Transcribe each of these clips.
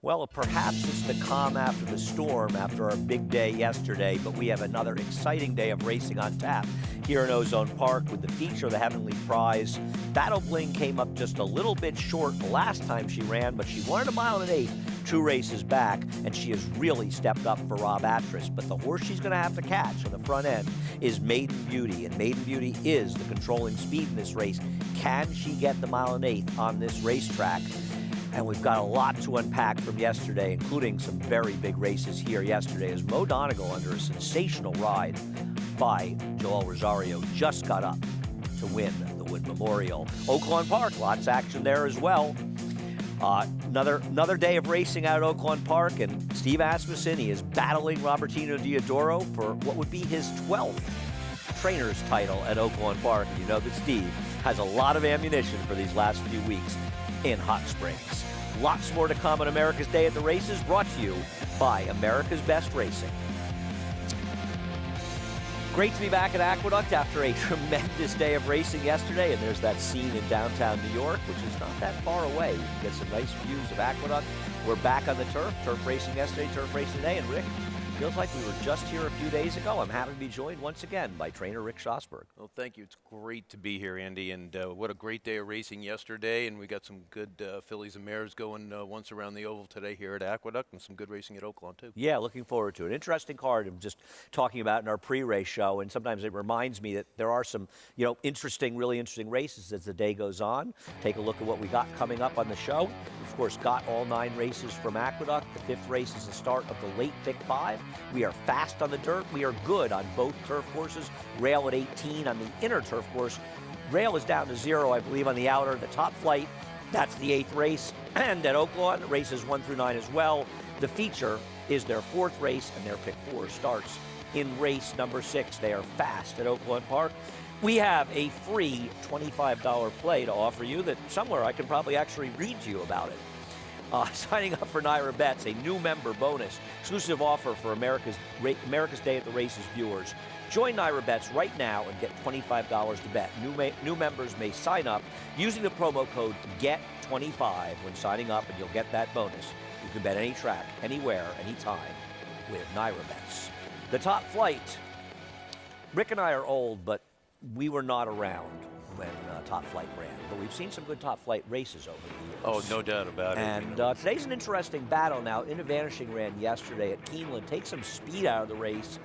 Well, perhaps it's the calm after the storm after our big day yesterday, but we have another exciting day of racing on tap here in Ozone Park with the feature of the Heavenly Prize. Battle Bling came up just a little bit short the last time she ran, but she wanted 1 mile and 1/8, 2 races back, and she has really stepped up for Rob Atras. But the horse she's going to have to catch on the front end is Maiden Beauty, and Maiden Beauty is the controlling speed in this race. Can she get the 1 mile and 1/8 on this racetrack? And we've got a lot to unpack from yesterday, including some very big races here yesterday, as Mo Donegal, under a sensational ride by Joel Rosario, just got up to win the Wood Memorial. Oaklawn Park, lots of action there as well. Another day of racing out at Oaklawn Park, and Steve Asmussen, he is battling Robertino Diodoro for what would be his 12th trainer's title at Oaklawn Park. And you know that Steve has a lot of ammunition for these last few weeks in Hot Springs. Lots more to come on America's Day at the Races, brought to you by America's Best Racing. Great to be back at Aqueduct after a tremendous day of racing yesterday, and there's that scene in downtown New York, which is not that far away. You can get some nice views of Aqueduct. We're back on the turf racing yesterday, turf racing today, and Rick, feels like we were just here a few days ago. I'm happy to be joined once again by trainer Rick Schosberg. Well, thank you. It's great to be here, Andy, and what a great day of racing yesterday, and we got some good fillies and mares going once around the oval today here at Aqueduct, and some good racing at Oaklawn, too. Yeah, looking forward to it. Interesting card I'm just talking about in our pre-race show, and sometimes it reminds me that there are some, really interesting races as the day goes on. Take a look at what we got coming up on the show. Of course, got all 9 races from Aqueduct. The 5th race is the start of the late pick 5. We are fast on the dirt. We are good on both turf courses. Rail at 18 on the inner turf course. Rail is down to 0, I believe, on the outer. The top flight, that's the 8th race. And at Oaklawn, races 1 through 9 as well. The feature is their 4th race, and their pick 4 starts in race number 6. They are fast at Oaklawn Park. We have a free $25 play to offer you that somewhere I can probably actually read to you about it. Signing up for Naira Bets, a new member bonus, exclusive offer for America's Day at the Races viewers. Join Naira Bets right now and get $25 to bet. New members may sign up using the promo code GET25 when signing up, and you'll get that bonus. You can bet any track, anywhere, anytime with Naira Bets. The top flight. Rick and I are old, but we were not around when Top Flight ran, but we've seen some good Top Flight races over the years. Oh, no doubt about it. And today's an interesting battle now. In a Vanishing ran yesterday at Keeneland, take some speed out of the race.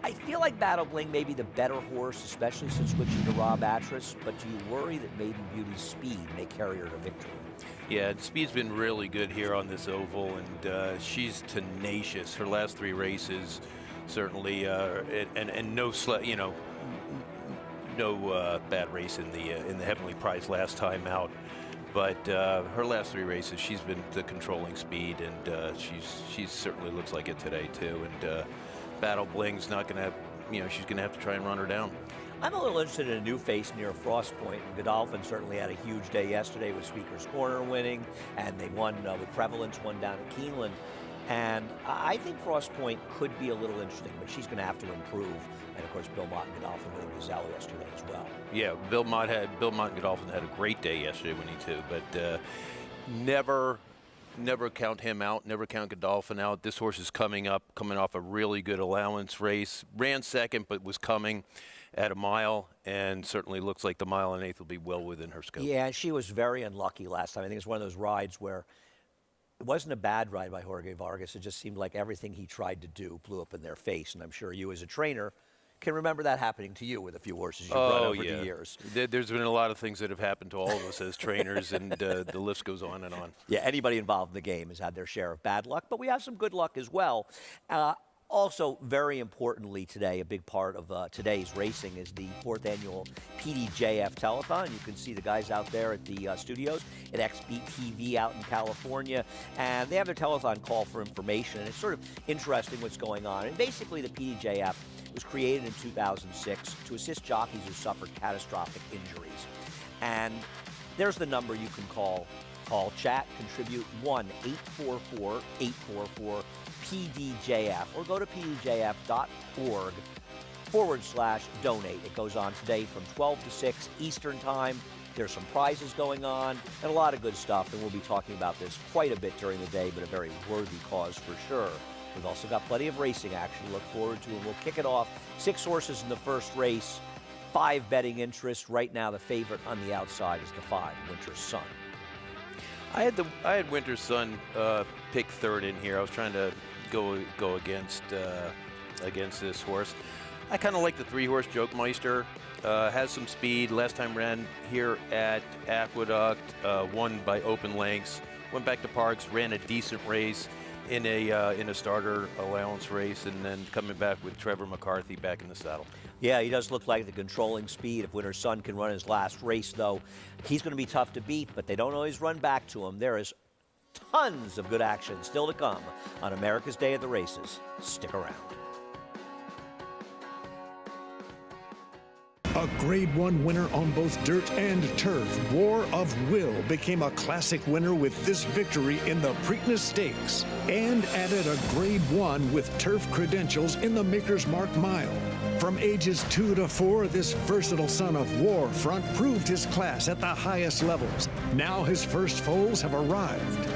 I feel like Battle Bling may be the better horse, especially since switching to Rob Atras, but do you worry that Maiden Beauty's speed may carry her to victory? Yeah, the speed's been really good here on this oval, and she's tenacious. Her last 3 races, certainly, and no no bad race in the Heavenly Prize last time out, but her last 3 races, she's been the controlling speed, and she certainly looks like it today too. And Battle Bling's not going to have, she's going to have to try and run her down. I'm a little interested in a new face near Frost Point. Godolphin certainly had a huge day yesterday with Speaker's Corner winning, and they won with Prevalence, won down at Keeneland. And I think Frost Point could be a little interesting, but she's going to have to improve. And of course, Belmont and Godolphin winning Gazelle yesterday as well. Yeah, Belmont and Godolphin had a great day yesterday winning too, but never count him out, never count Godolphin out. This horse is coming off a really good allowance race. Ran second, but was coming at a mile, and certainly looks like the 1 mile and 1/8 will be well within her scope. Yeah, she was very unlucky last time. I think it's one of those rides where it wasn't a bad ride by Jorge Vargas. It just seemed like everything he tried to do blew up in their face, and I'm sure you as a trainer can remember that happening to you with a few horses you've run over the years. There's been a lot of things that have happened to all of us as trainers, and the list goes on and on. Yeah, anybody involved in the game has had their share of bad luck, but we have some good luck as well. Also, very importantly today, a big part of today's racing is the 4th annual PDJF telethon. You can see the guys out there at the studios at XBeat TV out in California, and they have their telethon call for information, and it's sort of interesting what's going on. And basically, the PDJF was created in 2006 to assist jockeys who suffered catastrophic injuries. And there's the number you can call, chat, contribute 1-844-844-PDJF, or go to pdjf.org/donate. It goes on today from 12 to 6 Eastern Time. There's some prizes going on and a lot of good stuff, and we'll be talking about this quite a bit during the day, but a very worthy cause for sure. We've also got plenty of racing action to look forward to, and we'll kick it off. 6 horses in the first race, 5 betting interest. Right now, the favorite on the outside is the 5, Winter's Sun. I had Winter's Sun pick third in here. I was trying to go against this horse. I kind of like the 3-horse Jokemeister. Has some speed. Last time ran here at Aqueduct, won by open lengths. Went back to Parks, ran a decent race in a starter allowance race, and then coming back with Trevor McCarthy back in the saddle. Yeah, he does look like the controlling speed. If Winter's Sun can run his last race, though, he's going to be tough to beat, but they don't always run back to him. There is tons of good action still to come on America's Day of the Races. Stick around. A Grade 1 winner on both dirt and turf, War of Will became a classic winner with this victory in the Preakness Stakes and added a Grade 1 with turf credentials in the Maker's Mark Mile. From ages 2 to 4, this versatile son of War Front proved his class at the highest levels. Now his first foals have arrived.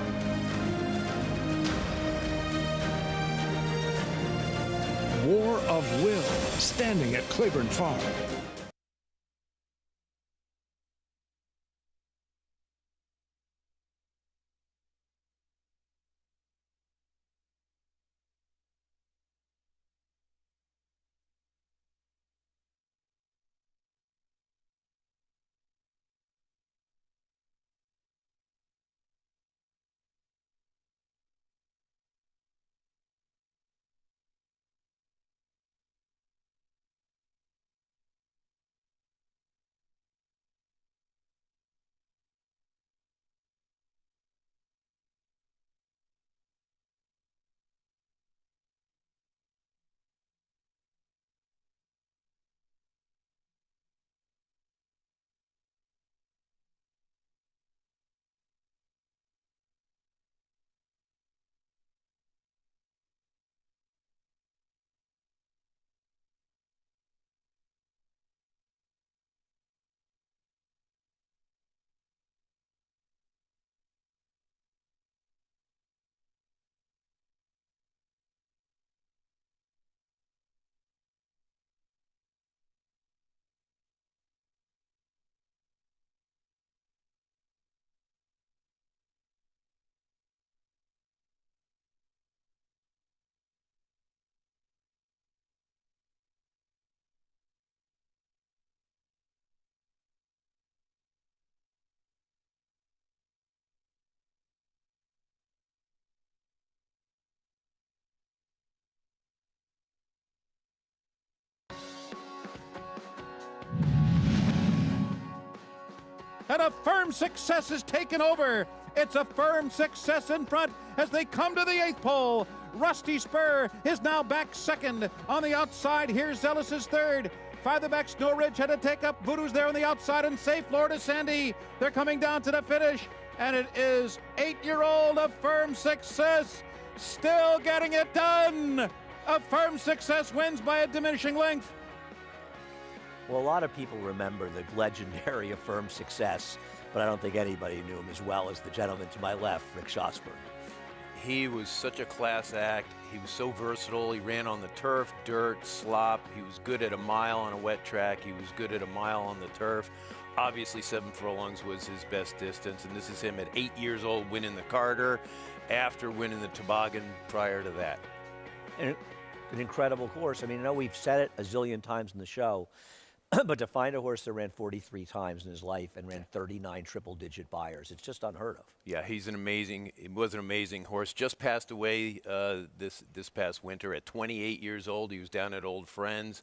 War of Will, standing at Claiborne Farm. And a firm success is taken over. It's a firm success in front as they come to the 8th pole. Rusty Spur is now back second. On the outside, here's Zealous is third. Farther back, Snow Ridge had to take up. Voodoo's there on the outside, and Safe Florida Sandy. They're coming down to the finish, and it is 8-year-old A Firm Success still getting it done. A Firm Success wins by a diminishing length. Well, a lot of people remember the legendary A Firm Success, but I don't think anybody knew him as well as the gentleman to my left, Rick Schosberg. He was such a class act. He was so versatile. He ran on the turf, dirt, slop. He was good at a mile on a wet track. He was good at a mile on the turf. Obviously, 7 furlongs was his best distance, and this is him at 8 years old winning the Carter after winning the Toboggan prior to that. And an incredible horse. I mean, I know we've said it a zillion times in the show, but to find a horse that ran 43 times in his life and ran 39 triple-digit buyers, it's just unheard of. Yeah, he was an amazing horse. Just passed away this past winter at 28 years old. He was down at Old Friends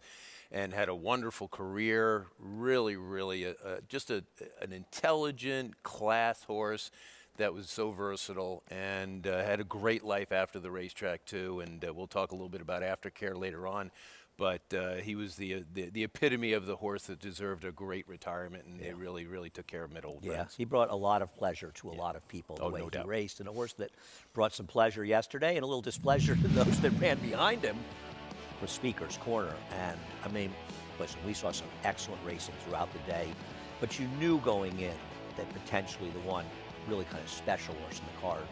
and had a wonderful career. Really, just an intelligent, class horse that was so versatile and had a great life after the racetrack too. And we'll talk a little bit about Aftercare later on. But he was the epitome of the horse that deserved a great retirement, and they really took care of him at Old Friends. Yeah, he brought a lot of pleasure to a lot of people the way no he doubt. raced, and a horse that brought some pleasure yesterday and a little displeasure to those that ran behind him was Speaker's Corner. And I mean, listen, we saw some excellent racing throughout the day. but you knew going in that potentially the one really kind of special horse in the card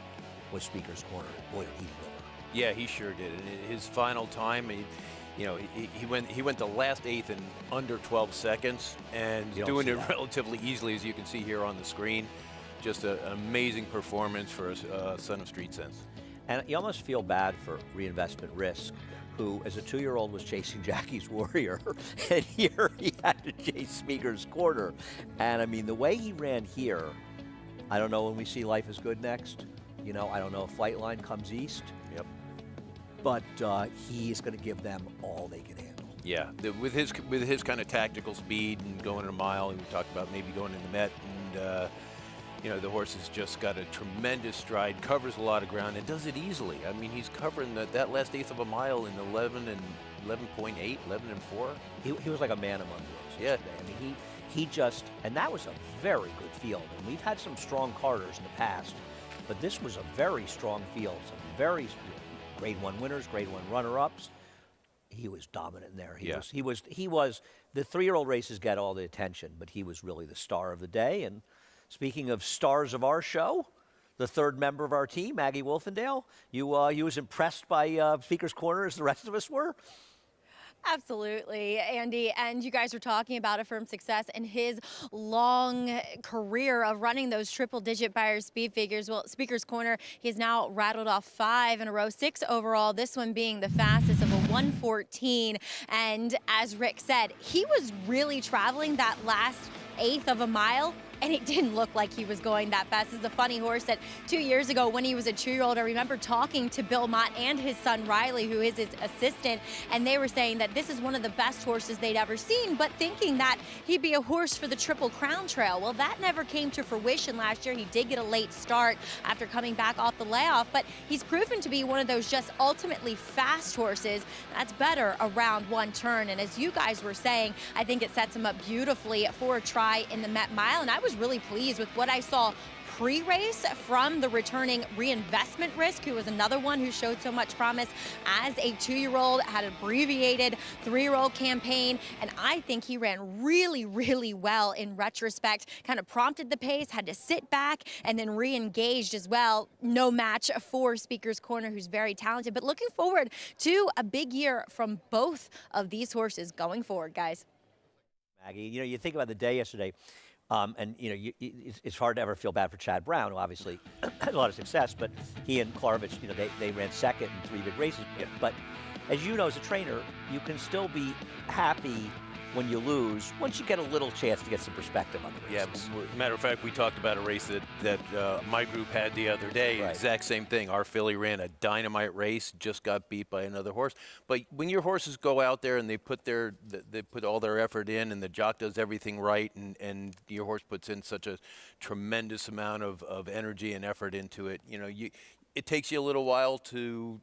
was Speaker's Corner. Boy, did he deliver. Yeah, he sure did. And his final time, he went the last eighth in under 12 seconds and doing it relatively easily, as you can see here on the screen. Just an amazing performance for a son of street sense. And you almost feel bad for Reinvestment Risk, who as a 2-year-old was chasing Jackie's Warrior, and here he had to chase Speaker's Corner. And I mean, the way he ran here, I don't know when we see Life is Good next. I don't know if Flightline comes east. Yep. But he is going to give them all they can handle. Yeah, with his kind of tactical speed and going a mile, and we talked about maybe going in the Met, and the horse has just got a tremendous stride, covers a lot of ground, and does it easily. I mean, he's covering that last eighth of a mile in 11 and 11.8, 11 and 4. He was like a man among horses. Yeah. Today. I mean, he just, and that was a very good field. And we've had some strong carders in the past, but this was a very strong field. Some very Grade 1 winners, Grade 1 runner-ups. He was dominant in there. He was. The 3-year-old races get all the attention, but he was really the star of the day. And speaking of stars of our show, the third member of our team, Maggie Wolfendale, you was impressed by Speaker's Corner as the rest of us were? Absolutely, Andy. And you guys were talking about Affirm Success and his long career of running those triple-digit Beyer speed figures. Well, Speaker's Corner, he's now rattled off 5 in a row, 6 overall, this one being the fastest of a 1:14. And as Rick said, he was really traveling that last eighth of a mile, and it didn't look like he was going that fast. This is a funny horse that 2 years ago when he was a 2-year-old, I remember talking to Bill Mott and his son Riley, who is his assistant, and they were saying that this is one of the best horses they'd ever seen, but thinking that he'd be a horse for the Triple Crown Trail. Well, that never came to fruition last year. He did get a late start after coming back off the layoff, but he's proven to be one of those just ultimately fast horses that's better around one turn. And as you guys were saying, I think it sets him up beautifully for a try in the Met Mile, and I was really pleased with what I saw pre-race from the returning Reinvestment Risk, who was another one who showed so much promise as a 2-year-old, had an abbreviated 3-year-old campaign, and I think he ran really, really well in retrospect, kind of prompted the pace, had to sit back, and then re-engaged as well. No match for Speaker's Corner, who's very talented, but looking forward to a big year from both of these horses going forward, guys. Maggie, you think about the day yesterday, and it's hard to ever feel bad for Chad Brown, who obviously had a lot of success, but he and Klarovich, they ran second in 3 big races. But as you know, as a trainer, you can still be happy when you lose, once you get a little chance to get some perspective on the races. Yeah, matter of fact, we talked about a race that my group had the other day. Right. Exact same thing. Our filly ran a dynamite race, just got beat by another horse. But when your horses go out there and they put all their effort in, and the jock does everything right, and your horse puts in such a tremendous amount of energy and effort into it, it takes you a little while to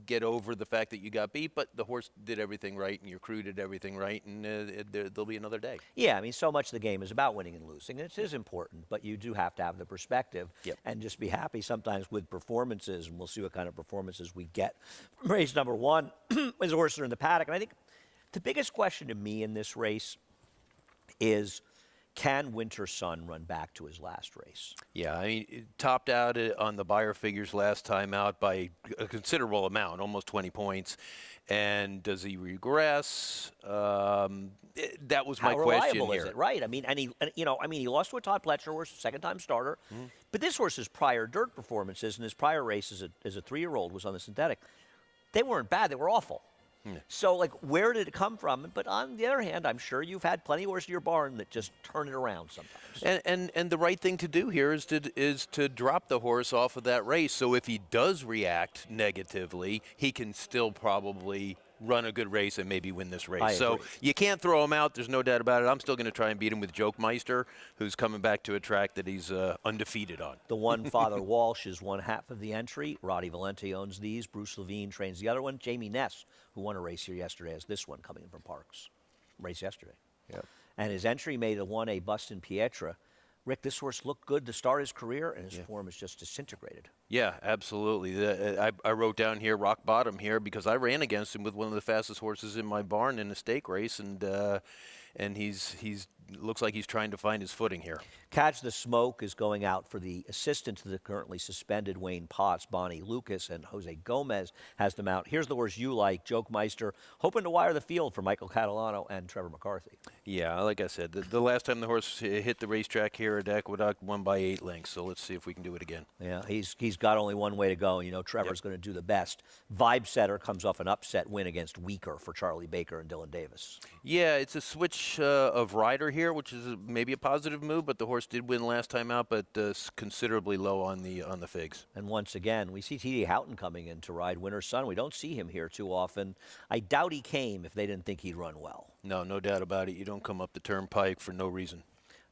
get over the fact that you got beat, but the horse did everything right, and your crew did everything right, and there'll be another day. Yeah, I mean, so much of the game is about winning and losing. It is important, but you do have to have the perspective and just be happy sometimes with performances, and we'll see what kind of performances we get from race number 1 as horses are in the paddock. And I think the biggest question to me in this race is, can Winter Sun run back to his last race? Yeah, I mean, it topped out on the Beyer figures last time out by a considerable amount, almost 20 points. And does he regress? That was my question here. How reliable is it, right? I mean, he lost to a Todd Pletcher horse, second-time starter. But this horse's prior dirt performances and his prior race as a 3-year-old was on the synthetic. They weren't bad; they were awful. So, where did it come from? But on the other hand, I'm sure you've had plenty of horses in your barn that just turn it around sometimes. And the right thing to do here is to drop the horse off of that race. So if he does react negatively, he can still probably run a good race and maybe win this race. So you can't throw him out. There's no doubt about it. I'm still going to try and beat him with Jokemeister, who's coming back to a track that he's undefeated on. The one, Father Walsh, is one half of the entry. Roddy Valente owns these. Bruce Levine trains the other one. Jamie Ness, who won a race here yesterday, has this one coming in from Parks. Race yesterday. Yep. And his entry made a 1A Bustin Pietra. Rick, this horse looked good to start his career, and his form is just disintegrated. Yeah, absolutely. I wrote down here rock bottom here because I ran against him with one of the fastest horses in my barn in a stake race, and he's looks like he's trying to find his footing here. Catch the Smoke is going out for the assistant to the currently suspended Wayne Potts. Bonnie Lucas and Jose Gomez has them out. Here's the horse you like, Joke Meister, hoping to wire the field for Michael Catalano and Trevor McCarthy. Yeah, like I said, the last time the horse hit the racetrack here at Aqueduct, won by 8 lengths. So let's see if we can do it again. Yeah, he's got only one way to go. You know, Trevor's going to do the best. Vibe Setter comes off an upset win against Weaker for Charlie Baker and Dylan Davis. Yeah, it's a switch of rider here, which is maybe a positive move, but the horse did win last time out, but considerably low on the figs. And once again, we see T.D. Houghton coming in to ride Winter's Son. We don't see him here too often. I doubt he came if they didn't think he'd run well. No, no doubt about it. You don't come up the turnpike for no reason.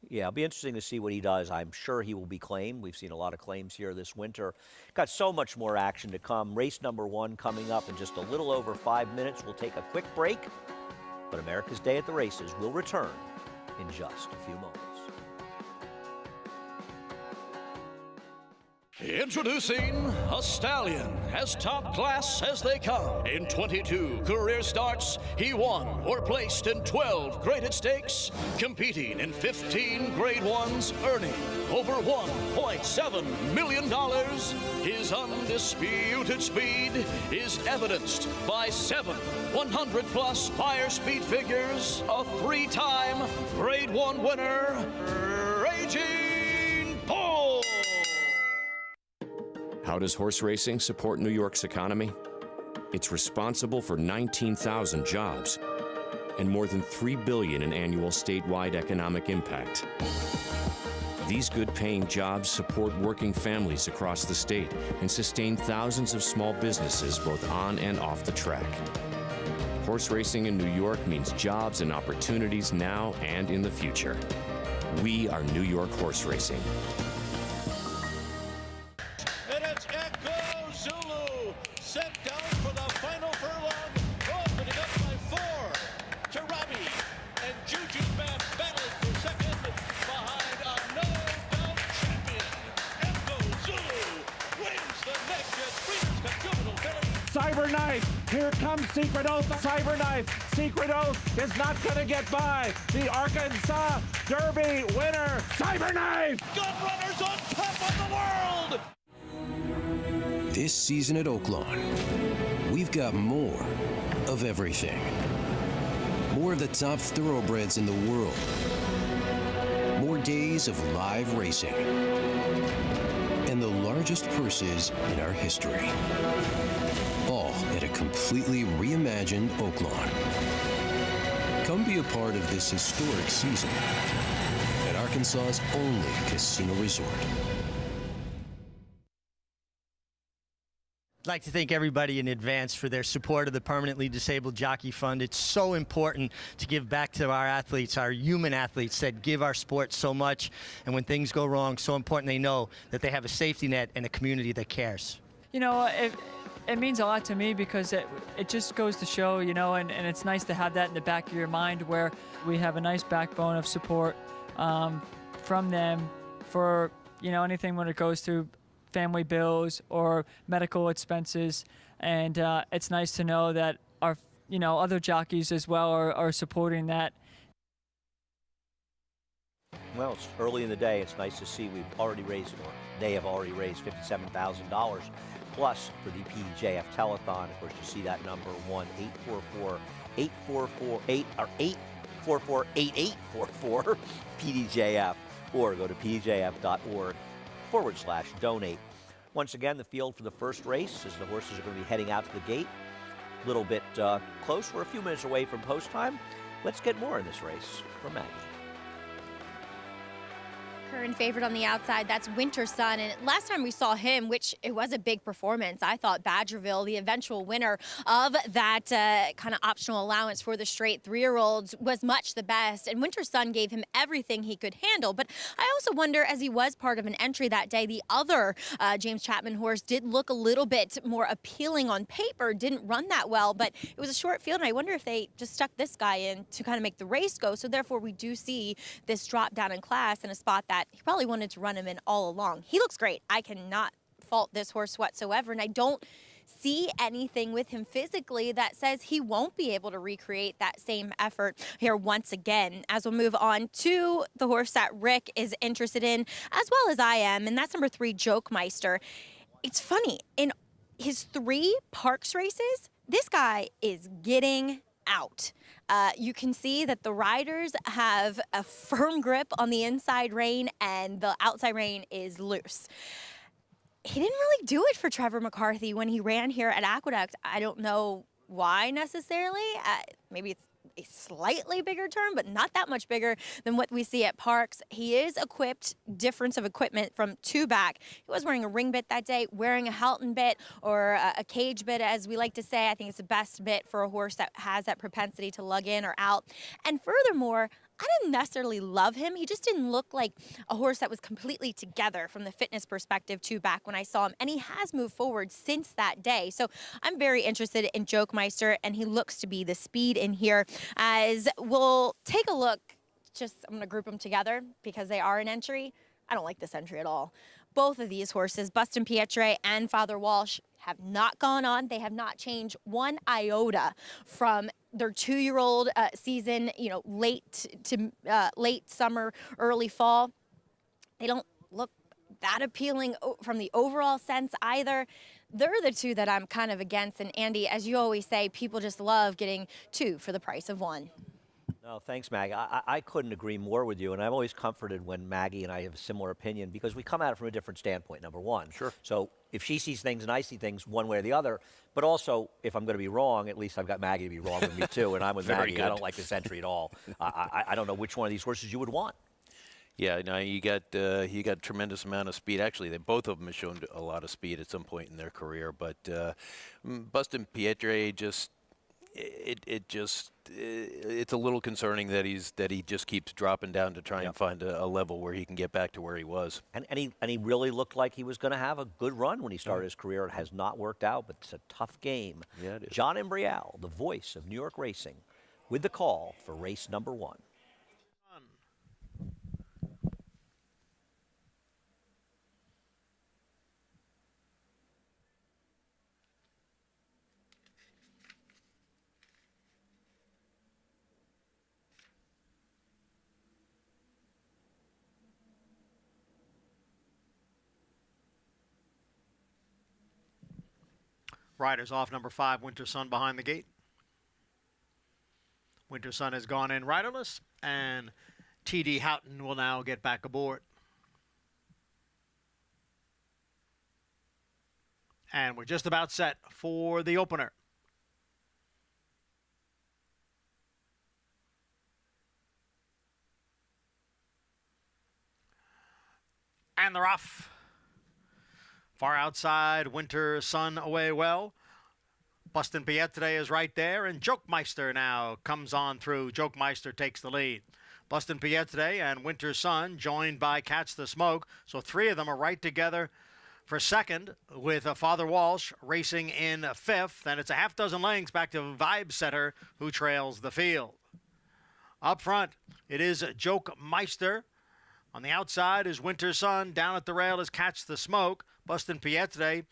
Yeah, it'll be interesting to see what he does. I'm sure he will be claimed. We've seen a lot of claims here this winter. Got so much more action to come. Race number 1 coming up in just a little over 5 minutes. We'll take a quick break, but America's Day at the Races will return in just a few moments. Introducing a stallion, as top class as they come. In 22 career starts, he won or placed in 12 graded stakes, competing in 15 grade ones, earning over $1.7 million. His undisputed speed is evidenced by 7 100-plus Beyer speed figures, a 3-time grade 1 winner, Raging Bull. How does horse racing support New York's economy? It's responsible for 19,000 jobs and more than $3 billion in annual statewide economic impact. These good-paying jobs support working families across the state and sustain thousands of small businesses both on and off the track. Horse racing in New York means jobs and opportunities now and in the future. We are New York horse racing. Set down for the final furlong, opening up by 4 to Robbie, and Juju's man battling for second behind a no-doubt champion. Echo Zulu wins the next at Breeders' Cup Juvenile Filly. Cyberknife, here comes Secret Oath, Cyberknife. Secret Oath is not going to get by. The Arkansas Derby winner, Cyberknife. Gun runners on top of the world. This season at Oaklawn, we've got more of everything. More of the top thoroughbreds in the world. More days of live racing. And the largest purses in our history. All at a completely reimagined Oaklawn. Come be a part of this historic season at Arkansas's only casino resort. I'd like to thank everybody in advance for their support of the Permanently Disabled Jockey Fund. It's so important to give back to our athletes, our human athletes that give our sport so much. And when things go wrong, so important they know that they have a safety net and a community that cares. You know, it means a lot to me because it just goes to show, you know, and it's nice to have that in the back of your mind where we have a nice backbone of support from them for, you know, anything when it goes through family bills or medical expenses, and it's nice to know that our, you know, other jockeys as well are supporting that. Well, it's early in the day. It's nice to see we've already raised, or they have already raised $57,000 plus for the PDJF telethon. Of course, you see that number 1-844-8844 PDJF, or go to pdjf.org/donate. Once again, the field for the first race as the horses are going to be heading out to the gate. A little bit close. We're a few minutes away from post time. Let's get more in this race from Maggie. Current favorite on the outside, that's Winter's Son. And last time we saw him, which it was a big performance, I thought Badgerville, the eventual winner of that kind of optional allowance for the straight 3-year-olds, was much the best. And Winter's Son gave him everything he could handle. But I also wonder, as he was part of an entry that day, the other James Chapman horse did look a little bit more appealing on paper, didn't run that well, but it was a short field. And I wonder if they just stuck this guy in to kind of make the race go. So therefore, we do see this drop down in class in a spot that he probably wanted to run him in all along. He looks great. I cannot fault this horse whatsoever, and I don't see anything with him physically that says he won't be able to recreate that same effort here once again. As we'll move on to the horse that Rick is interested in, as well as I am, and that's number 3, Jokemeister. It's funny, in his 3 Parks races, this guy is getting out. You can see that the riders have a firm grip on the inside rein and the outside rein is loose. He didn't really do it for Trevor McCarthy when he ran here at Aqueduct. I don't know why necessarily. Maybe it's a slightly bigger term, but not that much bigger than what we see at Parks. He is equipped, difference of equipment from 2 back. He was wearing a ring bit that day, wearing a Halton bit or a cage bit, as we like to say. I think it's the best bit for a horse that has that propensity to lug in or out. And furthermore, I didn't necessarily love him. He just didn't look like a horse that was completely together from the fitness perspective 2 back when I saw him. And he has moved forward since that day. So I'm very interested in Jokemeister, and he looks to be the speed in here. As we'll take a look, I'm going to group them together because they are an entry. I don't like this entry at all. Both of these horses, Buston Pietre and Father Walsh, have not gone on. They have not changed 1 iota from their 2-year-old season, late summer, early fall. They don't look that appealing from the overall sense either. They're the 2 that I'm kind of against. And Andy, as you always say, people just love getting 2 for the price of 1. No, thanks, Maggie. I couldn't agree more with you, and I'm always comforted when Maggie and I have a similar opinion because we come at it from a different standpoint, number one. Sure. So if she sees things and I see things one way or the other, but also if I'm going to be wrong, at least I've got Maggie to be wrong with me too, and I'm with Very Maggie. good. I don't like this entry at all. I don't know which one of these horses you would want. Yeah, no, you got tremendous amount of speed. Actually, both of them have shown a lot of speed at some point in their career, but Buston Pietre just. It's a little concerning that he just keeps dropping down to try and find a level where he can get back to where he was. And he really looked like he was going to have a good run when he started his career. It has not worked out, but it's a tough game. Yeah, it is. John Embrial, the voice of New York racing, with the call for race number 1. Riders off, number 5, Winter Sun behind the gate. Winter Sun has gone in riderless, and T.D. Houghton will now get back aboard. And we're just about set for the opener. And they're off. Far outside, Winter Sun away well. Buston Pietre is right there, and Jokemeister now comes on through. Jokemeister takes the lead. Buston Pietre and Winter Sun joined by Catch the Smoke, so 3 of them are right together for second, with Father Walsh racing in 5th, and it's a half dozen lengths back to Vibe Setter, who trails the field. Up front, it is Jokemeister. On the outside is Winter Sun. Down at the rail is Catch the Smoke. Buston Pietre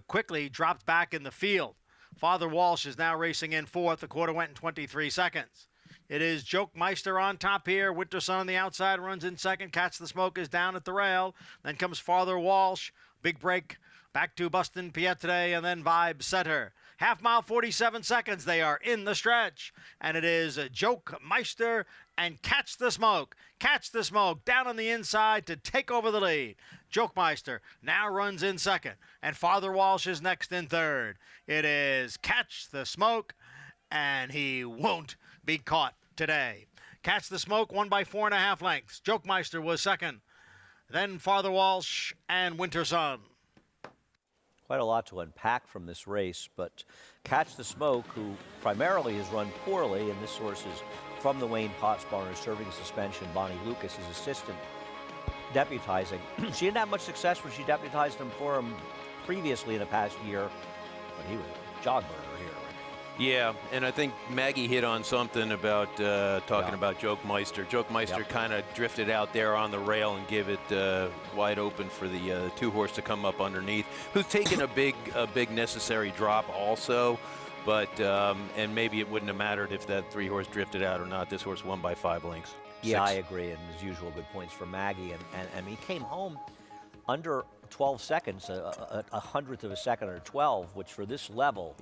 quickly dropped back in the field. Father Walsh is now racing in 4th. The quarter went in 23 seconds. It is Jokemeister on top here. Winter Sun on the outside runs in 2nd. Catch the Smoke is down at the rail. Then comes Father Walsh. Big break back to Buston Pietre, and then Vibe Setter. Half mile, 47 seconds. They are in the stretch. And it is Jokemeister and Catch the Smoke. Catch the Smoke down on the inside to take over the lead. Jokemeister now runs in 2nd. And Father Walsh is next in 3rd. It is Catch the Smoke, and he won't be caught today. Catch the Smoke won by 4.5 lengths. Jokemeister was 2nd. Then Father Walsh and Winter Sun. Quite a lot to unpack from this race, but Catch the Smoke, who primarily has run poorly, and this horse is from the Wayne Potts barn, serving suspension. Bonnie Lucas, his assistant, deputizing. She didn't have much success when she deputized him for him previously in the past year, but he was a jog burner here. Yeah, and I think Maggie hit on something about talking about Joke Meister. Joke Meister kind of drifted out there on the rail and give it wide open for the 2-horse to come up underneath, who's taken a big necessary drop also. But and maybe it wouldn't have mattered if that 3-horse drifted out or not. This horse won by 5 lengths. Yeah, I agree, and as usual, good points for Maggie. And he came home under 12 seconds, a 100th of a second or 12, which for this level,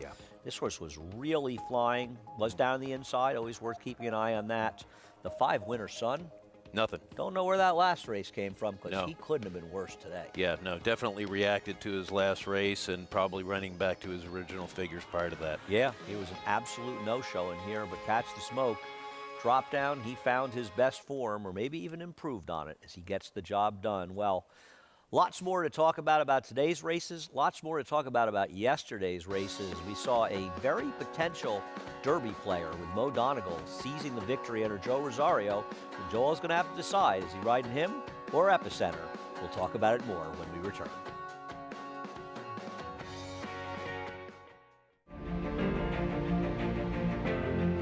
this horse was really flying, was down the inside, always worth keeping an eye on that. The 5 Winter Sun. Nothing. Don't know where that last race came from, because he couldn't have been worse today. Yeah, no, definitely reacted to his last race and probably running back to his original figures prior to that. Yeah, he was an absolute no-show in here, but Catch the Smoke dropped down. He found his best form, or maybe even improved on it as he gets the job done. Well, lots more to talk about today's races, lots more to talk about yesterday's races. We saw a very potential Derby player with Mo Donegal seizing the victory under Joe Rosario. And Joel's going to have to decide, is he riding him or Epicenter? We'll talk about it more when we return.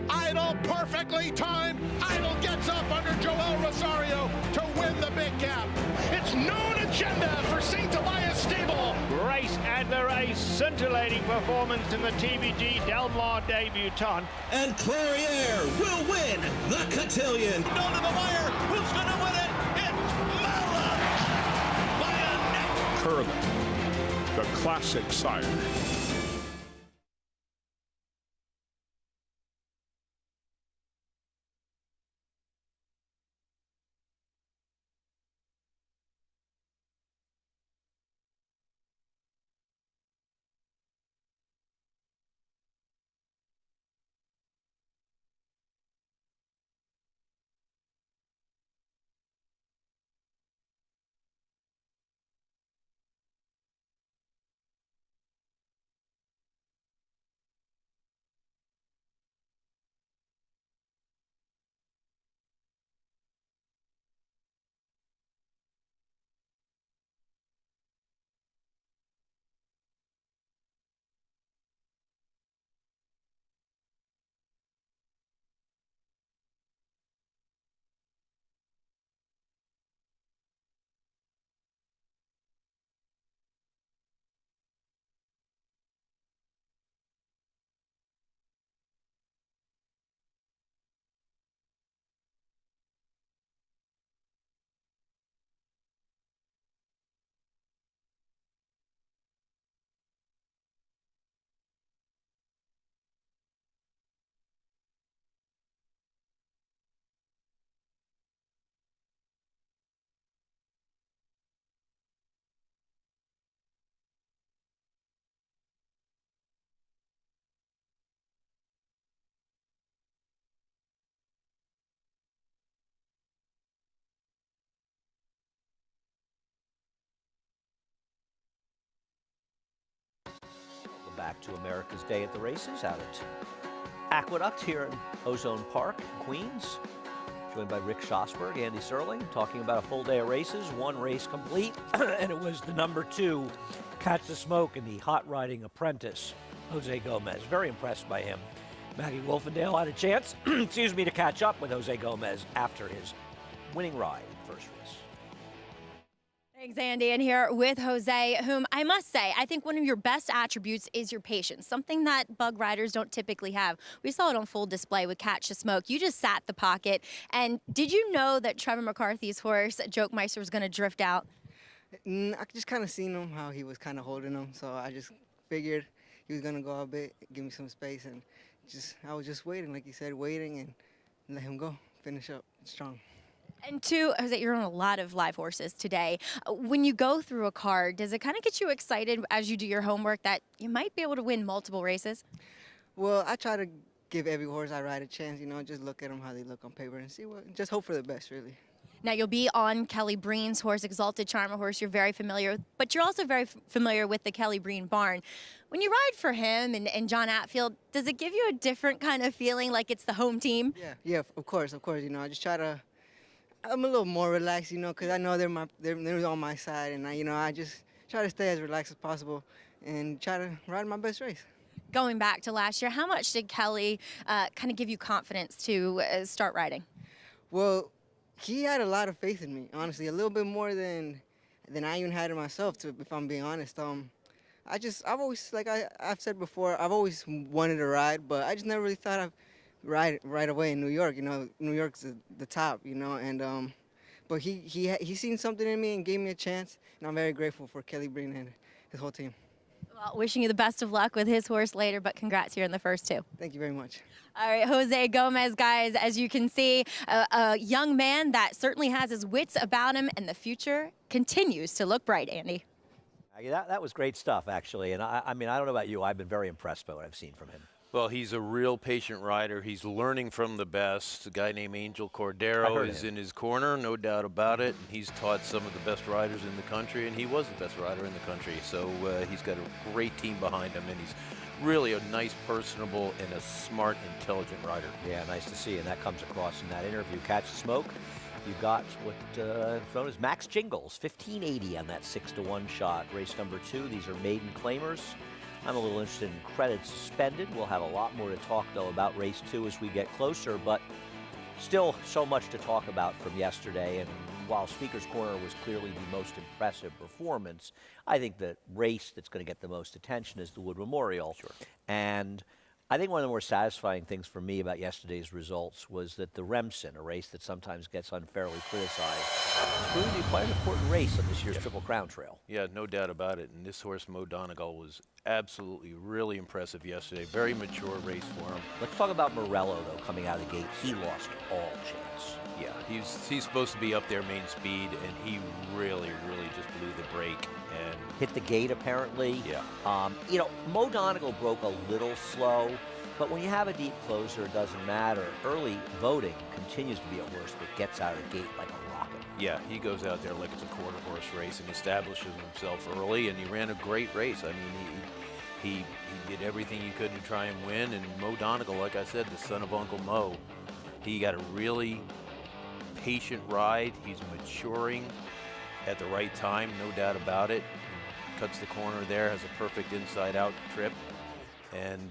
Idol perfectly timed. Idol gets up under Joel Rosario to win the big gap. It's known agenda for St. Elias Stable. Race and the race, scintillating performance in the TBG Delmar debutant. And Clariere will win the cotillion. Down to the wire. Who's going to win it? It's Mala by a neck. Curling, the classic sire. Back to America's Day at the Races out at Aqueduct here in Ozone Park, Queens. Joined by Rick Schosberg, Andy Serling, talking about a full day of races, one race complete, and it was the number 2, Catch the Smoke, in the hot riding apprentice, Jose Gomez. Very impressed by him. Maggie Wolfendale had a chance, to catch up with Jose Gomez after his winning ride in the first race. Thanks, Andy. And here with Jose, whom I must say, I think one of your best attributes is your patience, something that bug riders don't typically have. We saw it on full display with Catch the Smoke. You just sat the pocket. And did you know that Trevor McCarthy's horse, Joke Meister, was going to drift out? I just kind of seen him, how he was kind of holding him. So I just figured he was going to go a bit, give me some space. And I was just waiting, like you said, waiting and let him go, finish up strong. And 2, Jose, you're on a lot of live horses today. When you go through a card, does it kind of get you excited as you do your homework that you might be able to win multiple races? Well, I try to give every horse I ride a chance, just look at them, how they look on paper, and just hope for the best, really. Now, you'll be on Kelly Breen's horse, Exalted Charmer horse you're very familiar with, but you're also very familiar with the Kelly Breen barn. When you ride for him and John Atfield, does it give you a different kind of feeling like it's the home team? Yeah, of course. I just try to, I'm a little more relaxed, because I know they're on my side, and I just try to stay as relaxed as possible and try to ride my best race. going back to last year, how much did Kelly kind of give you confidence to start riding? Well, he had a lot of faith in me, honestly, a little bit more than I even had in myself, if I'm being honest. I've always, like I've said before, I've always wanted to ride, but I just never really thought I'd ride right away in New York. You know, New York's the top, you know, and but he seen something in me and gave me a chance, and I'm very grateful for Kelly Breen and his whole team. Well, wishing you the best of luck with his horse later, but congrats here in the first two. Thank you very much. All right, Jose Gomez, guys, as you can see, a young man that certainly has his wits about him, and the future continues to look bright, Andy. That was great stuff, actually. And I mean, I don't know about you. I've been very impressed by what I've seen from him. Well, he's a real patient rider. He's learning from the best. A guy named Angel Cordero is in his corner, no doubt about it. And he's taught some of the best riders in the country, and he was the best rider in the country. So he's got a great team behind him, and he's really a nice, personable, and a smart, intelligent rider. Yeah, nice to see, and that comes across in that interview. Catch the Smoke. You got what known as Max Jingles, 1580 on that 6-1 shot. Race number 2. These are maiden claimers. I'm a little interested in credit suspended. We'll have a lot more to talk, though, about race 2 as we get closer, but still so much to talk about from yesterday. And while Speaker's Corner was clearly the most impressive performance, I think the race that's going to get the most attention is the Wood Memorial. Sure. And I think one of the more satisfying things for me about yesterday's results was that the Remsen, a race that sometimes gets unfairly criticized, is proving to be quite an important race on this year's Triple Crown Trail. Yeah, no doubt about it. And this horse, Mo Donegal, was absolutely really impressive yesterday. Very mature race for him. Let's talk about Morello, though, coming out of the gate. He lost all chance. Yeah, he's supposed to be up there main speed, and he really just blew the brake. And hit the gate, apparently. Yeah. You know, Mo Donegal broke a little slow, but when you have a deep closer, it doesn't matter. Early voting continues to be a horse that gets out of the gate like a rocket. Yeah, he goes out there like it's a quarter horse race and establishes himself early, and he ran a great race. I mean, he did everything he could to try and win, and Mo Donegal, like I said, the son of Uncle Mo, he got a really patient ride. He's maturing at the right time, no doubt about it. Cuts the corner there, has a perfect inside-out trip, and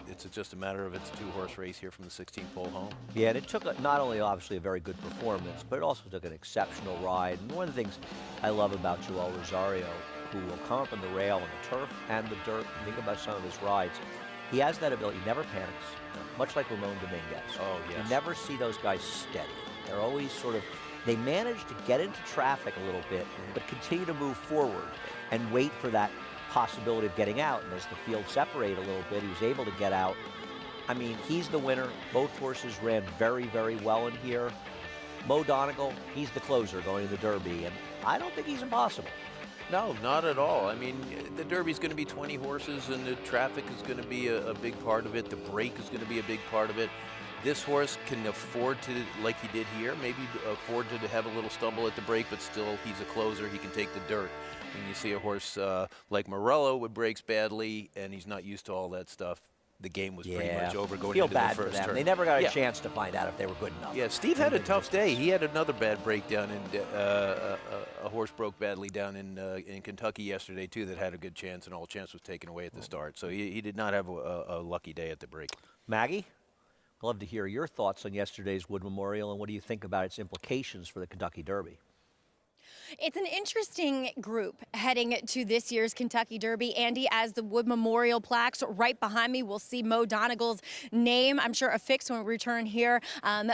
it's just a matter of it's a 2-horse race here from the 16th pole home. Yeah, and it took not only obviously a very good performance, but it also took an exceptional ride. And one of the things I love about Joel Rosario, who will come up on the rail on the turf and the dirt, think about some of his rides, he has that ability. He never panics, much like Ramon Dominguez. Oh, yes. You never see those guys steady. They're always sort of, they manage to get into traffic a little bit, but continue to move forward and wait for that possibility of getting out. And as the field separated a little bit, he was able to get out. I mean, he's the winner. Both horses ran very well in here. Mo Donegal, he's the closer going to the Derby, and I don't think he's impossible. No, not at all. I mean, the Derby's going to be 20 horses, and the traffic is going to be a big part of it. The break is going to be a big part of it. This horse can afford to, like he did here, maybe afford to have a little stumble at the break, but still he's a closer. He can take the dirt. When you see a horse like Morello with breaks badly and he's not used to all that stuff, the game was pretty much over going into the first turn. Feel bad for them. They never got a chance to find out if they were good enough. Yeah, Steve had a tough day. He had another bad breakdown, and a horse broke badly down in Kentucky yesterday, too, that had a good chance, and all chance was taken away at the start. So he did not have a lucky day at the break. Maggie? I'd love to hear your thoughts on yesterday's Wood Memorial, and what do you think about its implications for the Kentucky Derby? It's an interesting group heading to this year's Kentucky Derby. Andy, as the Wood Memorial plaques right behind me, we'll see Mo Donegal's name, I'm sure, affixed when we return here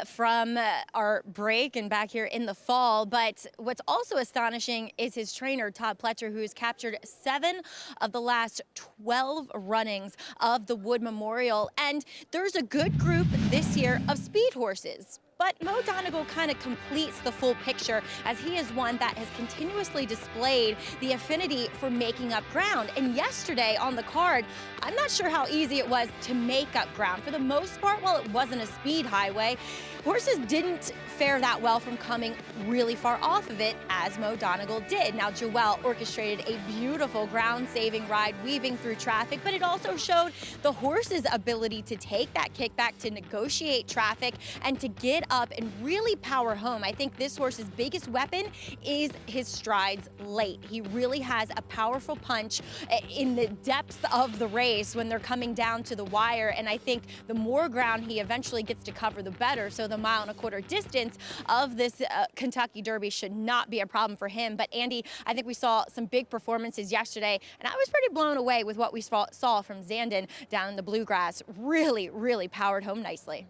from our break and back here in the fall. But what's also astonishing is his trainer, Todd Pletcher, who has captured 7 of the last 12 runnings of the Wood Memorial. And there's a good group this year of speed horses. But Mo Donegal kind of completes the full picture, as he is one that has continuously displayed the affinity for making up ground. And yesterday on the card, I'm not sure how easy it was to make up ground. For the most part, while it wasn't a speed highway, horses didn't fare that well from coming really far off of it, as Mo Donegal did. Now, Joel orchestrated a beautiful ground-saving ride, weaving through traffic, but it also showed the horse's ability to take that kickback, to negotiate traffic, and to get up and really power home. I think this horse's biggest weapon is his strides late. He really has a powerful punch in the depths of the race when they're coming down to the wire, and I think the more ground he eventually gets to cover, the better. So the 1.25 mile distance of this Kentucky Derby should not be a problem for him. But Andy, I think we saw some big performances yesterday, and I was pretty blown away with what we saw from Zandon down in the bluegrass. Really, really powered home nicely.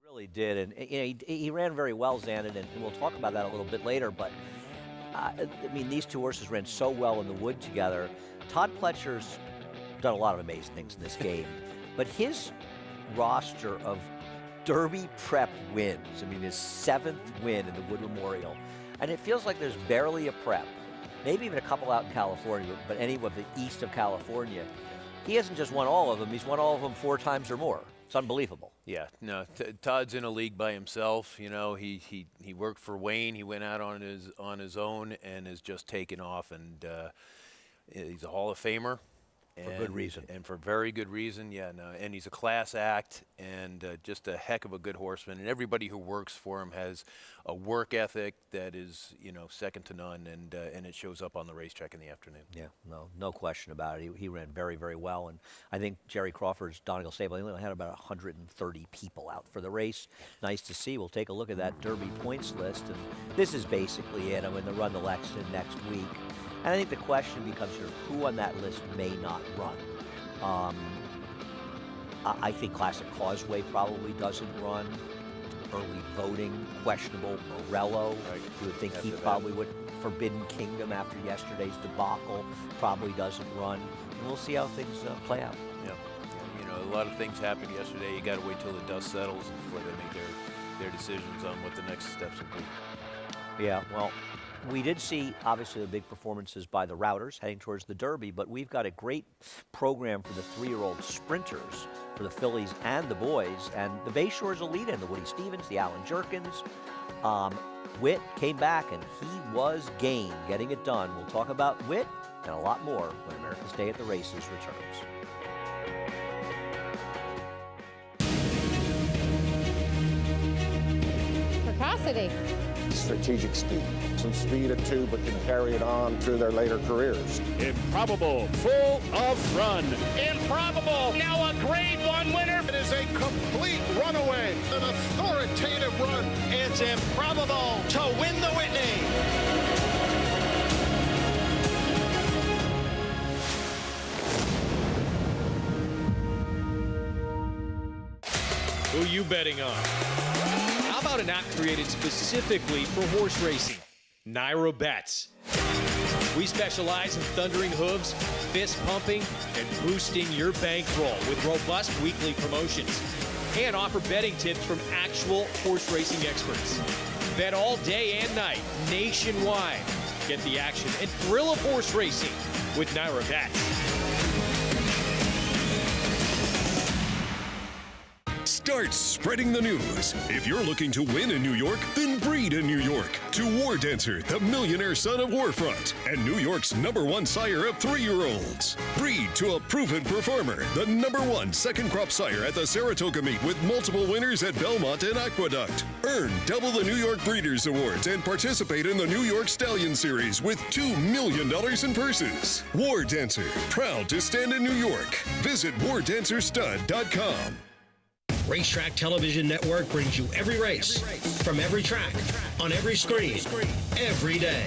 Really did, and he ran very well, Zandon, and we'll talk about that a little bit later. But I mean, these two horses ran so well in the wood together. Todd Pletcher's done a lot of amazing things in this game, but his roster of Derby prep wins, I mean, his 7th win in the Wood Memorial, and it feels like there's barely a prep, maybe even a couple out in California, but any of the east of California. He hasn't just won all of them, he's won all of them 4 times or more. It's unbelievable. Yeah, no, Todd's in a league by himself. You know, he worked for Wayne. He went out on his own and has just taken off. And he's a Hall of Famer. For good reason. And for very good reason, yeah. No, and he's a class act and just a heck of a good horseman. And everybody who works for him has a work ethic that is, you know, second to none. And it shows up on the racetrack in the afternoon. Yeah, no question about it. He ran very, very well. And I think Jerry Crawford's Donegal Stable only had about 130 people out for the race. Nice to see. We'll take a look at that Derby points list. And this is basically it. I'm going to run the Lexington next week. And I think the question becomes sort of who on that list may not run. I think Classic Causeway probably doesn't run. Early voting, questionable. Morello, you would think he probably would. Forbidden Kingdom after yesterday's debacle probably doesn't run. And we'll see how things play out. Yeah. You know, a lot of things happened yesterday. You got to wait till the dust settles before they make their decisions on what the next steps will be. Yeah, well, we did see, obviously, the big performances by the Routers heading towards the Derby, but we've got a great program for the 3-year-old sprinters, for the fillies and the boys, and the Bayshore's a lead-in, the Woody Stevens, the Alan Jerkins. Witt came back, and he was game, getting it done. We'll talk about Witt and a lot more when America's Day at the Races returns. Precocity. Strategic speed. Some speed at 2, but can carry it on through their later careers. Improbable, full of run. Improbable, now a Grade 1 winner. It is a complete runaway, an authoritative run. It's Improbable to win the Whitney. Who you betting on? How about an app created specifically for horse racing? Naira Bets. We specialize in thundering hooves, fist pumping, and boosting your bankroll with robust weekly promotions. And offer betting tips from actual horse racing experts. Bet all day and night, nationwide. Get the action and thrill of horse racing with Naira Bets. Start spreading the news. If you're looking to win in New York, then breed in New York. To War Dancer, the millionaire son of Warfront, and New York's #1 sire of 3-year-olds. Breed to a proven performer, the #1 second crop sire at the Saratoga meet with multiple winners at Belmont and Aqueduct. Earn double the New York Breeders' Awards and participate in the New York Stallion Series with $2 million in purses. War Dancer, proud to stand in New York. Visit wardancerstud.com. Racetrack Television Network brings you every race, from every track, on every screen, every day.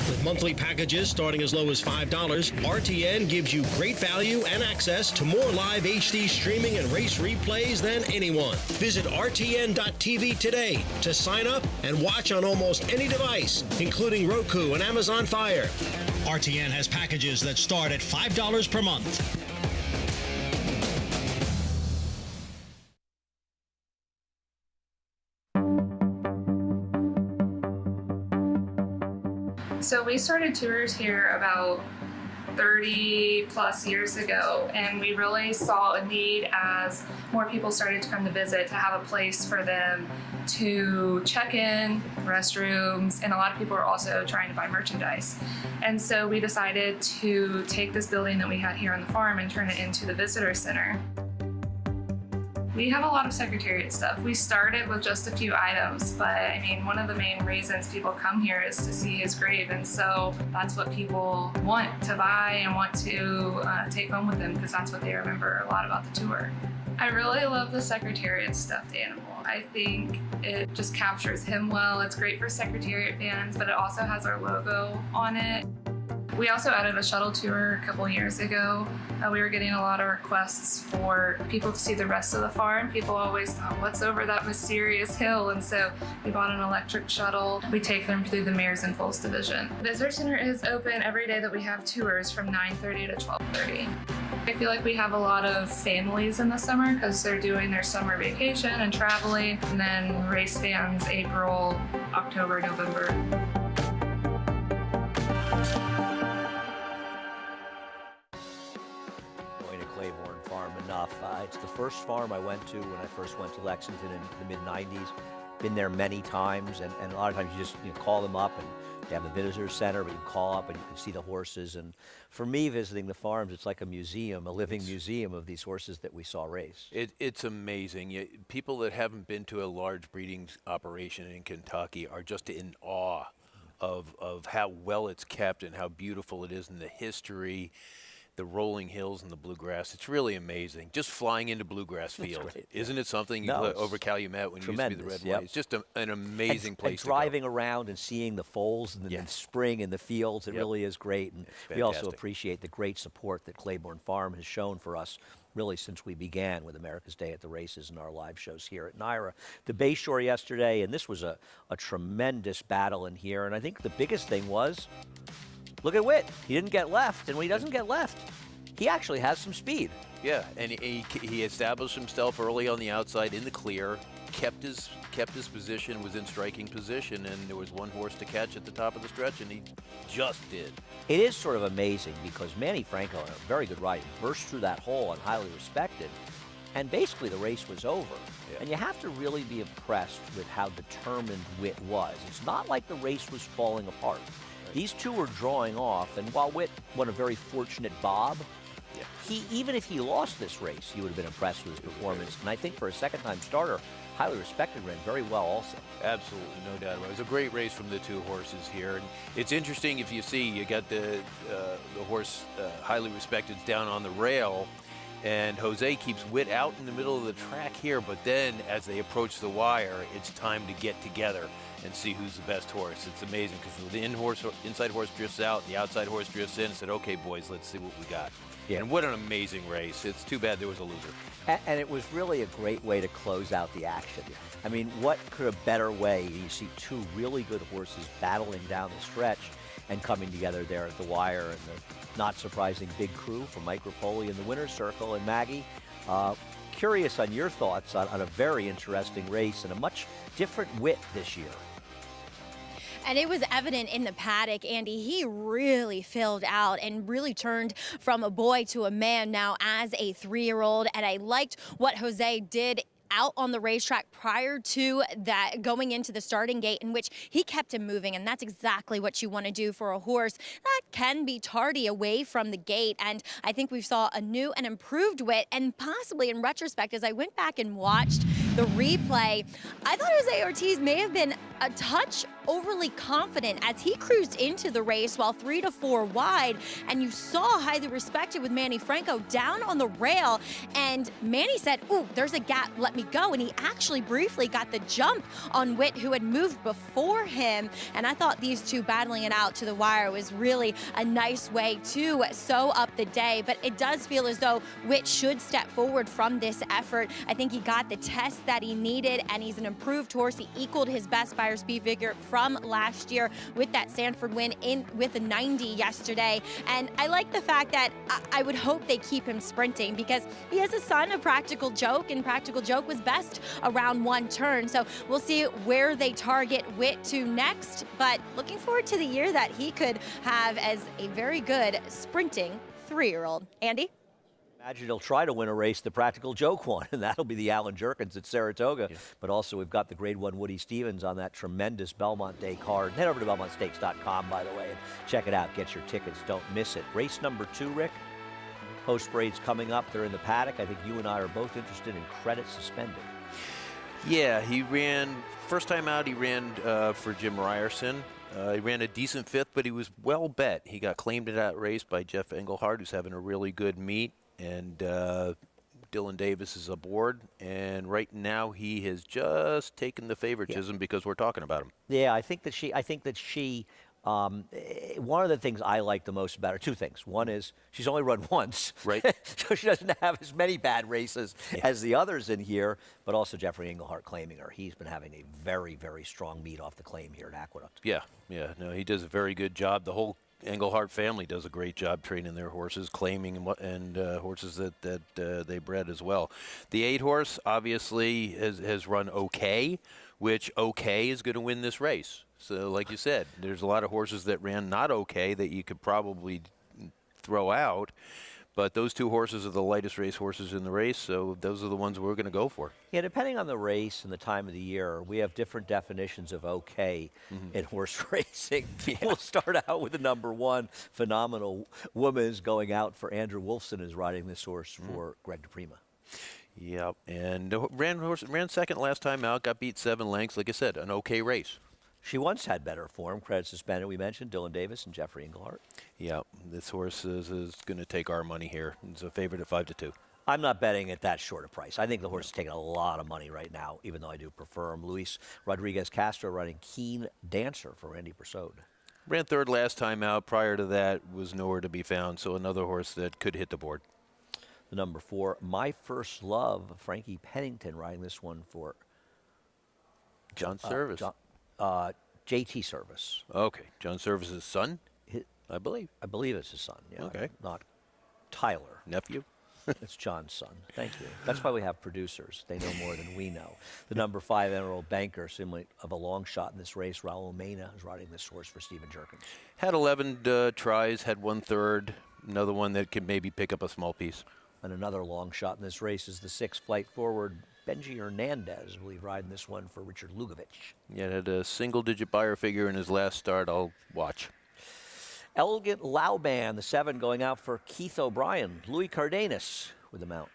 With monthly packages starting as low as $5, RTN gives you great value and access to more live HD streaming and race replays than anyone. Visit RTN.tv today to sign up and watch on almost any device, including Roku and Amazon Fire. RTN has packages that start at $5 per month. So we started tours here about 30 plus years ago, and we really saw a need as more people started to come to visit to have a place for them to check in, restrooms, and a lot of people are also trying to buy merchandise. And so we decided to take this building that we had here on the farm and turn it into the visitor center. We have a lot of Secretariat stuff. We started with just a few items, but I mean, one of the main reasons people come here is to see his grave, and so that's what people want to buy and want to take home with them, because that's what they remember a lot about the tour. I really love the Secretariat stuffed animal. I think it just captures him well. It's great for Secretariat fans, but it also has our logo on it. We also added a shuttle tour a couple years ago. We were getting a lot of requests for people to see the rest of the farm. People always thought, what's over that mysterious hill? And so we bought an electric shuttle. We take them through the mares and foals division. Visitor Center is open every day that we have tours from 9:30 to 12:30. I feel like we have a lot of families in the summer because they're doing their summer vacation and traveling, and then race fans April, October, November. Going to Claiborne Farm enough. It's the first farm I went to when I first went to Lexington in the mid-90s. Been there many times, and a lot of times you just call them up, and they have a visitor center, but you can call up and you can see the horses. And for me, visiting the farms, it's like a museum, a living museum of these horses that we saw race. It's amazing. People that haven't been to a large breeding operation in Kentucky are just in awe of how well it's kept and how beautiful it is, and the history, the rolling hills and the bluegrass. It's really amazing. Just flying into bluegrass field. Isn't it something over Calumet when you used to be the Red White? It's just an amazing place and driving around and seeing the foals and the spring in the fields, it really is great. And we also appreciate the great support that Claiborne Farm has shown for us really since we began with America's Day at the Races and our live shows here at NYRA. The Bayshore yesterday, and this was a tremendous battle in here. And I think the biggest thing was, look at Witt. He didn't get left, and when he doesn't get left, he actually has some speed. Yeah, and he established himself early on the outside in the clear, kept his position, was in striking position, and there was one horse to catch at the top of the stretch, and he just did. It is sort of amazing because Manny Franco, a very good rider, burst through that hole and highly respected, and basically the race was over. And you have to really be impressed with how determined Witt was. It's not like the race was falling apart. These two were drawing off, and while Witt won a very fortunate bob, even if he lost this race, you would have been impressed with his performance. And I think for a second-time starter, highly respected, ran very well also. Absolutely, no doubt about it. It was a great race from the two horses here. And it's interesting if you see, you got the horse highly respected down on the rail, and Jose keeps Witt out in the middle of the track here, but then as they approach the wire, it's time to get together and see who's the best horse. It's amazing because the inside horse drifts out, the outside horse drifts in, and said, okay, boys, let's see what we got. And what an amazing race. It's too bad there was a loser. And it was really a great way to close out the action. I mean, what could a better way? You see two really good horses battling down the stretch and coming together there at the wire, and the not surprising big crew from Mike Rapoli in the winner's circle. And Maggie, curious on your thoughts on a very interesting race and a much different Witt this year. And it was evident in the paddock, Andy. He really filled out and really turned from a boy to a man now as a 3-year-old. And I liked what Jose did out on the racetrack prior to that, going into the starting gate, in which he kept him moving, and that's exactly what you want to do for a horse that can be tardy away from the gate. And I think we saw a new and improved Witt, and possibly in retrospect, as I went back and watched the replay, I thought Jose Ortiz may have been a touch overly confident as he cruised into the race while 3 to 4 wide, and you saw highly respected with Manny Franco down on the rail, and Manny said, ooh, there's a gap, let me go, and he actually briefly got the jump on Witt, who had moved before him. And I thought these two battling it out to the wire was really a nice way to sew up the day, but it does feel as though Witt should step forward from this effort. I think he got the test that he needed, and he's an improved horse. He equaled his best Buyer speed figure from last year with that Sanford win in with a 90 yesterday. And I like the fact that I would hope they keep him sprinting, because he has a son of Practical Joke, and Practical Joke was best around one turn. So we'll see where they target Witt to next, but looking forward to the year that he could have as a very good sprinting 3-year-old. Andy? Imagine he'll try to win a race the Practical Joke won, and that'll be the Alan Jerkins at Saratoga. Yeah. But also we've got the Grade 1 Woody Stevens on that tremendous Belmont Day card. Head over to BelmontStakes.com, by the way, and check it out. Get your tickets. Don't miss it. Race number 2, Rick? post parades coming up. They're in the paddock. I think you and I are both interested in Credit Suspended. Yeah, he ran, first time out he ran for Jim Ryerson. He ran a decent fifth, but he was well bet. He got claimed in that race by Jeff Engelhardt, who's having a really good meet, and Dylan Davis is aboard. And right now he has just taken the favoritism because we're talking about him. Yeah, I think that she. One of the things I like the most about her, two things. One is she's only run once, right? So she doesn't have as many bad races as the others in here, but also Jeffrey Engelhardt claiming her. He's been having a very, very strong meet off the claim here at Aqueduct. Yeah, no, he does a very good job. The whole Engelhardt family does a great job training their horses, claiming and horses that they bred as well. The 8-horse obviously has run okay, which okay is going to win this race. So like you said, there's a lot of horses that ran not okay that you could probably throw out. But those two horses are the lightest race horses in the race, so those are the ones we're going to go for. Yeah, depending on the race and the time of the year, we have different definitions of okay in horse racing. We'll start out with the number 1, Phenomenal Woman's going out for Andrew Wolfson is riding this horse for Greg DePrima. Yep, and ran second last time out, got beat 7 lengths. Like I said, an okay race. She once had better form. Credit Suspended, we mentioned, Dylan Davis and Jeffrey Engelhardt. Yeah, this horse is going to take our money here. It's a favorite at 5-2. I'm not betting at that short a price. I think the horse is taking a lot of money right now, even though I do prefer him. Luis Rodriguez Castro running Keen Dancer for Randy Persaud. Ran third last time out. Prior to that was nowhere to be found, so another horse that could hit the board. The number 4, My First Love, Frankie Pennington riding this one for John Service. JT Service. Okay, John Service's son, I believe. I believe it's his son. Yeah. Okay. Not Tyler. Nephew. It's John's son. Thank you. That's why we have producers. They know more than we know. The number 5 Emerald Banker, similar of a long shot in this race. Raul Mena is riding this horse for Stephen Jerkins. Had 11 tries, had 1/3. Another one that could maybe pick up a small piece. And another long shot in this race is the 6 Flight Forward Benji Hernandez, I believe, riding this one for Richard Lugovich. Yeah, it had a single-digit buyer figure in his last start. I'll watch. Elegant Lauban, the 7, going out for Keith O'Brien. Louis Cardenas with the mount.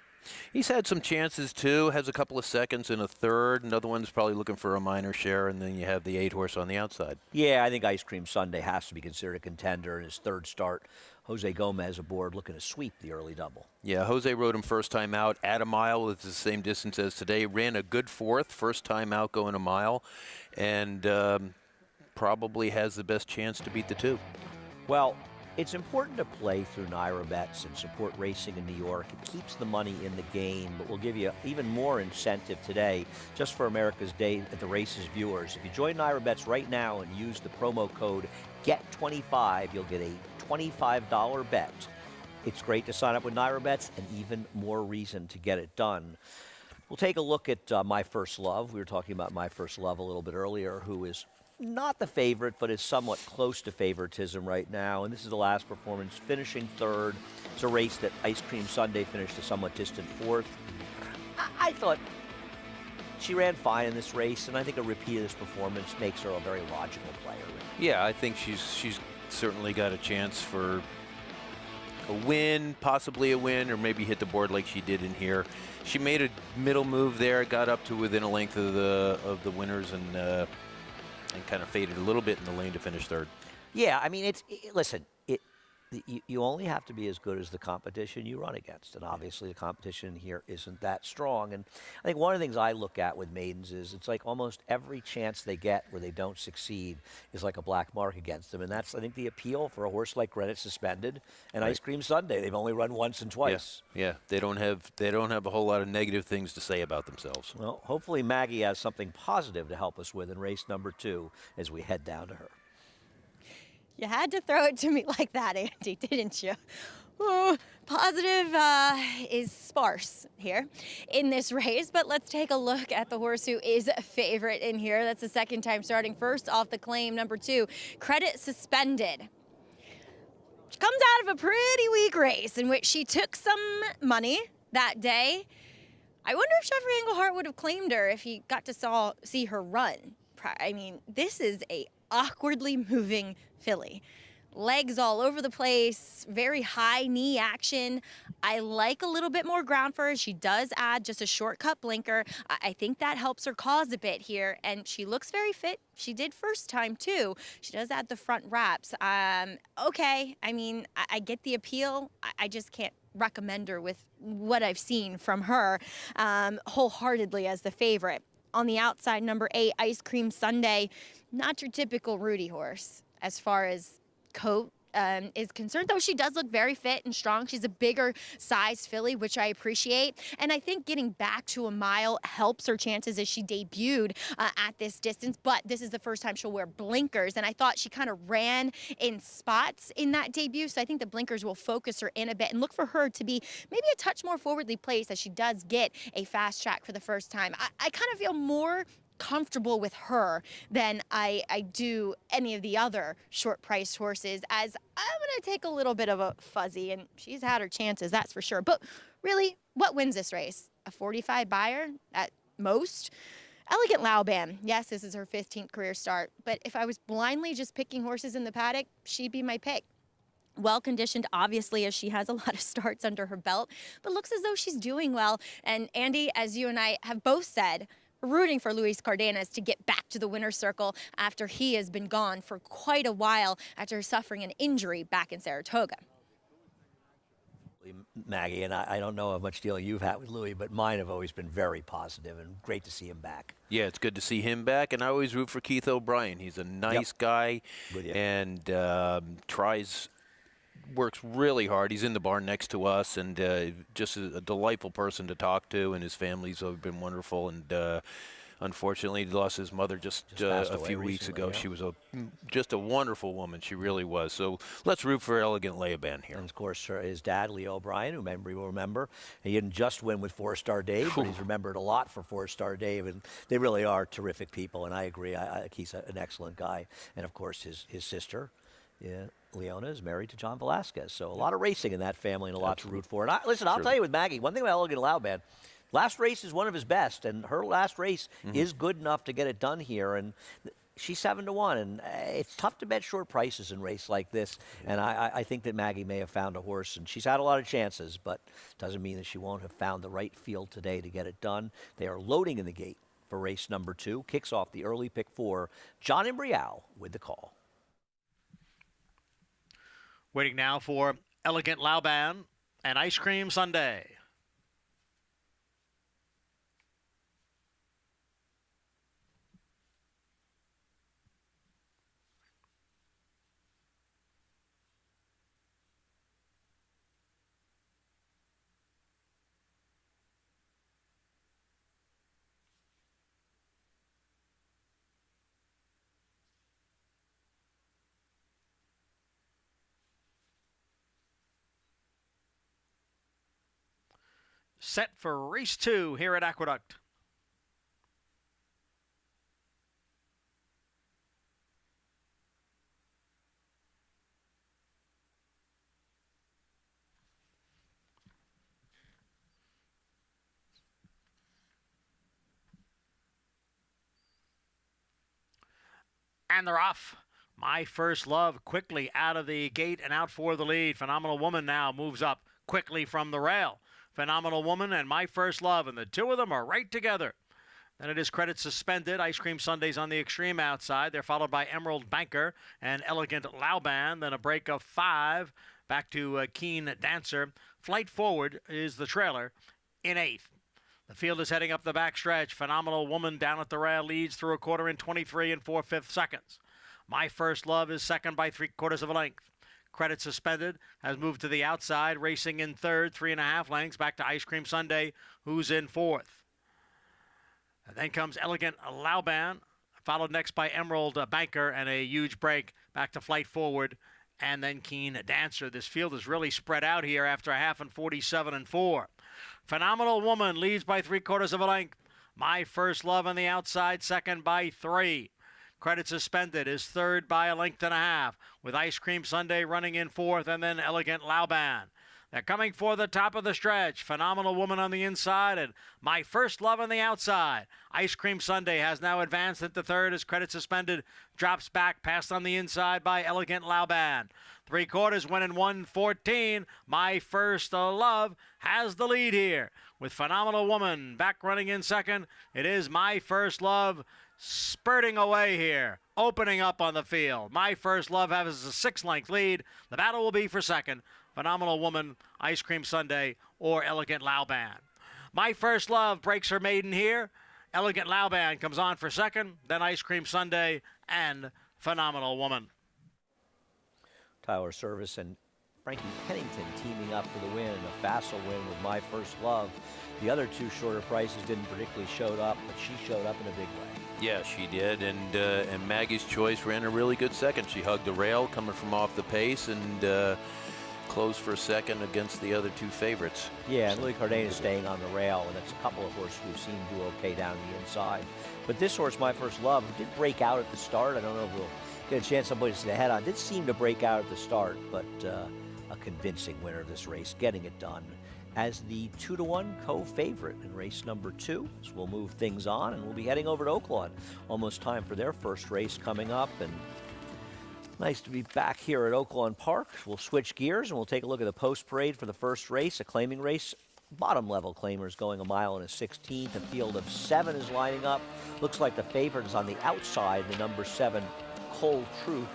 He's had some chances, too. Has a couple of seconds in a third. Another one's probably looking for a minor share, and then you have the 8-horse on the outside. Yeah, I think Ice Cream Sunday has to be considered a contender in his third start. Jose Gomez aboard looking to sweep the early double. Yeah, Jose rode him first time out at a mile. It's the same distance as today. Ran a good 4th, first time out going a mile, and probably has the best chance to beat the 2. Well, it's important to play through Naira bets and support racing in New York. It keeps the money in the game, but we'll give you even more incentive today just for America's Day at the Races viewers. If you join Naira bets right now and use the promo code GET25, you'll get a $25 bet. It's great to sign up with Naira bets, and even more reason to get it done. We'll take a look at My First Love. We were talking about My First Love a little bit earlier, who is not the favorite, but is somewhat close to favoritism right now. And this is the last performance, finishing 3rd. It's a race that Ice Cream Sunday finished a somewhat distant 4th. I thought she ran fine in this race, and I think a repeat of this performance makes her a very logical player. Yeah, I think she's certainly got a chance for a win, possibly a win, or maybe hit the board like she did in here. She made a middle move there, got up to within a length of the winners, and kind of faded a little bit in the lane to finish 3rd. Yeah, I mean, listen, you only have to be as good as the competition you run against, and obviously the competition here isn't that strong. And I think one of the things I look at with maidens is it's like almost every chance they get where they don't succeed is like a black mark against them, and that's, I think, the appeal for a horse like Credit Suspended and Ice Cream Sunday. They've only run once and twice. Yeah, they don't have a whole lot of negative things to say about themselves. Well, hopefully Maggie has something positive to help us with in race number 2 as we head down to her. You had to throw it to me like that, Andy, didn't you? Ooh, positive is sparse here in this race, but let's take a look at the horse who is a favorite in here. That's the 2nd time starting. First off the claim, number 2, Credit Suspended. She comes out of a pretty weak race in which she took some money that day. I wonder if Jeffrey Engelhardt would have claimed her if he got to see her run. I mean, this is a awkwardly moving filly. legs all over the place, very high knee action. I like a little bit more ground for her. She does add just a shortcut blinker. I think that helps her cause a bit here, and she looks very fit. She did first time too. She does add the front wraps. Okay, I mean, I get the appeal. I just can't recommend her with what I've seen from her wholeheartedly as the favorite. On the outside, number 8, Ice Cream Sunday, not your typical Rudy horse as far as coat is concerned, though she does look very fit and strong. She's a bigger size filly, which I appreciate. And I think getting back to a mile helps her chances as she debuted at this distance. But this is the first time she'll wear blinkers. And I thought she kind of ran in spots in that debut. So I think the blinkers will focus her in a bit and look for her to be maybe a touch more forwardly placed as she does get a fast track for the first time. I kind of feel more comfortable with her than I do any of the other short-priced horses, as I'm going to take a little bit of a fuzzy, and she's had her chances, that's for sure. But really, what wins this race? A 45 buyer at most? Elegant Laoban. Yes, this is her 15th career start, but if I was blindly just picking horses in the paddock, she'd be my pick. Well-conditioned, obviously, as she has a lot of starts under her belt, but looks as though she's doing well. And Andy, as you and I have both said, rooting for Luis Cardenas to get back to the winner's circle after he has been gone for quite a while after suffering an injury back in Saratoga. Maggie, and I don't know how much deal you've had with Louis, but mine have always been very positive, and great to see him back. Yeah, it's good to see him back, and I always root for Keith O'Brien. He's a nice guy and works really hard. He's in the barn next to us, and just a delightful person to talk to, and his family's been wonderful. And unfortunately, he lost his mother just a few weeks ago. Yeah. She was just a wonderful woman. She really was. So let's root for Elegant Laoban here. And of course, his dad, Leo O'Brien, who you will remember, he didn't just win with 4-Star Dave, but he's remembered a lot for 4-Star Dave, and they really are terrific people. And I agree. He's an excellent guy. And of course, his sister, Leona, is married to John Velasquez. So a lot of racing in that family and a lot to root for. And I'll tell you with Maggie, one thing about Elegant Laoban, last race is one of his best, and her last race is good enough to get it done here. And she's 7-1, and it's tough to bet short prices in a race like this. And I think that Maggie may have found a horse, and she's had a lot of chances, but doesn't mean that she won't have found the right field today to get it done. They are loading in the gate for race number 2. Kicks off the early pick 4. John Imbrial with the call. Waiting now for Elegant Laoban and Ice Cream Sunday. Set for race 2 here at Aqueduct. And they're off. My First Love quickly out of the gate and out for the lead. Phenomenal Woman now moves up quickly from the rail. Phenomenal Woman and My First Love, and the two of them are right together. Then it is Credit Suspended. Ice Cream Sundays on the extreme outside. They're followed by Emerald Banker and Elegant Laoban. Then a break of 5 back to Keen Dancer. Flight Forward is the trailer in 8th. The field is heading up the back stretch. Phenomenal Woman down at the rail leads through a quarter in 23 and 4/5 seconds. My First Love is second by 3/4 of a length. Credit Suspended has moved to the outside, racing in third, 3.5 lengths, back to Ice Cream Sunday, who's in 4th. And then comes Elegant Laoban, followed next by Emerald Banker, and a huge break back to Flight Forward, and then Keen Dancer. This field is really spread out here after a half in 47 and 4. Phenomenal Woman leads by 3/4 of a length. My First Love on the outside, second by 3. Credit Suspended is third by 1.5 lengths, with Ice Cream Sunday running in 4th, and then Elegant Laoban. They're coming for the top of the stretch. Phenomenal Woman on the inside and My First Love on the outside. Ice Cream Sunday has now advanced into third as credit suspended. Drops back, passed on the inside by Elegant Lauban. 3/4 winning 1:14. My First Love has the lead here with Phenomenal Woman back running in second. It is My First Love spurting away here, opening up on the field. My First Love has a 6-length lead. The battle will be for second. Phenomenal Woman, Ice Cream Sunday, or Elegant Lauban. My First Love breaks her maiden here. Elegant Lauban comes on for second, then Ice Cream Sunday and Phenomenal Woman. Tyler Service and Frankie Pennington teaming up for the win, and a facile win with My First Love. The other two shorter prices didn't particularly show up, but she showed up in a big way. Yeah, she did, and Maggie's Choice ran a really good second. She hugged the rail coming from off the pace and closed for a second against the other two favorites. Yeah, and Louis Cardenas staying on the rail, and that's a couple of horses we've seen do okay down the inside. But this horse, My First Love, did break out at the start. I don't know if we'll get a chance somebody to sit head on. Did seem to break out at the start, but a convincing winner of this race, getting it done as the 2-to-1 co-favorite in race number 2. So we'll move things on, and we'll be heading over to Oaklawn. Almost time for their first race coming up, and nice to be back here at Oaklawn Park. We'll switch gears, and we'll take a look at the post parade for the first race, a claiming race. Bottom level claimers going 1 mile and a 16th. A field of 7 is lining up. Looks like the favorite is on the outside, the number 7, Cold Truth.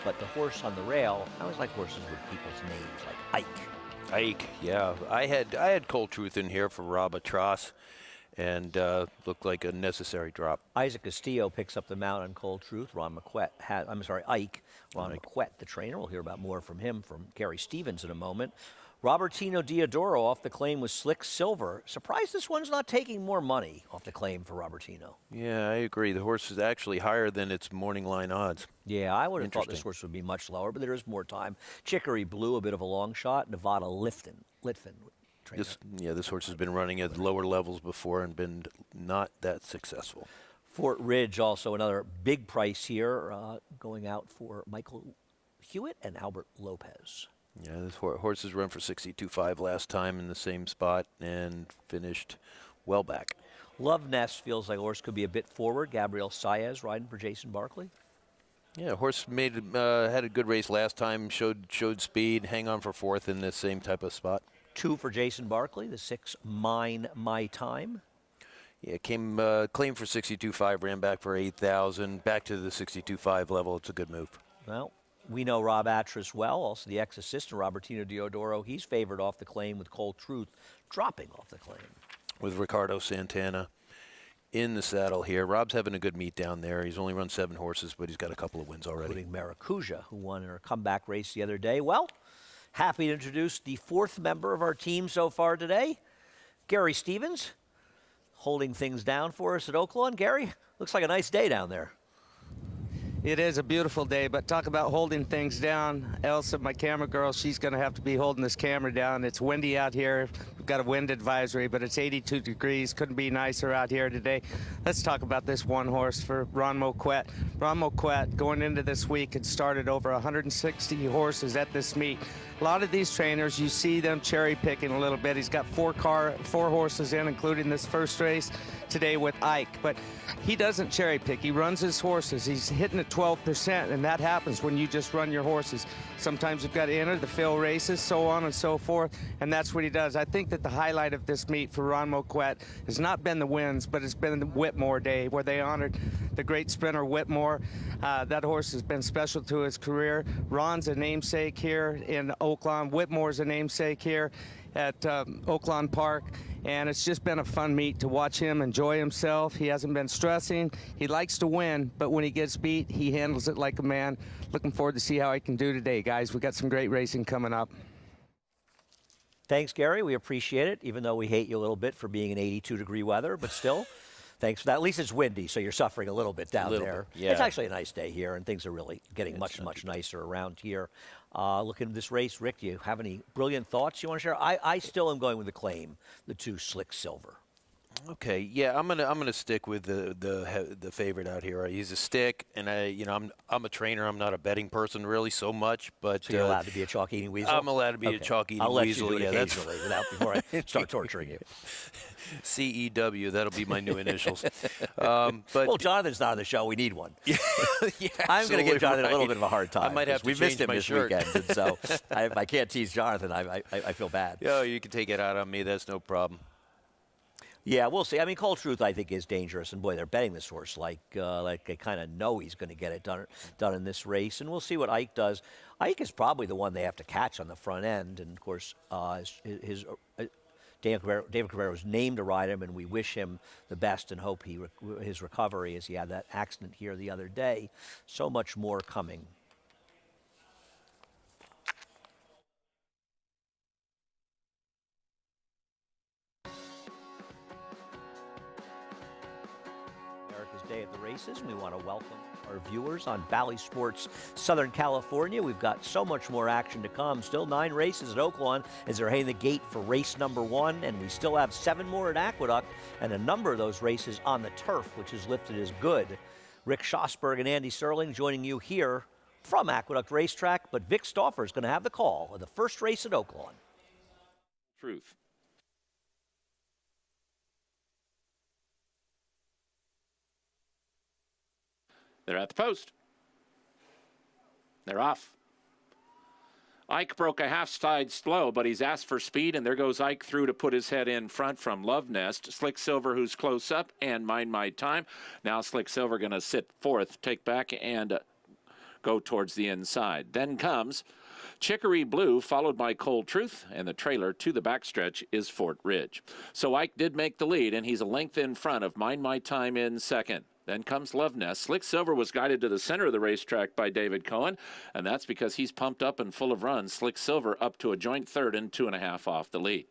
But the horse on the rail, I always like horses with people's names, like Ike. Ike, yeah. I had Cold Truth in here for Rob Atross, and looked like a necessary drop. Isaac Castillo picks up the mount on Cold Truth. Ike. Ron McQuett, the trainer. We'll hear about more from him from Gary Stevens in a moment. Robertino Diodoro off the claim with Slick Silver. Surprised this one's not taking more money off the claim for Robertino. Yeah, I agree. The horse is actually higher than its morning line odds. Yeah, I would have thought this horse would be much lower, but there is more time. Chicory Blue, a bit of a long shot. Nevada Litfin. This horse has been running at lower levels before and been not that successful. Fort Ridge, also another big price here, going out for Michael Hewitt and Albert Lopez. Yeah, this horse has run for 62.5 last time in the same spot and finished well back. Love Nest feels like a horse could be a bit forward. Gabriel Saez riding for Jason Barkley. Yeah, horse had a good race last time, showed speed, hang on for 4th in the same type of spot. 2 for Jason Barkley, the 6 Mine My Time. Yeah, claimed for 62.5, ran back for 8,000, back to the 62.5 level. It's a good move. Well, we know Rob Atras well, also the ex-assistant Robertino Diodoro. He's favored off the claim with Cold Truth, dropping off the claim. With Ricardo Santana in the saddle here. Rob's having a good meet down there. He's only run 7 horses, but he's got a couple of wins already. Including Maracuja, who won her comeback race the other day. Well, happy to introduce the 4th member of our team so far today, Gary Stevens, holding things down for us at Oaklawn. Gary, looks like a nice day down there. It is a beautiful day, but talk about holding things down. Elsa, my camera girl, she's going to have to be holding this camera down. It's windy out here. We've got a wind advisory, but it's 82 degrees. Couldn't be nicer out here today. Let's talk about this one horse for Ron Moquett. Ron Moquett, going into this week, had started over 160 horses at this meet. A lot of these trainers, you see them cherry picking a little bit. He's got 4 horses in, including this first race today with Ike, but he doesn't cherry pick. He runs his horses. He's hitting at 12%, and that happens when you just run your horses. Sometimes you've got to enter the fill races, so on and so forth, and that's what he does. I think that the highlight of this meet for Ron Moquett has not been the wins, but it's been the Whitmore Day, where they honored the great sprinter Whitmore. That horse has been special to his career. Ron's a namesake here in Oaklawn. Whitmore's a namesake here at Oaklawn Park, and it's just been a fun meet to watch him enjoy himself. He hasn't been stressing. He likes to win, but when he gets beat, he handles it like a man. Looking forward to see how he can do today, guys. We got some great racing coming up. Thanks, Gary. We appreciate it, even though we hate you a little bit for being in 82-degree weather, but still, thanks for that. At least it's windy, so you're suffering a little bit down there. Yeah. It's actually a nice day here, and things are really getting much nicer around here. Looking at this race, Rick, do you have any brilliant thoughts you want to share? I still am going with the claim, the 2 Slick Silver. Okay, yeah, I'm gonna stick with the favorite out here. He's a stick, and I'm a trainer. I'm not a betting person really so much, but so you're allowed to be a chalk eating weasel. I'm allowed to be a chalk eating I'll let weasel. You do it yeah, occasionally before I start torturing you. CEW, that'll be my new initials. Well, Jonathan's not on the show. We need one. Yeah, I'm going to give Jonathan a little bit of a hard time. I might have to we missed change him my this shirt. weekend, and so I can't tease Jonathan. I feel bad. Yeah, you can take it out on me. That's no problem. Yeah, we'll see. I mean, Cold Truth, I think, is dangerous, and boy, they're betting this horse like they kind of know he's going to get it done in this race, and we'll see what Ike does. Ike is probably the one they have to catch on the front end, and of course, David Cabrera was named to ride him, and we wish him the best and hope his recovery, as he had that accident here the other day. So much more coming. Day at the races, and we want to welcome our viewers on Bally Sports Southern California. We've got so much more action to come. Still 9 races at Oaklawn as they're hitting the gate for race number 1, and we still have 7 more at Aqueduct, and a number of those races on the turf, which is listed as good. Rick Schosberg and Andy Serling joining you here from Aqueduct Racetrack, but Vic Stauffer is going to have the call of the first race at Oaklawn. Truth. They're at the post. They're off. Ike broke a half-side slow, but he's asked for speed, and there goes Ike through to put his head in front from Love Nest. Slick Silver, who's close up, and Mind My Time. Now Slick Silver going to sit fourth, take back, and go towards the inside. Then comes Chicory Blue, followed by Cold Truth, and the trailer to the backstretch is Fort Ridge. So Ike did make the lead, and he's a length in front of Mind My Time in second. Then comes Love Nest. Slick Silver was guided to the center of the racetrack by David Cohen, and that's because he's pumped up and full of runs. Slick Silver up to a joint third and 2.5 off the lead.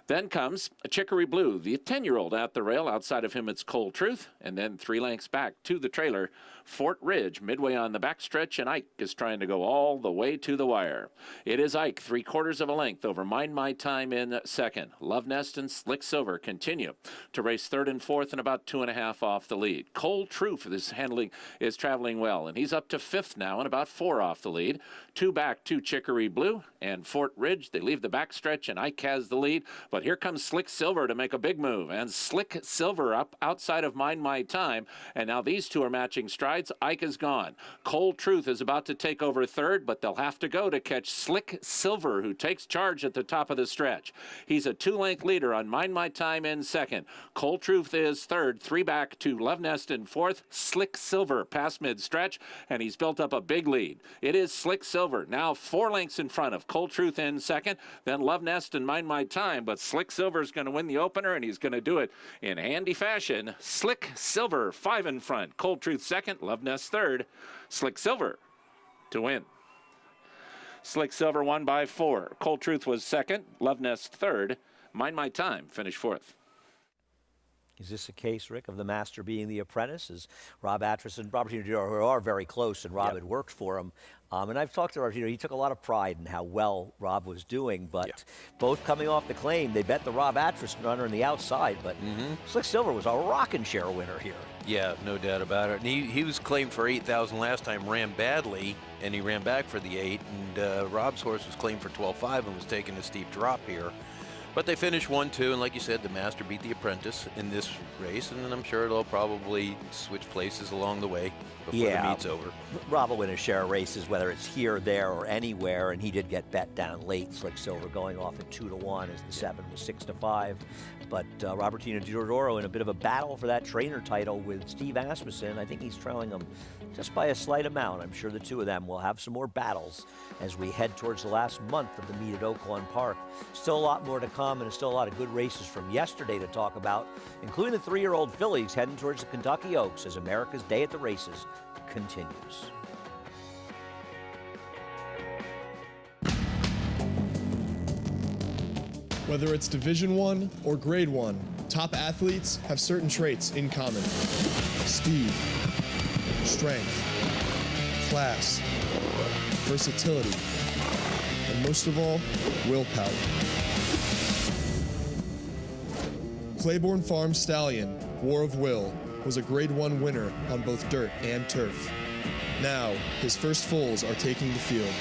Then comes a Chicory Blue, the 10-year-old at the rail. Outside of him, it's Cold Truth. And then 3 lengths back to the trailer, Fort Ridge, midway on the backstretch, and Ike is trying to go all the way to the wire. It is Ike, 3/4 of a length over Mind My Time in second. Love Nest and Slick Silver continue to race third and fourth and about 2.5 off the lead. Cold Truth is traveling well, and he's up to fifth now and about 4 off the lead. 2 back to Chicory Blue and Fort Ridge. They leave the backstretch, and Ike has the lead. But here comes Slick Silver to make a big move, and Slick Silver up outside of Mind My Time, and now these two are matching strides. Ike is gone. Cold Truth is about to take over third, but they'll have to go to catch Slick Silver, who takes charge at the top of the stretch. He's a 2-length leader on Mind My Time in second. Cold Truth is third, 3 back to Love Nest in fourth. Slick Silver past mid-stretch, and he's built up a big lead. It is Slick Silver now 4 lengths in front of Cold Truth in second, then Love Nest and Mind My Time, but Slick Silver is going to win the opener, and he's going to do it in handy fashion. Slick Silver 5 in front, Cold Truth second, Love Nest third. Slick Silver to win. Slick Silver won by 4. Cold Truth was second, Love Nest third. Mind My Time finished fourth. Is this a case, Rick, of the master being the apprentice? As Rob Atras and Robert Tino are very close, and Rob had worked for him. And I've talked to Rob Tino. He took a lot of pride in how well Rob was doing, but both coming off the claim, they bet the Rob Atras runner in the outside, but Slick Silver was a rockin' share winner here. Yeah, no doubt about it. And he was claimed for 8,000 last time, ran badly, and he ran back for the 8. And Rob's horse was claimed for 12.5 and was taking a steep drop here. But they finished 1-2, and like you said, the master beat the apprentice in this race, and I'm sure they'll probably switch places along the way before the meet's over. Rob will win a share of races, whether it's here, there, or anywhere, and he did get bet down late. Slick Silver going off at 2-1 as the 7 was 6-5. But Robertino Diodoro in a bit of a battle for that trainer title with Steve Asmussen. I think he's trailing him just by a slight amount. I'm sure the two of them will have some more battles as we head towards the last month of the meet at Oaklawn Park. Still a lot more to come, and still a lot of good races from yesterday to talk about, including the 3-year-old fillies heading towards the Kentucky Oaks as America's Day at the Races continues. Whether it's Division I or Grade 1, top athletes have certain traits in common. Speed, strength, class, versatility, and most of all, willpower. Claiborne Farm Stallion, War of Will, was a Grade 1 winner on both dirt and turf. Now, his first foals are taking the field.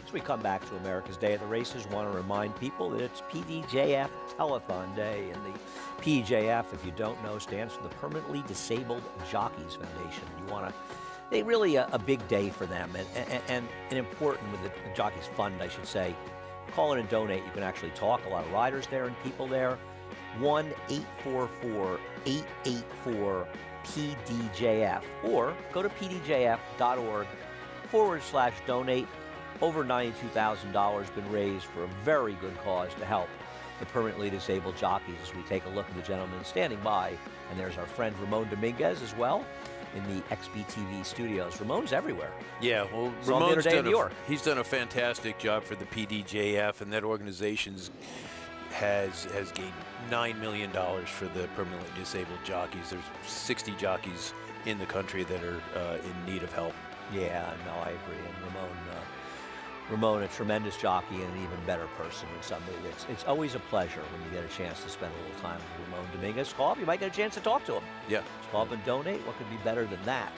As we come back to America's Day at the Races, want to remind people that it's PDJF Telethon Day, and the PDJF, if you don't know, stands for the Permanently Disabled Jockeys Foundation. You want to, they really a big day for them, and important with the Jockeys Fund, I should say. Call in and donate. You can actually talk. A lot of riders there and people there. 1-844-884-PDJF, or go to pdjf.org/donate. Over $92,000 been raised for a very good cause to help the permanently disabled jockeys as we take a look at the gentleman standing by. And there's our friend Ramon Dominguez as well in the XBTV studios. Ramon's everywhere. Yeah, well, Ramon's he's done a fantastic job for the PDJF, and that organization has gained $9 million for the permanently disabled jockeys. There's 60 jockeys in the country that are in need of help. Yeah, no, I agree. And Ramon, a tremendous jockey and an even better person in some ways. It's always a pleasure when you get a chance to spend a little time with Ramon Dominguez. Call up, you might get a chance to talk to him. Yeah. Call up and donate. What could be better than that?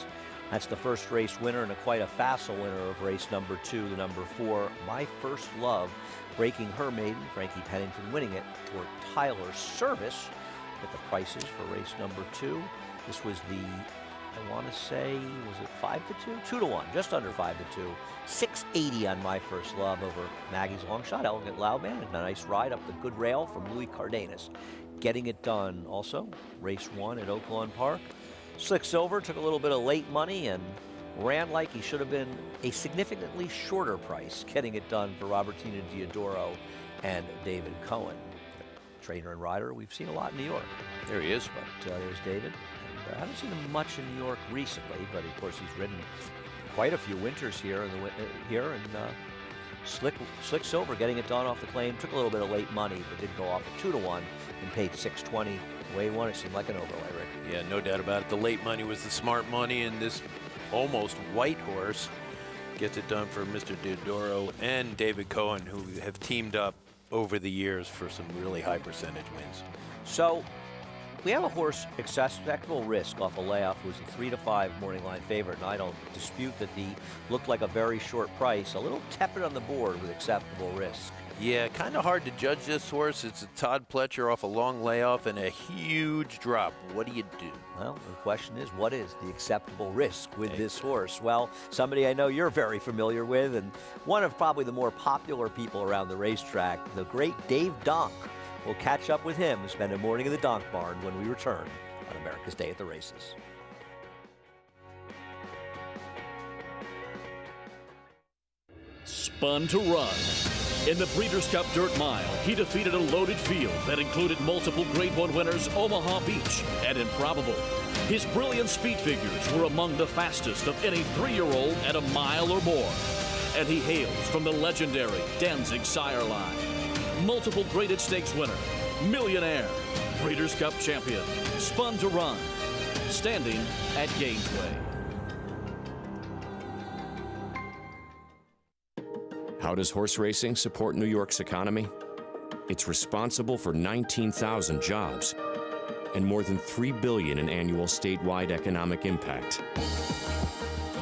That's the first race winner and quite a facile winner of race number 2, the number 4, My First Love, breaking her maiden, Frankie Pennington winning it for Tyler Service. Get the prices for race number 2. This was the, I want to say, was it 5-2? 2-1, just under 5-2. 680 on My First Love over Maggie's long shot. Elegant Loudman, and a nice ride up the good rail from Louis Cardenas. Getting it done also, race 1 at Oaklawn Park. Slick Silver took a little bit of late money and ran like he should have been a significantly shorter price. Getting it done for Robertina Diodoro and David Cohen. Trainer and rider we've seen a lot in New York. There he is. But there's David. I haven't seen him much in New York recently, but of course he's ridden quite a few winters here, Slick Silver getting it done off the claim. Took a little bit of late money, but did go off at 2-1 and paid $620. The way he won it seemed like an overlay, Rick. Yeah, no doubt about it. The late money was the smart money, and this almost white horse gets it done for Mr. Diodoro and David Cohen, who have teamed up over the years for some really high percentage wins. So we have a horse, Acceptable Risk, off a layoff, who's a 3-5 morning line favorite, and I don't dispute that he looked like a very short price. A little tepid on the board with Acceptable Risk. Yeah, kind of hard to judge this horse. It's a Todd Pletcher off a long layoff and a huge drop. What do you do? Well, the question is, what is the acceptable risk with this horse? Well, somebody I know you're very familiar with, and one of probably the more popular people around the racetrack, the great Dave Donk. We'll catch up with him and spend a morning in the Donk Barn when we return on America's Day at the Races. Spun to Run. In the Breeders' Cup Dirt Mile, he defeated a loaded field that included multiple Grade 1 winners Omaha Beach and Improbable. His brilliant speed figures were among the fastest of any 3-year-old at a mile or more. And he hails from the legendary Danzig sire line. Multiple graded stakes winner, millionaire, Breeders' Cup champion, spun to run, standing at Gainesway. How does horse racing support New York's economy? It's responsible for 19,000 jobs and more than $3 billion in annual statewide economic impact.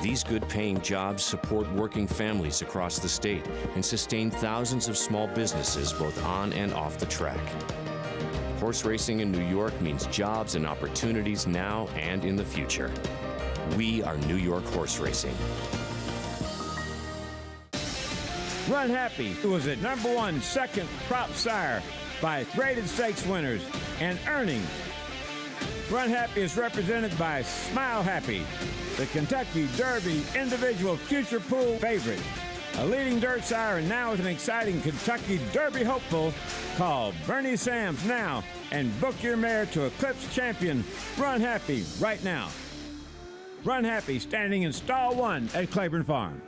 These good-paying jobs support working families across the state and sustain thousands of small businesses both on and off the track. Horse racing in New York means jobs and opportunities now and in the future. We are New York horse racing. Run Happy was a #1 second crop sire by graded stakes winners and earnings. Run Happy is represented by Smile Happy, the Kentucky Derby individual future pool favorite. A leading dirt sire and now with an exciting Kentucky Derby hopeful. Call Bernie Sams now and book your mare to Eclipse champion Run Happy right now. Run Happy standing in stall 1 at Claiborne Farm.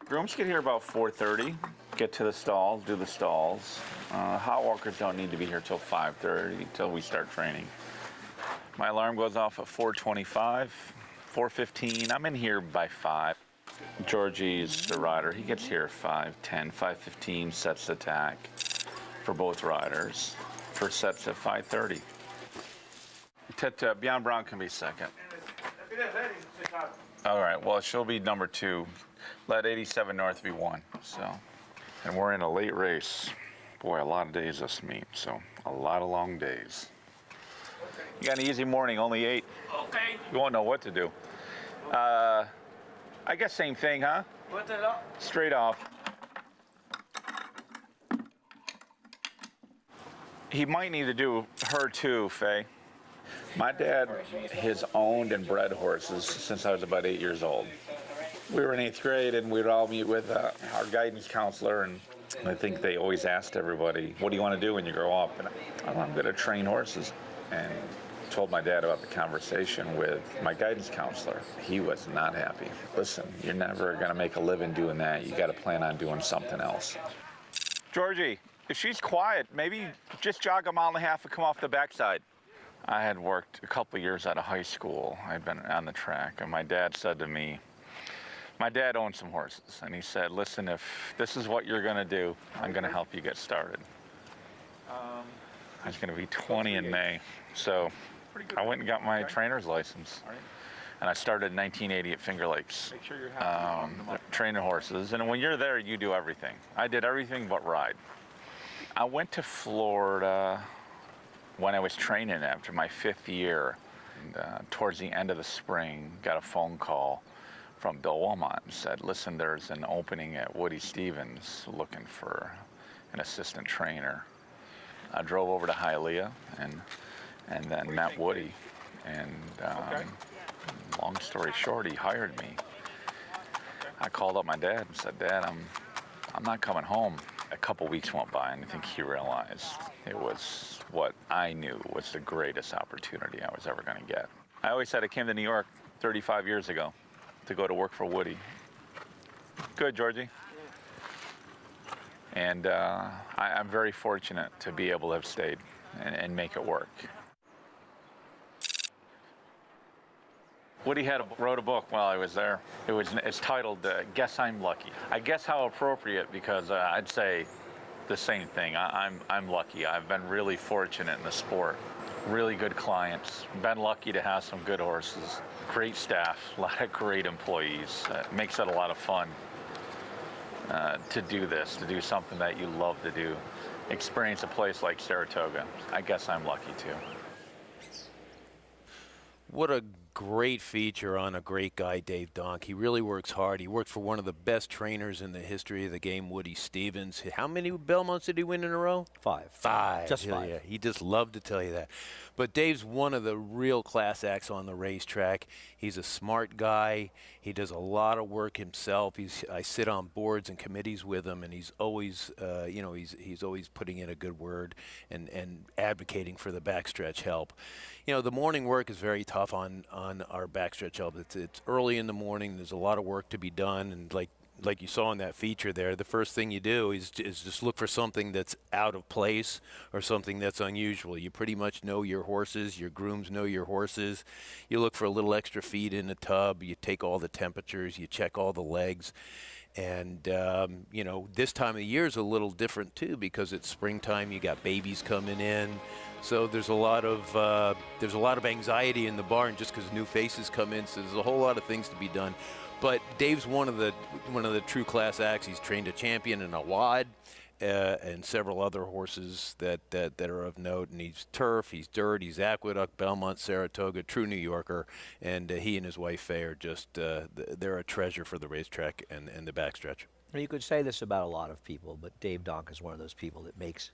Grooms get here about 4:30, get to the stalls, do the stalls. Hot walkers don't need to be here till 5:30, till we start training. My alarm goes off at 4:25, 4:15. I'm in here by 5. Georgie's the rider. He gets here at 5:10, 5:15, sets the tack for both riders. First set's at 5:30. Beyond Brown can be second. All right, well, she'll be number 2. Let 87 North be 1, so. And we're in a late race. Boy, a lot of days this meet, so a lot of long days. You got an easy morning, only 8. Okay. You won't know what to do. I guess same thing, huh? Put it up. Straight off. He might need to do her too, Faye. My dad has owned and bred horses since I was about 8 years old. We were in 8th grade and we'd all meet with our guidance counselor, and I think they always asked everybody, what do you want to do when you grow up? And I'm going to train horses. And told my dad about the conversation with my guidance counselor. He was not happy. Listen, you're never going to make a living doing that. You got to plan on doing something else. Georgie, if she's quiet, maybe just jog a mile and a half and come off the backside. I had worked a couple years out of high school. I'd been on the track, and my dad said to me, my dad owned some horses, and he said, listen, if this is what you're going to do, I'm going to help you get started. I was going to be 20 in May, so I went and got my trainer's license. And I started in 1980 at Finger Lakes, training horses. And when you're there, you do everything. I did everything but ride. I went to Florida when I was training after my 5th year. And, towards the end of the spring, got a phone call from Bill Wilmot and said, listen, there's an opening at Woody Stevens looking for an assistant trainer. I drove over to Hialeah and then met Woody. And long story short, he hired me. I called up my dad and said, Dad, I'm not coming home. A couple weeks went by, and I think he realized it was what I knew was the greatest opportunity I was ever going to get. I always said I came to New York 35 years ago to go to work for Woody. Good, Georgie. And I'm very fortunate to be able to have stayed and make it work. Woody wrote a book while I was there. It's titled Guess I'm Lucky. I guess how appropriate, because I'd say the same thing. I'm lucky. I've been really fortunate in the sport. really good clients. Been lucky to have some good horses, great staff, a lot of great employees. Makes it a lot of fun to do this, to do something that you love to do. Experience a place like Saratoga. I guess I'm lucky too. What a great feature on a great guy, Dave Donk. He really works hard. He worked for one of the best trainers in the history of the game, Woody Stevens. How many Belmonts did he win in a row? 5. 5. Just 5. Yeah, he just loved to tell you that. But Dave's one of the real class acts on the racetrack. He's a smart guy. He does a lot of work himself. I sit on boards and committees with him, and he's always, he's always putting in a good word and advocating for the backstretch help. The morning work is very tough on our backstretch help. It's early in the morning. There's a lot of work to be done, and like you saw in that feature there, the first thing you do is just look for something that's out of place or something that's unusual. You pretty much know your horses. Your grooms know your horses. You look for a little extra feed in the tub. You take all the temperatures. You check all the legs. And, this time of year is a little different, too, because it's springtime. You got babies coming in. So there's a lot of anxiety in the barn just because new faces come in. So there's a whole lot of things to be done. But Dave's one of the true class acts. He's trained a champion and a wad, and several other horses that are of note. And he's turf, he's dirt, he's aqueduct, Belmont, Saratoga, true New Yorker. And he and his wife Faye are just they're a treasure for the racetrack and the backstretch. And you could say this about a lot of people, but Dave Donk is one of those people that makes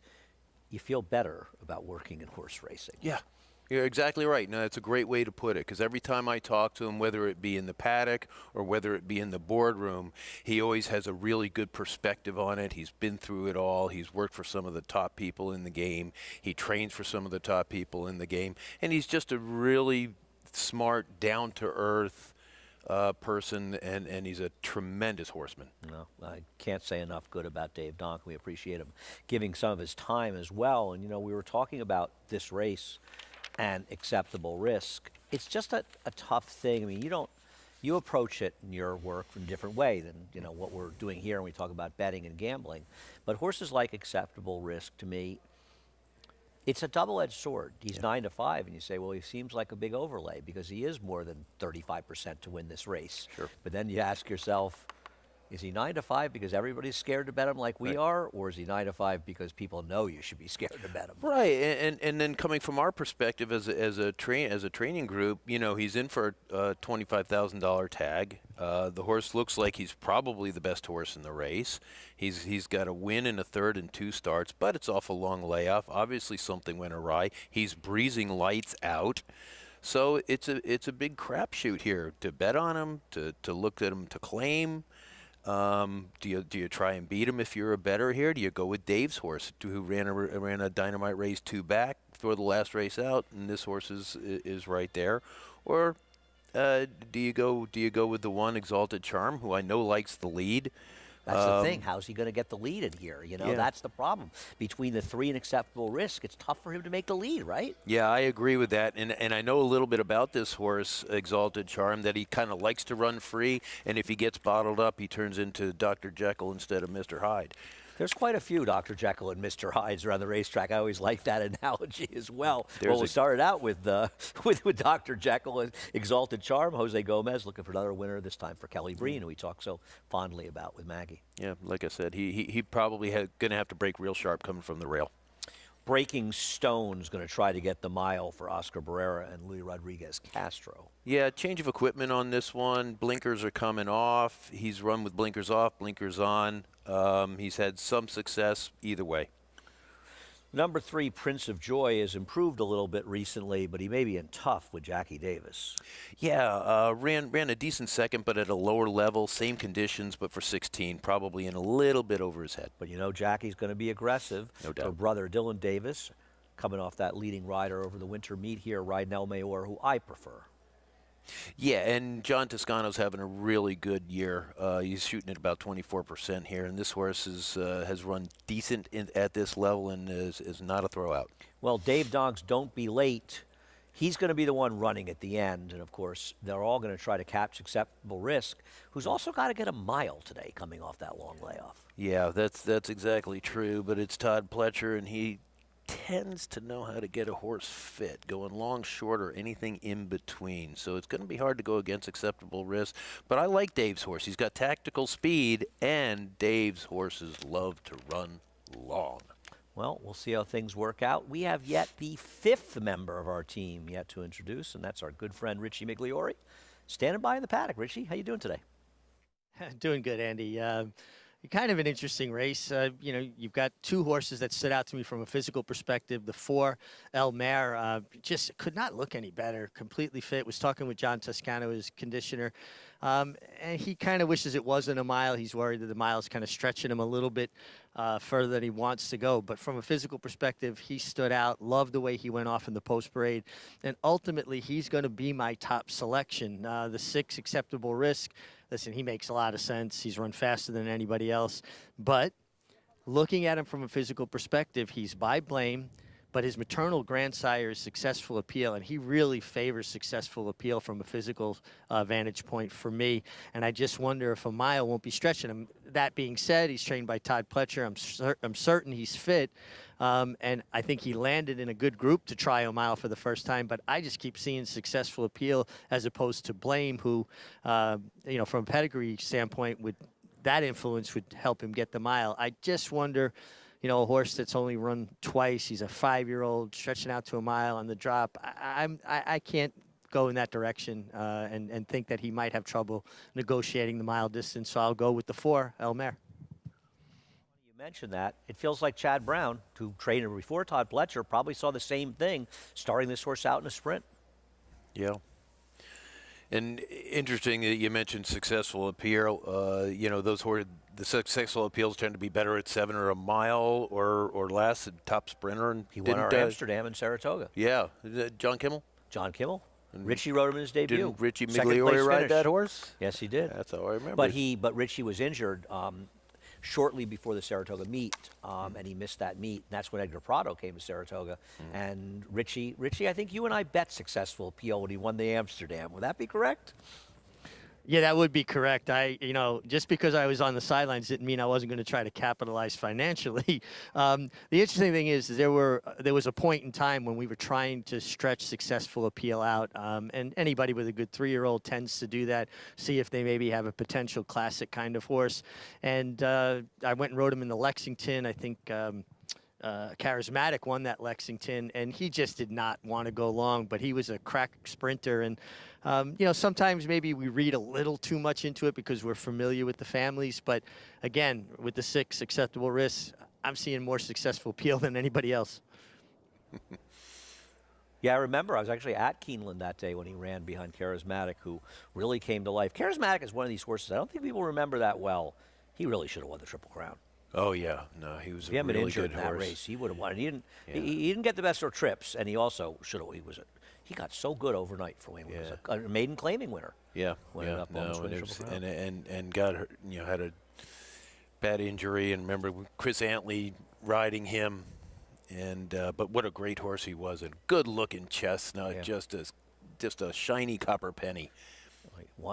you feel better about working in horse racing. Yeah. You're exactly right. No, that's a great way to put it, because every time I talk to him, whether it be in the paddock or whether it be in the boardroom, he always has a really good perspective on it. He's been through it all. He's worked for some of the top people in the game. He trains for some of the top people in the game. And he's just a really smart, down-to-earth person, and he's a tremendous horseman. No, I can't say enough good about Dave Donk. We appreciate him giving some of his time as well. And, we were talking about this race and acceptable risk. It's just a tough thing. I mean, you approach it in your work in a different way than what we're doing here when we talk about betting and gambling. But horses like acceptable risk, to me, it's a double-edged sword. He's 9 to 5, and you say, well, he seems like a big overlay because he is more than 35% to win this race. Sure. But then you ask yourself, is he 9 to 5 because everybody's scared to bet him like we are, or is he 9 to 5 because people know you should be scared to bet him? Right, and then coming from our perspective as a training group, he's in for a $25,000 tag. The horse looks like he's probably the best horse in the race. He's got a win in a third and 2 starts, but it's off a long layoff. Obviously, something went awry. He's breezing lights out. So it's a big crapshoot here to bet on him, to look at him, to claim. Do you try and beat him if you're a bettor here? Do you go with Dave's horse, who ran a Dynamite race 2 back, throw the last race out, and this horse is right there? Or do you go with the one Exalted Charm, who I know likes the lead? That's the thing. How's he going to get the lead in here? Yeah. That's the problem. Between the 3 and acceptable risk, it's tough for him to make the lead, right? Yeah, I agree with that. And I know a little bit about this horse, Exalted Charm, that he kind of likes to run free. And if he gets bottled up, he turns into Dr. Jekyll instead of Mr. Hyde. There's quite a few Dr. Jekyll and Mr. Hydes around the racetrack. I always like that analogy as well. We started out with Dr. Jekyll and Exalted Charm. Jose Gomez looking for another winner, this time for Kelly Breen, who we talk so fondly about with Maggie. Yeah, like I said, he probably going to have to break real sharp coming from the rail. Breaking Stone's going to try to get the mile for Oscar Barrera and Luis Rodriguez Castro. Yeah, change of equipment on this one. Blinkers are coming off. He's run with blinkers off, blinkers on. He's had some success either way. Number 3, Prince of Joy, has improved a little bit recently, but he may be in tough with Jackie Davis. Yeah, ran a decent second, but at a lower level, same conditions, but for 16, probably in a little bit over his head. But Jackie's going to be aggressive. No doubt. Her brother, Dylan Davis, coming off that leading rider over the winter meet here, riding El Mayor, who I prefer. Yeah, and John Toscano's having a really good year. He's shooting at about 24% here, and this horse has run decent at this level and is not a throwout. Well, Dave Donk's Don't Be Late, he's going to be the one running at the end, and of course, they're all going to try to catch acceptable risk, who's also got to get a mile today coming off that long layoff. Yeah, that's exactly true, but it's Todd Pletcher, and he tends to know how to get a horse fit, going long, short, or anything in between. So it's going to be hard to go against acceptable risk. But I like Dave's horse. He's got tactical speed, and Dave's horses love to run long. Well, we'll see how things work out. We have yet the 5th member of our team yet to introduce, and that's our good friend Richie Migliori, standing by in the paddock. Richie, how you doing today? Doing good, Andy. Kind of an interesting race. You've got 2 horses that stood out to me from a physical perspective. The 4, El Mare, just could not look any better. Completely fit. Was talking with John Toscano, his conditioner, and he kind of wishes it wasn't a mile. He's worried that the mile is kind of stretching him a little bit further than he wants to go. But from a physical perspective, he stood out. Loved the way he went off in the post parade, and ultimately he's going to be my top selection. The 6, Acceptable Risk. Listen, he makes a lot of sense. He's run faster than anybody else. But looking at him from a physical perspective, he's by Blame, but his maternal grandsire is Successful Appeal, and he really favors Successful Appeal from a physical vantage point for me. And I just wonder if a mile won't be stretching him. That being said, he's trained by Todd Pletcher. I'm certain he's fit. And I think he landed in a good group to try a mile for the first time, but I just keep seeing Successful Appeal as opposed to Blame, who, from a pedigree standpoint, that influence would help him get the mile. I just wonder, a horse that's only run twice, he's a 5-year-old stretching out to a mile on the drop. I can't go in that direction and think that he might have trouble negotiating the mile distance, so I'll go with the 4, El Mare. Mentioned that. It feels like Chad Brown, who trained him before Todd Pletcher, probably saw the same thing, starting this horse out in a sprint. Yeah. And interesting that you mentioned Successful Appeal. The Successful Appeals tend to be better at 7 or a mile or less, top sprinter. And he won our Amsterdam and Saratoga. Yeah. John Kimmel? John Kimmel. Richie rode him in his debut. Didn't Richie Migliori ride that horse? Yes, he did. That's how I remember. But Richie was injured shortly before the Saratoga meet, and he missed that meet. And that's when Edgar Prado came to Saratoga. And Richie, I think you and I bet Successful Appeal when he won the Amsterdam. Would that be correct? Yeah, that would be correct. Just because I was on the sidelines didn't mean I wasn't going to try to capitalize financially. The interesting thing is there was a point in time when we were trying to stretch Successful Appeal out, and anybody with a good 3-year-old tends to do that, see if they maybe have a potential classic kind of horse. And I went and rode him in the Lexington. I think Charismatic won that Lexington, and he just did not want to go long, but he was a crack sprinter. And sometimes maybe we read a little too much into it because we're familiar with the families. But again, with the 6 Acceptable Risks, I'm seeing more Successful Appeal than anybody else. Yeah, I remember I was actually at Keeneland that day when he ran behind Charismatic, who really came to life. Charismatic is one of these horses I don't think people remember that well. He really should have won the Triple Crown. Oh, yeah. No, he was a really good injured in that horse. race. He would have won. He didn't get the best of trips, and he also should have. He got so good overnight for when he was a maiden claiming winner. Yeah, and got had a bad injury, and remember Chris Antley riding him, and but what a great horse he was, and good looking chestnut, just a shiny copper penny.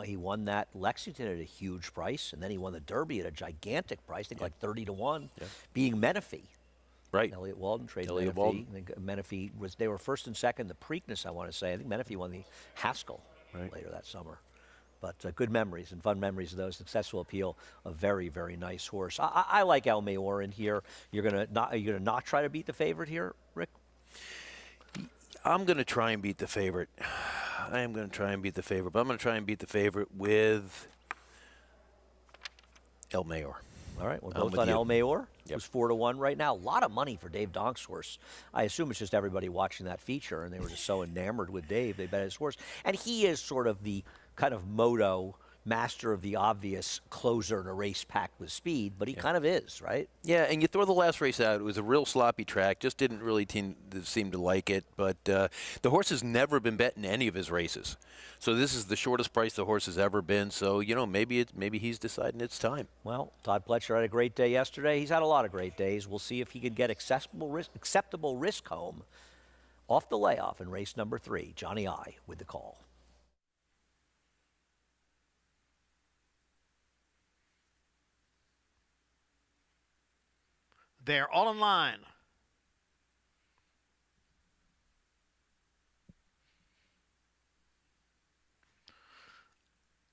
He won that Lexington at a huge price, and then he won the Derby at a gigantic price, I think like 30-1, beating Menifee. Right. Elliott Walden traded Elliott Menifee. Walden. I think Menifee they were first and second, the Preakness, I want to say. I think Menifee won the Haskell later that summer. But good memories and fun memories of those. Successful Appeal, a very, very nice horse. I like El Mayor in here. Are you gonna not try to beat the favorite here, Rick? I'm going to try and beat the favorite. I am going to try and beat the favorite, but I'm going to try and beat the favorite with El Mayor. All right, we're both on El Mayor. Who's 4-1 right now. A lot of money for Dave Donk's horse. I assume it's just everybody watching that feature, and they were just so enamored with Dave, they bet his horse. And he is sort of the kind of moto master of the obvious closer in a race packed with speed, but he kind of is, right? Yeah, and you throw the last race out. It was a real sloppy track. Just didn't really seem to like it. But the horse has never been bet in any of his races. So this is the shortest price the horse has ever been. So, maybe he's deciding it's time. Well, Todd Pletcher had a great day yesterday. He's had a lot of great days. We'll see if he can get acceptable risk home off the layoff in race number 3. Johnny I with the call. They're all in line.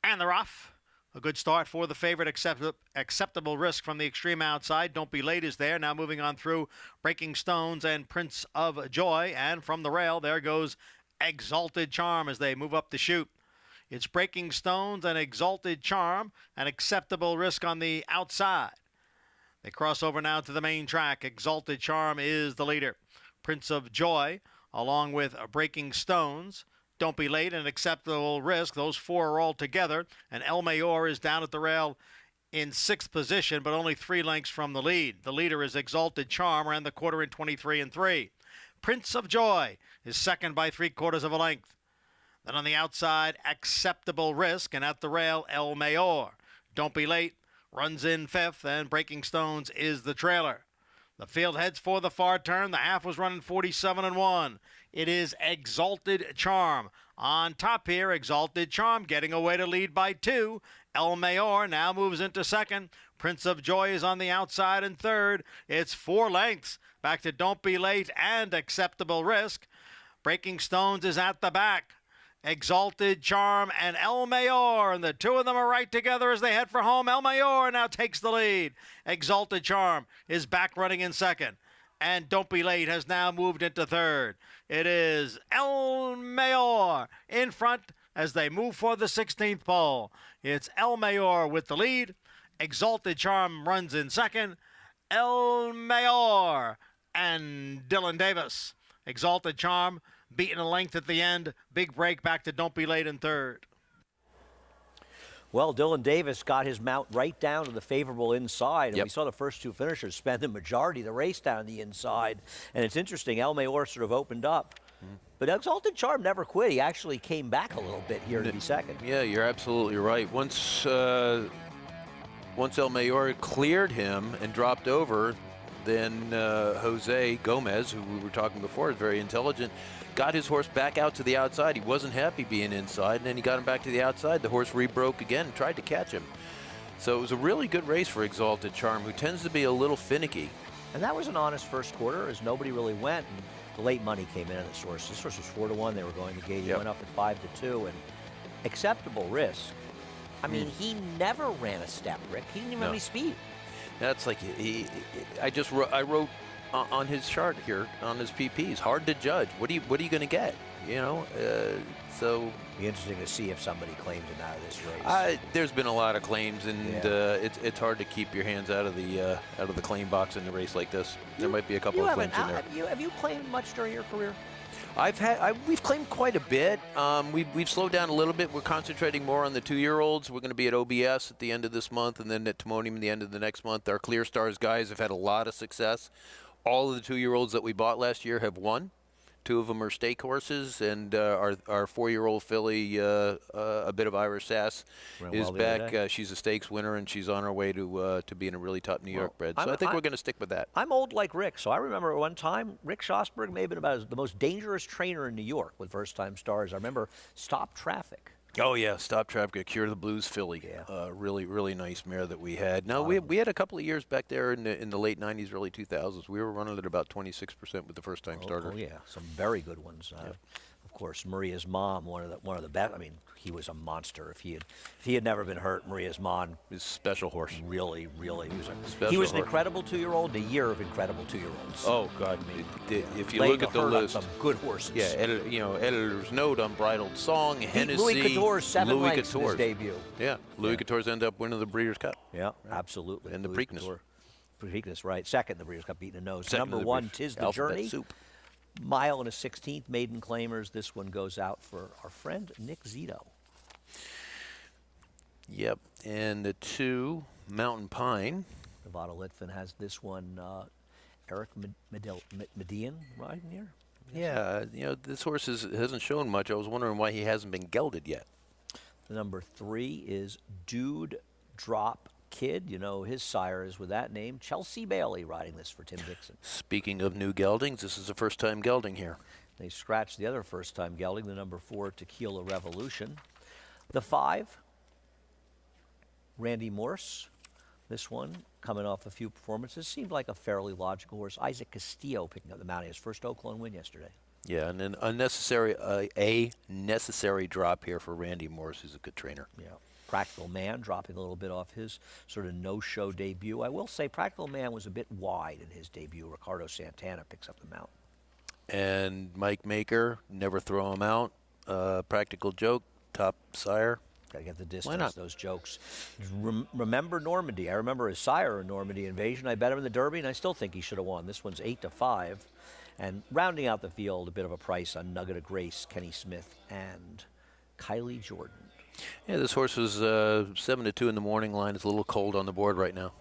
And they're off. A good start for the favorite, acceptable risk from the extreme outside. Don't Be Late is there. Now moving on through Breaking Stones and Prince of Joy. And from the rail, there goes Exalted Charm as they move up the chute. It's Breaking Stones and Exalted Charm, an acceptable risk on the outside. They cross over now to the main track. Exalted Charm is the leader. Prince of Joy, along with Breaking Stones. Don't Be Late, an acceptable risk. Those four are all together. And El Mayor is down at the rail in 6th position, but only 3 lengths from the lead. The leader is Exalted Charm, ran the quarter in 23-3. Prince of Joy is second by 3/4 of a length. Then on the outside, Acceptable Risk, and at the rail, El Mayor. Don't Be Late runs in 5th, and Breaking Stones is the trailer. The field heads for the far turn. The half was running 47-1. It is Exalted Charm. On top here, Exalted Charm getting away to lead by 2. El Mayor now moves into 2nd. Prince of Joy is on the outside in 3rd. It's 4 lengths back to Don't Be Late and Acceptable Risk. Breaking Stones is at the back. Exalted Charm and El Mayor, and the two of them are right together as they head for home. El Mayor now takes the lead. Exalted Charm is back running in 2nd, and Don't Be Late has now moved into 3rd. It is El Mayor in front as they move for the 16th pole. It's El Mayor with the lead. Exalted Charm runs in 2nd. El Mayor and Dylan Davis. Exalted Charm beating a length at the end. Big break back to Don't Be Late in 3rd. Well, Dylan Davis got his mount right down to the favorable inside, and we saw the first 2 finishers spend the majority of the race down the inside. And it's interesting, El Mayor sort of opened up. But Exalted Charm never quit. He actually came back a little bit here to be 2nd. Yeah, you're absolutely right. Once El Mayor cleared him and dropped over, then Jose Gomez, who we were talking before, is very intelligent, got his horse back out to the outside. He wasn't happy being inside, and then he got him back to the outside. The horse rebroke again and tried to catch him. So it was a really good race for Exalted Charm, who tends to be a little finicky. And that was an honest first quarter as nobody really went. And the late money came in on this horse. This horse was 4-1. They were going to gate. He went up at 5-2. And Acceptable Risk. I mean, he never ran a step, Rick. He didn't even have any speed. That's like I wrote on his chart here on his PPs. Hard to judge. What are you going to get? You know, so be interesting to see if somebody claimed him out of this race. There's been a lot of claims, and it's hard to keep your hands out of the claim box in a race like this. There might be a couple of claims in there. Have you claimed much during your career? We've claimed quite a bit. We've slowed down a little bit. We're concentrating more on the 2-year-olds. We're going to be at OBS at the end of this month, and then at Timonium at the end of the next month. Our Clear Stars guys have had a lot of success. All of the 2-year-olds that we bought last year have won. 2 of them are stake horses, and our 4-year-old filly, a bit of Irish Sass, is back. She's a stakes winner, and she's on her way to being a really top New York bred. So I think we're going to stick with that. I'm old like Rick, so I remember at one time Rick Schosberg may have been about the most dangerous trainer in New York with first-time stars. I remember Stop Traffic. Oh yeah, Stop Traffic, Cure the Blues filly. Yeah. Really nice mare that we had. No, we had a couple of years back there in the late 90s, early 2000s. We were running at about 26% with the first-time starters. Oh yeah, some very good ones. Of course, Maria's Mom, one of the best. I mean, he was a monster. If he had never been hurt, Maria's Mom, his special horse. Really, he was an incredible 2-year-old. A year of incredible 2-year-olds. Oh God, if you look at the list, some good horses. Yeah, editor's note, Unbridled Song, Hennessy, Louis Couture's 7 lengths in his debut. Yeah, Louis Couture's ended up winning the Breeders' Cup. Yeah, absolutely. And the Preakness. Preakness, right? 2nd, the Breeders' Cup, beating a nose. Second Number 1, Tis the Journey. Soup. Mile and a 16th, Maiden Claimers. This one goes out for our friend Nick Zito. Yep, and the 2, Mountain Pine. Nevada Litvin has this one. Eric Median riding here. Yeah, this horse hasn't shown much. I was wondering why he hasn't been gelded yet. The number 3 is Dude Drop Kid. You know, his sire is with that name. Chelsea Bailey riding this for Tim Dixon. Speaking of new geldings, this is the first-time gelding here. They scratched the other first-time gelding, the number 4, Tequila Revolution. The 5, Randy Morse. This one, coming off a few performances, seemed like a fairly logical horse. Isaac Castillo picking up the mount. His first Oaklawn win yesterday. Yeah, and a necessary drop here for Randy Morse, who's a good trainer. Yeah. Practical Man dropping a little bit off his sort of no-show debut. I will say Practical Man was a bit wide in his debut. Ricardo Santana picks up the mount. And Mike Maker, never throw him out. Practical Joke, top sire. Got to get the distance, those jokes. Remember Normandy. I remember his sire in Normandy Invasion. I bet him in the Derby, and I still think he should have won. This one's 8-5. And rounding out the field, a bit of a price on Nugget of Grace, Kenny Smith, and Kylie Jordan. Yeah, this horse was 7-2 in the morning line. It's a little cold on the board right now.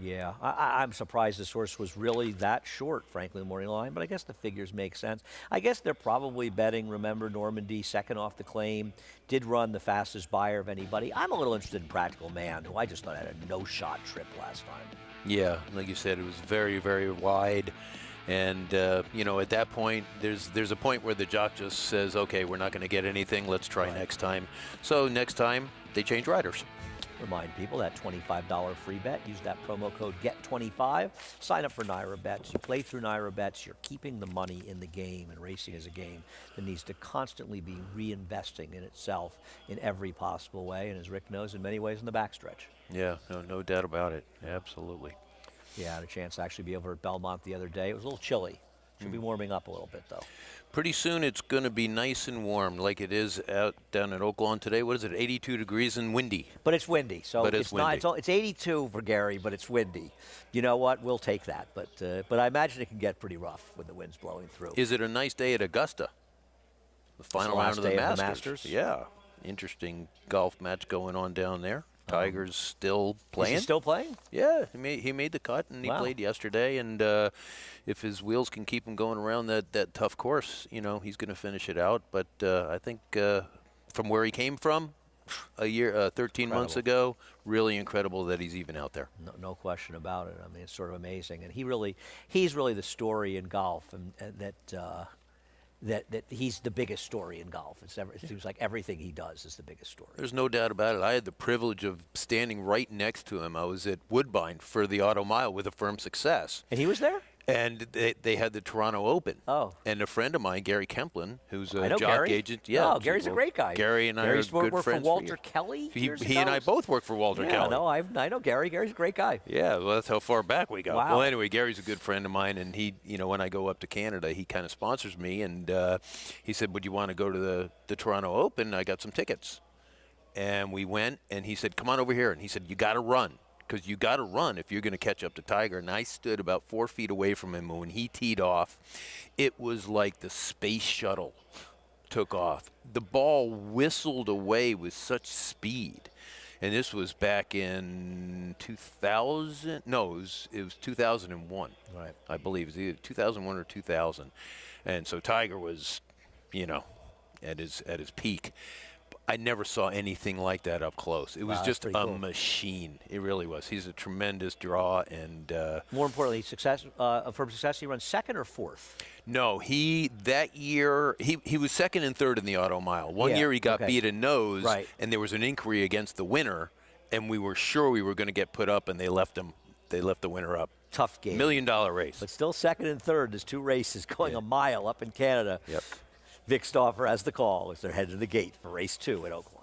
Yeah, I'm surprised this horse was really that short, frankly, the morning line, but I guess the figures make sense. I guess they're probably betting, remember, Normandy, second off the claim, did run the fastest buyer of anybody. I'm a little interested in Practical Man, who I just thought had a no-shot trip last time. Yeah, like you said, it was very, very wide. And, you know, at that point, there's a point where the jock just says, okay, we're not going to get anything. Let's try next time. So next time, they change riders. Remind people that $25 free bet. Use that promo code GET25. Sign up for Naira Bets. You play through Naira Bets. You're keeping the money in the game, and racing is a game that needs to constantly be reinvesting in itself in every possible way. And as Rick knows, in many ways in the backstretch. Yeah, no doubt about it. Absolutely. Yeah, I had a chance to actually be over at Belmont the other day. It was a little chilly. Should be warming up a little bit, though. Pretty soon it's going to be nice and warm, like it is out down at Oaklawn today. What is it, 82 degrees and windy? But it's windy, so it's windy. not. It's 82 for Gary, but it's windy. You know what? We'll take that. But I imagine it can get pretty rough when the wind's blowing through. Is it a nice day at Augusta? The final round of the Masters. Yeah, interesting golf match going on down there. Tiger's still playing. Is he still playing? Yeah, he made the cut, and he played yesterday. And if his wheels can keep him going around that tough course, you know, he's going to finish it out. But I think from where he came from a year, 13 months ago, really incredible that he's even out there. No question about it. I mean, it's sort of amazing. And he's really the story in golf, and that he's the biggest story in golf. It seems like everything he does is the biggest story. There's no doubt about it. I had the privilege of standing right next to him. I was at Woodbine for the Auto Mile with Affirmative Success. And he was there? And they had the Toronto Open. Oh. And a friend of mine, Gary Kemplin, who's a jock Gary. agent. Yeah. Oh, Gary's a great guy. Gary and I are good friends. For Walter Kelly? He and I both work for Walter Kelly. No, I know Gary. Gary's a great guy. Yeah, well, that's how far back we go. Wow. Well, anyway, Gary's a good friend of mine, and he, you know, when I go up to Canada, he kind of sponsors me, and he said, would you want to go to the Toronto Open? I got some tickets. And we went, and he said, come on over here. And he said, you got to run. Because you got to run if you're going to catch up to Tiger. And I stood about 4 feet away from him, and when he teed off, it was like the space shuttle took off. The ball whistled away with such speed. And this was back in 2000. No, it was 2001. Right. I believe it was either 2001 or 2000. And so Tiger was, you know, at his peak. I never saw anything like that up close. It was just a machine. It really was. He's a tremendous draw, and more importantly, for success, he runs second or fourth. No, that year he was second and third in the Auto Mile. One year he got beat in nose, and there was an inquiry against the winner, and we were sure we were going to get put up, and they left him. They left the winner up. Tough game. $1 million race. But still second and third. There's 2 races going a mile up in Canada. Yep. Vic Stauffer has the call as they're headed to the gate for race 2 at Oaklawn.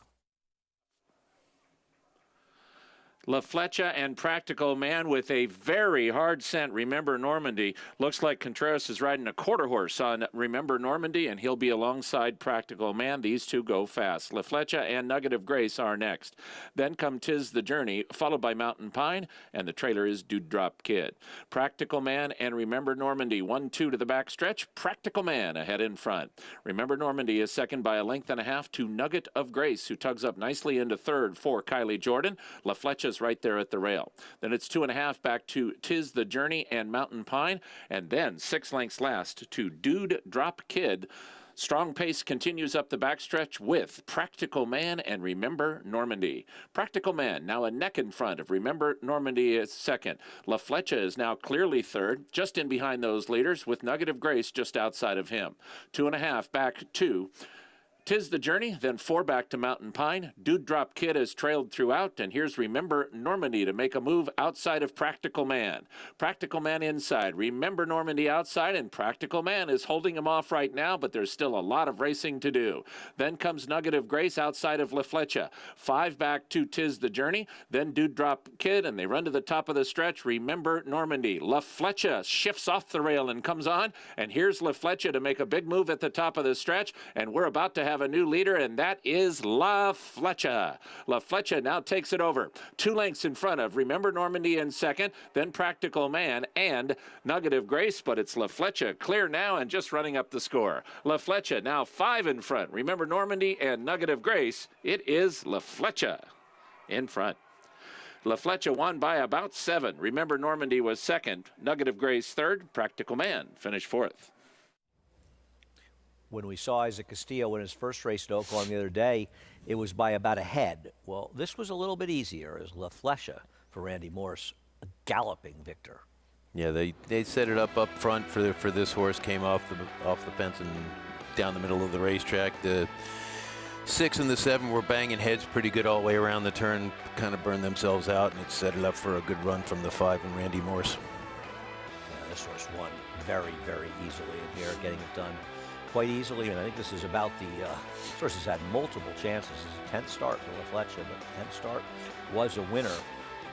La Flecha and Practical Man with a very hard scent. Remember Normandy. Looks like Contreras is riding a quarter horse on Remember Normandy, and he'll be alongside Practical Man. These two go fast. La Flecha and Nugget of Grace are next. Then come Tis the Journey, followed by Mountain Pine, and the trailer is Dewdrop Kid. Practical Man and Remember Normandy, 1-2 to the backstretch. Practical Man ahead in front. Remember Normandy is second by 1.5 lengths to Nugget of Grace, who tugs up nicely into third for Kylie Jordan. La Flecha's right there at the rail. Then it's 2.5 back to Tis the Journey and Mountain Pine, and then 6 lengths last to Dude Drop Kid. Strong pace continues up the backstretch with Practical Man and Remember Normandy. Practical Man now a neck in front of Remember Normandy is second. La Flecha is now clearly third, just in behind those leaders, with Nugget of Grace just outside of him. 2.5 back to 'Tis the Journey, then 4 back to Mountain Pine. Dewdrop Kid has trailed throughout, and here's Remember Normandy to make a move outside of Practical Man. Practical Man inside. Remember Normandy outside, and Practical Man is holding him off right now, but there's still a lot of racing to do. Then comes Nugget of Grace outside of La Flecha. 5 back to 'Tis the Journey, then Dewdrop Kid, and they run to the top of the stretch. Remember Normandy. La Flecha shifts off the rail and comes on, and here's La Flecha to make a big move at the top of the stretch, and we're about to have a new leader, and that is La Flecha. La Flecha now takes it over. 2 lengths in front of Remember Normandy in second, then Practical Man and Nugget of Grace, but it's La Flecha clear now and just running up the score. La Flecha now 5 in front. Remember Normandy and Nugget of Grace. It is La Flecha in front. La Flecha won by about 7. Remember Normandy was second. Nugget of Grace third. Practical Man finished 4th. When we saw Isaac Castillo win his first race at Oaklawn the other day, it was by about a head. Well, this was a little bit easier as La Flecha for Randy Morse, a galloping victor. Yeah, they set it up front for this horse, came off the fence and down the middle of the racetrack. The 6 and the 7 were banging heads pretty good all the way around the turn, kind of burned themselves out, and it set it up for a good run from the 5 and Randy Morse. Yeah, this horse won very, very easily in here, getting it done quite easily, and I think this is about this horse has had multiple chances. It's a 10th start for La Flecha, but the 10th start was a winner.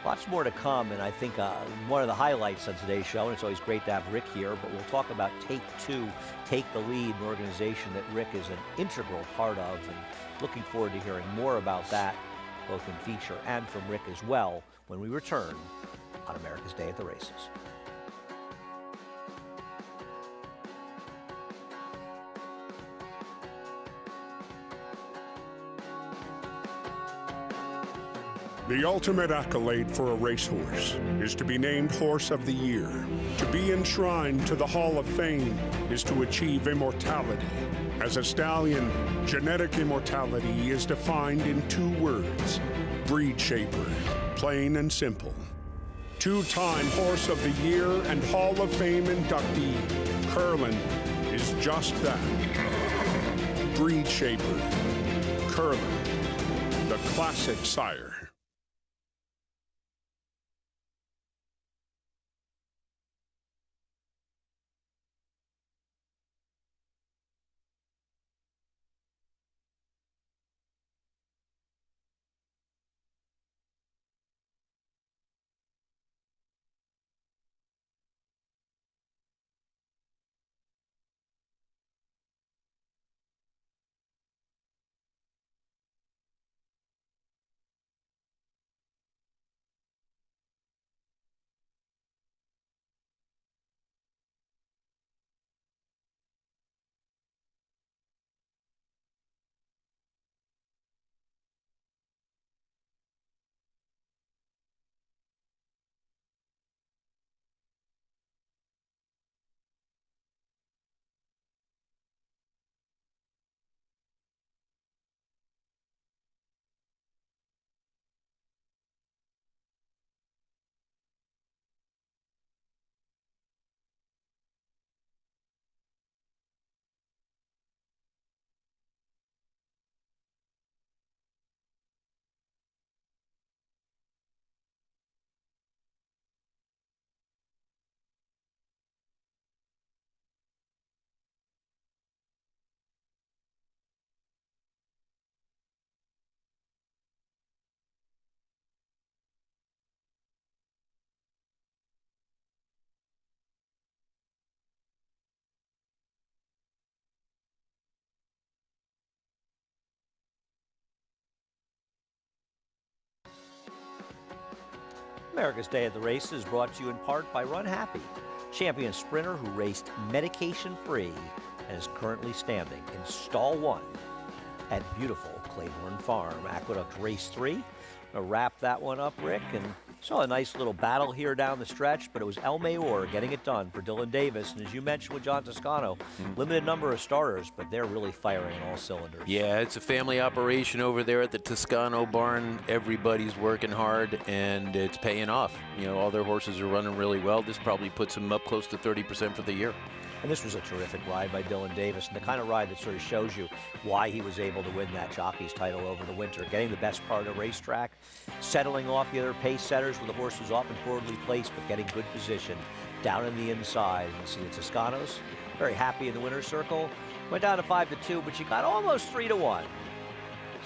Lots more to come, and I think one of the highlights on today's show, and it's always great to have Rick here, but we'll talk about Take 2, Take the Lead, an organization that Rick is an integral part of, and looking forward to hearing more about that, both in feature and from Rick as well, when we return on America's Day at the Races. The ultimate accolade for a racehorse is to be named Horse of the Year. To be enshrined to the Hall of Fame is to achieve immortality. As a stallion, genetic immortality is defined in 2 words: breed shaper, plain and simple. 2-time Horse of the Year and Hall of Fame inductee, Curlin, is just that. Breed shaper, Curlin, the classic sire. America's Day at the Races is brought to you in part by Run Happy, champion sprinter who raced medication-free and is currently standing in stall 1 at beautiful Claiborne Farm. Aqueduct Race 3. I'll wrap that one up, Rick, and saw a nice little battle here down the stretch, but it was El Mayor getting it done for Dylan Davis. And as you mentioned with John Toscano, limited number of starters, but they're really firing on all cylinders. Yeah, it's a family operation over there at the Toscano barn. Everybody's working hard, and it's paying off. You know, all their horses are running really well. This probably puts them up close to 30% for the year. And this was a terrific ride by Dylan Davis, and the kind of ride that sort of shows you why he was able to win that jockey's title over the winter. Getting the best part of the racetrack, settling off the other pace setters with the horse was often poorly placed, but getting good position down in the inside. You see the Toscanos, very happy in the winner's circle. Went down to 5-2, but she got almost 3-1.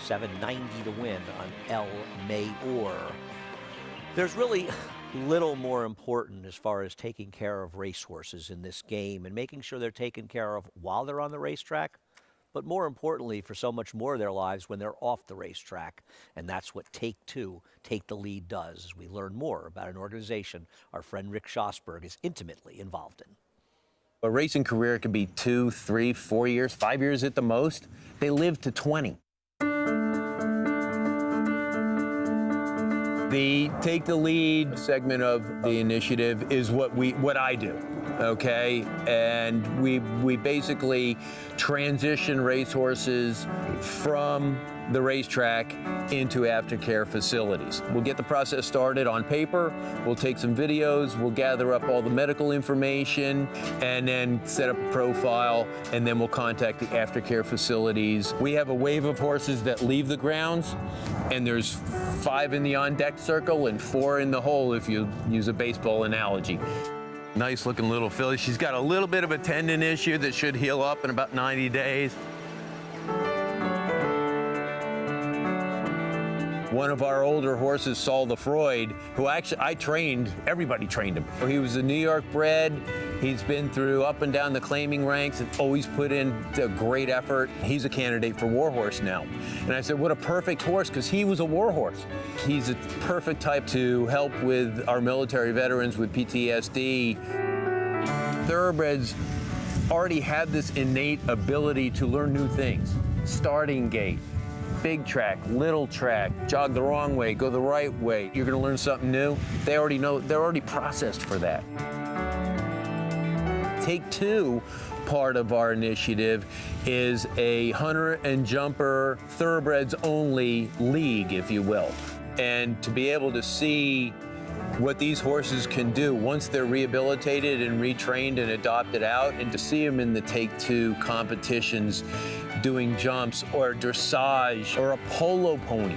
790 to win on El Mayor. There's really little more important as far as taking care of racehorses in this game and making sure they're taken care of while they're on the racetrack, but more importantly for so much more of their lives when they're off the racetrack. And that's what Take Two, Take the Lead does, as we learn more about an organization our friend Rick Schosberg is intimately involved in. A racing career could be 2, 3, 4 years, 5 years at the most. They live to 20. The Take the Lead segment of the initiative is what I do, okay? And we basically transition racehorses from the racetrack into aftercare facilities. We'll get the process started on paper, we'll take some videos, we'll gather up all the medical information, and then set up a profile, and then we'll contact the aftercare facilities. We have a wave of horses that leave the grounds, and there's 5 in the on-deck circle and 4 in the hole if you use a baseball analogy. Nice looking little filly. She's got a little bit of a tendon issue that should heal up in about 90 days. One of our older horses, Saul the Freud, who actually everybody trained him. He was a New York bred. He's been through up and down the claiming ranks and always put in a great effort. He's a candidate for Warhorse now. And I said, what a perfect horse, because he was a warhorse. He's a perfect type to help with our military veterans with PTSD. Thoroughbreds already have this innate ability to learn new things. Starting gait, big track, little track, jog the wrong way, go the right way. You're gonna learn something new. They already know, they're already processed for that. Take Two part of our initiative is a hunter and jumper, thoroughbreds only league, if you will. And to be able to see what these horses can do once they're rehabilitated and retrained and adopted out, and to see them in the Take Two competitions doing jumps or dressage or a polo pony.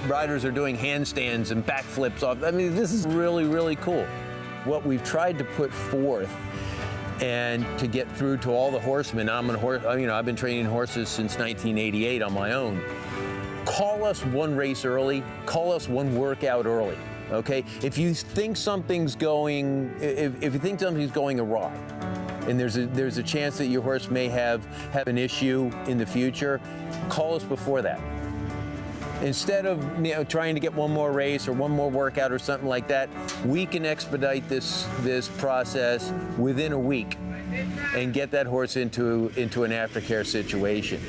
Riders are doing handstands and backflips off. I mean, this is really, really cool. What we've tried to put forth and to get through to all the horsemen. I've been training horses since 1988 on my own. Call us one race early, call us one workout early, okay? If you think something's going, if you think something's going awry, and there's a chance that your horse may have an issue in the future, call us before that. Instead of trying to get one more race or one more workout or something like that, we can expedite this process within a week and get that horse into an aftercare situation.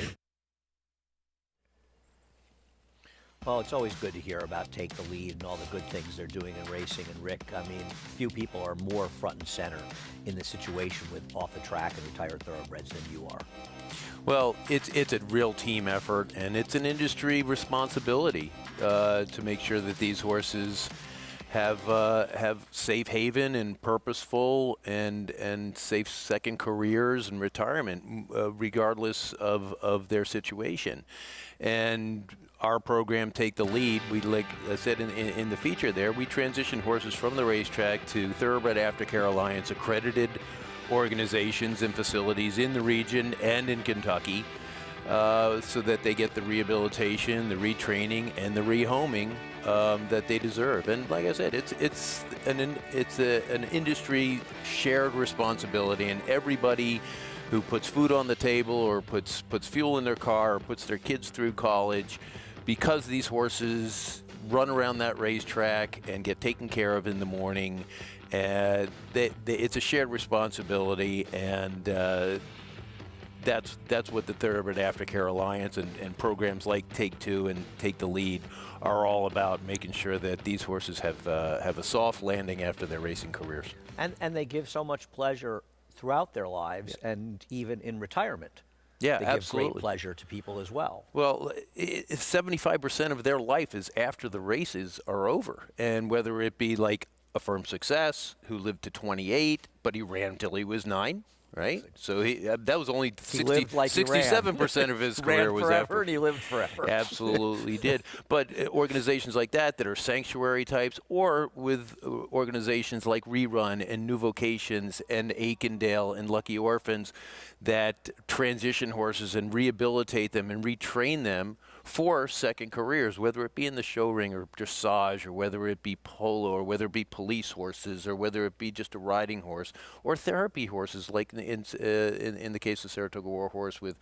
Well, it's always good to hear about Take the Lead and all the good things they're doing in racing. And Rick, I mean, few people are more front and center in the situation with off the track and retired thoroughbreds than you are. Well, it's a real team effort, and it's an industry responsibility to make sure that these horses have safe haven and purposeful and safe second careers and retirement, regardless of their situation. And our program, Take the Lead, we, like I said in the feature there, we transition horses from the racetrack to Thoroughbred Aftercare Alliance accredited organizations and facilities in the region and in Kentucky, so that they get the rehabilitation, the retraining, and the rehoming that they deserve. And like I said, it's an industry shared responsibility, and everybody who puts food on the table or puts fuel in their car or puts their kids through college, because these horses run around that racetrack and get taken care of in the morning, it's a shared responsibility, and that's what the Thoroughbred Aftercare Alliance and programs like Take Two and Take the Lead are all about, making sure that these horses have a soft landing after their racing careers. And they give so much pleasure throughout their lives, and even in retirement. Yeah, they absolutely. give great pleasure to people as well. Well, 75% of their life is after the races are over, and whether it be like Affirmative Success, who lived to 28, but he ran till he was 9, right? So that was only 67% of his career was forever, and he lived forever. Absolutely did. But organizations like that are sanctuary types, or with organizations like Rerun and New Vocations and Aikendale and Lucky Orphans that transition horses and rehabilitate them and retrain them for second careers, whether it be in the show ring or dressage, or whether it be polo, or whether it be police horses, or whether it be just a riding horse, or therapy horses, like in the case of Saratoga War Horse with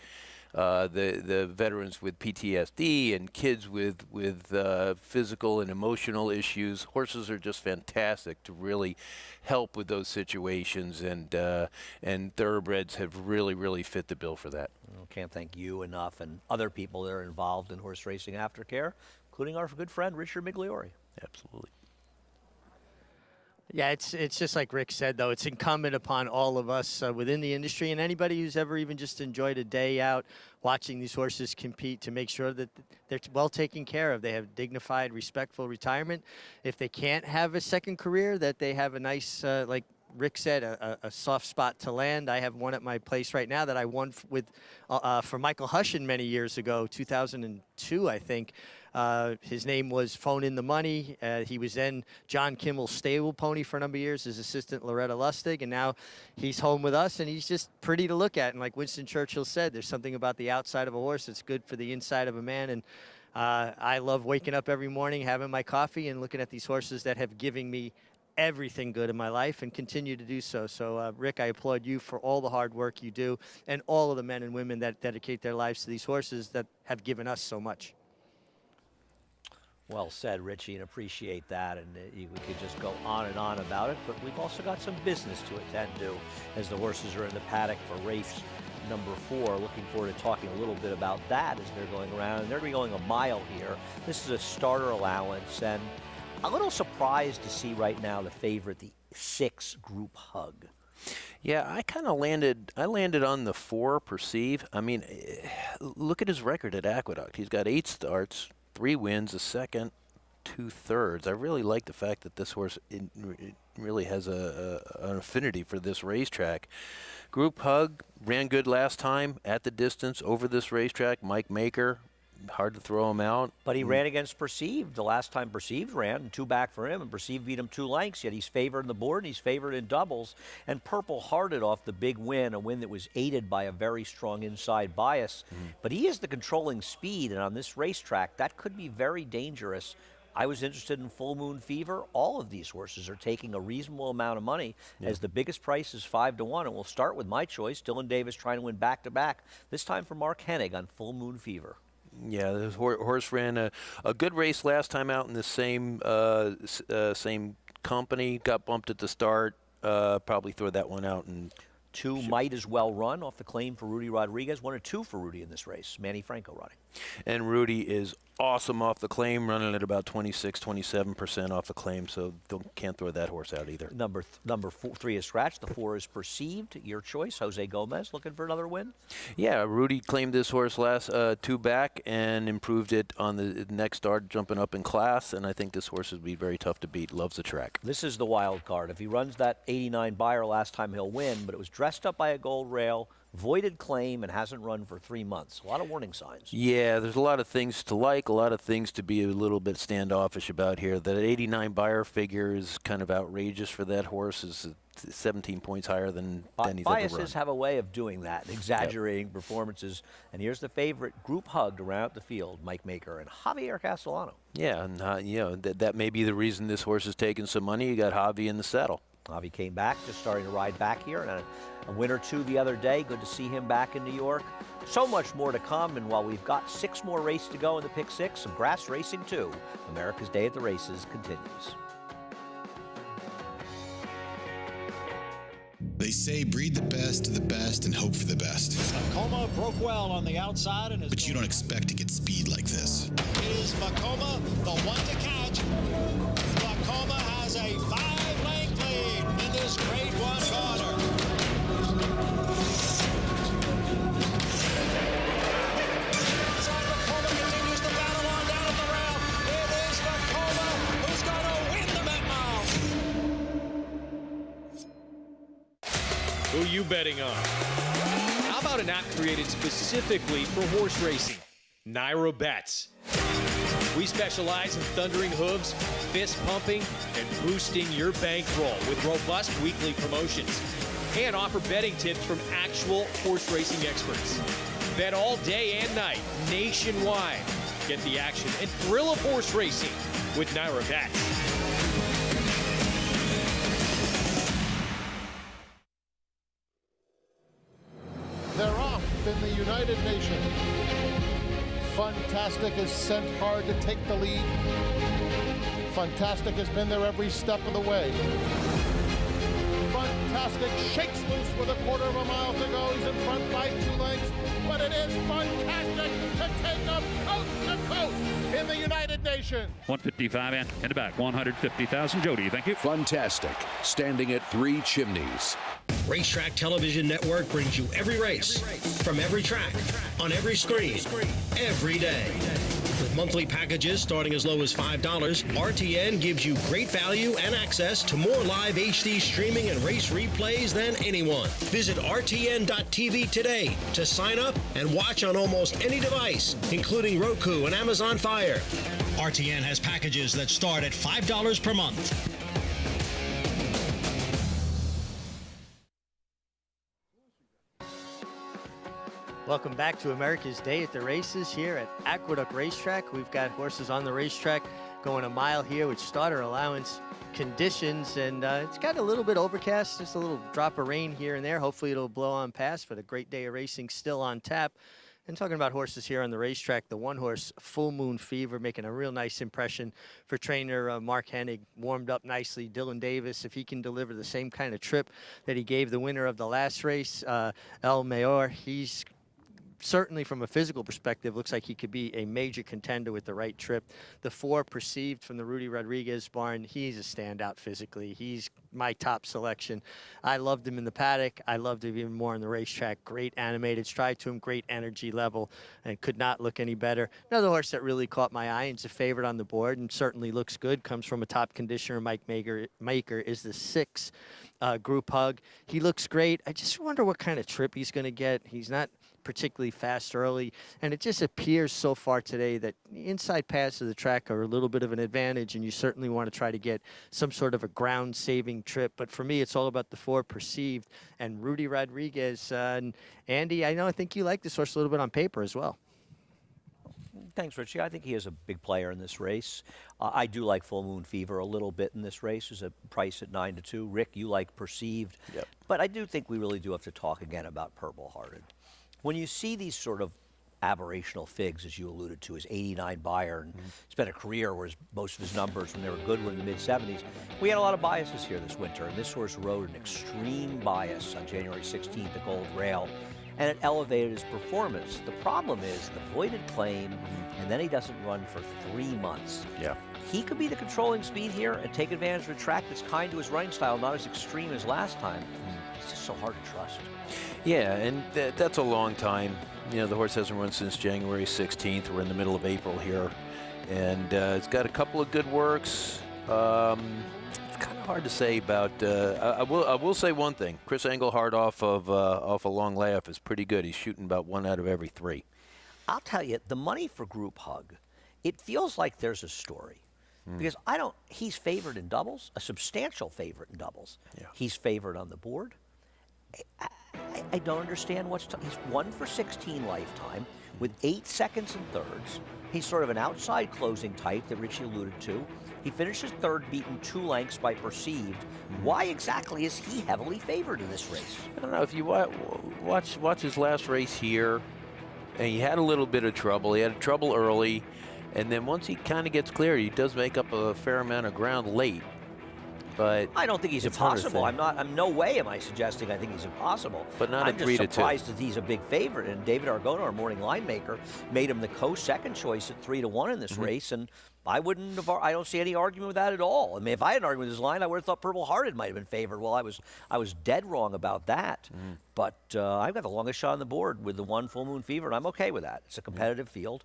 the veterans with PTSD and kids with physical and emotional issues. Horses are just fantastic to really help with those situations, and thoroughbreds have really fit the bill for that. Well, can't thank you enough, and other people that are involved in horse racing aftercare, including our good friend Richard Migliori. Absolutely. Yeah, it's just like Rick said, though. It's incumbent upon all of us within the industry and anybody who's ever even just enjoyed a day out watching these horses compete to make sure that they're well taken care of. They have dignified, respectful retirement. If they can't have a second career, that they have a nice, like Rick said, a soft spot to land. I have one at my place right now that I won for Michael Hushin many years ago, 2002, I think. His name was Phone in the Money. He was then John Kimmel's stable pony for a number of years, his assistant Loretta Lustig, and now he's home with us, and he's just pretty to look at. And like Winston Churchill said, there's something about the outside of a horse that's good for the inside of a man. And I love waking up every morning, having my coffee, and looking at these horses that have given me everything good in my life and continue to do so. So, Rick, I applaud you for all the hard work you do, and all of the men and women that dedicate their lives to these horses that have given us so much. Well said, Richie, and appreciate that. And we could just go on and on about it, but we've also got some business to attend to as the horses are in the paddock for race number 4. Looking forward to talking a little bit about that as they're going around. And they're going to be going a mile here. This is a starter allowance, and a little surprised to see right now the favorite, the 6 Group Hug. Yeah, I landed on the 4 Perceive. I mean, look at his record at Aqueduct. He's got 8 starts, 3 wins, a second, 2 thirds. I really like the fact that this horse really has an affinity for this racetrack. Group Hug ran good last time at the distance over this racetrack. Mike Maker, hard to throw him out. But he ran against Perceived the last time Perceived ran, 2 back for him, and Perceived beat him 2 lengths, yet he's favored in the board, and he's favored in doubles. And Purple Hearted off the big win, a win that was aided by a very strong inside bias. But he is the controlling speed, and on this racetrack, that could be very dangerous. I was interested in Full Moon Fever. All of these horses are taking a reasonable amount of money, as the biggest price is 5 to 1. And we'll start with my choice, Dylan Davis trying to win back-to-back, this time for Mark Hennig on Full Moon Fever. Yeah, the horse ran a good race last time out in the same company. Got bumped at the start. Probably throw that one out. And 2 Might As Well Run off the claim for Rudy Rodriguez. 1 or 2 for Rudy in this race. Manny Franco running. And Rudy is awesome off the claim, running at about 26-27% off the claim, so can't throw that horse out either. Number 3 is scratched. The 4 is Perceived. Your choice, Jose Gomez, looking for another win? Yeah, Rudy claimed this horse last 2 back and improved it on the next start, jumping up in class, and I think this horse would be very tough to beat. Loves the track. This is the wild card. If he runs that 89 Beyer last time, he'll win, but it was dressed up by a gold rail, voided claim, and hasn't run for 3 months. A lot of warning signs. Yeah, there's a lot of things to like, a lot of things to be a little bit standoffish about here. That 89 Beyer figure is kind of outrageous for that horse. Is 17 points higher than he's ever run. Biases have a way of doing that, exaggerating performances. And here's the favorite, Group Hug to round out the field, Mike Maker and Javier Castellano. Yeah, and you know, that may be the reason this horse is taking some money. You got Javi in the saddle. Javi came back, just starting to ride back here, and a win or 2 the other day. Good to see him back in New York. So much more to come, and while we've got 6 more races to go in the Pick 6, some grass racing too. America's Day at the Races continues. They say breed the best of the best and hope for the best. Vacoma broke well on the outside, and but you don't expect to get speed like this. Is Vacoma the one to catch? Vacoma has a 5-length lead in this Grade 1 corner. Vacoma continues to battle on down at the rail. It is Vacoma who's going to win the Met Mile. Who you betting on? How about an app created specifically for horse racing? Naira Bets. We specialize in thundering hooves, fist pumping, and boosting your bankroll with robust weekly promotions. And offer betting tips from actual horse racing experts. Bet all day and night, nationwide. Get the action and thrill of horse racing with Naira Bets. They're off in the United Nations. Fantastic is sent hard to take the lead. Fantastic has been there every step of the way. Fantastic shakes loose with a quarter of a mile to go. He's in front by 2 lengths, but it is Fantastic to take them coast to coast in the United Nations. 155 and in the back, 150,000. Jody, thank you. Fantastic, standing at 3 chimneys. Racetrack Television Network brings you every race, from every track, on every screen, every day. With monthly packages starting as low as $5, RTN gives you great value and access to more live HD streaming and race replays than anyone. Visit RTN.tv today to sign up and watch on almost any device, including Roku and Amazon Fire. RTN has packages that start at $5 per month. Welcome back to America's Day at the Races here at Aqueduct Racetrack. We've got horses on the racetrack going a mile here with starter allowance conditions, and it's got a little bit overcast, just a little drop of rain here and there. Hopefully it'll blow on past, but a great day of racing still on tap. And talking about horses here on the racetrack, the 1-horse Full Moon Fever making a real nice impression for trainer Mark Hennig. Warmed up nicely. Dylan Davis, if he can deliver the same kind of trip that he gave the winner of the last race, El Mayor, he's certainly from a physical perspective, looks like he could be a major contender with the right trip. The 4 Perceived from the Rudy Rodriguez barn, he's a standout physically. He's my top selection. I loved him in the paddock. I loved him even more on the racetrack. Great animated stride to him, great energy level, and could not look any better. Another horse that really caught my eye and is a favorite on the board and certainly looks good, comes from a top conditioner, Mike Maker, is the 6 Group Hug. He looks great. I just wonder what kind of trip he's going to get. He's not particularly fast early, and it just appears so far today that the inside paths of the track are a little bit of an advantage, and you certainly want to try to get some sort of a ground-saving trip. But for me, it's all about the 4 Perceived and Rudy Rodriguez. And Andy, I think you like this horse a little bit on paper as well. Thanks, Richie. I think he is a big player in this race. I do like Full Moon Fever a little bit in this race. There's a price at 9-2. Rick, you like Perceived. Yep. But I do think we really do have to talk again about Purple Hearted. When you see these sort of aberrational figs, as you alluded to, his 89 Beyer, and spent a career where most of his numbers when they were good were in the mid-70s. We had a lot of biases here this winter, and this horse rode an extreme bias on January 16th at Gold Rail, and it elevated his performance. The problem is the voided claim, and then he doesn't run for 3 months. Yeah. He could be the controlling speed here and take advantage of a track that's kind to his running style, not as extreme as last time. It's just so hard to trust. Yeah, and that's a long time. You know, the horse hasn't run since January 16th. We're in the middle of April here. And it's got a couple of good works. It's kind of hard to say about... I will say one thing. Chris Engelhardt off a long layoff is pretty good. He's shooting about 1 out of every 3. I'll tell you, the money for Group Hug, it feels like there's a story. Because he's favored in doubles, a substantial favorite in doubles. Yeah. He's favored on the board. I don't understand he's 1 for 16 lifetime with 8 seconds and thirds. He's sort of an outside closing type that Richie alluded to. He finishes third, beaten 2 lengths by Perceived. Why exactly is he heavily favored in this race? I don't know. If you watch his last race here, and he had a little bit of trouble. He had trouble early, and then once he kind of gets clear, he does make up a fair amount of ground late. But I don't think he's impossible. I'm no way am I suggesting I think he's impossible. But not I'm at 3-2. just surprised that he's a big favorite. And David Argona, our morning line maker, made him the co-second choice at 3-1 in this race. And I don't see any argument with that at all. I mean, if I had an argument with his line, I would have thought Purple Hearted might have been favored. Well, I was dead wrong about that. But I've got the longest shot on the board with the 1 Full Moon Fever, and I'm okay with that. It's a competitive field.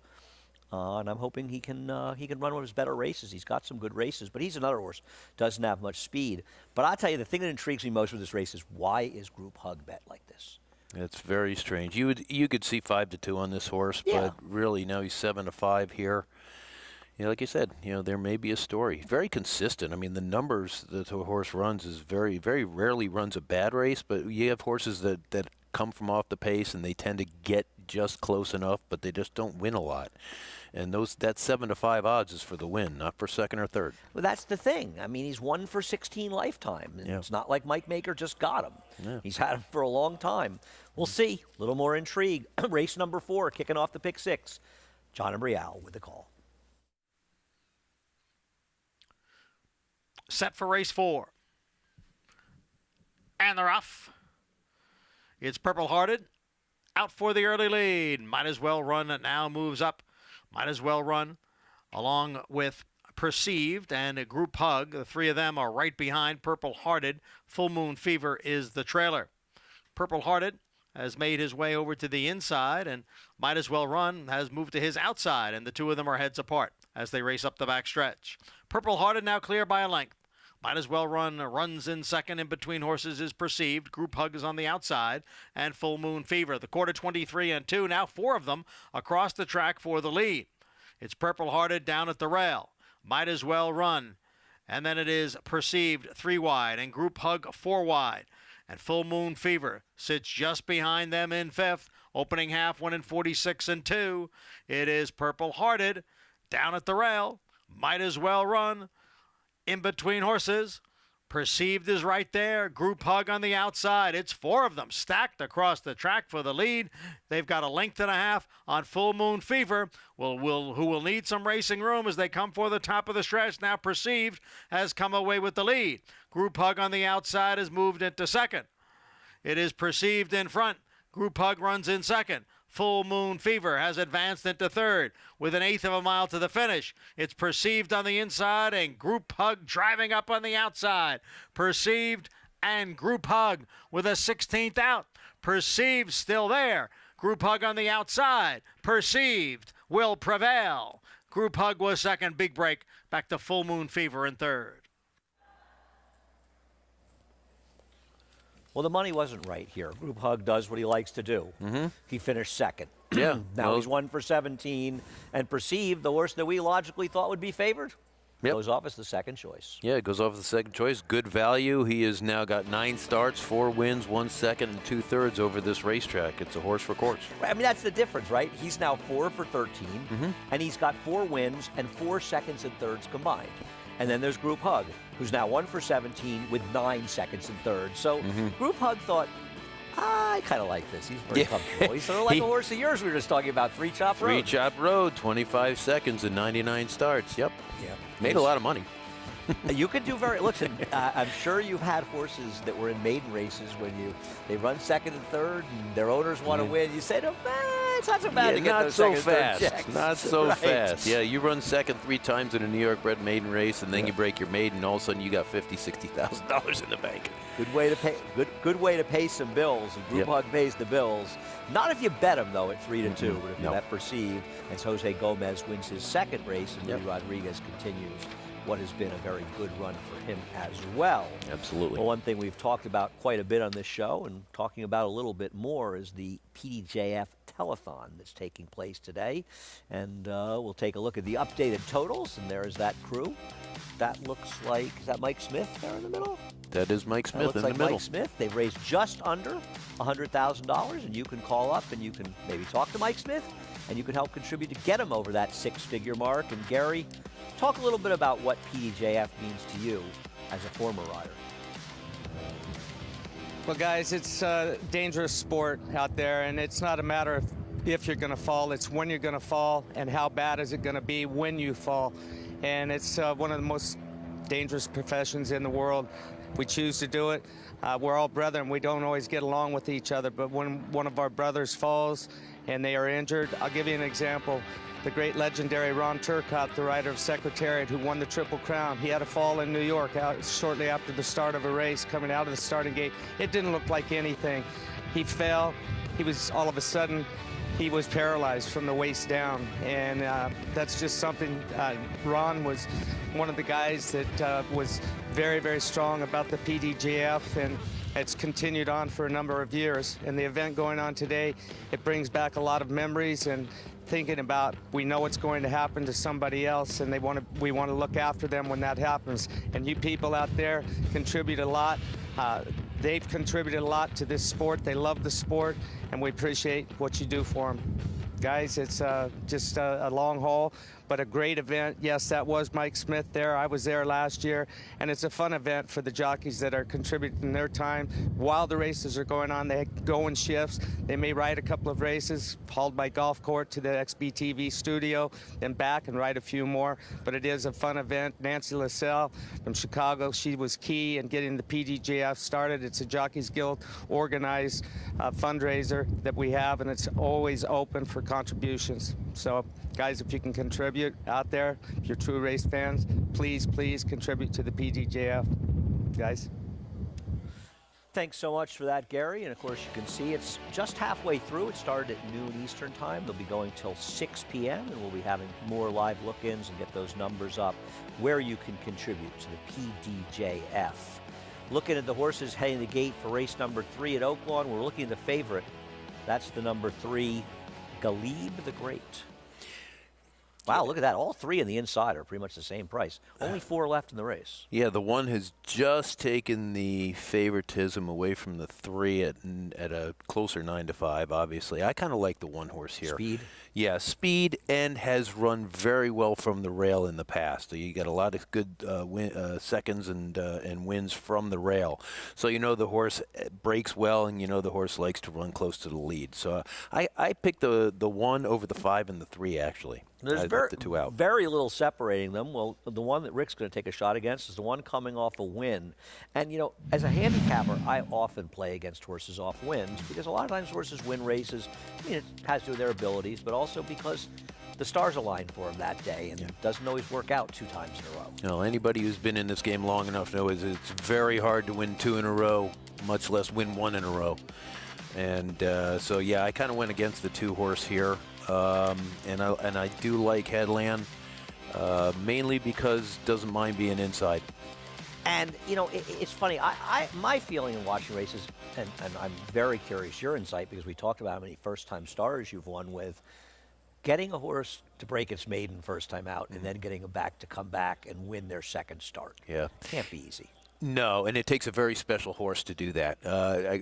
And I'm hoping he can run one of his better races. He's got some good races, but he's another horse, doesn't have much speed. But I'll tell you, the thing that intrigues me most with this race is why is Group Hug bet like this? It's very strange. You could see 5-2 on this horse, but really now he's 7-5 here. Like you said, there may be a story. Very consistent. I mean, the numbers that the horse runs is very, very rarely runs a bad race, but you have horses that come from off the pace and they tend to get just close enough, but they just don't win a lot. And that 7-5 odds is for the win, not for second or third. Well, that's the thing. I mean, he's 1 for 16 lifetime. It's not like Mike Maker just got him. Yeah. He's had him for a long time. We'll see. A little more intrigue. Race number 4, kicking off the pick 6. John and Brielle with the call. Set for race 4. And they're off. It's Purple Hearted. Out for the early lead. Might As Well Run now moves up. Might As Well Run along with Perceived and a Group Hug. The three of them are right behind Purple Hearted. Full Moon Fever is the trailer. Purple Hearted has made his way over to the inside, and Might As Well Run has moved to his outside, and the two of them are heads apart as they race up the back stretch. Purple Hearted now clear by a length. Might As Well Run runs in second. In between horses is Perceived. Group Hug is on the outside, and Full Moon Fever. The quarter 23 and 2. Now 4 of them across the track for the lead. It's Purple Hearted down at the rail. Might As Well Run. And then it is Perceived 3 wide and Group Hug 4 wide. And Full Moon Fever sits just behind them in 5th. Opening half 1 in 46 and 2. It is Purple Hearted down at the rail. Might As Well Run. In between horses, Perceived is right there. Group Hug on the outside. It's 4 of them stacked across the track for the lead. They've got a length and a half on Full Moon Fever, who will need some racing room as they come for the top of the stretch. Now Perceived has come away with the lead. Group Hug on the outside has moved into second. It is Perceived in front. Group Hug runs in second. Full Moon Fever has advanced into third with an 1/8 of a mile to the finish. It's Perceived on the inside and Group Hug driving up on the outside. Perceived and Group Hug with a 16th out. Perceived still there. Group Hug on the outside. Perceived will prevail. Group Hug was second. Big break. Back to Full Moon Fever in third. Well, the money wasn't right here. Group Hug does what he likes to do. He finished second. Yeah. Now he's 1 for 17. And Perceived, the horse that we logically thought would be favored, goes off as the second choice. Yeah, it goes off as the second choice. Good value. He has now got 9 starts, 4 wins, 1 second, and 2/3 over this racetrack. It's a horse for course. I mean, that's the difference, right? He's now 4 for 13, and he's got 4 wins and 4 seconds and thirds combined. And then there's Group Hug, who's now 1 for 17 with 9 seconds and thirds. So Group Hug thought, I kind of like this. He's very comfortable. He's sort of like a horse of yours we were just talking about, 3 Chop Road. 3 Chop Road, 25 seconds and 99 starts. Yep. Yeah. Made a lot of money. You could do listen, I'm sure you've had horses that were in maiden races when they run second and third and their owners want to win. You say to them, it's not so bad to get those second and third checks. Not so fast. Yeah, you run second 3 times in a New York bred maiden race, and then you break your maiden, and all of a sudden you got $50,000-$60,000 in the bank. Good way to pay. Good way to pay some bills. And Group Hug pays the bills. Not if you bet him though at 3-2. But if you bet Perceived, as Jose Gomez wins his second race, and Lee Rodriguez continues what has been a very good run for him as well. Absolutely. Well, one thing we've talked about quite a bit on this show and talking about a little bit more is the PDJF telethon that's taking place today. And we'll take a look at the updated totals, and there is that crew. That looks like, is that Mike Smith there in the middle? That is Mike Smith in the middle. Mike Smith. They've raised just under $100,000, and you can call up and you can maybe talk to Mike Smith, and you can help contribute to get him over that 6-figure mark. And Gary, talk a little bit about what PDJF means to you as a former rider. Well, guys, it's a dangerous sport out there, and it's not a matter of if you're going to fall, it's when you're going to fall, and how bad is it going to be when you fall. And it's one of the most dangerous professions in the world. We choose to do it. We're all brethren. We don't always get along with each other, but when one of our brothers falls and they are injured, I'll give you an example. The great legendary Ron Turcotte, the rider of Secretariat, who won the Triple Crown. He had a fall in New York shortly after the start of a race, coming out of the starting gate. It didn't look like anything, he fell. He was all of a sudden, he was paralyzed from the waist down, and that's just something. Ron was one of the guys that was very, very strong about the PDJF, and it's continued on for a number of years. And the event going on today, it brings back a lot of memories and thinking about, we know what's going to happen to somebody else, and we want to look after them when that happens. And you people out there contribute a lot. They've contributed a lot to this sport. They love the sport, and we appreciate what you do for them. Guys, it's just a long haul, but a great event. Yes, that was Mike Smith there. I was there last year, and it's a fun event for the jockeys that are contributing their time. While the races are going on, they go in shifts. They may ride a couple of races, hauled by golf court to the XBTV studio, then back and ride a few more. But it is a fun event. Nancy LaSalle from Chicago, she was key in getting the PDJF started. It's a Jockeys Guild organized fundraiser that we have, and it's always open for contributions. So guys, if you can contribute out there, if you're true race fans, please contribute to the PDJF, guys. Thanks so much for that, Gary. And of course, you can see it's just halfway through. It started at noon Eastern time. They'll be going till 6 p.m. and we'll be having more live look-ins and get those numbers up where you can contribute to the PDJF. Looking at the horses heading the gate for race number 3 at Oaklawn, we're looking at the favorite. That's the number 3, Galib the Great. Wow, look at that. All 3 in the inside are pretty much the same price. Only 4 left in the race. Yeah, the 1 has just taken the favoritism away from the 3 at a closer 9-5, obviously. I kind of like the 1 horse here. Speed? Yeah, speed, and has run very well from the rail in the past. So you got a lot of good seconds and wins from the rail. So you know the horse breaks well, and you know the horse likes to run close to the lead. So I picked the 1 over the 5 and the 3, actually. There's the 2 out. Very little separating them. Well, the one that Rick's going to take a shot against is the one coming off a win. And, you know, as a handicapper, I often play against horses off wins because a lot of times horses win races. I mean, it has to do with their abilities, but also because the stars align for them that day, and it doesn't always work out 2 times in a row. You know, anybody who's been in this game long enough knows it's very hard to win 2 in a row, much less win 1 in a row. And so, yeah, I kind of went against the 2 horse here. And I do like Headland, mainly because doesn't mind being inside. And, you know, it's funny. My feeling in watching races, and I'm very curious your insight because we talked about how many first-time stars you've won with, getting a horse to break its maiden first time out and then getting them back to come back and win their second start. Yeah. Can't be easy. No, and it takes a very special horse to do that.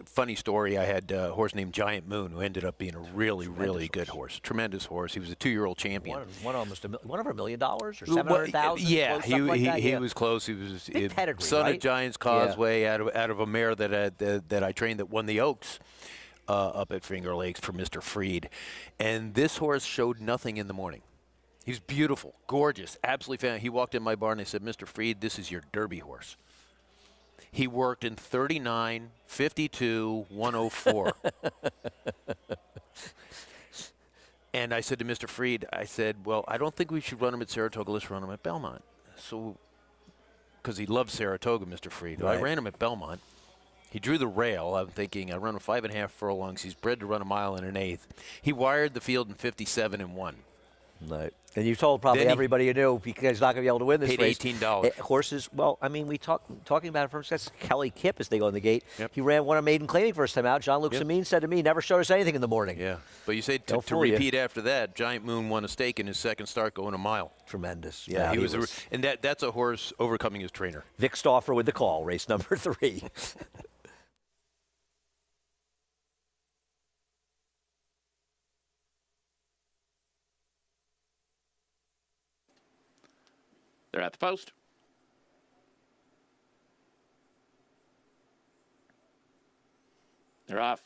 Funny story, I had a horse named Giant Moon who ended up being a really good horse. Tremendous horse. He was a 2-year-old champion. Won almost $1 over $1 million or 700,000. Yeah, he was close. He was Pedigree, son right? of Giants Causeway, out of a mare that I trained that won the Oaks up at Finger Lakes for Mr. Freed. And this horse showed nothing in the morning. He was beautiful, gorgeous, absolutely fantastic. He walked in my barn and they said, "Mr. Freed, this is your Derby horse." He worked in 39, 52, 104. And I said to Mr. Freed, I said, well, I don't think we should run him at Saratoga. Let's run him at Belmont. So, because he loves Saratoga, Mr. Freed. Right. I ran him at Belmont. He drew the rail. I'm thinking, I run him 5.5 furlongs. He's bred to run 1 1/8. He wired the field in 57 and won. Right. And you told probably everybody you knew because he's not going to be able to win this paid race. $18. Horses, well, I mean, talking about it from Kelly Kipp as they go in the gate. Yep. He ran one of Maiden Claiming first time out. Jean-Luc Samine said to me, never showed us anything in the morning. Yeah. But you say to repeat after that, Giant Moon won a stake in his second start going a mile. Tremendous. Yeah. He was and that's a horse overcoming his trainer. Vic Stauffer with the call, race number 3. They're at the post. They're off.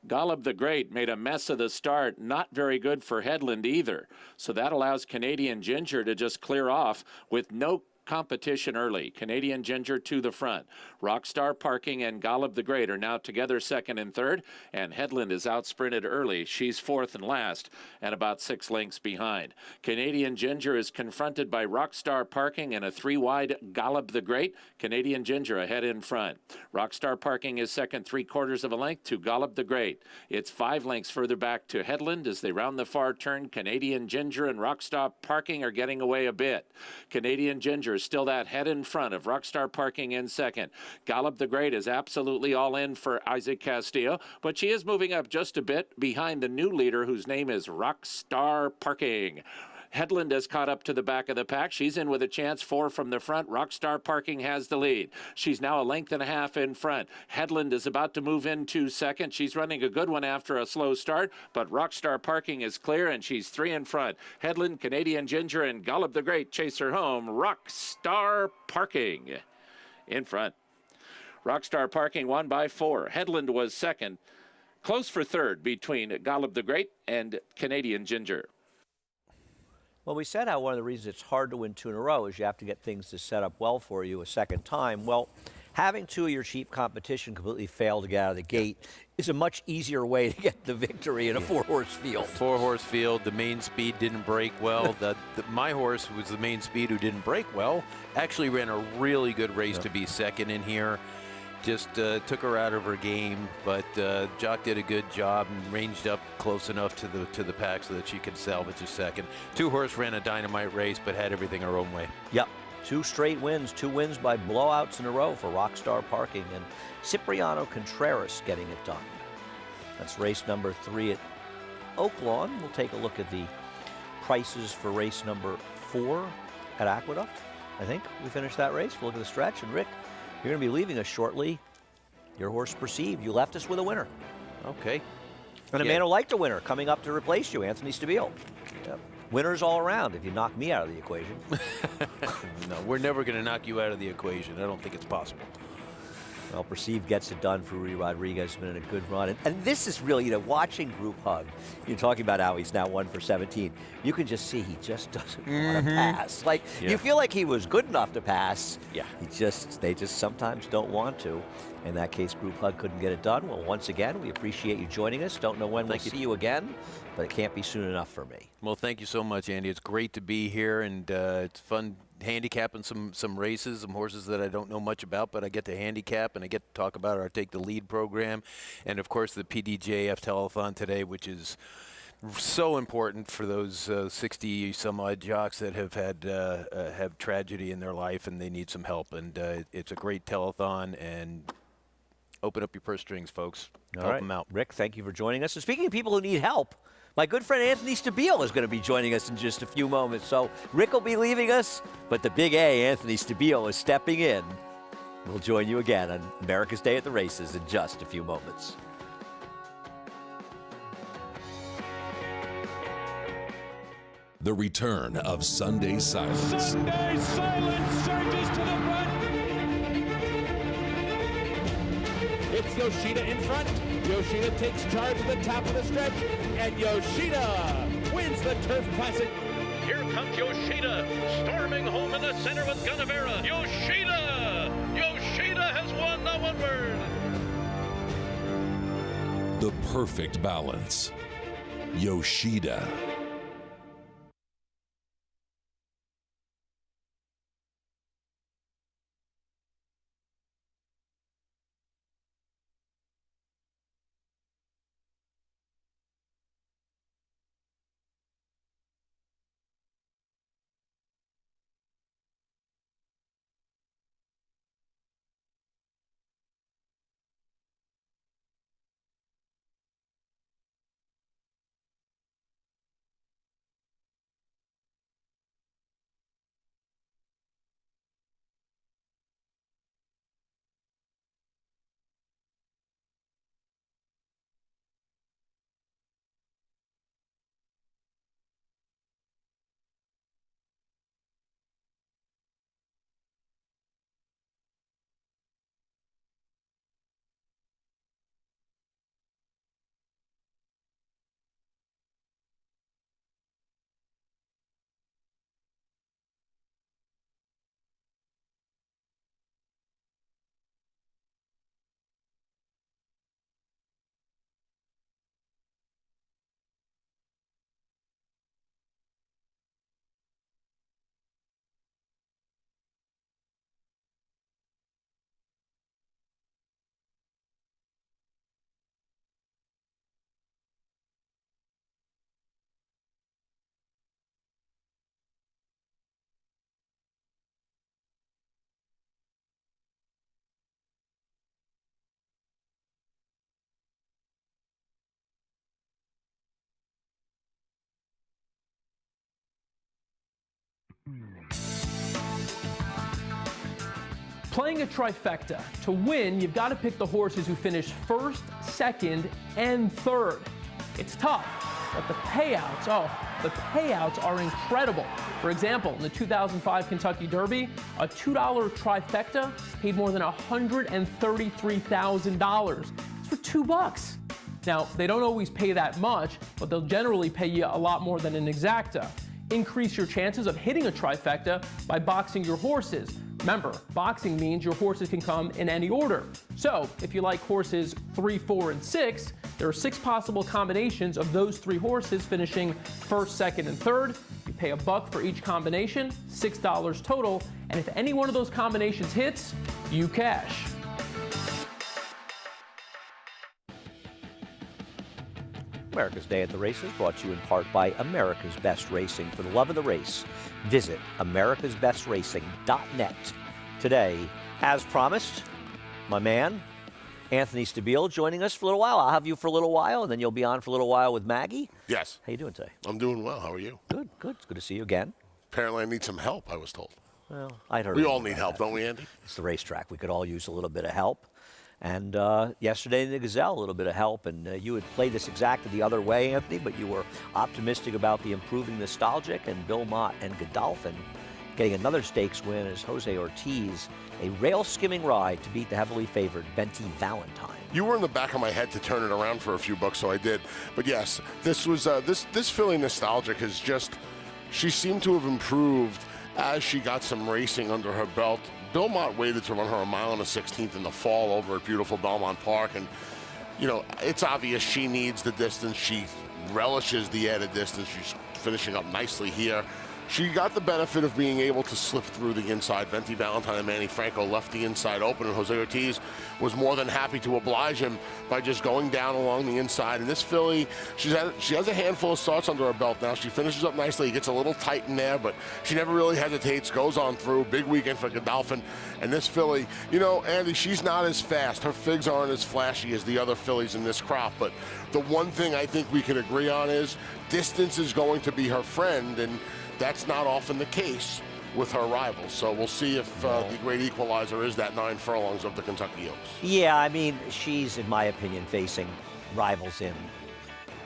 Galib the Great made a mess of the start. Not very good for Headland either. So that allows Canadian Ginger to just clear off with no competition early. Canadian Ginger to the front. Rockstar Parking and Golub the Great are now together second and third, and Headland is out sprinted early. She's fourth and last and about 6 lengths behind. Canadian Ginger is confronted by Rockstar Parking and a 3-wide Golub the Great. Canadian Ginger ahead in front. Rockstar Parking is second 3/4 of a length to Golub the Great. It's 5 lengths further back to Headland as they round the far turn. Canadian Ginger and Rockstar Parking are getting away a bit. Canadian Ginger is still that head in front of Rockstar Parking in second. Golub the Great is absolutely all in for Isaac Castillo, but she is moving up just a bit behind the new leader whose name is Rockstar Parking. Headland has caught up to the back of the pack. She's in with a chance. 4 from the front. Rockstar Parking has the lead. She's now a length and a half in front. Headland is about to move into second. She's running a good one after a slow start, but Rockstar Parking is clear, and she's 3 in front. Headland, Canadian Ginger, and Golub the Great chase her home. Rockstar Parking in front. Rockstar Parking won by 4. Headland was second. Close for third between Golub the Great and Canadian Ginger. Well, we said how one of the reasons it's hard to win 2 in a row is you have to get things to set up well for you a second time. Well, having 2 of your cheap competition completely fail to get out of the gate is a much easier way to get the victory in a 4-horse field. 4-horse field, the main speed didn't break well. My horse was the main speed who didn't break well. Actually ran a really good race to be second in here. Just took her out of her game, but Jock did a good job and ranged up close enough to the pack so that she could salvage a second. 2-horse ran a dynamite race, but had everything her own way. Yep, 2 straight wins, 2 wins by blowouts in a row for Rockstar Parking, and Cipriano Contreras getting it done. That's race number 3 at Oaklawn. We'll take a look at the prices for race number 4 at Aqueduct. I think we finished that race. We'll look at the stretch, and Rick, you're going to be leaving us shortly. Your horse Perceived. You left us with a winner. Okay. And a man who liked a winner coming up to replace you, Anthony Stabile. Yep. Winners all around if you knock me out of the equation. No, we're never going to knock you out of the equation. I don't think it's possible. Well, Perceived gets it done for Rudy Rodriguez. Been in a good run. And this is really, watching Group Hug, you're talking about how he's now 1 for 17. You can just see he just doesn't want to pass. You feel like he was good enough to pass. Yeah. They just sometimes don't want to. In that case, Group Hug couldn't get it done. Well, once again, we appreciate you joining us. Don't know when we'll see you again, but it can't be soon enough for me. Well, thank you so much, Andy. It's great to be here, and it's fun handicapping some races, some horses that I don't know much about, but I get to handicap and I get to talk about our Take the Lead program, and of course the PDJF telethon today, which is so important for those 60 some odd jocks that have had have tragedy in their life and they need some help. And it's a great telethon, and open up your purse strings, folks. Help them out. Rick, thank you for joining us. And speaking of people who need help, my good friend Anthony Stabile is going to be joining us in just a few moments. So Rick will be leaving us, but the big A, Anthony Stabile, is stepping in. We'll join you again on America's Day at the Races in just a few moments. The return of Sunday Silence. Sunday Silence surges to the front. It's Yoshida in front. Yoshida takes charge at the top of the stretch, and Yoshida wins the Turf Classic. Here comes Yoshida, storming home in the center with Gunnevera. Yoshida! Yoshida has won the 1 word. The perfect balance. Yoshida. Playing a trifecta, to win, you've got to pick the horses who finish first, second, and third. It's tough, but the payouts are incredible. For example, in the 2005 Kentucky Derby, a $2 trifecta paid more than $133,000. It's for $2. Now, they don't always pay that much, but they'll generally pay you a lot more than an exacta. Increase your chances of hitting a trifecta by boxing your horses. Remember, boxing means your horses can come in any order. So, if you like horses 3, 4, and 6, there are 6 possible combinations of those 3 horses finishing first, second, and third. You pay $1 for each combination, $6 total, and if any one of those combinations hits, you cash. America's Day at the Races, brought to you in part by America's Best Racing. For the love of the race, visit americasbestracing.net. Today, as promised, my man, Anthony Stabile, joining us for a little while. I'll have you for a little while, and then you'll be on for a little while with Maggie. Yes. How you doing today? I'm doing well. How are you? Good, good. It's good to see you again. Apparently I need some help, I was told. Well, I'd heard. We all need help, don't we, Andy? It's the racetrack. We could all use a little bit of help. And yesterday in the Gazelle, a little bit of help. And you had played this exactly the other way, Anthony, but you were optimistic about the improving Nostalgic and Belmont and Godolphin getting another stakes win as Jose Ortiz, a rail skimming ride to beat the heavily favored Venti Valentine. You were in the back of my head to turn it around for a few bucks, so I did. But yes, this was this filly Nostalgic has just, she seemed to have improved as she got some racing under her belt. Belmont waited to run her 1 mile and a 16th in the fall over at beautiful Belmont Park, and you know, it's obvious she needs the distance. She relishes the added distance. She's finishing up nicely here. She got the benefit of being able to slip through the inside. Venti Valentine and Manny Franco left the inside open, and Jose Ortiz was more than happy to oblige him by just going down along the inside. And this filly, she has a handful of starts under her belt now. She finishes up nicely. It gets a little tight in there, but she never really hesitates, goes on through. Big weekend for Godolphin. And this filly, you know, Andy, she's not as fast. Her figs aren't as flashy as the other fillies in this crop, but the one thing I think we can agree on is distance is going to be her friend, and that's not often the case with her rivals. So we'll see if the great equalizer is that 9 furlongs of the Kentucky Oaks. Yeah, I mean, she's, in my opinion, facing rivals in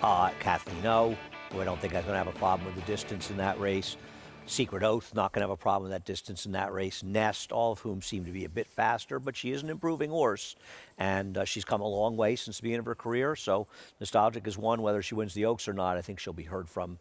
Kathleen O, who I don't think is going to have a problem with the distance in that race. Secret Oath, not going to have a problem with that distance in that race. Nest, all of whom seem to be a bit faster, but she is an improving horse. And she's come a long way since the beginning of her career. So Nostalgic is one, whether she wins the Oaks or not, I think she'll be heard from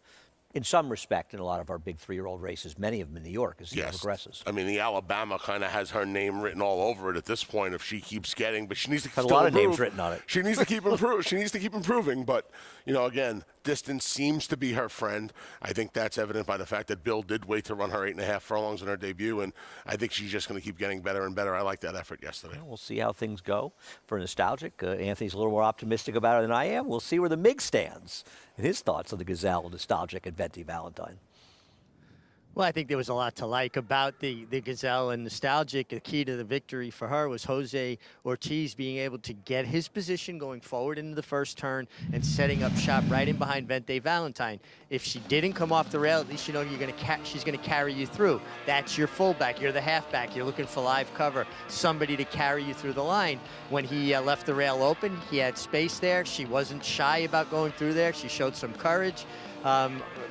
in some respect in a lot of our big 3-year-old races, many of them in New York as it progresses. I mean, the Alabama kind of has her name written all over it at this point if she keeps getting, but she needs to has a lot of names written on it. She needs to keep she needs to keep improving, but you know, again, distance seems to be her friend. I think that's evident by the fact that Bill did wait to run her 8.5 furlongs in her debut, and I think she's just going to keep getting better and better. I like that effort yesterday. Well, we'll see how things go for Nostalgic. Anthony's a little more optimistic about it than I am. We'll see where the MIG stands and his thoughts on the Gazelle, Nostalgic, and Venti Valentine. Well, I think there was a lot to like about the Gazelle and Nostalgic. The key to the victory for her was Jose Ortiz being able to get his position going forward into the first turn and setting up shop right in behind Venti Valentine. If she didn't come off the rail, at least you know she's going to carry you through. That's your fullback. You're the halfback. You're looking for live cover, somebody to carry you through the line. When he left the rail open, he had space there. She wasn't shy about going through there. She showed some courage.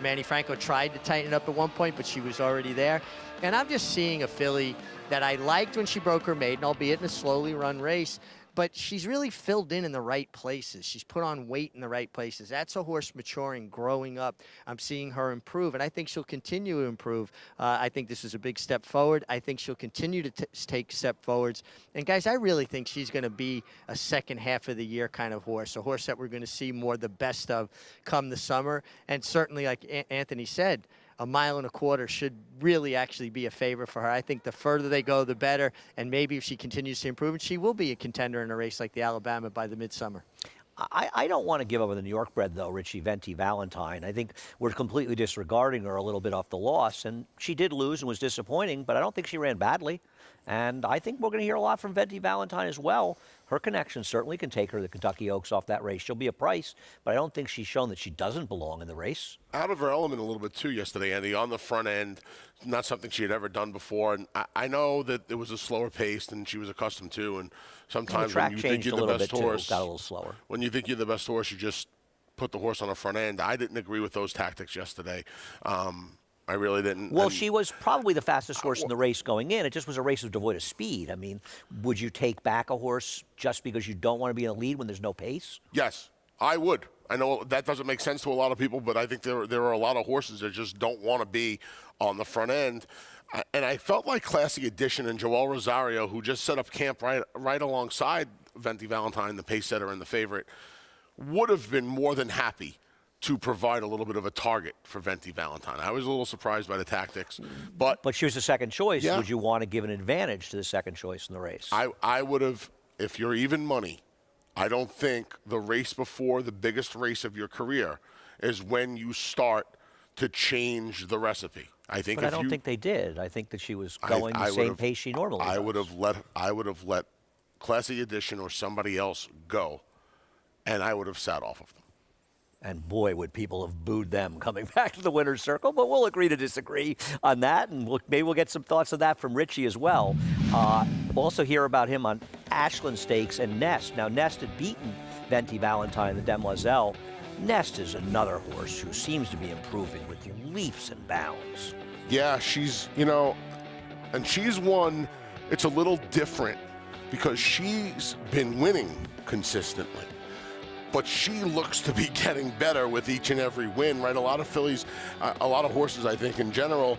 Manny Franco tried to tighten it up at one point, but she was already there. And I'm just seeing a filly that I liked when she broke her maiden, albeit in a slowly run race. But she's really filled in the right places. She's put on weight in the right places. That's a horse maturing, growing up. I'm seeing her improve, and I think she'll continue to improve. I think this is a big step forward. I think she'll continue to take step forwards. And, guys, I really think she's going to be a second half of the year kind of horse, a horse that we're going to see more the best of come the summer. And certainly, like Anthony said, 1.25 miles should really actually be a favor for her. I think the further they go, the better. And maybe if she continues to improve, she will be a contender in a race like the Alabama by the midsummer. I don't want to give up on the New York bred, though, Richie Venti Valentine. I think we're completely disregarding her a little bit off the loss. And she did lose and was disappointing, but I don't think she ran badly. And I think we're going to hear a lot from Venti Valentine as well. Her connection certainly can take her to the Kentucky Oaks off that race. She'll be a price, but I don't think she's shown that she doesn't belong in the race. Out of her element a little bit, too, yesterday, Andy, on the front end. Not something she had ever done before. And I know that it was a slower pace than she was accustomed to. And sometimes when you think you're the best horse, got a little slower. When you think you're the best horse, you just put the horse on the front end. I didn't agree with those tactics yesterday. I really didn't. Well, she was probably the fastest horse in the race going in. It just was a race devoid of speed. I mean, would you take back a horse just because you don't want to be in a lead when there's no pace? Yes, I would. I know that doesn't make sense to a lot of people, but I think there are a lot of horses that just don't want to be on the front end. And I felt like Classy Edition and Joel Rosario, who just set up camp right alongside Venti Valentine, the pace setter and the favorite, would have been more than happy to provide a little bit of a target for Venti Valentine. I was a little surprised by the tactics. But she was the second choice. Yeah. Would you want to give an advantage to the second choice in the race? I would have, if you're even money, I don't think the race before the biggest race of your career is when you start to change the recipe. I think. But I don't think they did. I think that she was going the same pace she normally does. I would have let Classy Edition or somebody else go, and I would have sat off of them. And boy, would people have booed them coming back to the winner's circle. But we'll agree to disagree on that, and maybe we'll get some thoughts of that from Richie as well. Also hear about him on Ashland Stakes and Nest. Now, Nest had beaten Venti Valentine, the Demoiselle. Nest is another horse who seems to be improving with leaps and bounds. Yeah, she's, and she's one, it's a little different because she's been winning consistently. But she looks to be getting better with each and every win, right? A lot of fillies, a lot of horses, I think, in general,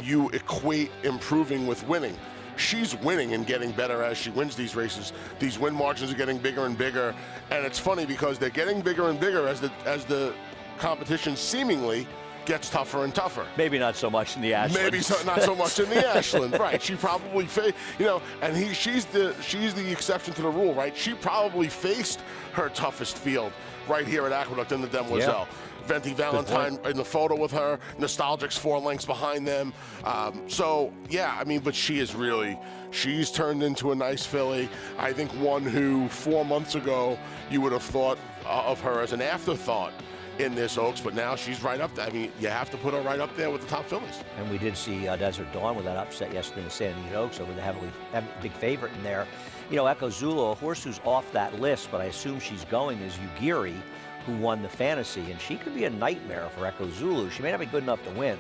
you equate improving with winning. She's winning and getting better as she wins these races. These win margins are getting bigger and bigger. And it's funny because they're getting bigger and bigger as the competition seemingly gets tougher and tougher. Maybe not so much in the Ashland. Maybe not so much in the Ashland, right? She probably, and she's the exception to the rule, right? She probably faced her toughest field right here at Aqueduct in the Demoiselle. Yeah. Venti Valentine in the photo with her. Nostalgic's 4 lengths behind them. But she's turned into a nice filly. I think one who 4 months ago you would have thought of her as an afterthought in this Oaks, but now she's right up there. I mean, you have to put her right up there with the top fillies. And we did see Desert Dawn with that upset yesterday in the San Diego Oaks over the big favorite in there. Echo Zulu, a horse who's off that list, but I assume she's going, is Ugiri, who won the Fantasy, and she could be a nightmare for Echo Zulu. She may not be good enough to win,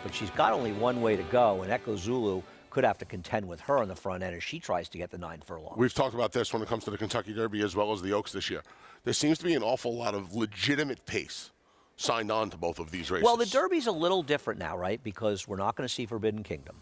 but she's got only one way to go, and Echo Zulu could have to contend with her on the front end as she tries to get the 9 furlongs. We've talked about this when it comes to the Kentucky Derby as well as the Oaks this year. There seems to be an awful lot of legitimate pace signed on to both of these races. Well, the Derby's a little different now, right? Because we're not going to see Forbidden Kingdom.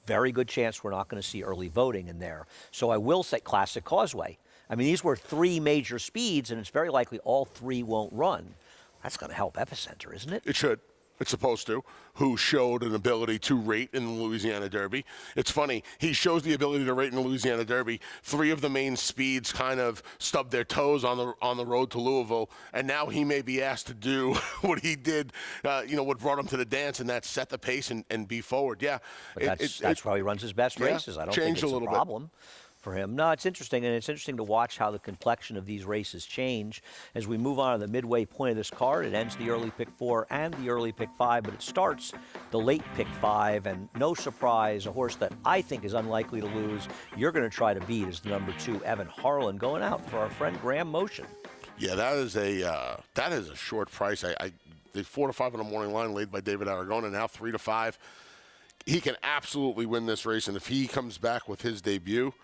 Very good chance we're not going to see early voting in there. So I will say Classic Causeway. I mean, these were 3 major speeds, and it's very likely all 3 won't run. That's going to help Epicenter, isn't it? It should. It's supposed to, who showed an ability to rate in the Louisiana Derby. It's funny, he shows the ability to rate in the Louisiana Derby. 3 of the main speeds kind of stubbed their toes on the road to Louisville, and now he may be asked to do what he did, what brought him to the dance, and that's set the pace and be forward. Yeah. But that's how he runs his best races. I don't think it's a problem for him. No, it's interesting, and it's interesting to watch how the complexion of these races change as we move on to the midway point of this card. It ends the early pick 4 and the early pick 5, but it starts the late pick 5, and no surprise, a horse that I think is unlikely to lose, you're going to try to beat, is the number 2, Evan Harlan, going out for our friend Graham Motion. Yeah, that is a short price. The 4 to 5 on the morning line laid by David Aragona, now 3 to 5. He can absolutely win this race, and if he comes back with his debut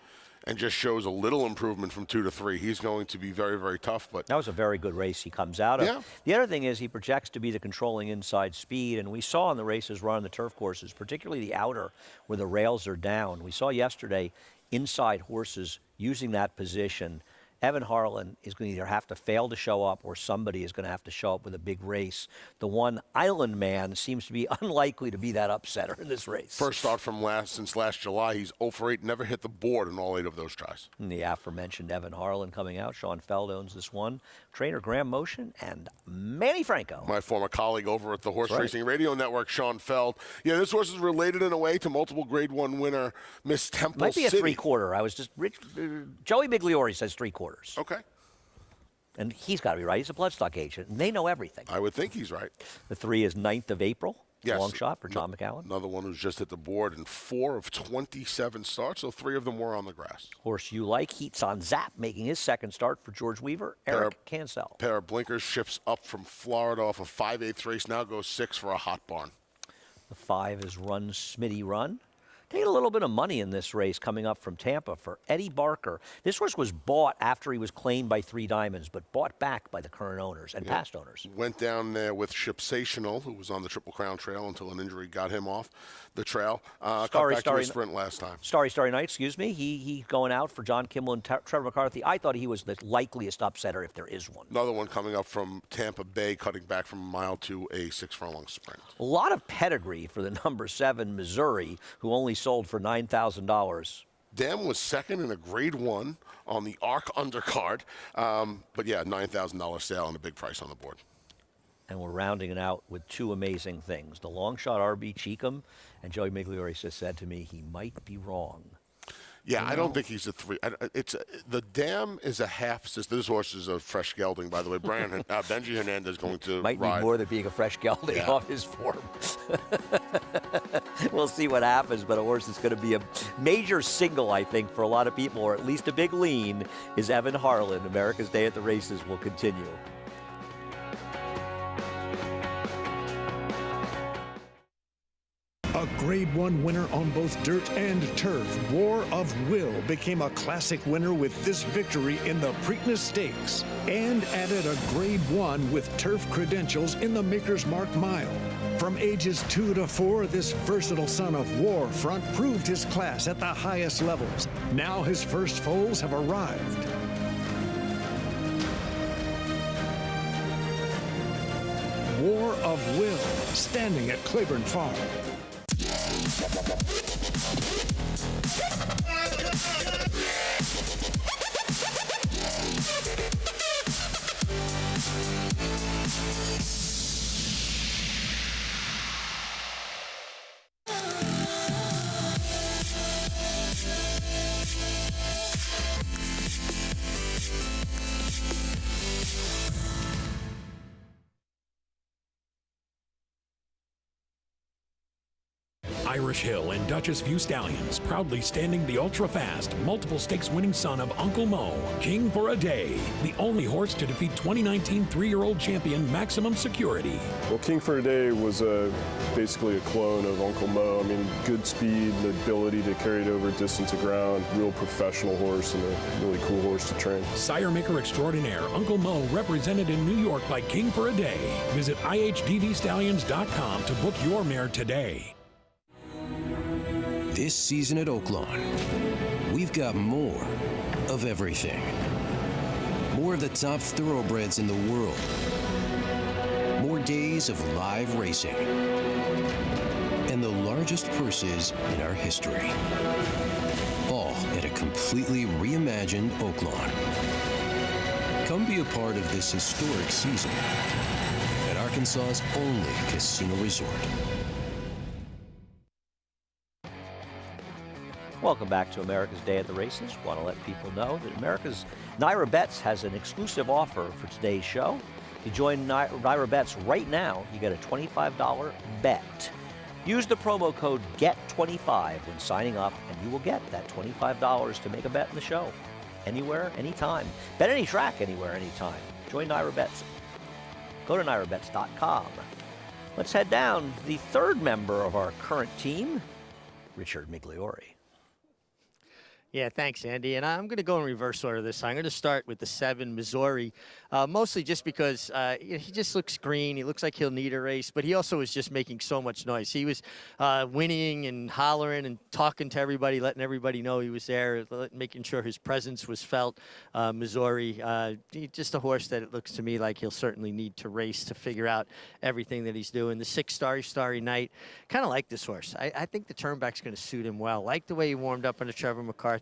and just shows a little improvement from 2 to 3, he's going to be very, very tough. But that was a very good race he comes out of. Yeah. The other thing is he projects to be the controlling inside speed, and we saw in the races run on the turf courses, particularly the outer where the rails are down. We saw yesterday inside horses using that position Evan Harlan is going to either have to fail to show up or somebody is going to have to show up with a big race. The one Island Man seems to be unlikely to be that upsetter in this race. First start since last July. He's 0 for 8, never hit the board in all 8 of those tries. And the aforementioned Evan Harlan coming out. Sean Feld owns this one. Trainer Graham Motion and Manny Franco. My former colleague over at the Horse Racing Radio Network, Sean Feld. Yeah, this horse is related in a way to multiple Grade 1 winner Miss Temple Might be City. a 3/4. I was just Joey Migliori says 3/4. Okay. And he's got to be right. He's a bloodstock agent, and they know everything. I would think he's right. The 3 is 9th of April. Yes. Long shot for John McCallum. Another one who's just hit the board in 4 of 27 starts, so 3 of them were on the grass. Horse you like, Heats on Zap, making his second start for George Weaver. Eric Cancel. Pair of blinkers, ships up from Florida off a 5/8 race, now goes 6 for a hot barn. The 5 is Run Smitty Run. Taking a little bit of money in this race coming up from Tampa for Eddie Barker. This horse was bought after he was claimed by 3 Diamonds, but bought back by the current owners and past owners. Went down there with Shipsational, who was on the Triple Crown Trail until an injury got him off the trail. Cut back to a sprint last time. Starry Night, excuse me. He going out for John Kimmel and Trevor McCarthy. I thought he was the likeliest upsetter if there is one. Another one coming up from Tampa Bay, cutting back from a mile to a 6-furlong sprint. A lot of pedigree for the number 7 Missouri, who only sold for $9,000. Dam was second in a Grade 1 on the ARC undercard. But yeah, $9,000 sale and a big price on the board. And we're rounding it out with 2 amazing things. The long shot RB Cheekham, and Joey Migliori just said to me he might be wrong. Yeah, I don't think he's a 3. The Dam is a half sister. This horse is a fresh gelding, by the way. Benji Hernandez going to might ride. need more than being a fresh gelding off his form. We'll see what happens, but a horse that's going to be a major single, I think, for a lot of people, or at least a big lean, is Evan Harlan. America's Day at the Races will continue. A Grade 1 winner on both dirt and turf, War of Will became a classic winner with this victory in the Preakness Stakes and added a Grade 1 with turf credentials in the Maker's Mark Mile. From ages 2 to 4, this versatile son of War Front proved his class at the highest levels. Now his first foals have arrived. War of Will, standing at Claiborne Farm. Irish Hill and Duchess View Stallions, proudly standing the ultra-fast, multiple stakes-winning son of Uncle Mo, King for a Day, the only horse to defeat 2019 3-year-old champion Maximum Security. Well, King for a Day was basically a clone of Uncle Mo. I mean, good speed, the ability to carry it over distance of ground, real professional horse and a really cool horse to train. Sire Maker Extraordinaire, Uncle Mo, represented in New York by King for a Day. Visit ihdvstallions.com to book your mare today. This season at Oaklawn, we've got more of everything. More of the top thoroughbreds in the world. More days of live racing. And the largest purses in our history. All at a completely reimagined Oaklawn. Come be a part of this historic season at Arkansas's only casino resort. Welcome back to America's Day at the Races. Want to let people know that America's Naira Bets has an exclusive offer for today's show. If you join Naira Bets right now, you get a $25 bet. Use the promo code GET25 when signing up, and you will get that $25 to make a bet in the show. Anywhere, anytime. Bet any track, anywhere, anytime. Join Naira Bets. Go to nairabets.com. Let's head down to the third member of our current team, Richard Migliori. Yeah, thanks, Andy. And I'm going to go in reverse order this time. I'm going to start with the 7, Missouri, mostly just because he just looks green. He looks like he'll need a race, but he also was just making so much noise. He was whinnying and hollering and talking to everybody, letting everybody know he was there, making sure his presence was felt. Missouri, just a horse that it looks to me like he'll certainly need to race to figure out everything that he's doing. The 6, Starry Night, kind of like this horse. I think the turnback's going to suit him well. Like the way he warmed up under Trevor McCarthy.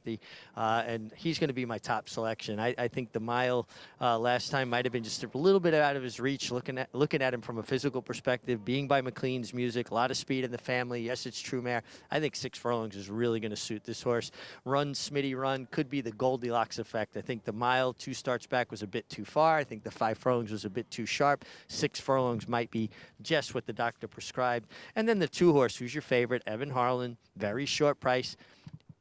And he's going to be my top selection. I think the mile last time might have been just a little bit out of his reach, looking at him from a physical perspective, being by McLean's music, a lot of speed in the family. Yes, it's true mare. I think 6 furlongs is really going to suit this horse. Run, Smitty Run, could be the Goldilocks effect. I think the mile 2 starts back was a bit too far. I think the 5 furlongs was a bit too sharp. 6 furlongs might be just what the doctor prescribed. And then the 2 horse, who's your favorite? Evan Harlan, very short price.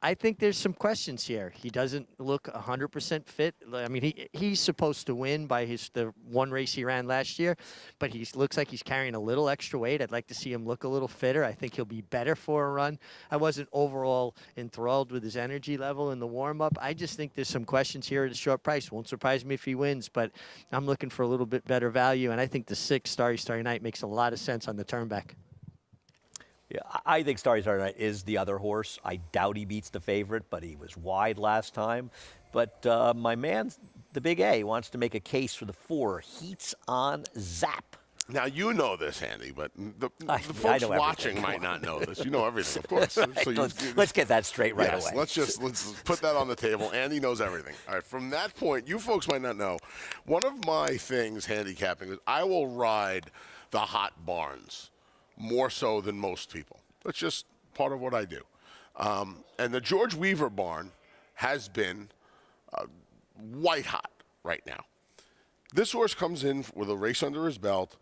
I think there's some questions here. He doesn't look 100% fit. I mean, he's supposed to win by the one race he ran last year, but he looks like he's carrying a little extra weight. I'd like to see him look a little fitter. I think he'll be better for a run. I wasn't overall enthralled with his energy level in the warm-up. I just think there's some questions here at a short price. Won't surprise me if he wins, but I'm looking for a little bit better value, and I think the 6, Starry Night, makes a lot of sense on the turnback. Yeah, I think Starry Night is the other horse. I doubt he beats the favorite, but he was wide last time. But my man, the Big A, wants to make a case for the 4, Heats on Zap. Now, you know this, Andy, but the folks watching might not know this. You know everything, of course. So let's get that straight right away. Let's put that on the table. Andy knows everything. All right, from that point, you folks might not know. One of my things handicapping is I will ride the hot barns more so than most people. That's just part of what I do. And the George Weaver barn has been white hot right now. This horse comes in with a race under his belt.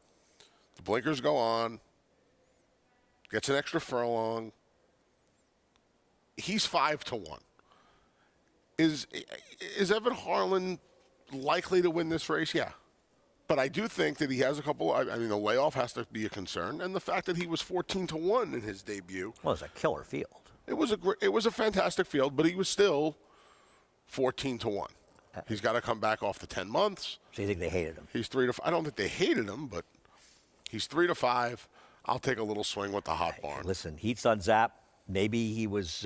The blinkers go on. Gets an extra furlong. He's 5-1. Is Evan Harlan likely to win this race? Yeah. But I do think that he has a couple. I mean, the layoff has to be a concern, and the fact that he was 14-1 in his debut. Well, it was a killer field. It was a fantastic field, but he was still 14-1. He's got to come back off the 10 months. So you think they hated him? He's 3-5. I don't think they hated him, but he's 3-5. I'll take a little swing with the hot barn. Listen, Heats on Zap. Maybe he was.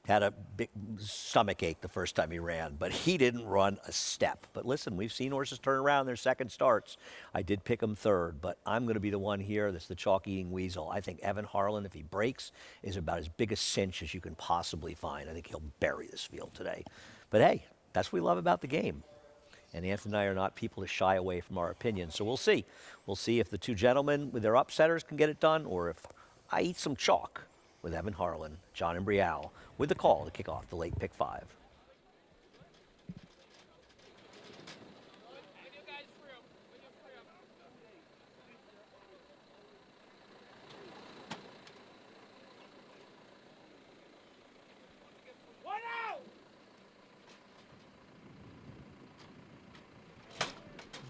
Had a big stomach ache the first time he ran, but he didn't run a step. But listen, we've seen horses turn around their second starts. I did pick him 3rd, but I'm going to be the one here that's the chalk-eating weasel. I think Evan Harlan, if he breaks, is about as big a cinch as you can possibly find. I think he'll bury this field today. But hey, that's what we love about the game. And Anthony and I are not people to shy away from our opinions, so we'll see. We'll see if the 2 gentlemen with their upsetters can get it done, or if I eat some chalk with Evan Harlan, John and Brielle, with the call to kick off the late pick 5.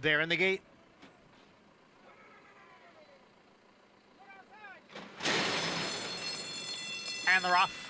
There in the gate. And they're off.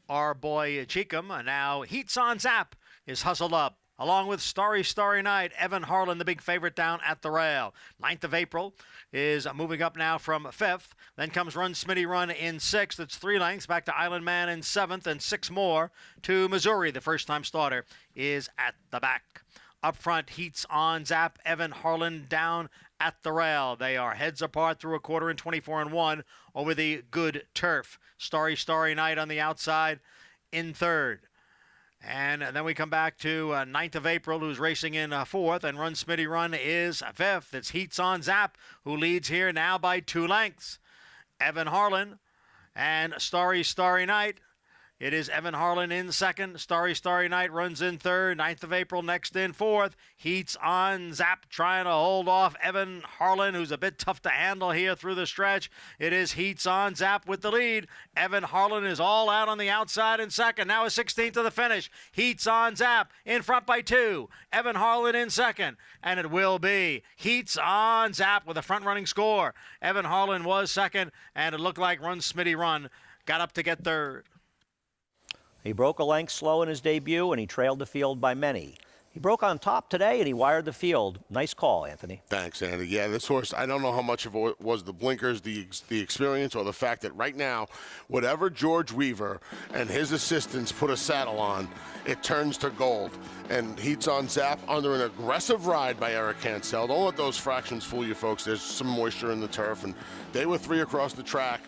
Our boy Cheekham now Heats on Zap is hustled up. Along with Starry Night, Evan Harlan, the big favorite, down at the rail. 9th of April is moving up now from 5th. Then comes Run Smitty Run in 6th. It's 3 lengths back to Island Man in 7th, and 6 more to Missouri. The first-time starter is at the back. Up front, Heats on Zap, Evan Harlan down at the rail. They are heads apart through a quarter in 24-1 over the good turf. Starry Night on the outside in 3rd. And then we come back to 9th of April, who's racing in 4th, and Run Smitty Run is 5th. It's Heats on Zap, who leads here now by 2 lengths. Evan Harlan and Starry Night. It is Evan Harlan in 2nd. Starry Night runs in 3rd. 9th of April next in 4th. Heats on Zap trying to hold off Evan Harlan, who's a bit tough to handle here through the stretch. It is Heats on Zap with the lead. Evan Harlan is all out on the outside in 2nd. Now is 16th to the finish. Heats on Zap in front by 2. Evan Harlan in 2nd. And it will be Heats on Zap with a front-running score. Evan Harlan was 2nd, and it looked like Run Smitty Run got up to get 3rd. He broke a length slow in his debut, and he trailed the field by many. He broke on top today, and he wired the field. Nice call, Anthony. Thanks, Andy. Yeah, this horse, I don't know how much of it was the blinkers, the experience, or the fact that right now, whatever George Weaver and his assistants put a saddle on, it turns to gold. And Heats on Zap under an aggressive ride by Eric Cancel. Don't let those fractions fool you, folks. There's some moisture in the turf, and they were 3 across the track,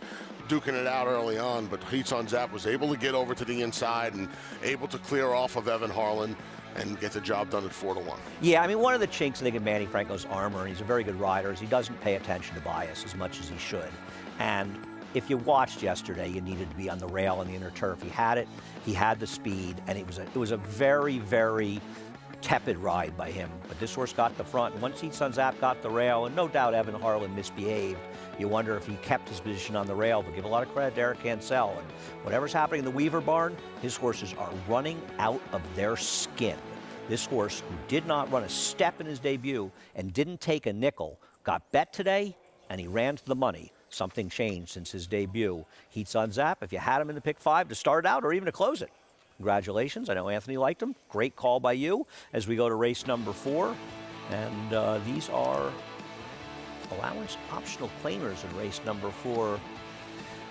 duking it out early on, but Heats on Zap was able to get over to the inside and able to clear off of Evan Harlan and get the job done at 4-1. Yeah, I mean, one of the chinks I think in Manny Franco's armor, and he's a very good rider, is he doesn't pay attention to bias as much as he should. And if you watched yesterday, you needed to be on the rail on the inner turf. He had it, he had the speed, and it was a very, very tepid ride by him. But this horse got the front. And once Heats on Zap got the rail, and no doubt Evan Harlan misbehaved, you wonder if he kept his position on the rail. But give a lot of credit to Eric Cancel. And whatever's happening in the Weaver barn, his horses are running out of their skin. This horse, who did not run a step in his debut and didn't take a nickel, got bet today, and he ran to the money. Something changed since his debut. Heats on Zap, if you had him in the pick 5 to start out or even to close it, congratulations. I know Anthony liked him. Great call by you as we go to race number 4. And these are allowance optional claimers in race number 4.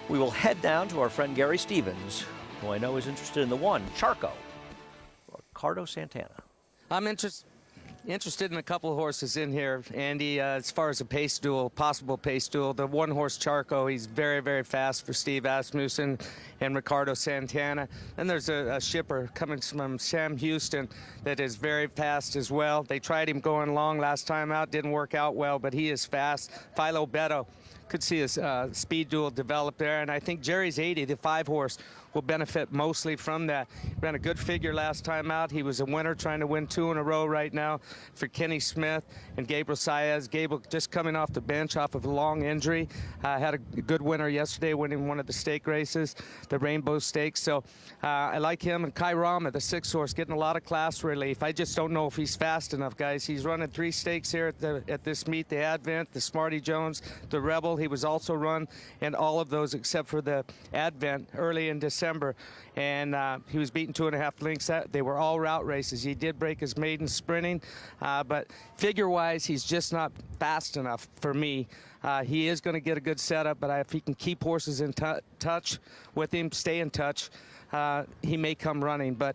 We will head down to our friend Gary Stevens, who I know is interested in the 1, Charco, or Ricardo Santana. I'm interested in a couple of horses in here, Andy, as far as a pace duel, possible pace duel. The 1-horse Charco, he's very, very fast for Steve Asmussen and Ricardo Santana. And there's a shipper coming from Sam Houston that is very fast as well. They tried him going long last time out, didn't work out well, but he is fast. Philo Beto, could see his speed duel develop there. And I think Jerry's 80, the 5-horse, will benefit mostly from that. Ran a good figure last time out. He was a winner, trying to win 2 in a row right now for Kenny Smith and Gabriel Saez. Gabriel just coming off the bench off of a long injury. Had a good winner yesterday, winning one of the stake races, the Rainbow Stakes. So I like him. And Kai Rama, the 6-horse, getting a lot of class relief. I just don't know if he's fast enough, guys. He's running 3 stakes here at this meet, the Advent, the Smarty Jones, the Rebel. He was also run in all of those except for the Advent early in December. And he was beaten 2.5 lengths. They were all route races. He did break his maiden sprinting, but figure-wise, he's just not fast enough for me. He is going to get a good setup, but if he can keep horses in touch with him, stay in touch, he may come running. But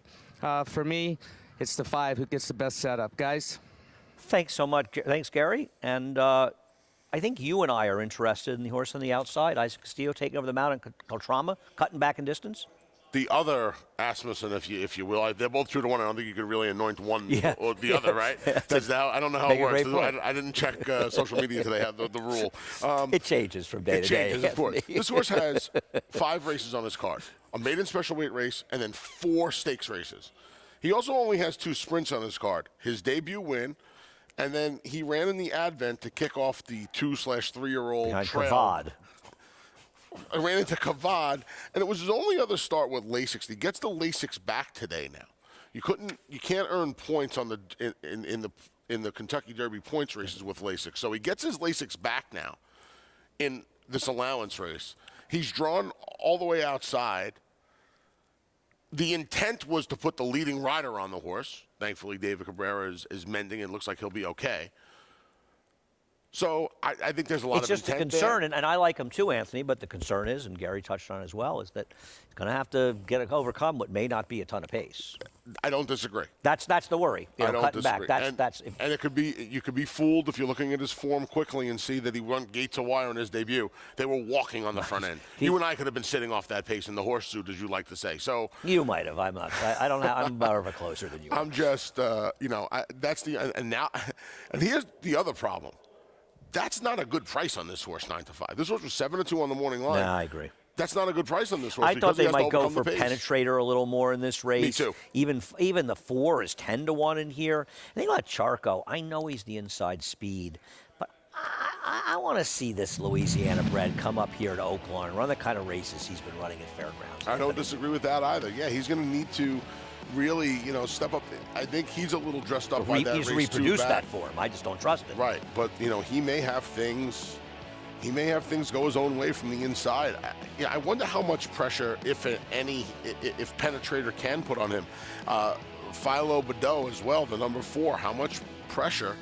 for me, it's the 5 who gets the best setup. Guys? Thanks so much. Thanks, Gary. And I think you and I are interested in the horse on the outside. Isaac Castillo taking over the mount and Caltrama, cutting back in distance. The other Asmussen, if you will, they're both 2-1. I don't think you could really anoint one or the other, right? I don't know how it works. I didn't check social media today, the rule. It changes from day to day. It changes, of course. This horse has 5 races on his card, a maiden special weight race, and then 4 stakes races. He also only has 2 sprints on his card. His debut win, and then he ran in the Advent to kick off the 2/3-year-old trail. Kavad. I ran into Kavad, and it was his only other start with Lasix. He gets the Lasix back today now. You can't earn points on in the Kentucky Derby points races with Lasix. So he gets his Lasix back now in this allowance race. He's drawn all the way outside. The intent was to put the leading rider on the horse. Thankfully, David Cabrera is mending and looks like he'll be okay. So I think there's a lot of intent there. It's just a concern, and I like him too, Anthony, but the concern is, and Gary touched on it as well, is that he's going to have to overcome what may not be a ton of pace. I don't disagree. That's the worry. I don't disagree. Back. And it could be, you could be fooled if you're looking at his form quickly and see that he run gate to wire in his debut. They were walking on the front end. You and I could have been sitting off that pace in the horse suit, as you like to say. So you might have. I'm not. I don't have. I'm more of a closer than you. I'm just, that's the and here's the other problem. That's not a good price on this horse, 9-5. This horse was 7-2 on the morning line. Yeah, I agree. That's not a good price on this horse. I thought they might go for Penetrator a little more in this race. Me too. Even the 4 is 10-1 in here. The thing about Charco, I know he's the inside speed, but I want to see this Louisiana bred come up here to Oaklawn and run the kind of races he's been running at Fairgrounds. I don't disagree with that either. Yeah, he's going to need to really, step up. I think he's a little dressed up by that race. He's reproduced that for him. I just don't trust it. Right, but he may have things he may have things go his own way from the inside. I wonder how much pressure, if any, if Penetrator can put on him. Philo Badeau as well, the number 4. How much pressure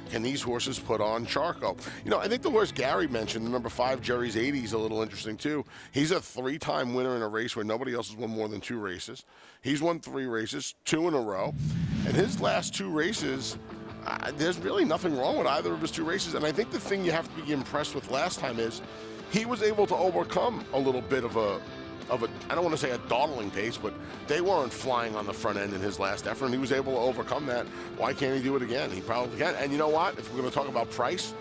can these horses put on Charco? I think the horse Gary mentioned, the number 5, Jerry's 80, is a little interesting too. He's a 3-time winner in a race where nobody else has won more than 2 races. He's won 3 races, 2 in a row. And his last 2 races, there's really nothing wrong with either of his 2 races. And I think the thing you have to be impressed with last time is he was able to overcome a little bit of a, I don't want to say a dawdling pace, but they weren't flying on the front end in his last effort, and he was able to overcome that. Why can't he do it again? He probably can. And you know what? If we're going to talk about price,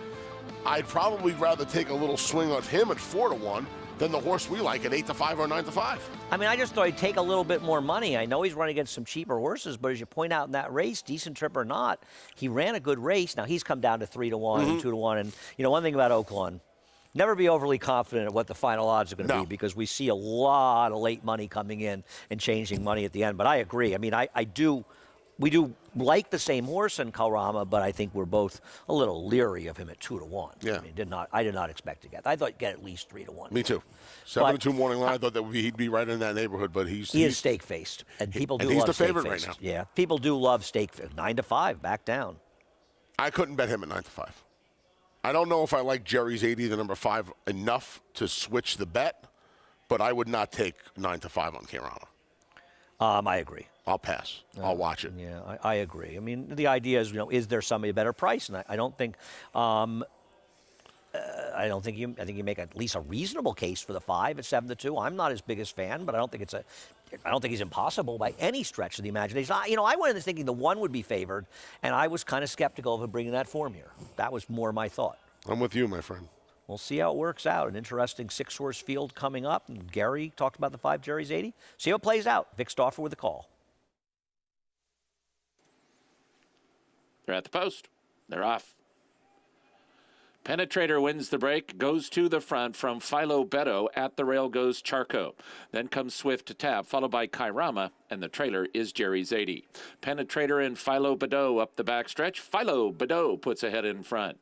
I'd probably rather take a little swing on him at 4-1 than the horse we like at 8-5 or 9-5. I mean, I just thought he'd take a little bit more money. I know he's running against some cheaper horses, but as you point out in that race, decent trip or not, he ran a good race. Now, he's come down to 3-1 and 2-1. And, one thing about Oaklawn, never be overly confident of what the final odds are going to be, because we see a lot of late money coming in and changing money at the end. But I agree. I mean, we do like the same horse in Kairama, but I think we're both a little leery of him at 2-1. Yeah. I mean, I did not expect to get. I thought he'd get at least 3-1. Me too. 7-2 morning line. I thought that he'd be right in that neighborhood, but he is stake faced, and people do. And he's love the favorite stake-faced. right now. Yeah, people do love stake 9-5, back down. I couldn't bet him at 9-5. I don't know if I like Jerry's 80, the number 5, enough to switch the bet, but I would not take 9-5 on Kairama. I agree. I'll pass. I'll watch it. Yeah, I agree. I mean, the idea is, is there somebody a better price? And I don't think, I think you make at least a reasonable case for the 5 at 7-2. I'm not his biggest fan, but I don't think he's impossible by any stretch of the imagination. I went in thinking the 1 would be favored, and I was kind of skeptical of him bringing that form here. That was more my thought. I'm with you, my friend. We'll see how it works out. An interesting 6-horse field coming up. And Gary talked about the 5 Jerry's 80. See how it plays out. Vic Stauffer with the call. They're at the post. They're off. Penetrator wins the break, goes to the front from Philo Badeau. At the rail goes Charco. Then comes Swift to tap, followed by Kairama, and the trailer is Jerry's 80. Penetrator and Philo Badeau up the backstretch. Philo Badeau puts ahead in front.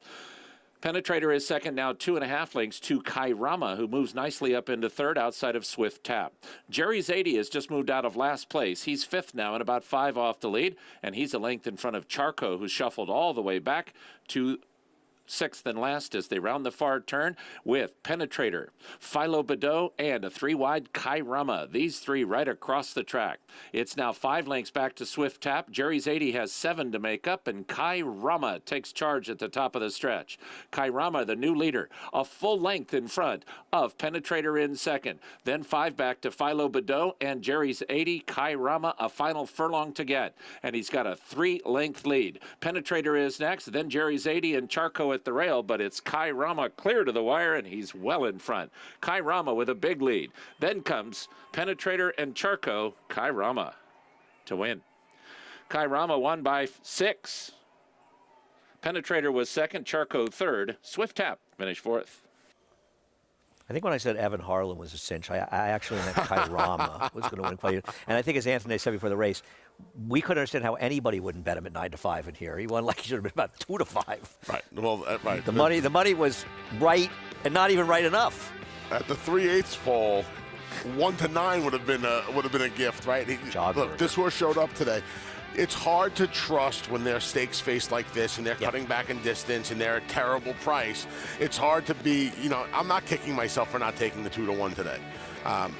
Penetrator is second, now 2.5 lengths to Kairama, who moves nicely up into third outside of Swift Tap. Jerry's 80 has just moved out of last place. He's 5th now and about 5 off the lead, and he's a length in front of Charco, who shuffled all the way back to 6th and last as they round the far turn with Penetrator, Philo Badeau, and a 3-wide Kairama. These 3 right across the track. It's now 5 lengths back to Swift Tap. Jerry's 80 has 7 to make up, and Kairama takes charge at the top of the stretch. Kairama, the new leader, a full length in front of Penetrator in second. Then 5 back to Philo Badeau and Jerry's 80. Kairama, a final furlong to get, and he's got a 3-length lead. Penetrator is next, then Jerry's 80 and Charco at the rail, but it's Kairama clear to the wire, and he's well in front. Kairama with a big lead. Then comes Penetrator and Charco. Kairama to win. Kairama won by 6. Penetrator was second, Charco third. Swift Tap finished 4th. I think when I said Evan Harlan was a cinch, I actually meant Kairama was going to win quite. And I think, as Anthony said before the race, we couldn't understand how anybody wouldn't bet him at 9-5 in here. He won like he should have been about 2-5. Right. Well, right. The money was right and not even right enough. At the 3/8 pole, 1-9 would have been a gift, right? Look, this horse showed up today. It's hard to trust when they're stakes faced like this and they're cutting back in distance and they're a terrible price. It's hard to be, I'm not kicking myself for not taking the 2-1 today.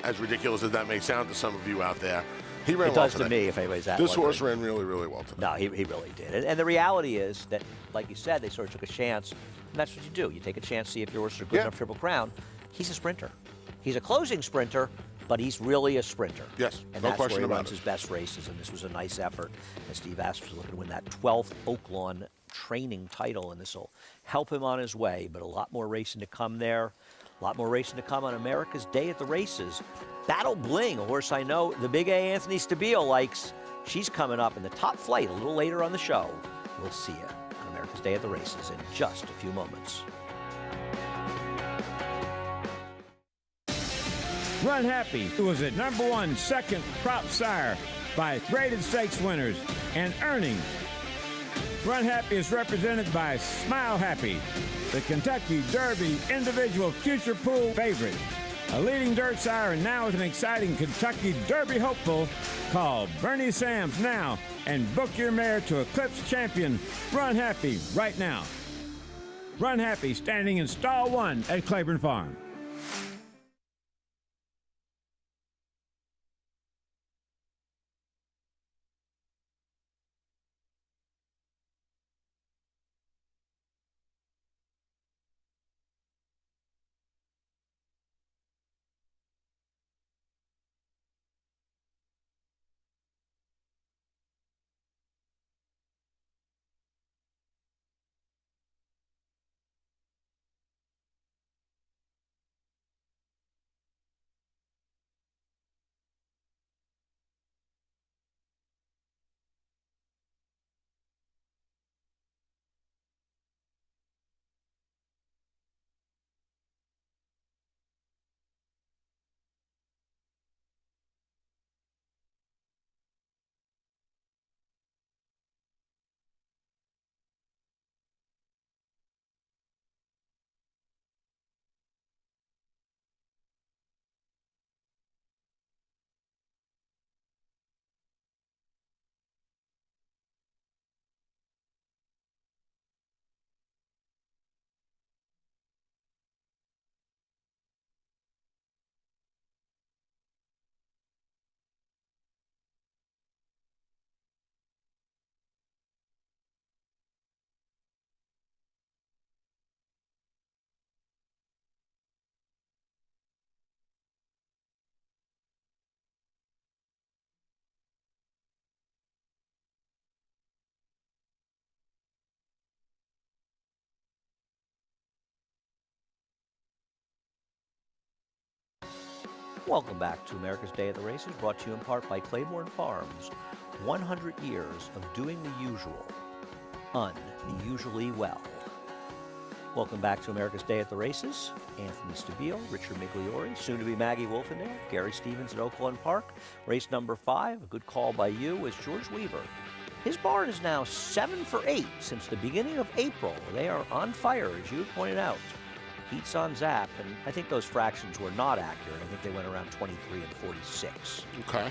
As ridiculous as that may sound to some of you out there. He ran well today. It does to me if anybody's that This horse ran really, really well today. No, he really did. And the reality is that, like you said, they sort of took a chance. And that's what you do. You take a chance, see if your horses are good enough Triple Crown. He's a sprinter. He's a closing sprinter, but he's really a sprinter. Yes, and no that's question where he about runs it. his best races, and this was a nice effort. And Steve Astor's looking to win that 12th Oaklawn training title, and this will help him on his way, but a lot more racing to come there. A lot more racing to come on America's Day at the Races. Battle Bling, a horse I know the big A Anthony Stabile likes. She's coming up in the top flight a little later on the show. We'll see you on America's Day at the Races in just a few moments. Run Happy, who was at #1 second prop sire by graded stakes winners and earnings. Run Happy is represented by Smile Happy, the Kentucky Derby individual future pool favorite. A leading dirt sire and now with an exciting Kentucky Derby hopeful. Call Bernie Sams now and book your mare to Eclipse champion Run Happy right now. Run Happy standing in stall 1 at Claiborne Farm. Welcome back to America's Day at the Races, brought to you in part by Claiborne Farms. 100 years of doing the usual, unusually well. Welcome back to America's Day at the Races. Anthony Stabile, Richard Migliori, soon to be Maggie Wolfendale, Gary Stevens at Oaklawn Park. Race number 5, a good call by you, is George Weaver. His barn is now 7 for 8 since the beginning of April. They are on fire, as you pointed out. Heats on Zap, and I think those fractions were not accurate. I think they went around 23 and 46. Okay.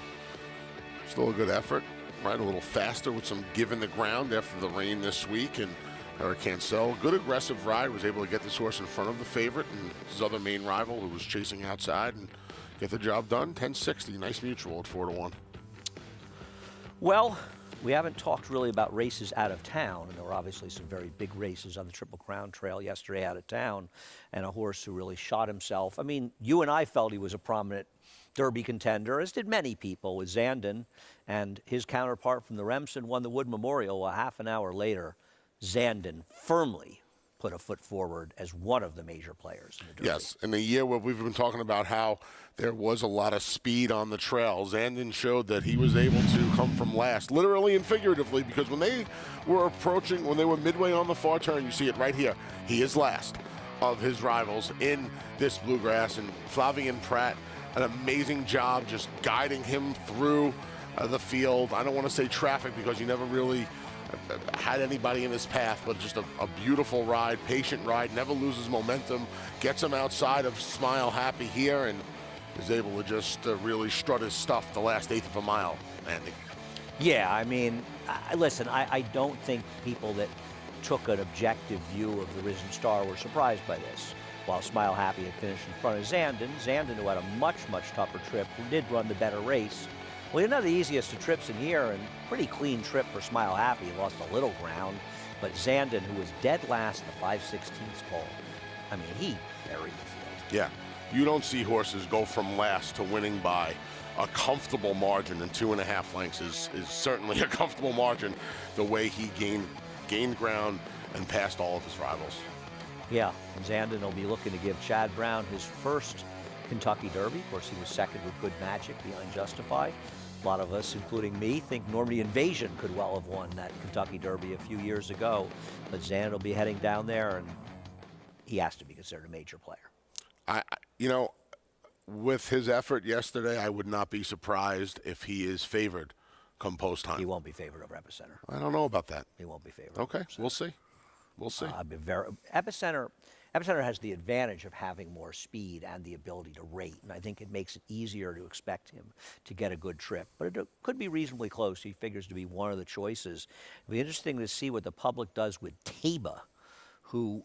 Still a good effort, right? A little faster with some give in the ground after the rain this week. And Eric Cancel, good aggressive ride, was able to get this horse in front of the favorite and his other main rival who was chasing outside and get the job done. 1060, nice mutual at 4-1. Well, we haven't talked really about races out of town, and there were obviously some very big races on the Triple Crown Trail yesterday out of town, and a horse who really shot himself. I mean, you and I felt he was a prominent Derby contender, as did many people, with Zandon, and his counterpart from the Remsen won the Wood Memorial a half an hour later. Zandon firmly put a foot forward as one of the major players in the Derby. Yes, in the year where we've been talking about how there was a lot of speed on the trail, Zandon showed that he was able to come from last, literally and figuratively, because when they were approaching, when they were midway on the far turn, you see it right here, he is last of his rivals in this bluegrass, and Flavien Prat, an amazing job just guiding him through the field. I don't want to say traffic because you never really had anybody in his path, but just a beautiful ride, patient ride, never loses momentum, gets him outside of Smile Happy here, and is able to just really strut his stuff the last eighth of a mile, Andy. Yeah, I mean, listen, I don't think people that took an objective view of the Risen Star were surprised by this. While Smile Happy had finished in front of Zandon, who had a much, much tougher trip, who did run the better race. Well, he had the easiest of trips in here, and pretty clean trip for Smile Happy. He lost a little ground, but Zandon, who was dead last the 5/16 pole, I mean, he buried the field. Yeah, you don't see horses go from last to winning by a comfortable margin, and 2.5 lengths is certainly a comfortable margin, the way he gained ground and passed all of his rivals. Yeah, and Zandon will be looking to give Chad Brown his first Kentucky Derby. Of course, he was second with Good Magic behind Justify. A lot of us, including me, think Normandy Invasion could well have won that Kentucky Derby a few years ago. But Zandon will be heading down there, and he has to be considered a major player. You know, with his effort yesterday, I would not be surprised if he is favored come post time. He won't be favored over Epicenter. I don't know about that. He won't be favored. Okay, we'll see. We'll see. Epicenter has the advantage of having more speed and the ability to rate, and I think it makes it easier to expect him to get a good trip. But it could be reasonably close. He figures to be one of the choices. It'll be interesting to see what the public does with Taba, who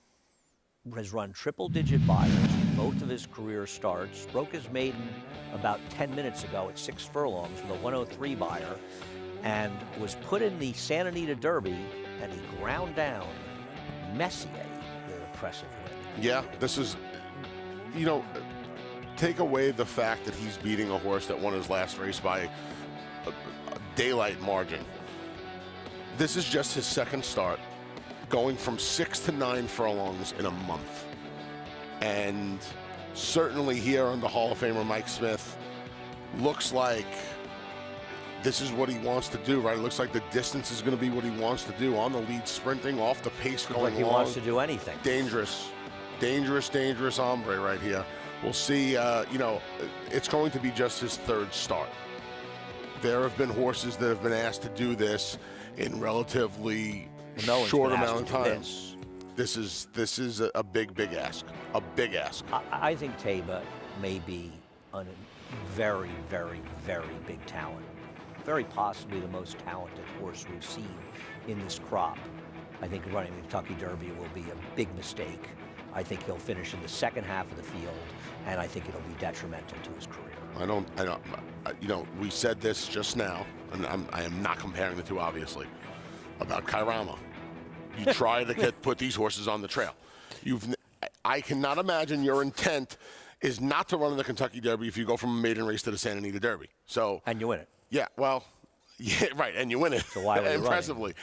has run triple-digit buyers in both of his career starts, broke his maiden about 10 minutes ago at 6 furlongs with a 103 buyer, and was put in the Santa Anita Derby, and he ground down Messier with an impressive win. Yeah, this is, you know, take away the fact that he's beating a horse that won his last race by a daylight margin. This is just his second start, going from 6 to 9 furlongs in a month. And certainly here under Hall of Famer Mike Smith, looks like this is what he wants to do, right? It looks like the distance is going to be what he wants to do. On the lead, sprinting, off the pace, going like he long. wants to do anything. Dangerous hombre right here. We'll see, you know, it's going to be just his third start. There have been horses that have been asked to do this in relatively short amount of time. This is a big ask. A big ask. I think Taba may be a very, very, very big talent. Very possibly the most talented horse we've seen in this crop. I think running the Kentucky Derby will be a big mistake. I think he'll finish in the second half of the field, and I think it'll be detrimental to his career. I don't, you know, we said this just now, and I am not comparing the two, obviously, about Kairama. You try to put these horses on the trail. I cannot imagine your intent is not to run in the Kentucky Derby if you go from a maiden race to the Santa Anita Derby. And you win it. Yeah, well, yeah, right, and you win it. So why would impressively.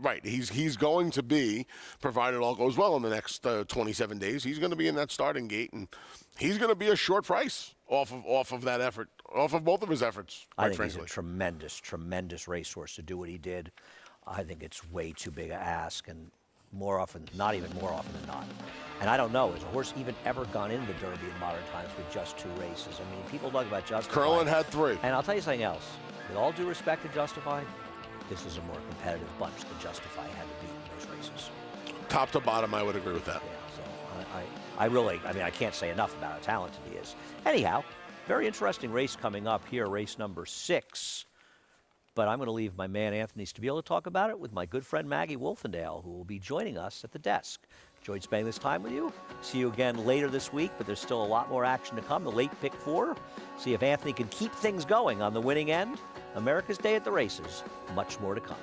Right, he's going to be, provided all goes well in the next 27 days, he's going to be in that starting gate, and he's going to be a short price off of that effort, off of both of his efforts, I think frankly. he's a tremendous racehorse to do what he did. I think it's way too big an ask, and not even more often than not. And I don't know, has a horse even ever gone into the Derby in modern times with just 2 races? I mean, people talk about Justify. Curlin had 3. And I'll tell you something else. With all due respect to Justify, this is a more competitive bunch than Justify had to beat in those races. Top to bottom, I would agree with that. Yeah, so I can't say enough about how talented he is. Anyhow, very interesting race coming up here, race number 6. But I'm going to leave my man Anthony Stabile to talk about it with my good friend Maggie Wolfendale, who will be joining us at the desk. Enjoyed spending this time with you. See you again later this week, but there's still a lot more action to come. The late pick 4. See if Anthony can keep things going on the winning end. America's Day at the Races. Much more to come.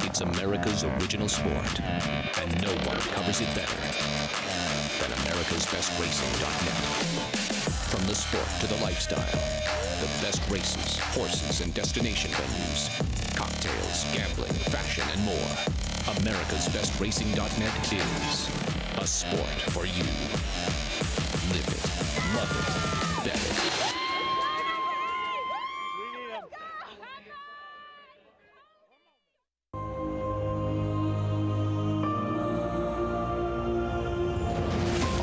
It's America's original sport, and no one covers it better than America'sBestRacing.net. From the sport to the lifestyle, the best races, horses, and destination venues, cocktails, gambling, fashion, and more. America'sBestRacing.net is a sport for you. Live it, love it, bet it.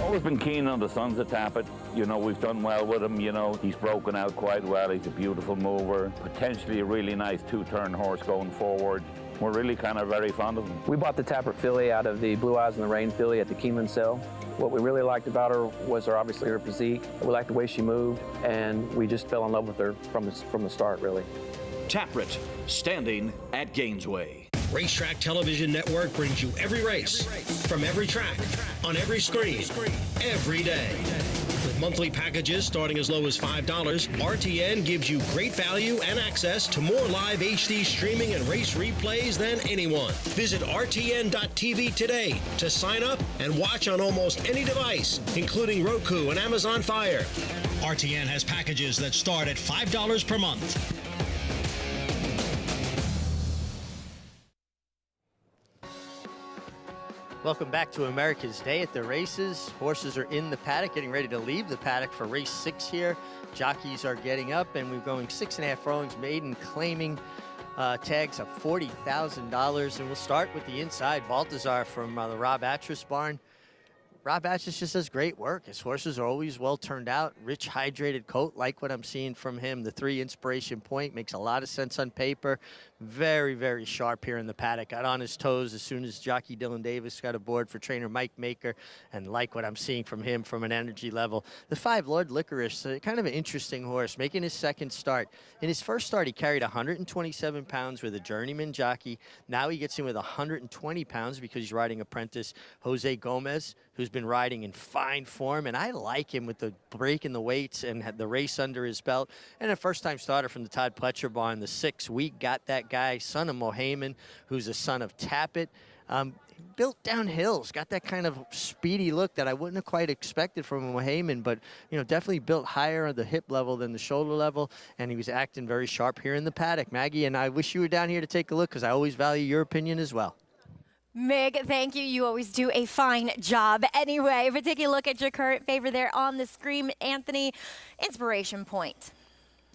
Always been keen on the sons of Tappet. You know, we've done well with him. You know, he's broken out quite well. He's a beautiful mover, potentially a really nice 2-turn horse going forward. We're really kind of very fond of him. We bought the Tappet filly out of the Blue Eyes in the Rain filly at the Keeneland sale. What we really liked about her was obviously her physique. We liked the way she moved, and we just fell in love with her from the start, really. Tappet, standing at Gainesway. Racetrack Television Network brings you every race, from every track, on every screen, every day. With monthly packages starting as low as $5, RTN gives you great value and access to more live HD streaming and race replays than anyone. Visit RTN.tv today to sign up and watch on almost any device, including Roku and Amazon Fire. RTN has packages that start at $5 per month. Welcome back to America's Day at the Races. Horses are in the paddock, getting ready to leave the paddock for race 6 here. Jockeys are getting up, and we're going 6.5 furlongs. Maiden claiming tags of $40,000. And we'll start with the inside. Baltazar from the Rob Atras barn. Rob Atras just does great work. His horses are always well turned out. Rich, hydrated coat, like what I'm seeing from him. The 3 Inspiration Point makes a lot of sense on paper. Very, very sharp here in the paddock. Got on his toes as soon as jockey Dylan Davis got aboard for trainer Mike Maker, and like what I'm seeing from him from an energy level. The 5 Lord Licorice, kind of an interesting horse, making his second start. In his first start, he carried 127 pounds with a journeyman jockey. Now he gets in with 120 pounds because he's riding apprentice Jose Gomez, who's been riding in fine form, and I like him with the break in the weights and had the race under his belt. And a first-time starter from the Todd Pletcher barn, the 6 week, got that guy, son of Mohamed, who's a son of Tappet. Built down hills, got that kind of speedy look that I wouldn't have quite expected from Mohamed, but definitely built higher on the hip level than the shoulder level, and he was acting very sharp here in the paddock. Maggie, and I wish you were down here to take a look because I always value your opinion as well. Mig, thank you. You always do a fine job. Anyway, if we take a look at your current favor there on the screen, Anthony, Inspiration Point.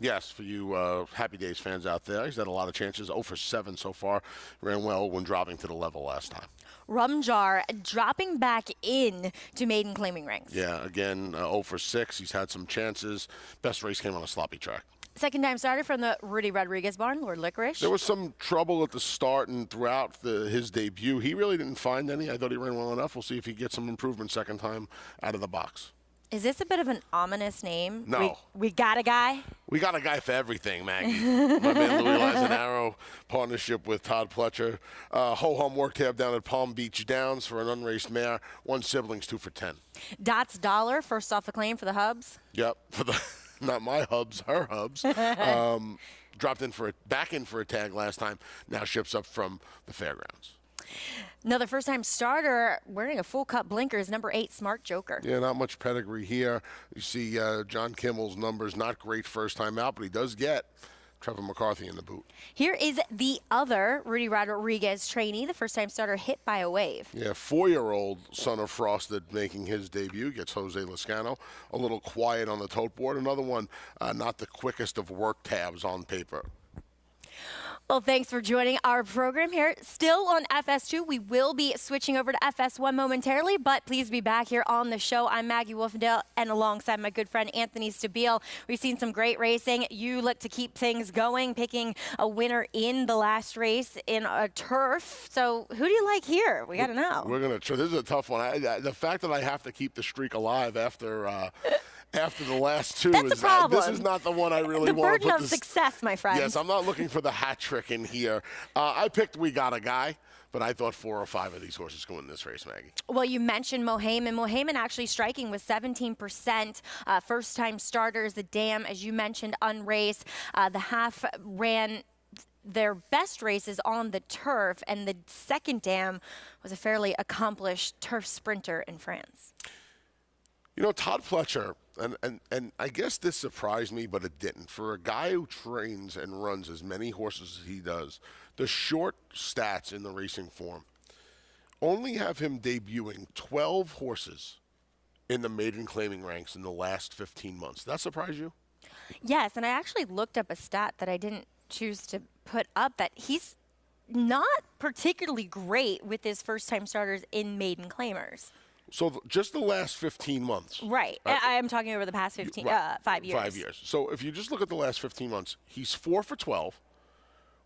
Yes, for you Happy Days fans out there, he's had a lot of chances. 0 for 7 so far. Ran well when dropping to the level last time. Rumjar dropping back in to Maiden claiming ranks. Yeah, again, 0 for 6. He's had some chances. Best race came on a sloppy track. Second-time starter from the Rudy Rodriguez barn, Lord Licorice. There was some trouble at the start and throughout his debut. He really didn't find any. I thought he ran well enough. We'll see if he gets some improvement second time out of the box. Is this a bit of an ominous name? No. We got a guy? We got a guy for everything, Maggie. My man Louis Lazzanaro, partnership with Todd Pletcher. Ho-hum work tab down at Palm Beach Downs for an unraced mare. 1 siblings, 2 for 10. Dots Dollar, first off the claim for the Hubs. Yep, for the not my Hubs, her Hubs. Dropped in back in for a tag last time. Now ships up from the fairgrounds. Another first-time starter wearing a full cut blinkers, number 8, Smart Joker. Yeah, not much pedigree here. You see John Kimmel's numbers, not great first time out, but he does get Trevor McCarthy in the boot. Here is the other Rudy Rodriguez trainee, the first-time starter hit by a wave. Yeah, 4-year-old son of Frosted making his debut, gets Jose Lascano. A little quiet on the tote board. Another one, not the quickest of work tabs on paper. Well, thanks for joining our program here. Still on FS2, we will be switching over to FS1 momentarily, but please be back here on the show. I'm Maggie Wolfendale, and alongside my good friend Anthony Stabile. We've seen some great racing. You look to keep things going, picking a winner in the last race in a turf. So who do you like here? We got to know. We're going to try. This is a tough one. The fact that I have to keep the streak alive after the last 2 That's is the problem. This is not the one I really want to put. The burden of success, my friend. Yes, I'm not looking for the hat trick in here. I picked We Got a Guy, but I thought 4 or 5 of these horses go in this race, Maggie. Well, you mentioned Mohamed. Mohamed actually striking with 17%. First-time starters, the dam, as you mentioned, unraced. The half ran their best races on the turf, and the second dam was a fairly accomplished turf sprinter in France. Todd Pletcher, and I guess this surprised me, but it didn't. For a guy who trains and runs as many horses as he does, the short stats in the racing form only have him debuting 12 horses in the maiden claiming ranks in the last 15 months. Does that surprise you? Yes, and I actually looked up a stat that I didn't choose to put up, that he's not particularly great with his first-time starters in maiden claimers. So just the last 15 months. Right. I am talking over the past 5 years. 5 years. So if you just look at the last 15 months, he's 4 for 12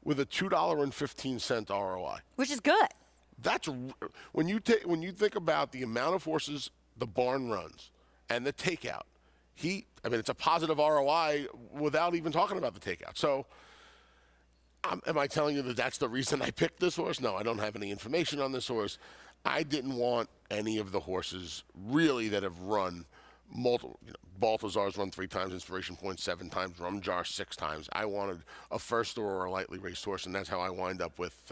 with a $2.15 ROI. Which is good. That's when you think about the amount of horses the barn runs and the takeout. It's a positive ROI without even talking about the takeout. So am I telling you that that's the reason I picked this horse? No, I don't have any information on this horse. I didn't want any of the horses really that have run multiple. Balthazar's run 3 times, Inspiration Point 7 times, Rumjar 6 times. I wanted a first or a lightly raced horse, and that's how I wind up with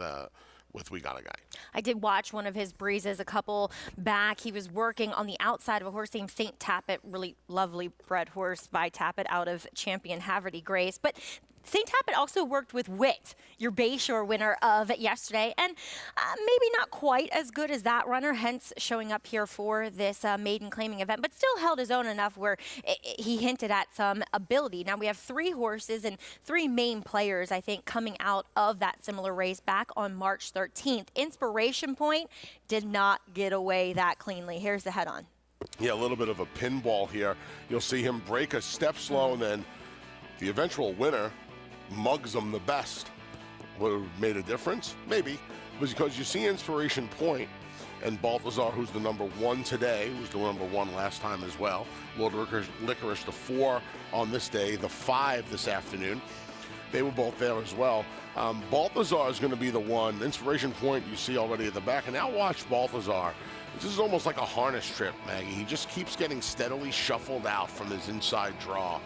We Got a Guy. I did watch one of his breezes a couple back. He was working on the outside of a horse named St. Tappet, really lovely bred horse by Tappet out of Champion Haverty Grace. But St. Tappet also worked with Wit, your Bayshore winner of yesterday, and maybe not quite as good as that runner, hence showing up here for this maiden claiming event, but still held his own enough where he hinted at some ability. Now we have 3 horses and 3 main players, I think, coming out of that similar race back on March 13th. Inspiration Point did not get away that cleanly. Here's the head-on. Yeah, a little bit of a pinball here. You'll see him break a step slow, and then the eventual winner mugs them the best. Would have made a difference? Maybe. It was because you see Inspiration Point and Balthazar, who's the number 1 today, who's the number 1 last time as well. Lord Licorice, the 4 on this day, the 5 this afternoon. They were both there as well. Balthazar is going to be the one. Inspiration Point you see already at the back. And now watch Balthazar. This is almost like a harness trip, Maggie. He just keeps getting steadily shuffled out from his inside draw.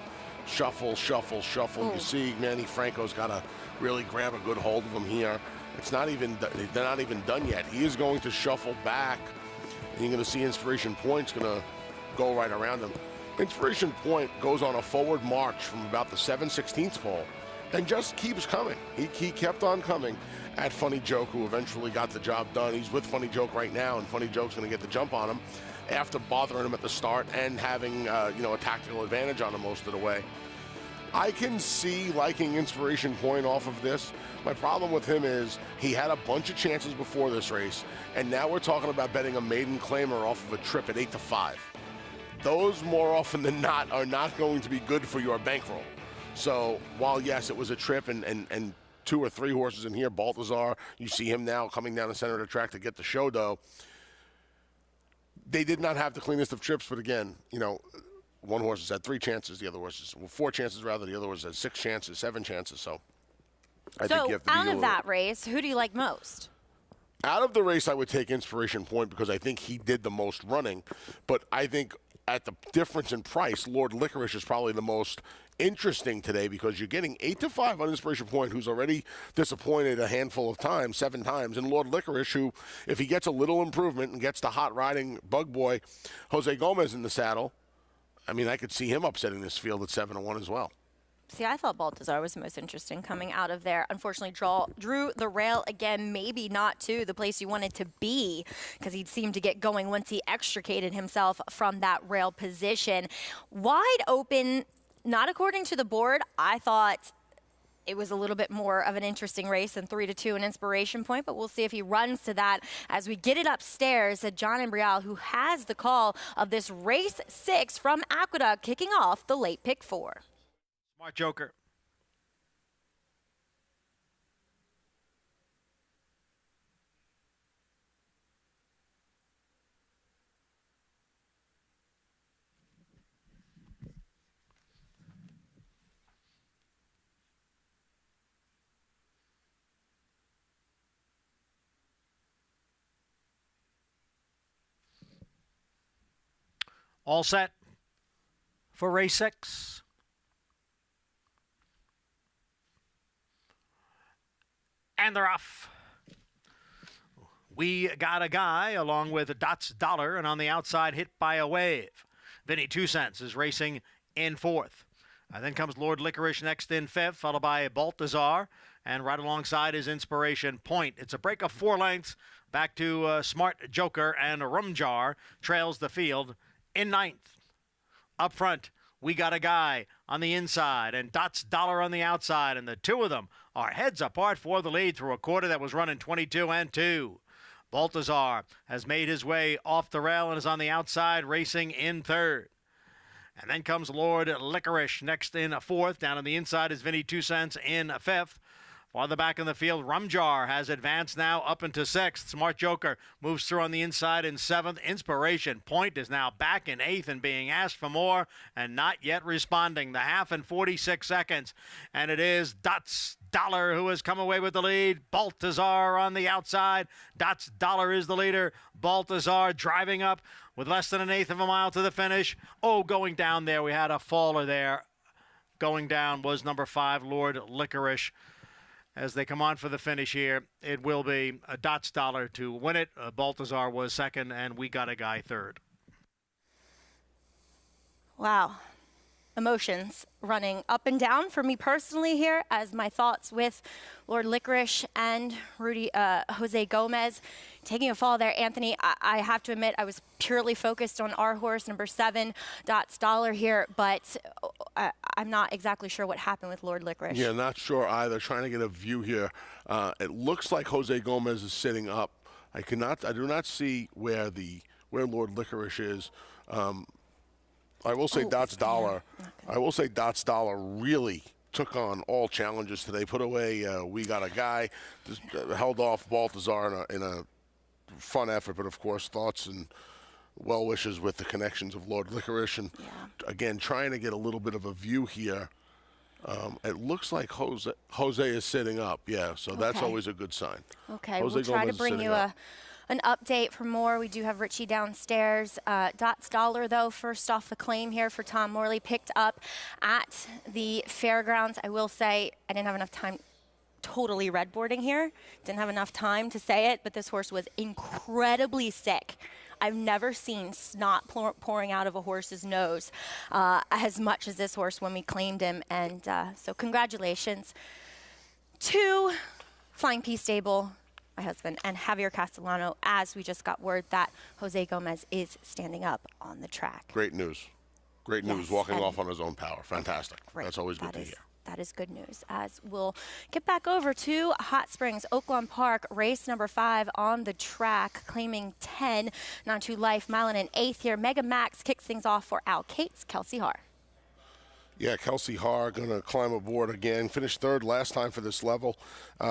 Shuffle, shuffle, shuffle. You see Manny Franco's got to really grab a good hold of him here. It's not even, they're not even done yet. He is going to shuffle back. And you're going to see Inspiration Point's going to go right around him. Inspiration Point goes on a forward march from about the 7/16 pole and just keeps coming. He kept on coming at Funny Joke, who eventually got the job done. He's with Funny Joke right now, and Funny Joke's going to get the jump on him after bothering him at the start and having a tactical advantage on him most of the way. I can see liking Inspiration Point off of this. My problem with him is he had a bunch of chances before this race, and now we're talking about betting a maiden claimer off of a trip at 8-5. Those, more often than not, are not going to be good for your bankroll. So while, yes, it was a trip and 2 or 3 horses in here, Balthazar, you see him now coming down the center of the track to get the show, though. They did not have the cleanest of trips, but again, one horse has had 3 chances, the other horse has 4 chances rather, the other horse has 6 chances, 7 chances. So I think you have to be out of that race, who do you like most? Out of the race, I would take Inspiration Point because I think he did the most running. But I think at the difference in price, Lord Licorice is probably the most interesting today because you're getting 8-5 on Inspiration Point, who's already disappointed a handful of times, 7 times, and Lord Licorice, who, if he gets a little improvement and gets the hot riding bug boy Jose Gomez in the saddle, I mean, I could see him upsetting this field at 7-1 as well. See, I thought Balthazar was the most interesting coming out of there. Unfortunately, drew the rail again, maybe not to the place you wanted to be because he seemed to get going once he extricated himself from that rail position. Wide open, not according to the board. I thought it was a little bit more of an interesting race than 3-2 an Inspiration Point, but we'll see if he runs to that as we get it upstairs. John Embrial, who has the call of this race 6 from Aqueduct, kicking off the late pick 4. Smart Joker. All set for race 6. And they're off. We Got a Guy along with Dots Dollar, and on the outside, Hit by a Wave. Vinny 2 Cents is racing in 4th. Then comes Lord Licorice next in 5th, followed by Balthazar, and right alongside is Inspiration Point. It's a break of 4 lengths back to Smart Joker, and Rumjar trails the field in 9th. Up front, We Got a Guy on the inside and Dots Dollar on the outside, and the 2 of them are heads apart for the lead through a quarter that was running 22-2. Balthazar has made his way off the rail and is on the outside racing in 3rd. And then comes Lord Licorice next in 4th. Down on the inside is Vinny 2 Cents in 5th. Farther back in the field, Rumjar has advanced now up into 6th. Smart Joker moves through on the inside in 7th. Inspiration Point is now back in 8th and being asked for more and not yet responding. The half in 46 seconds. And it is Dots Dollar who has come away with the lead. Baltazar on the outside. Dots Dollar is the leader. Baltazar driving up with less than 1/8 of a mile to the finish. Oh, going down there, we had a faller there. Going down was number 5, Lord Licorice. As they come on for the finish here, it will be a Dots Dollar to win it. Baltazar was 2nd, and we got a guy 3rd. Wow. Emotions running up and down for me personally here, as my thoughts with Lord Licorice and Jose Gomez taking a fall there. Anthony, I have to admit I was purely focused on our horse, number 7, Dots Dollar here, but I'm not exactly sure what happened with Lord Licorice. Yeah, not sure either. Trying to get a view here. It looks like Jose Gomez is sitting up. I do not see where Lord Licorice is. I will say Dots Dollar. I will say Dots Dollar really took on all challenges today. Put away, we got a guy, just held off Baltazar in a fun effort, but of course thoughts and well wishes with the connections of Lord Licorice. And again, trying to get a little bit of a view here. It looks like Jose is sitting up. Yeah, so that's always a good sign. Okay, Jose we'll try Gomez to bring you an update for more. We do have Richie downstairs. Dots Dollar, though, first off the claim here for Tom Morley, picked up at the fairgrounds. I will say I didn't have enough time totally redboarding here. Didn't have enough time to say it, but this horse was incredibly sick. I've never seen snot pouring out of a horse's nose as much as this horse when we claimed him. And so congratulations to Flying P Stable, my husband, and Javier Castellano, as we just got word that Jose Gomez is standing up on the track. Great news. Great news, walking off on his own power. Fantastic. That's always good to hear. That is good news. As we'll get back over to Hot Springs, Oaklawn Park, race number 5 on the track, claiming 10, not to life, mile and 1/8 here. Mega Max kicks things off for Al Cates, Kelsey Haar. Yeah, Kelsey Haar going to climb aboard again. Finished 3rd last time for this level,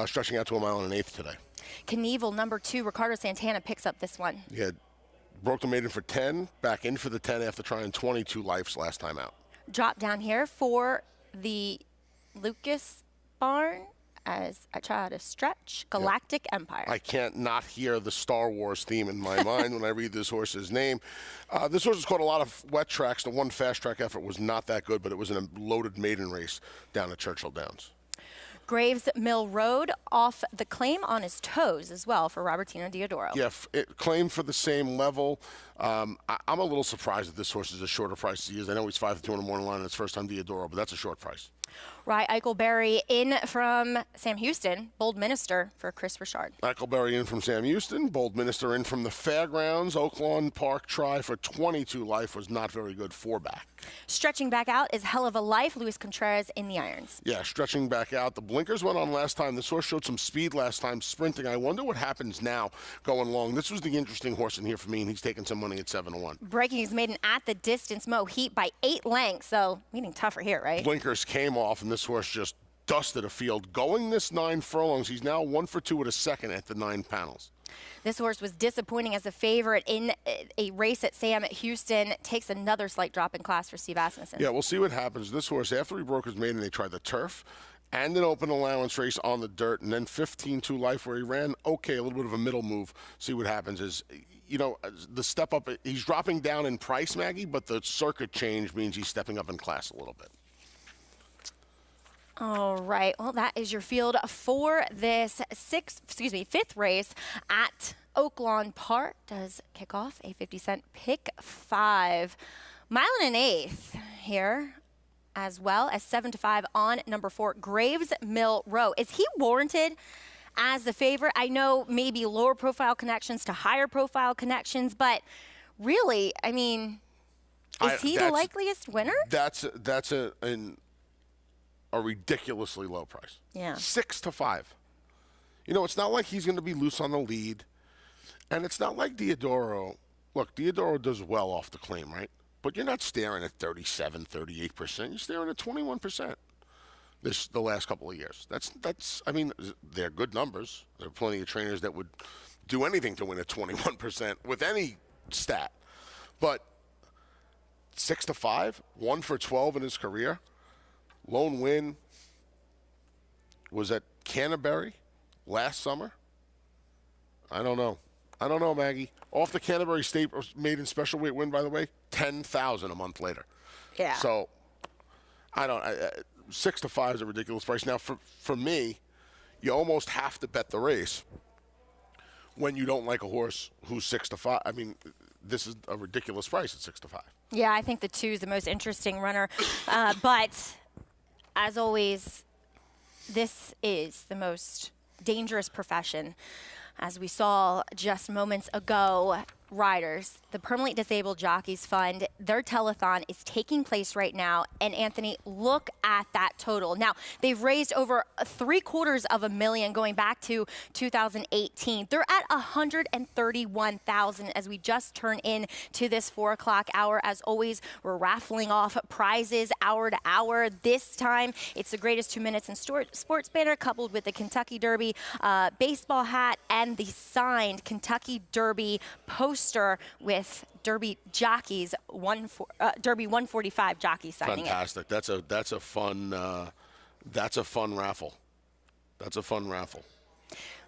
stretching out to 1 mile and 1/8 today. Knievel, number 2, Ricardo Santana picks up this one. Yeah, broke the maiden for 10, back in for the 10 after trying 22 lifes last time out. Drop down here for the Lucas Barn as I try to stretch. Galactic Empire. I can't not hear the Star Wars theme in my mind when I read this horse's name. This horse has caught a lot of wet tracks. The one fast track effort was not that good, but it was in a loaded maiden race down at Churchill Downs. Graves Mill Road off the claim on his toes as well for Robertino Diodoro. Yeah, it claimed for the same level. I'm a little surprised that this horse is a shorter price as he is. I know he's 5-2 on the morning line and it's first time Diodoro, but that's a short price. Rye Eichelberry in from Sam Houston, Bold Minister for Chris Richard. Eichelberry in from Sam Houston, Bold Minister in from the Fairgrounds. Oaklawn Park try for 22 life was not very good, 4 back. Stretching back out is Hell of a Life, Luis Contreras in the irons. Yeah, stretching back out. The blinkers went on last time. This horse showed some speed last time, sprinting. I wonder what happens now going long. This was the interesting horse in here for me, and he's taking some money at 7-1. Breaking his maiden at the distance, Mo Heat by 8 lengths, so meaning tougher here, right? Blinkers came off, and this horse just dusted a field. Going this 9 furlongs, he's now 1 for 2 with a second at the 9 panels. This horse was disappointing as a favorite in a race at Sam at Houston. Takes another slight drop in class for Steve Asmussen. Yeah, we'll see what happens. This horse, after he broke his maiden, they tried the turf and an open allowance race on the dirt, and then 15-2 life where he ran okay, a little bit of a middle move. See what happens is, you know, the step up, he's dropping down in price, Maggie, but the circuit change means he's stepping up in class a little bit. All right, well, that is your field for this fifth race at Oaklawn Park. Does kick off a 50-cent pick 5. Mile and 1/8 here, as well as 7-5 on number 4, Graves Mill Row. Is he warranted as the favorite? I know maybe lower profile connections to higher profile connections, but really, I mean, is he the likeliest winner? That's a ridiculously low price. Yeah. 6-5. You know, it's not like he's going to be loose on the lead. And it's not like Diodoro. Look, Diodoro does well off the claim, right? But you're not staring at 37, 38%. You're staring at 21%. the last couple of years. That's. I mean, they're good numbers. There are plenty of trainers that would do anything to win at 21% with any stat, but 6-5, 1 for 12 in his career. Lone win was at Canterbury last summer. I don't know, Maggie. Off the Canterbury State Maiden special weight win, by the way, 10,000 a month later. Yeah. So, 6-5 is a ridiculous price. Now, for me, you almost have to bet the race when you don't like a horse who's 6-5. I mean, this is a ridiculous price at 6-5. Yeah, I think the 2 is the most interesting runner. But as always, this is the most dangerous profession. As we saw just moments ago, riders, the Permanently Disabled Jockeys Fund, their telethon is taking place right now. And Anthony, look at that total. Now, they've raised over $750,000 going back to 2018. They're at $131,000 as we just turn in to this 4 o'clock hour. As always, we're raffling off prizes hour to hour. This time, it's the greatest 2 minutes in sports banner coupled with the Kentucky Derby baseball hat and the signed Kentucky Derby poster with Derby jockeys, Derby 145 jockey signing Fantastic. That's a fun raffle. That's a fun raffle.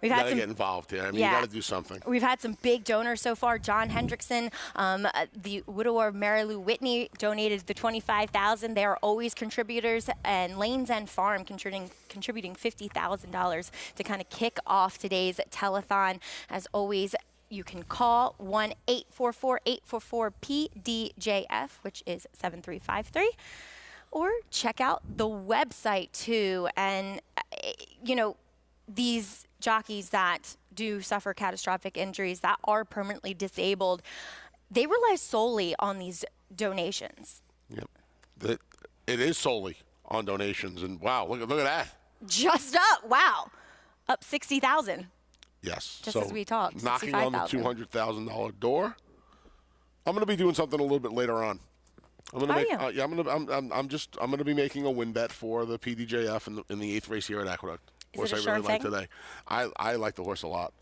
You got to get involved here. I mean, you got to do something. We've had some big donors so far. John Hendrickson, the widower of Mary Lou Whitney, donated the $25,000. They are always contributors, and Lanes End Farm contributing $50,000 to kind of kick off today's telethon. As always, you can call 1-844-844-PDJF, which is 7353, or check out the website too. And these jockeys that do suffer catastrophic injuries, that are permanently disabled, they rely solely on these donations. Yep, it is solely on donations, and wow, look at that. Just up, wow, up 60,000. Yes. Just as we talked. Knocking on the $200,000 door. I'm going to be doing something a little bit later on. I'm going to be making a win bet for the PDJF in the 8th race here at Aqueduct. Horse I really like today. I like the horse a lot.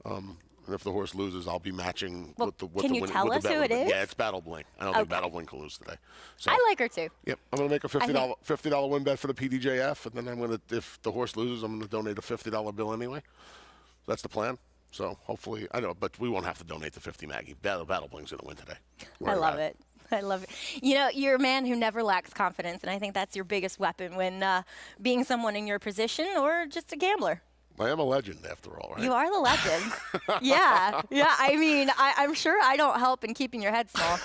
And if the horse loses, I'll be matching with the Can you tell us who it is? Yeah, it's Battle Bling. I don't think Battle Bling can lose today. So, I like her too. Yep, I'm going to make a $50 win bet for the PDJF, and then if the horse loses, I'm going to donate a $50 bill anyway. That's the plan. So hopefully, I know, but we won't have to donate the 50, Maggie. Battle Bling's going to win today. I love it. I love it. You're a man who never lacks confidence, and I think that's your biggest weapon when being someone in your position or just a gambler. I am a legend, after all, right? You are the legend. Yeah. I mean, I'm sure I don't help in keeping your head small.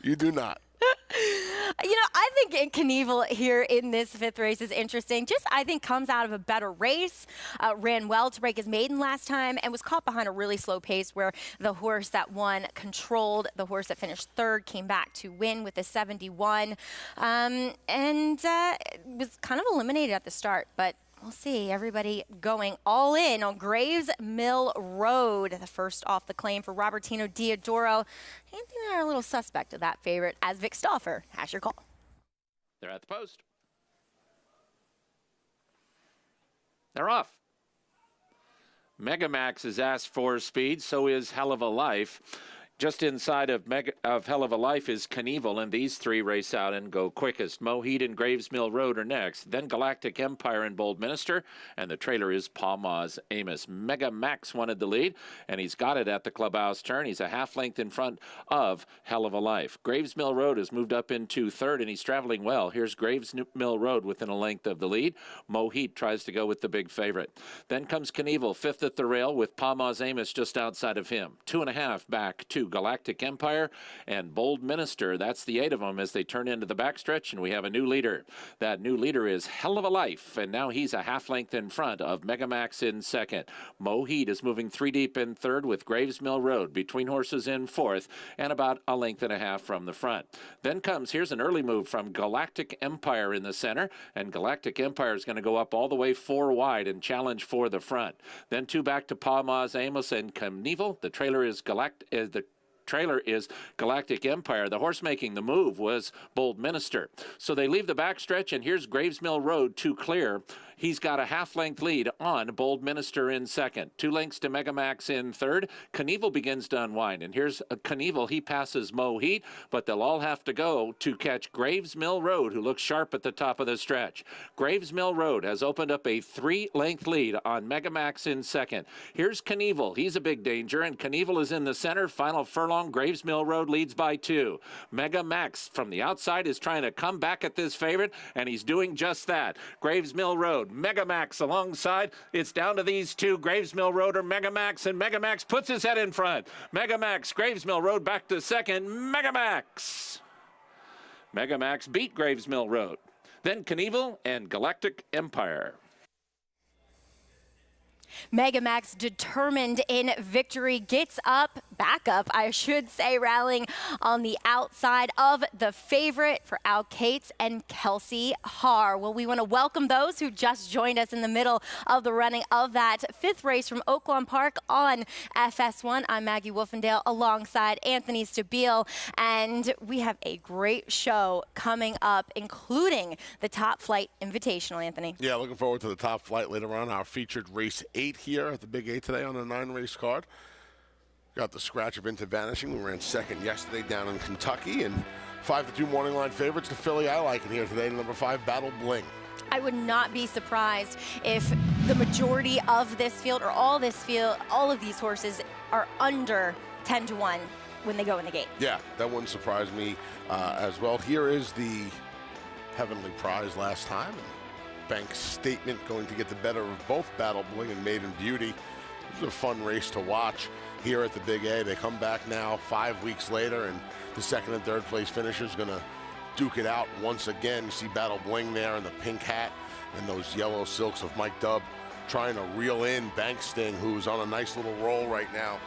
You do not. I think Knievel here in this 5th race is interesting. I think comes out of a better race, ran well to break his maiden last time, and was caught behind a really slow pace where the horse that won controlled. The horse that finished 3rd came back to win with a 71, and was kind of eliminated at the start, but we'll see. Everybody going all in on Graves Mill Road, the first off the claim for Robertino Diodoro. Anthony and I are a little suspect of that favorite, as Vic Stauffer has your call. They're at the post. They're off. Megamax is asked for speed, so is Hell of a Life. Just inside of Hell of a Life is Knievel, and these 3 race out and go quickest. Moheed and Graves Mill Road are next. Then Galactic Empire and Bold Minister, and the trailer is Palmaz Amos. Mega Max wanted the lead, and he's got it at the clubhouse turn. He's a half length in front of Hell of a Life. Graves Mill Road has moved up into 3rd, and he's traveling well. Here's Graves Mill Road within a length of the lead. Moheed tries to go with the big favorite. Then comes Knievel, 5th at the rail, with Palmaz Amos just outside of him. 2.5 back to Galactic Empire and Bold Minister. That's the 8 of them as they turn into the backstretch, and we have a new leader. That new leader is Hell of a Life, and now he's a half length in front of Megamax in 2nd. Moheed is moving 3 deep in 3rd with Graves Mill Road between horses in 4th and about a length and a half from the front. Then here's an early move from Galactic Empire in the center, and Galactic Empire is going to go up all the way 4 wide and challenge for the front. Then 2 back to Palmaz Amos and Knievel. The trailer is trailer is Galactic Empire. The horse making the move was Bold Minister. So they leave the backstretch, and here's Graves Mill Road to clear. He's got a half-length lead on Bold Minister in second. 2 lengths to Megamax in third. Knievel begins to unwind, and here's Knievel. He passes Mo Heat, but they'll all have to go to catch Graves Mill Road, who looks sharp at the top of the stretch. Graves Mill Road has opened up a 3-length lead on Megamax in second. Here's Knievel. He's a big danger, and Knievel is in the center. Final furlong, Graves Mill Road leads by 2. Megamax from the outside is trying to come back at this favorite, and he's doing just that. Graves Mill Road, Megamax alongside. It's down to these two, Graves Mill Road or Megamax, and Megamax puts his head in front. Megamax, Graves Mill Road back to second. Megamax. Megamax beat Graves Mill Road. Then Knievel and Galactic Empire. Megamax, determined in victory, gets back up, I should say, rallying on the outside of the favorite for Al Cates and Kelsey Haar. Well, we want to welcome those who just joined us in the middle of the running of that 5th race from Oaklawn Park on FS1. I'm Maggie Wolfendale alongside Anthony Stabile, and we have a great show coming up, including the Top Flight Invitational, Anthony. Yeah, looking forward to the Top Flight later on. Our featured race 8 here at the Big 8 today on a 9-race card. Got the scratch of Into Vanishing. We ran second yesterday down in Kentucky. And 5-2 morning line favorites. The filly I like it here today, number 5, Battle Bling. I would not be surprised if the majority of this field, or all of these horses are under 10-1 when they go in the gate. Yeah, that wouldn't surprise me as well. Here is the Heavenly Prize last time. Bank's Statement going to get the better of both Battle Bling and Maiden Beauty. It was a fun race to watch here at the Big A. They come back now 5 weeks later, and the 2nd and 3rd place finishers going to duke it out once again. You see Battle Bling there in the pink hat and those yellow silks of Mike Dubb trying to reel in Bank Sting, who's on a nice little roll right now.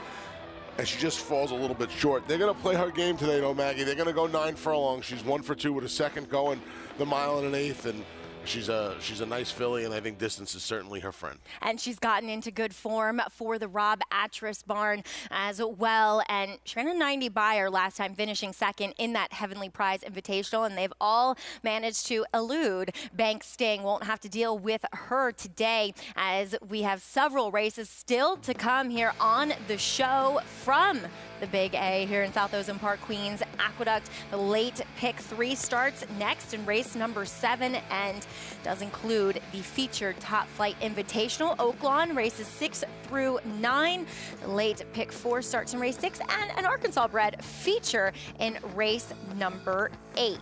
And she just falls a little bit short. They're going to play her game today, though, Maggie. They're going to go 9 furlongs. She's 1 for 2 with a second going the 1 1/8, and she's a nice filly, and I think distance is certainly her friend. And she's gotten into good form for the Rob Atras barn as well. And she ran a 90 buyer last time, finishing second in that Heavenly Prize Invitational, and they've all managed to elude Bank Sting. Won't have to deal with her today, as we have several races still to come here on the show from the Big A here in South Ozone Park, Queens Aqueduct. The late pick 3 starts next in race number 7 and does include the featured Top Flight Invitational. Oaklawn races 6 through 9. The late pick 4 starts in race 6, and an Arkansas bred feature in race number 8.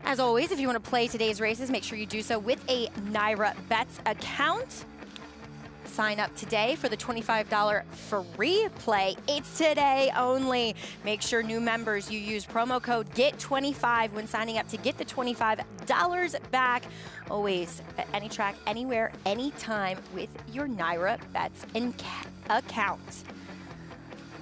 As always, if you want to play today's races, make sure you do so with a Naira Bets account. Sign up today for the $25 free play. It's today only. Make sure new members, you use promo code GET25 when signing up to get the $25 back. Always at any track, anywhere, anytime with your Naira Bets account.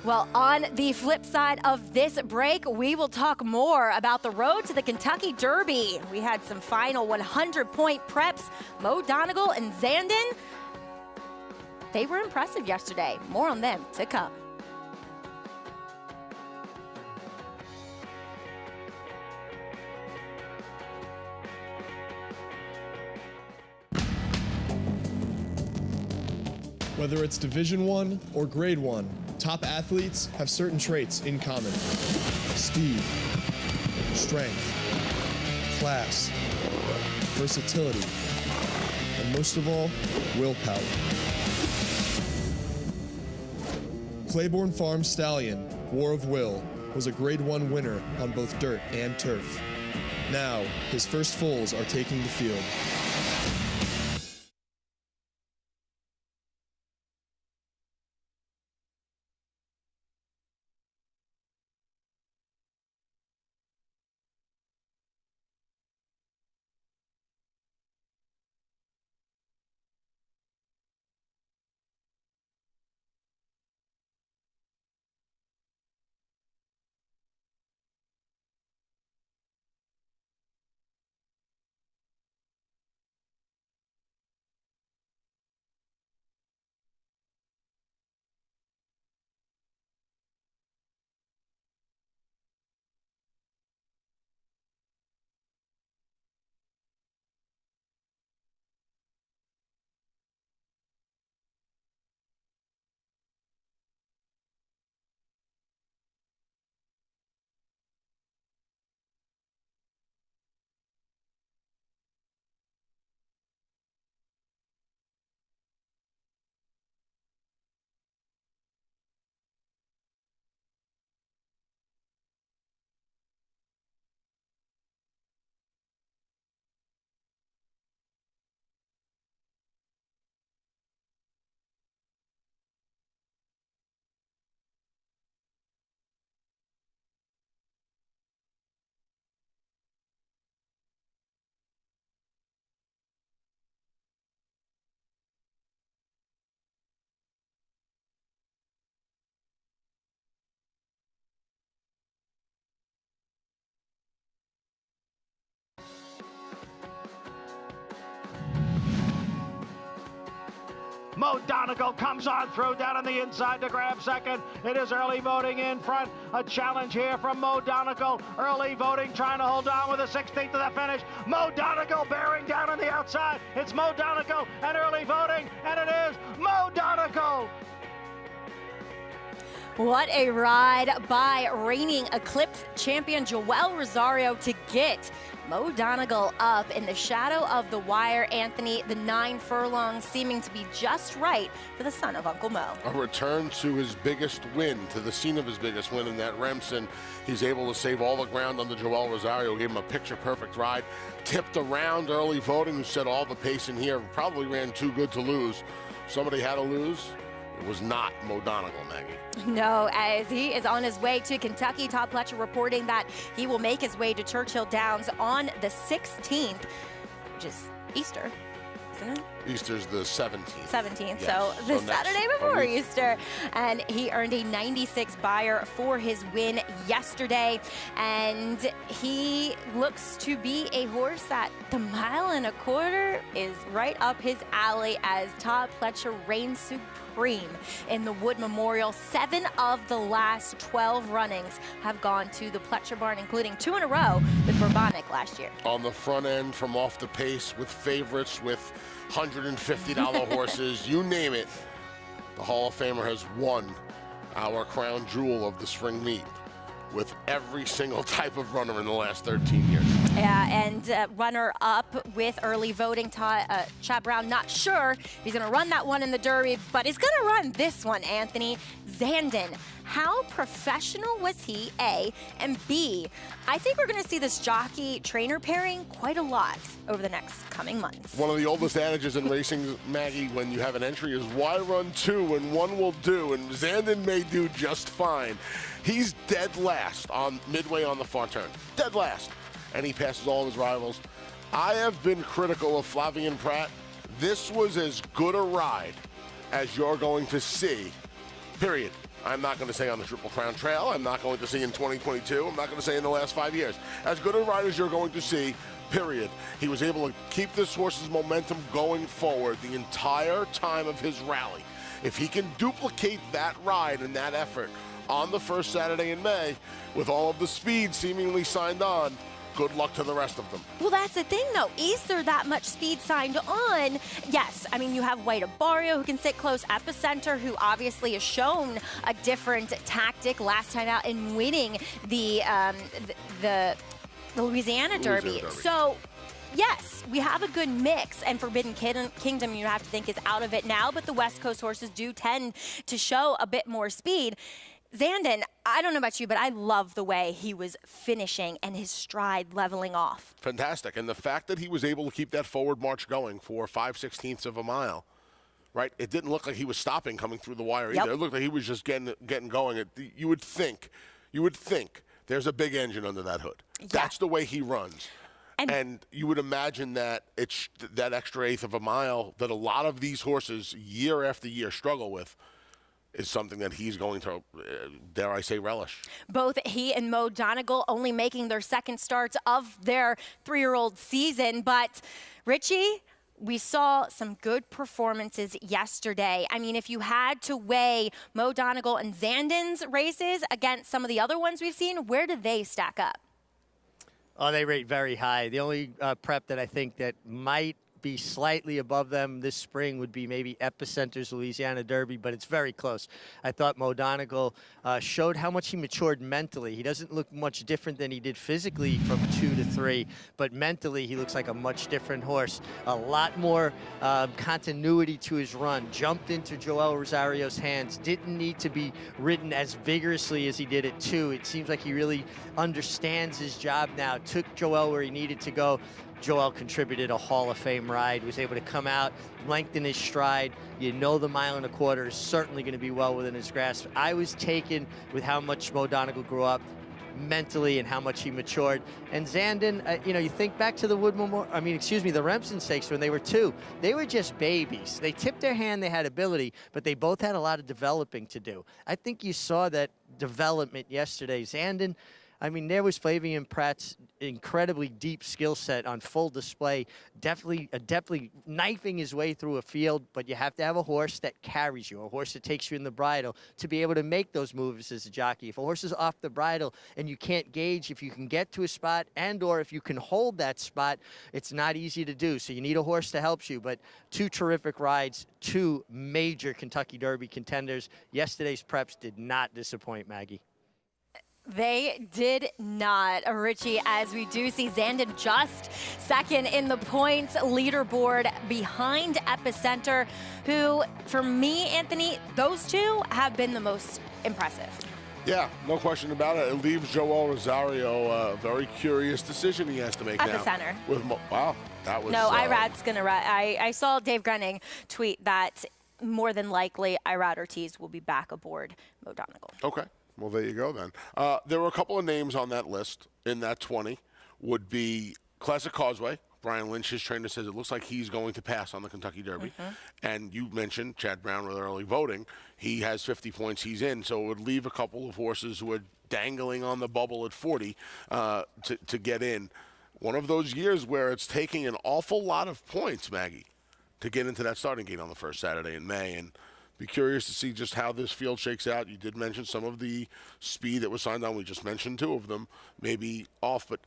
Well, on the flip side of this break, we will talk more about the road to the Kentucky Derby. We had some final 100-point preps. Mo Donegal and Zandon, they were impressive yesterday. More on them to come. Whether it's Division I or Grade 1, top athletes have certain traits in common. Speed, strength, class, versatility, and most of all, willpower. Claiborne Farm Stallion, War of Will, was a Grade 1 winner on both dirt and turf. Now, his first foals are taking the field. Mo Donegal comes on through down on the inside to grab second. It is early voting in front. A challenge here from Mo Donegal. Early voting trying to hold on with a 16th to the finish. Mo Donegal bearing down on the outside. It's Mo Donegal and early voting, and it is Mo Donegal. What a ride by reigning Eclipse champion Joel Rosario to get Mo Donegal up in the shadow of the wire. Anthony, the 9 furlongs seeming to be just right for the son of Uncle Mo. A return to his biggest win, to the scene of his biggest win in that Remsen. He's able to save all the ground on the Joel Rosario, gave him a picture-perfect ride. Tipped around early voting, who set all the pace in here, probably ran too good to lose. Somebody had to lose. It was not Mo Donegal, Maggie. No, as he is on his way to Kentucky. Todd Pletcher reporting that he will make his way to Churchill Downs on the 16th, which is Easter, isn't it? Easter's the 17th. 17th, Yes. so the next Saturday before Easter. And he earned a 96 buyer for his win yesterday. And he looks to be a horse that the 1.25 miles is right up his alley as Todd Pletcher reigns supreme in the Wood Memorial. 7 of the last 12 runnings have gone to the Pletcher barn, including 2 in a row with Bourbonic last year. On the front end, from off the pace, with favorites, with $150 horses, you name it. The Hall of Famer has won our crown jewel of the spring meet with every single type of runner in the last 13 years. Yeah, and runner-up with early voting, Chad Brown, not sure if he's going to run that one in the Derby, but he's going to run this one, Anthony. Zandon. How professional was he, A? And B, I think we're going to see this jockey-trainer pairing quite a lot over the next coming months. One of the oldest adages in racing, Maggie, when you have an entry is why run 2 when 1 will do, and Zandon may do just fine. He's dead last on midway on the far turn. Dead last. And he passes all of his rivals. I have been critical of Flavien Prat. This was as good a ride as you're going to see, period. I'm not going to say on the Triple Crown Trail. I'm not going to say in 2022. I'm not going to say in the last 5 years. As good a ride as you're going to see, period. He was able to keep this horse's momentum going forward the entire time of his rally. If he can duplicate that ride and that effort on the first Saturday in May, with all of the speed seemingly signed on, good luck to the rest of them. Well, that's the thing, though. Is there that much speed signed on? Yes. I mean, you have White Barrio who can sit close. Epicenter, who obviously has shown a different tactic last time out in winning the Louisiana Derby. So, yes, we have a good mix, and Forbidden Kingdom, you have to think, is out of it now, but the West Coast horses do tend to show a bit more speed. Zandon, I don't know about you, but I love the way he was finishing and his stride leveling off. Fantastic. And the fact that he was able to keep that forward march going for 5/16 of a mile, right? It didn't look like he was stopping coming through the wire either. It looked like he was just getting going. You would think there's a big engine under that hood. Yeah. That's the way he runs. And you would imagine that it's that extra 1/8 of a mile that a lot of these horses year after year struggle with is something that he's going to, dare I say, relish. Both he and Mo Donegal only making their second starts of their 3-year-old season. But, Richie, we saw some good performances yesterday. I mean, if you had to weigh Mo Donegal and Zandon's races against some of the other ones we've seen, where do they stack up? Oh, they rate very high. The only prep that I think that might be slightly above them this spring would be maybe Epicenter's Louisiana Derby, but it's very close. I thought Mo Donegal showed how much he matured mentally. He doesn't look much different than he did physically from 2 to 3, but mentally he looks like a much different horse. A lot more continuity to his run. Jumped into Joel Rosario's hands. Didn't need to be ridden as vigorously as he did at 2. It seems like he really understands his job now. Took Joel where he needed to go. Joel contributed a Hall of Fame ride, was able to come out, lengthen his stride. You know the 1.25 miles is certainly going to be well within his grasp. I was taken with how much Mo Donegal grew up mentally and how much he matured. And Zandon, you think back to the the Remsen Stakes when they were 2. They were just babies. They tipped their hand, they had ability, but they both had a lot of developing to do. I think you saw that development yesterday. Zandon, I mean, there was Flavian Pratt's incredibly deep skill set on full display, definitely knifing his way through a field, but you have to have a horse that carries you, a horse that takes you in the bridle to be able to make those moves as a jockey. If a horse is off the bridle and you can't gauge if you can get to a spot and or if you can hold that spot, it's not easy to do. So you need a horse to help you, but 2 terrific rides, 2 major Kentucky Derby contenders. Yesterday's preps did not disappoint, Maggie. They did not, Richie, as we do see Zandon just second in the points leaderboard behind Epicenter, who, for me, Anthony, those 2 have been the most impressive. Yeah, no question about it. It leaves Joel Rosario a very curious decision he has to make now. Epicenter. Wow, that was... No, Irad's going to ride. I saw Dave Grenning tweet that more than likely Irad Ortiz will be back aboard Mo Donegal. Okay. Well, there you go then. There were a couple of names on that list in that 20. Would be Classic Causeway. Brian Lynch, his trainer, says it looks like he's going to pass on the Kentucky Derby. And you mentioned Chad Brown with early voting. He has 50 points. He's in. So it would leave a couple of horses who are dangling on the bubble at 40 to get in. One of those years where it's taking an awful lot of points, Maggie, to get into that starting gate on the first Saturday in May. And be curious to see just how this field shakes out. You did mention some of the speed that was signed on. We just mentioned 2 of them, maybe off, but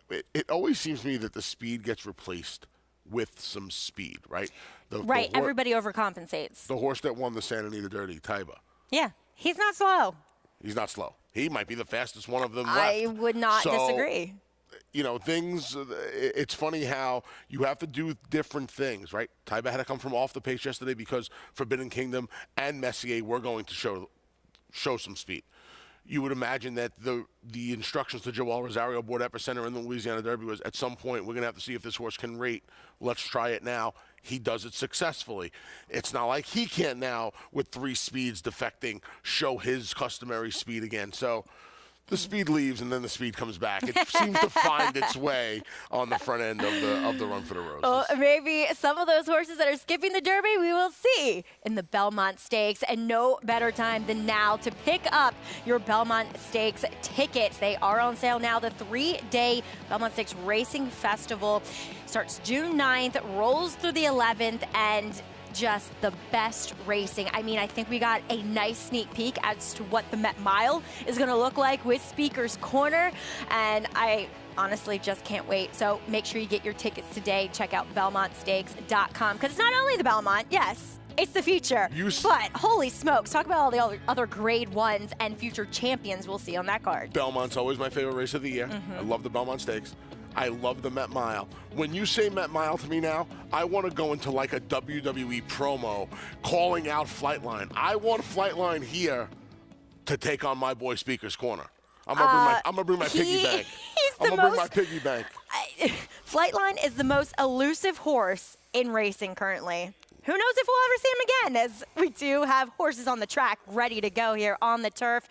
it always seems to me that the speed gets replaced with some speed, right? Right, everybody overcompensates. The horse that won the Santa Anita Derby, Taiba. Yeah, he's not slow. He's not slow. He might be the fastest one of them left. I would not disagree. You know, it's funny how you have to do different things, right? Taiba had to come from off the pace yesterday because Forbidden Kingdom and Messier were going to show some speed. You would imagine that the instructions to Joel Rosario aboard Epicenter in the Louisiana Derby was, at some point, we're going to have to see if this horse can rate. Let's try it now. He does it successfully. It's not like he can't now, with 3 speeds defecting, show his customary speed again. So the speed leaves and then the speed comes back. It seems to find its way on the front end of the Run for the Roses. Well, maybe some of those horses that are skipping the Derby we will see in the Belmont Stakes, and no better time than now to pick up your Belmont Stakes tickets. They are on sale now. The 3-day Belmont Stakes Racing Festival starts June 9th, rolls through the 11th, and just the best racing. I mean, I think we got a nice sneak peek as to what the Met Mile is going to look like with Speaker's Corner, and I honestly just can't wait. So make sure you get your tickets today. Check out BelmontStakes.com, because it's not only the Belmont, yes, it's the feature, but holy smokes, talk about all the other grade 1s and future champions we'll see on that card. Belmont's always my favorite race of the year. I love the Belmont Stakes. I love the Met Mile. When you say Met Mile to me now, I want to go into like a WWE promo calling out Flightline. I want Flightline here to take on my boy Speaker's Corner. I'm gonna bring my piggy bank. I'm gonna bring my piggy bank. Flightline is the most elusive horse in racing currently. Who knows if we'll ever see him again, as we do have horses on the track ready to go here on the turf.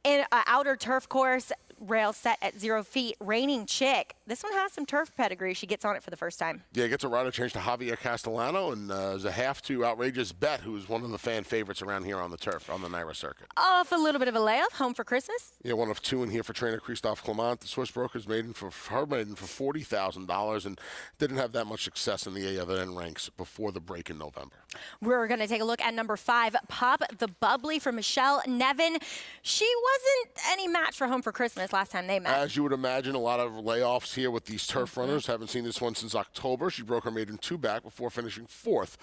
In an outer turf course, rail set at 0 feet, Reigning Chick. This one has some turf pedigree. She gets on it for the first time. Yeah, gets a rider change to Javier Castellano, and is a half to Outrageous Bet, who's one of the fan favorites around here on the turf, on the NYRA circuit. Off a little bit of a layoff, home for Christmas. Yeah, one of 2 in here for trainer Christophe Clement. The Swiss broker's maiden for $40,000, and didn't have that much success in the AFN ranks before the break in November. We're going to take a look at number 5, Pop the Bubbly for Michelle Nevin. She wasn't any match for Home for Christmas last time they met. As you would imagine, a lot of layoffs here with these turf runners. Haven't seen this one since October. She broke her maiden 2 back before finishing 4th.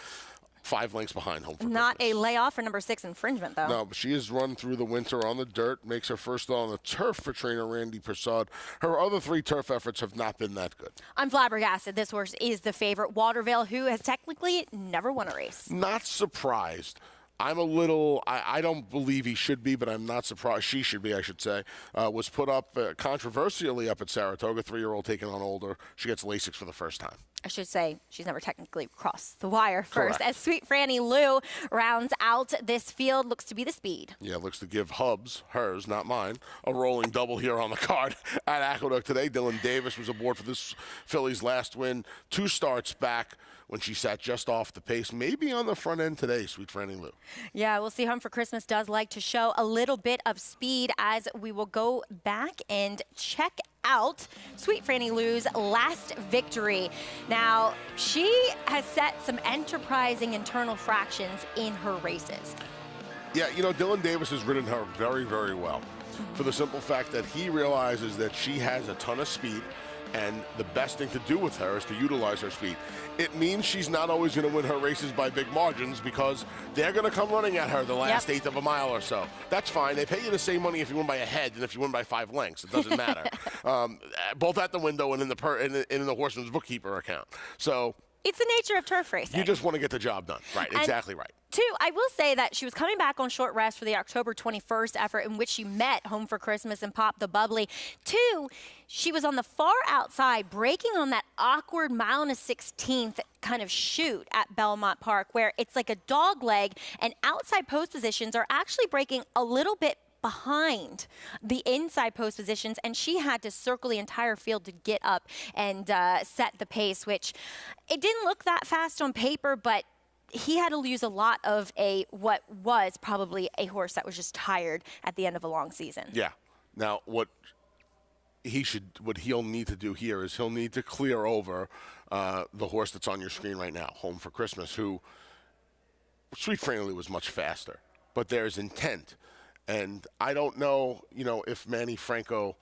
5 lengths behind Home for Not Christmas. a layoff for number 6 Infringement, though. No, but she has run through the winter on the dirt, makes her first on the turf for trainer Randy Prasad. Her other 3 turf efforts have not been that good. I'm flabbergasted. This horse is the favorite. Watervale, who has technically never won a race. Not surprised. I'm a little, I don't believe he should be, but I'm not surprised. She should be, I should say. Was put up controversially up at Saratoga, 3-year-old taking on older. She gets Lasix for the first time. I should say she's never technically crossed the wire first. Correct. As Sweet Franny Lou rounds out this field, looks to be the speed. Yeah, looks to give Hubs, hers, not mine, a rolling double here on the card at Aqueduct today. Dylan Davis was aboard for this filly's last win. 2 starts back. when she sat just off the pace, maybe on the front end today, Sweet Franny Lou. Yeah, we'll see. Home for Christmas does like to show a little bit of speed as we will go back and check out Sweet Franny Lou's last victory. Now, she has set some enterprising internal fractions in her races. Yeah, you know, Dylan Davis has ridden her very, very well for the simple fact that he realizes that she has a ton of speed, and the best thing to do with her is to utilize her speed. It means she's not always going to win her races by big margins because they're going to come running at her the last eighth of a mile or so. That's fine. They pay you the same money if you win by a head than if you win by 5 lengths. It doesn't matter. Both at the window and in the horseman's bookkeeper account. So it's the nature of turf racing. you just want to get the job done. Right, exactly right. Two, I will say that she was coming back on short rest for the October 21st effort in which she met Home for Christmas and Pop the Bubbly. Two, she was on the far outside, breaking on that awkward mile and a 16th kind of shoot at Belmont Park where it's like a dog leg, and outside post positions are actually breaking a little bit behind the inside post positions, and she had to circle the entire field to get up and set the pace, which it didn't look that fast on paper, but he had to lose a lot of what was probably a horse that was just tired at the end of a long season. Yeah. Now, what he'll need to do here is he'll need to clear over the horse that's on your screen right now, Home for Christmas, who Sweet Franny Lou was much faster, but there's intent. And I don't know, if Manny Franco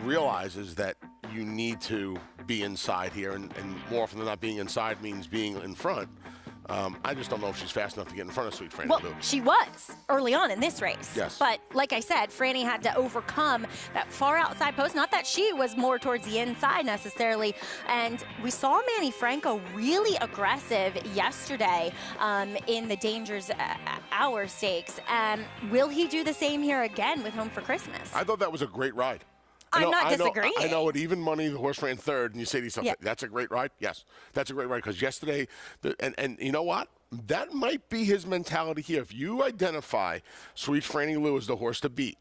realizes that you need to be inside here, and more often than not, being inside means being in front. I just don't know if she's fast enough to get in front of Sweet Franny Lou. Well, she was early on in this race. Yes. But like I said, Franny had to overcome that far outside post. Not that she was more towards the inside necessarily. And we saw Manny Franco really aggressive yesterday in the Dangers Hour Stakes. Will he do the same here again with Home for Christmas? I thought that was a great ride. I'm not disagreeing. I know at even money the horse ran third, and you say to yourself, that's a great ride? Yes, that's a great ride, because yesterday, and you know what? That might be his mentality here. If you identify Sweet Franny Lou as the horse to beat,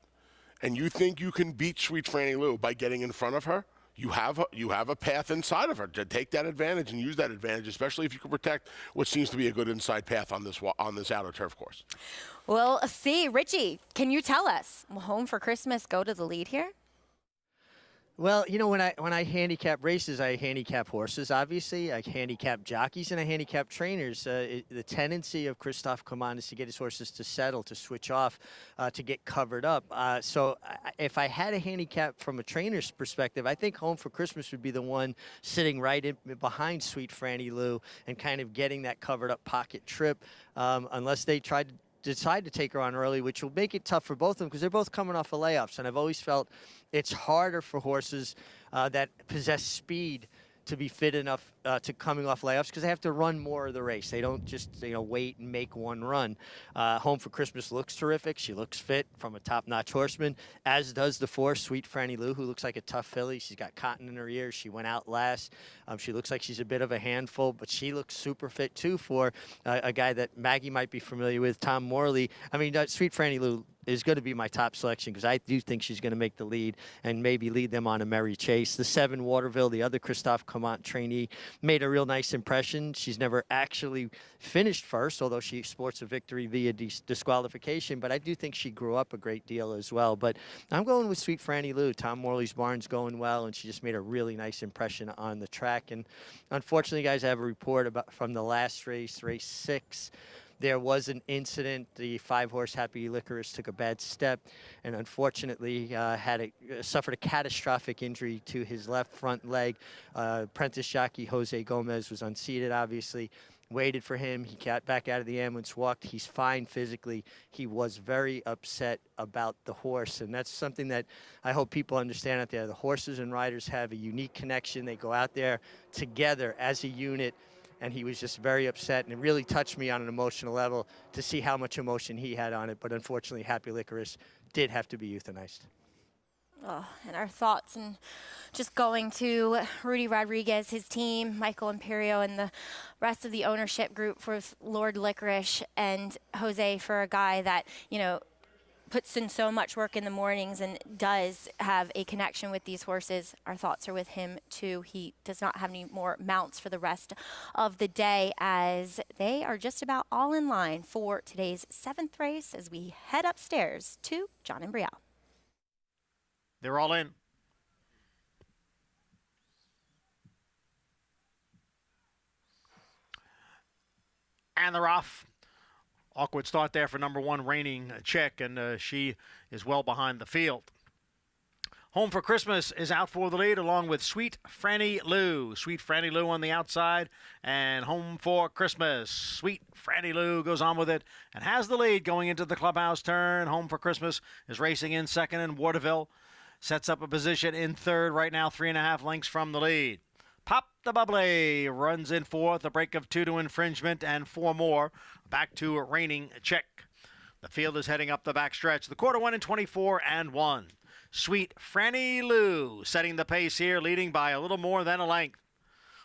and you think you can beat Sweet Franny Lou by getting in front of her, you have a path inside of her to take that advantage and use that advantage, especially if you can protect what seems to be a good inside path on this outer turf course. We'll see. Richie, can you tell us, will Home for Christmas go to the lead here? Well, when I handicap races, I handicap horses, obviously. I handicap jockeys, and I handicap trainers. The tendency of Christophe Coman is to get his horses to settle, to switch off, to get covered up. So if I had a handicap from a trainer's perspective, I think Home for Christmas would be the one sitting right in behind Sweet Franny Lou and kind of getting that covered up pocket trip, unless they decide to take her on early, which will make it tough for both of them because they're both coming off of layoffs. And I've always felt it's harder for horses that possess speed to be fit enough to coming off layoffs because they have to run more of the race. They don't just wait and make one run. Home for Christmas looks terrific. She looks fit from a top-notch horseman, as does the 4, Sweet Franny Lou, who looks like a tough filly. She's got cotton in her ears. She went out last. She looks like she's a bit of a handful, but she looks super fit too for a guy that Maggie might be familiar with, Tom Morley. I mean, Sweet Franny Lou is going to be my top selection because I do think she's going to make the lead and maybe lead them on a merry chase. The 7, Waterville, the other Christophe Coman trainee, made a real nice impression. She's never actually finished first, although she sports a victory via disqualification, but I do think she grew up a great deal as well. But I'm going with Sweet Franny Lou. Tom Morley's barn's going well, and she just made a really nice impression on the track. And unfortunately, guys, I have a report from the last race, race 6. There was an incident. The 5-horse Happy Licorice took a bad step and unfortunately suffered a catastrophic injury to his left front leg. Apprentice jockey Jose Gomez was unseated, obviously. Waited for him. He got back out of the ambulance, walked. He's fine physically. He was very upset about the horse, and that's something that I hope people understand out there. The horses and riders have a unique connection. They go out there together as a unit. And he was just very upset, and it really touched me on an emotional level to see how much emotion he had on it. But unfortunately, Happy Licorice did have to be euthanized. Oh, and our thoughts and just going to Rudy Rodriguez, his team, Michael Imperio, and the rest of the ownership group for Lord Licorice and Jose, for a guy that, puts in so much work in the mornings and does have a connection with these horses. Our thoughts are with him too. He does not have any more mounts for the rest of the day, as they are just about all in line for today's 7th race as we head upstairs to John and Brielle. They're all in. And they're off. Awkward start there for number 1, Reigning Chick, and she is well behind the field. Home for Christmas is out for the lead, along with Sweet Franny Lou. Sweet Franny Lou on the outside, and Home for Christmas. Sweet Franny Lou goes on with it and has the lead going into the clubhouse turn. Home for Christmas is racing in second, and Waterville sets up a position in third right now, 3.5 lengths from the lead. Pop the Bubbly runs in fourth, a break of 2 to Infringement and 4 more. Back to Reigning Chick. The field is heading up the back stretch. The quarter went in 24 and 1. Sweet Franny Lou setting the pace here, leading by a little more than a length.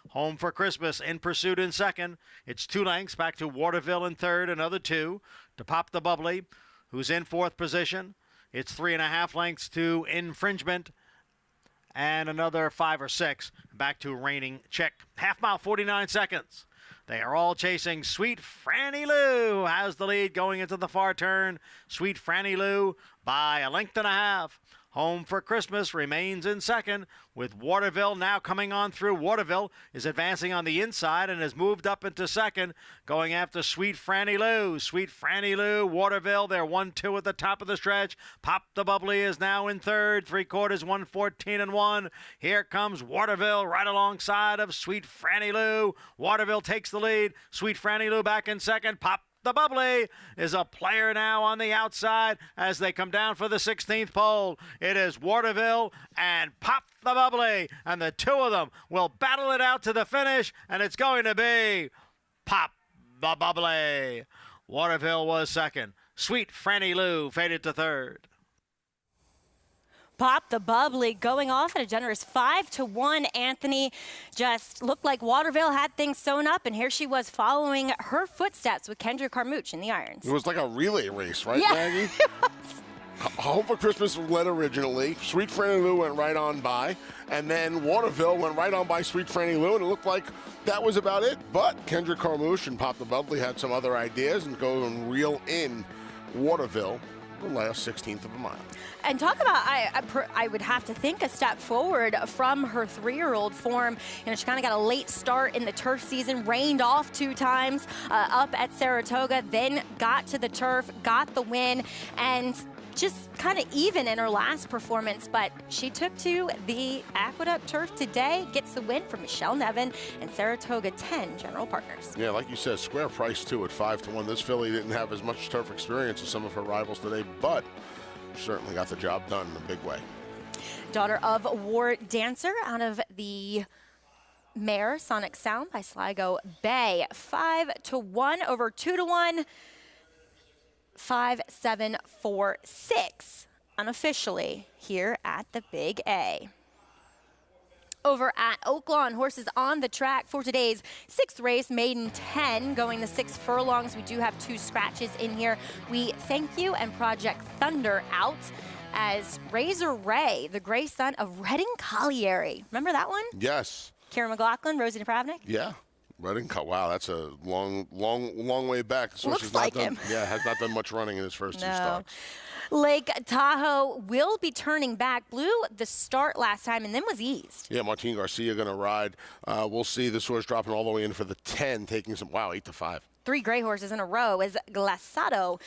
Home for Christmas in pursuit in second. It's 2 lengths back to Waterville in third, another 2 to Pop the Bubbly, who's in fourth position. It's 3.5 lengths to Infringement and another 5 or 6 back to Reigning Chick. Half mile, 49 seconds. They are all chasing. Sweet Franny Lou has the lead going into the far turn. Sweet Franny Lou by 1.5 lengths. Home for Christmas remains in second, with Waterville now coming on through. Waterville is advancing on the inside and has moved up into second, going after Sweet Franny Lou. Sweet Franny Lou, Waterville, they're 1-2 at the top of the stretch. Pop the Bubbly is now in third, 3/4, 1:14 and 1. Here comes Waterville right alongside of Sweet Franny Lou. Waterville takes the lead. Sweet Franny Lou back in second. Pop the Bubbly is a player now on the outside as they come down for the 16th pole. It is Waterville and Pop the Bubbly, and the two of them will battle it out to the finish, and it's going to be Pop the Bubbly. Waterville was second. Sweet Franny Lou faded to third. Pop the Bubbly going off at a generous 5-1. Anthony just looked like Waterville had things sewn up, and here she was following her footsteps with Kendra Carmouche in the irons. It was like a relay race, right, yeah. Maggie? Home for Christmas led originally. Sweet Franny Lou went right on by, and then Waterville went right on by Sweet Franny Lou, and it looked like that was about it. But Kendra Carmouche and Pop the Bubbly had some other ideas and go and reel in Waterville the last 16th of a mile. And talk about, I would have to think a step forward from her 3-year-old form. You know, she kind of got a late start in the turf season, rained off 2 times up at Saratoga, then got to the turf, got the win, and just kind of even in her last performance. But she took to the Aqueduct turf today, gets the win from Michelle Nevin and Saratoga 10 General Partners. Yeah, like you said, square price too at 5-1. This filly didn't have as much turf experience as some of her rivals today, but certainly got the job done in a big way. Daughter of War Dancer out of the mare Sonic Sound by Sligo Bay. 5-1 over 2-1. 5-7-4-6 unofficially here at the Big A. Over at Oaklawn, horses on the track for today's 6th race, Maiden 10, going the 6 furlongs. We do have 2 scratches in here. We thank you and Project Thunder out as Razor Ray, the gray son of Redding Colliery. Remember that one? Yes. Kieran McLaughlin, Rosie Napravnik? Yeah. Redding, wow, that's a long way back. This Looks like him. Yeah, has not done much running in his first 2 starts. Lake Tahoe will be turning back. Blew the start last time and then was eased. Yeah, Martin Garcia going to ride. We'll see this horse dropping all the way in for the 10, taking some, 8-5. 3 gray horses in a row as Glassado.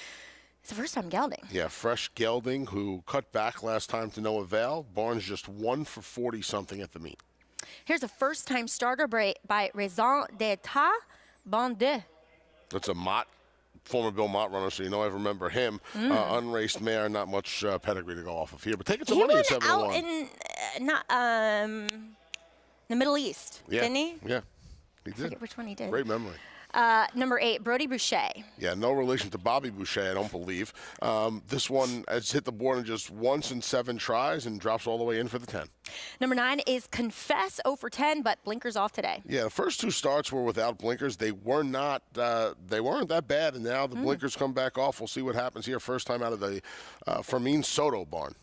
It's the first time gelding. Yeah, fresh gelding who cut back last time to no avail. Barnes just 1 for 40-something at the meet. Here's a first-time starter by Raison d'Etat Bonde. That's a Mott, former Bill Mott runner, so you know I remember him. Unraced mare, not much pedigree to go off of here, but taking some money at 7-1. Out in the Middle East, yeah. didn't he? Yeah, he did. I forget which one he did. Great memory. Number 8, Brody Boucher. Yeah, no relation to Bobby Boucher, I don't believe. This one has hit the board in just once in 7 tries and drops all the way in for the 10. Number 9 is Confess, 0 for 10, but blinkers off today. Yeah, the first 2 starts were without blinkers. They weren't that bad, and now the blinkers come back off. We'll see what happens here. First time out of the Fermin Soto barn.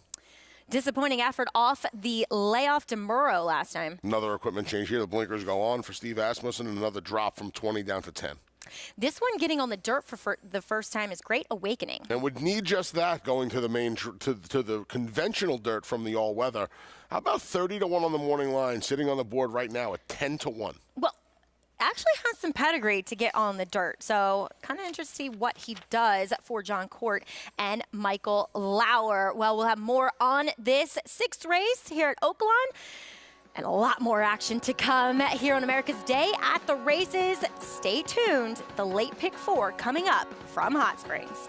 Disappointing effort off the layoff to Murrow last time. Another equipment change here. The blinkers go on for Steve Asmussen, and another drop from 20 down to 10. This one getting on the dirt for the first time is Great Awakening. And would need just that going to the main to the conventional dirt from the all-weather. How about 30 to 1 on the morning line, sitting on the board right now at 10 to 1? Well, actually has some pedigree to get on the dirt, so kind of interested to see what he does for John Court and Michael Lauer. Well, we'll have more on this 6th race here at Oaklawn. And a lot more action to come here on America's Day at the races. Stay tuned. The late pick 4 coming up from Hot Springs.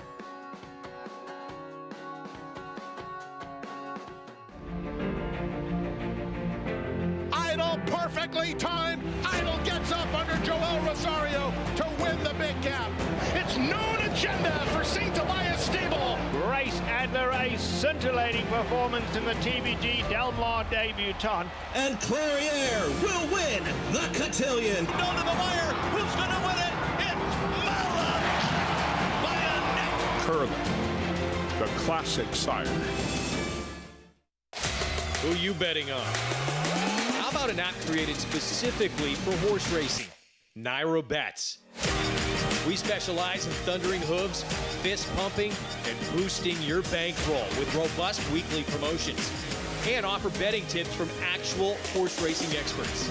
Idle, perfectly timed. Idle gets up under Joel Rosario to win the big cap. It's known agenda for St. Tobias Stable. Race Adler, a scintillating performance in the TVG Del Mar debutant. And Clariere will win the cotillion. Down to the wire. Who's going to win it? It's Mala by a neck. Curling, the classic sire. Who you betting on? How about an app created specifically for horse racing? Naira Bets. We specialize in thundering hooves, fist pumping, and boosting your bankroll with robust weekly promotions. And offer betting tips from actual horse racing experts.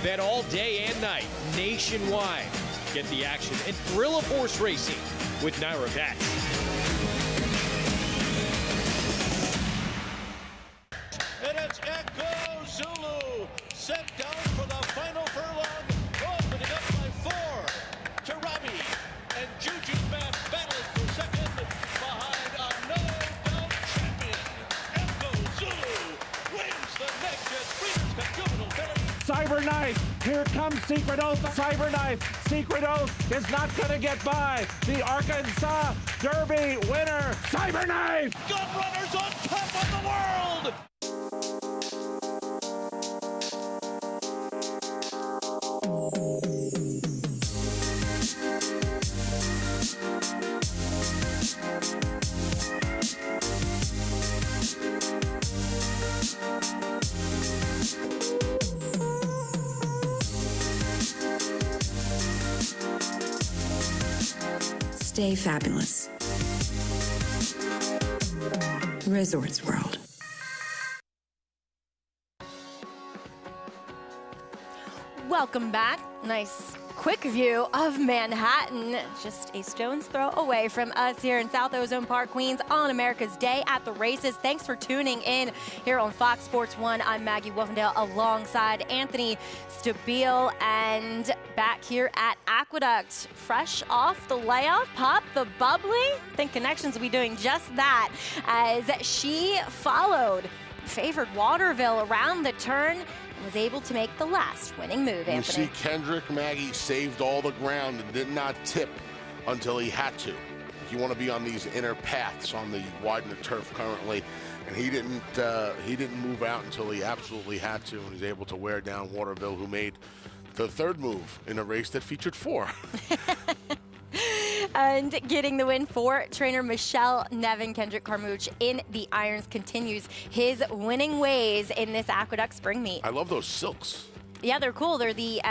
Bet all day and night, nationwide. Get the action and thrill of horse racing with Naira Bets. And it's Echo Zulu set down for the final furlong, opening up by 4 to Robbie. And Juju Man battles for second behind a no-doubt champion. Echo Zulu wins the next at Breeders' Cup Juvenile Pedigree. Cyberknife, here comes Secret Oath. Cyberknife, Secret Oath is not going to get by. The Arkansas Derby winner, Cyberknife. Gun Runners on top of the world. Stay fabulous. Resorts World. Welcome back. Nice quick view of Manhattan, just a stone's throw away from us here in South Ozone Park, Queens, on America's Day at the races. Thanks for tuning in here on Fox Sports 1. I'm Maggie Wolfendale alongside Anthony Stabile, and back here at Aqueduct, fresh off the layoff, Pop the Bubbly. I think Connections will be doing just that as she followed favored Waterville around the turn, was able to make the last winning move, Anthony. You see Kendrick Maggie saved all the ground and did not tip until he had to. You want to be on these inner paths on the widener turf currently, and he didn't move out until he absolutely had to, and he's able to wear down Waterville, who made the 3rd move in a race that featured 4. And getting the win for trainer Michelle Nevin. Kendrick Carmouche in the irons continues his winning ways in this Aqueduct spring meet. I love those silks. Yeah, they're cool. They're the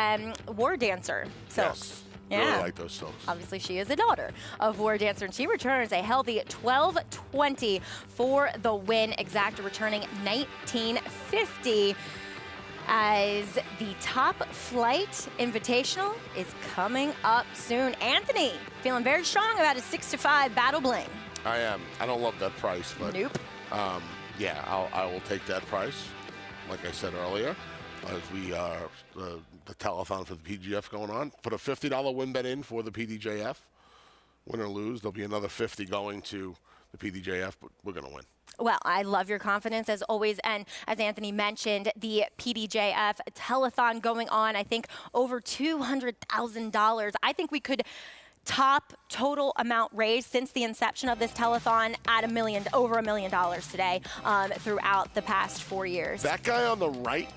War Dancer silks. Yes, yeah. really like those silks. Obviously, she is a daughter of War Dancer, and she returns a healthy 12.20 for the win. Exacta returning 19.50. As the Top Flight Invitational is coming up soon. Anthony, feeling very strong about his 6-5 Battle Bling. I am. I don't love that price, but nope. Yeah, I will take that price. Like I said earlier, as we the telethon for the PDJF going on, put a $50 win bet in for the PDJF. Win or lose, there'll be another $50 going to the PDJF, but we're going to win. Well, I love your confidence as always. And as Anthony mentioned, the PDJF telethon going on, I think over $200,000. I think we could top total amount raised since the inception of this telethon at over $1 million today throughout the past 4 years. That guy on the right,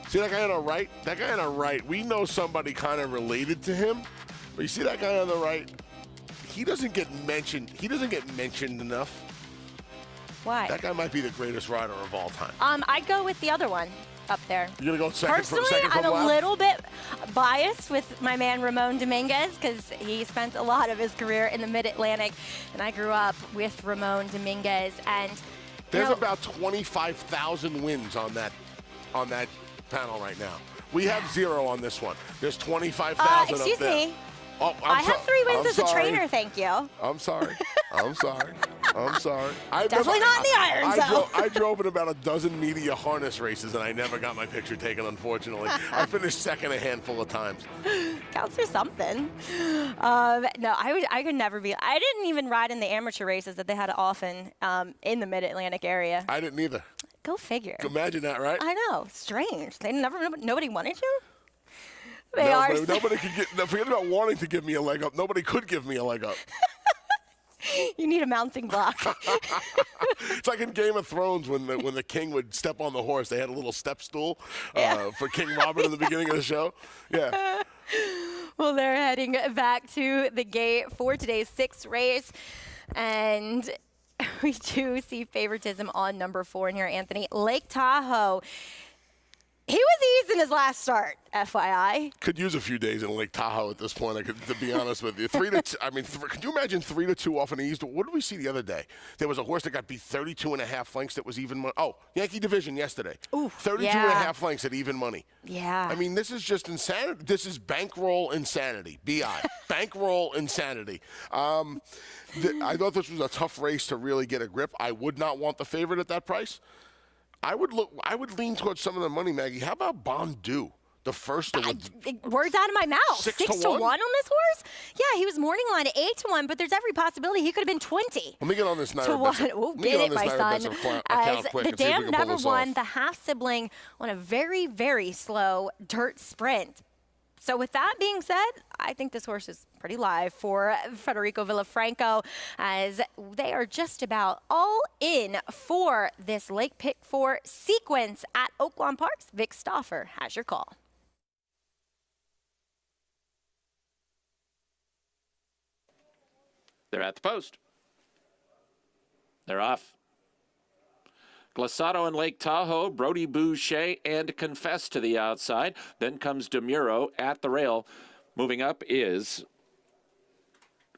see that guy on the right? That guy on the right, we know somebody kind of related to him, but you see that guy on the right? He doesn't get mentioned. He doesn't get mentioned enough. Why? That guy might be the greatest rider of all time. I'd go with the other one up there. You're going to go second Personally, from I'm left? a little bit biased with my man Ramon Dominguez because he spent a lot of his career in the Mid-Atlantic, and I grew up with Ramon Dominguez. And there's about 25,000 wins on that panel right now. We have 0 on this one. There's 25,000 up there. Excuse me. Oh, I have 3 wins as a trainer, thank you. I'm sorry. I'm sorry. Definitely not in the irons, though. I drove in about a dozen media harness races, and I never got my picture taken, unfortunately. I finished second a handful of times. Counts for something. No, I could never be. I didn't even ride in the amateur races that they had often in the Mid-Atlantic area. I didn't either. Go figure. Imagine that, right? I know. Strange. Nobody wanted you? Nobody could forget about wanting to give me a leg up. Nobody could give me a leg up. You need a mounting block. It's like in Game of Thrones when the king would step on the horse. They had a little step stool for King Robert in the beginning of the show. Yeah. Well, they're heading back to the gate for today's 6th race. And we do see favoritism on number 4 in here, Anthony. Lake Tahoe. He was eased in his last start, FYI. Could use a few days in Lake Tahoe at this point, to be honest with you. 3-2. I mean, could you imagine 3-2 off an eased? What did we see the other day? There was a horse that got beat 32.5 lengths that was even money. Oh, Yankee Division yesterday. 32.5 lengths at even money. Yeah. I mean, this is just insanity. This is bankroll insanity. BI. Bankroll insanity. I thought this was a tough race to really get a grip. I would not want the favorite at that price. I would lean towards some of the money, Maggie. How about Bondu? The first words out of my mouth. 6 to 1 on this horse? Yeah, he was morning line at 8-1, but there's every possibility he could have been 20. Let me get on this to 1. Oh, get it, my son. As the dam never won, the half sibling on a very, very slow dirt sprint. So with that being said, I think this horse is pretty live for Federico Villafranco, as they are just about all in for this Lake Pick 4 sequence at Oaklawn Parks. Vic Stauffer has your call. They're at the post. They're off. Glissado and Lake Tahoe, Brody Boucher and Confess to the outside. Then comes DeMuro at the rail. Moving up is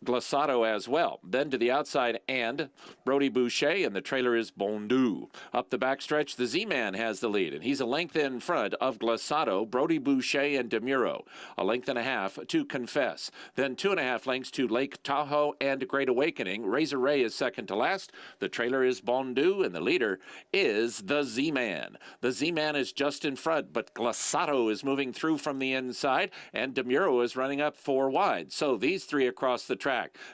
Glissado as well. Then to the outside and Brody Boucher, and the trailer is Bondu. Up the backstretch, the Z-Man has the lead, and he's a length in front of Glissado, Brody Boucher, and DeMuro. A length and a half to Confess. Then 2.5 lengths to Lake Tahoe and Great Awakening. Razor Ray is second to last. The trailer is Bondu, and the leader is the Z-Man. The Z-Man is just in front, but Glissado is moving through from the inside, and DeMuro is running up 4 wide. So these 3 across the track.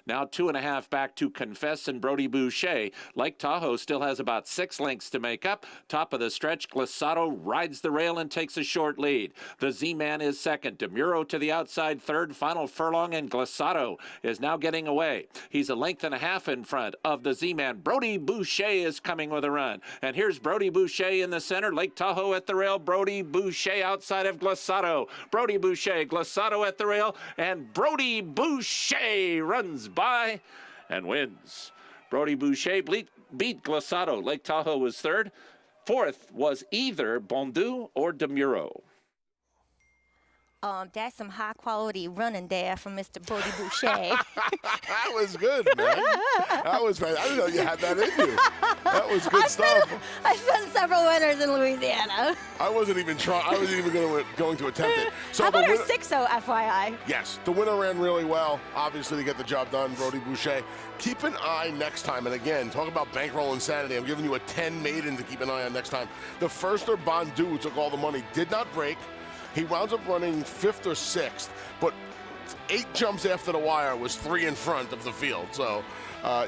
Now 2.5 back to Confess and Brody Boucher. Lake Tahoe still has about 6 lengths to make up. Top of the stretch, Glissado rides the rail and takes a short lead. The Z-Man is second. DeMuro to the outside third. Final furlong, and Glissado is now getting away. He's a length and a half in front of the Z-Man. Brody Boucher is coming with a run. And here's Brody Boucher in the center. Lake Tahoe at the rail. Brody Boucher outside of Glissado. Brody Boucher, Glissado at the rail, and Brody Boucher runs by and wins. Brody Boucher beat Glissado. Lake Tahoe was third. Fourth was either Bondu or DeMuro. That's some high quality running there from Mr. Brody Boucher. That was good, man. That was right. I didn't know you had that in you. That was good stuff. I spent several winters in Louisiana. I wasn't even trying. I wasn't even going to attempt it. So how about our 6-0 FYI? Yes, the winner ran really well. Obviously, to get the job done, Brody Boucher. Keep an eye next time. And again, talk about bankroll insanity. I'm giving you a 10 maiden to keep an eye on next time. The firster, Bondu, who took all the money, did not break. He wound up running 5th or 6th, but 8 jumps after the wire was 3 in front of the field. So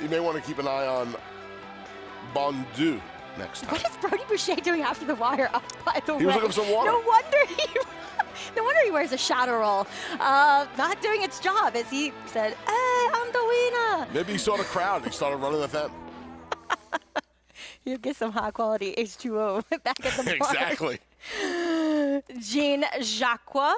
you may want to keep an eye on Bon Dieu next time. What is Brody Boucher doing after the wire up, by the way? He was looking for some water. No wonder he wears a shadow roll. Not doing its job, as he said, hey, I'm the winner. Maybe he saw the crowd and he started running with them. You get some high quality H2O back at the bar. Exactly. Jean Jacques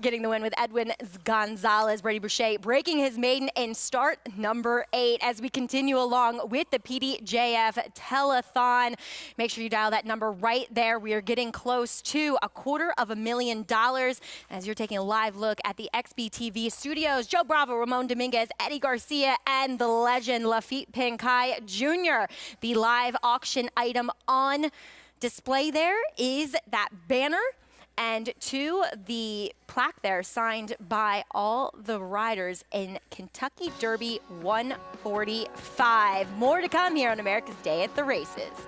getting the win with Edwin Gonzalez. Brody Boucher breaking his maiden in start number 8 as we continue along with the PDJF telethon. Make sure you dial that number right there. We are getting close to $250,000 as you're taking a live look at the XBTV studios. Joe Bravo, Ramon Dominguez, Eddie Garcia, and the legend Lafitte Pinkai Jr. The live auction item on display there is that banner, and to the plaque there signed by all the riders in Kentucky Derby 145. More to come here on America's Day at the Races.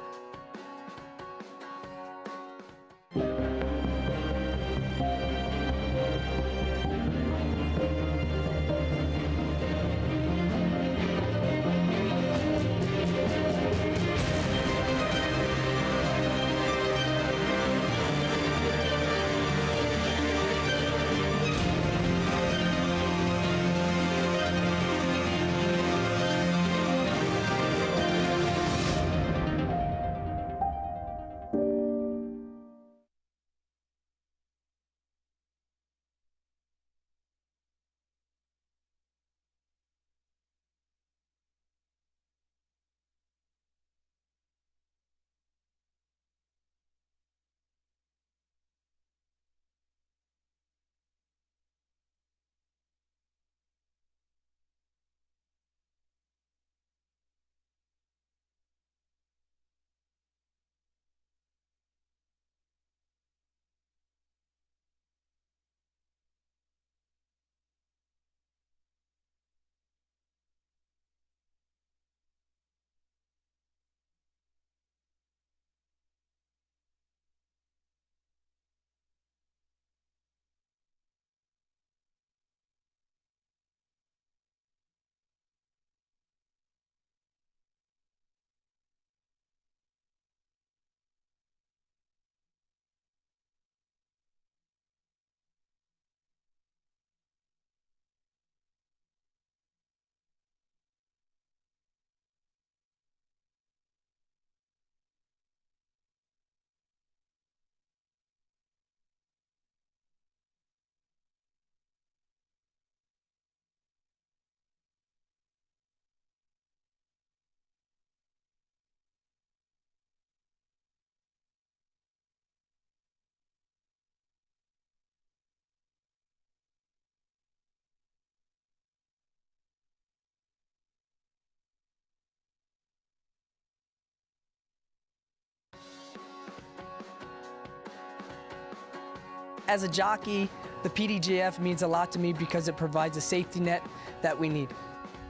As a jockey, the PDJF means a lot to me because it provides a safety net that we need.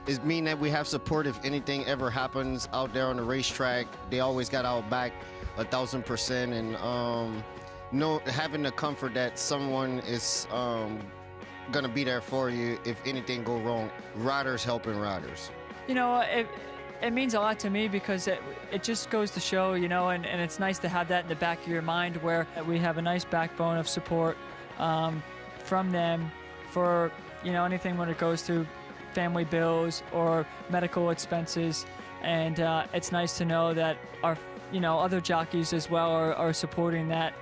It means that we have support if anything ever happens out there on the racetrack. They always got our back 1,000%, and having the comfort that someone is gonna be there for you if anything go wrong. Riders helping riders. You know, it means a lot to me because it just goes to show, you know, and it's nice to have that in the back of your mind where we have a nice backbone of support from them for, you know, anything when it goes to family bills or medical expenses. And it's nice to know that our, you know, other jockeys as well are supporting that.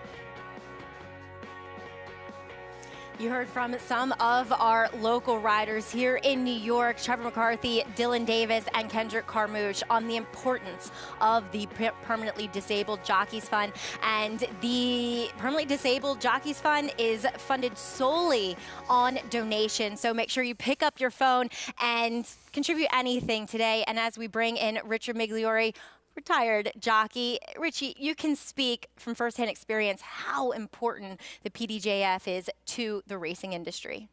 You heard from some of our local riders here in New York, Trevor McCarthy, Dylan Davis, and Kendrick Carmouche, on the importance of the Permanently Disabled Jockeys Fund. And the Permanently Disabled Jockeys Fund is funded solely on donations. So make sure you pick up your phone and contribute anything today. And as we bring in Richard Migliori, retired jockey. Richie, you can speak from firsthand experience how important the PDJF is to the racing industry.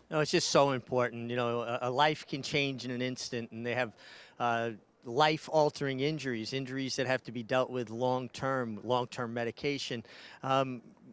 No, it's just so important. You know, a life can change in an instant, and they have life-altering injuries that have to be dealt with long-term medication.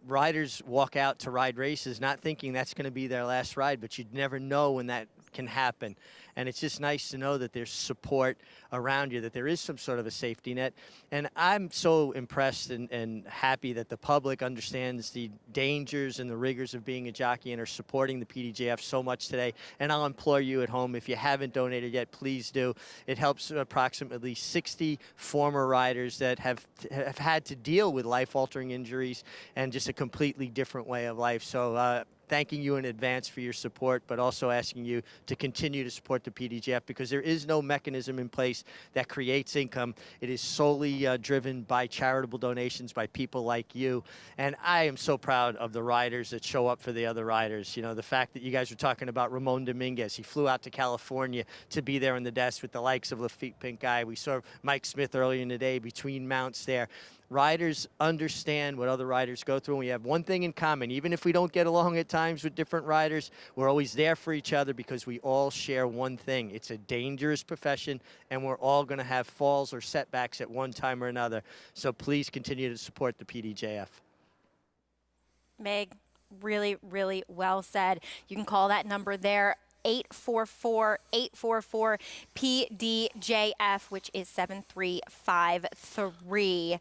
Riders walk out to ride races not thinking that's going to be their last ride, but you'd never know when that can happen. And it's just nice to know that there's support around you, that there is some sort of a safety net. And I'm so impressed and happy that the public understands the dangers and the rigors of being a jockey and are supporting the PDJF so much today. And I'll implore you at home, if you haven't donated yet, please do. It helps approximately 60 former riders that have had to deal with life-altering injuries and just a completely different way of life. So thanking you in advance for your support, but also asking you to continue to support the PDJF, because there is no mechanism in place that creates income. It is solely driven by charitable donations by people like you. And I am so proud of the riders that show up for the other riders. You know, the fact that you guys were talking about Ramon Dominguez. He flew out to California to be there in the desk with the likes of Lafitte Pink Eye. We saw Mike Smith earlier in the day between mounts there. Riders understand what other riders go through, and we have one thing in common. Even if we don't get along at times with different riders, we're always there for each other because we all share one thing. It's a dangerous profession, and we're all going to have falls or setbacks at one time or another. So please continue to support the PDJF. Meg, really, really well said. You can call that number there, 844-844-PDJF, which is 7353.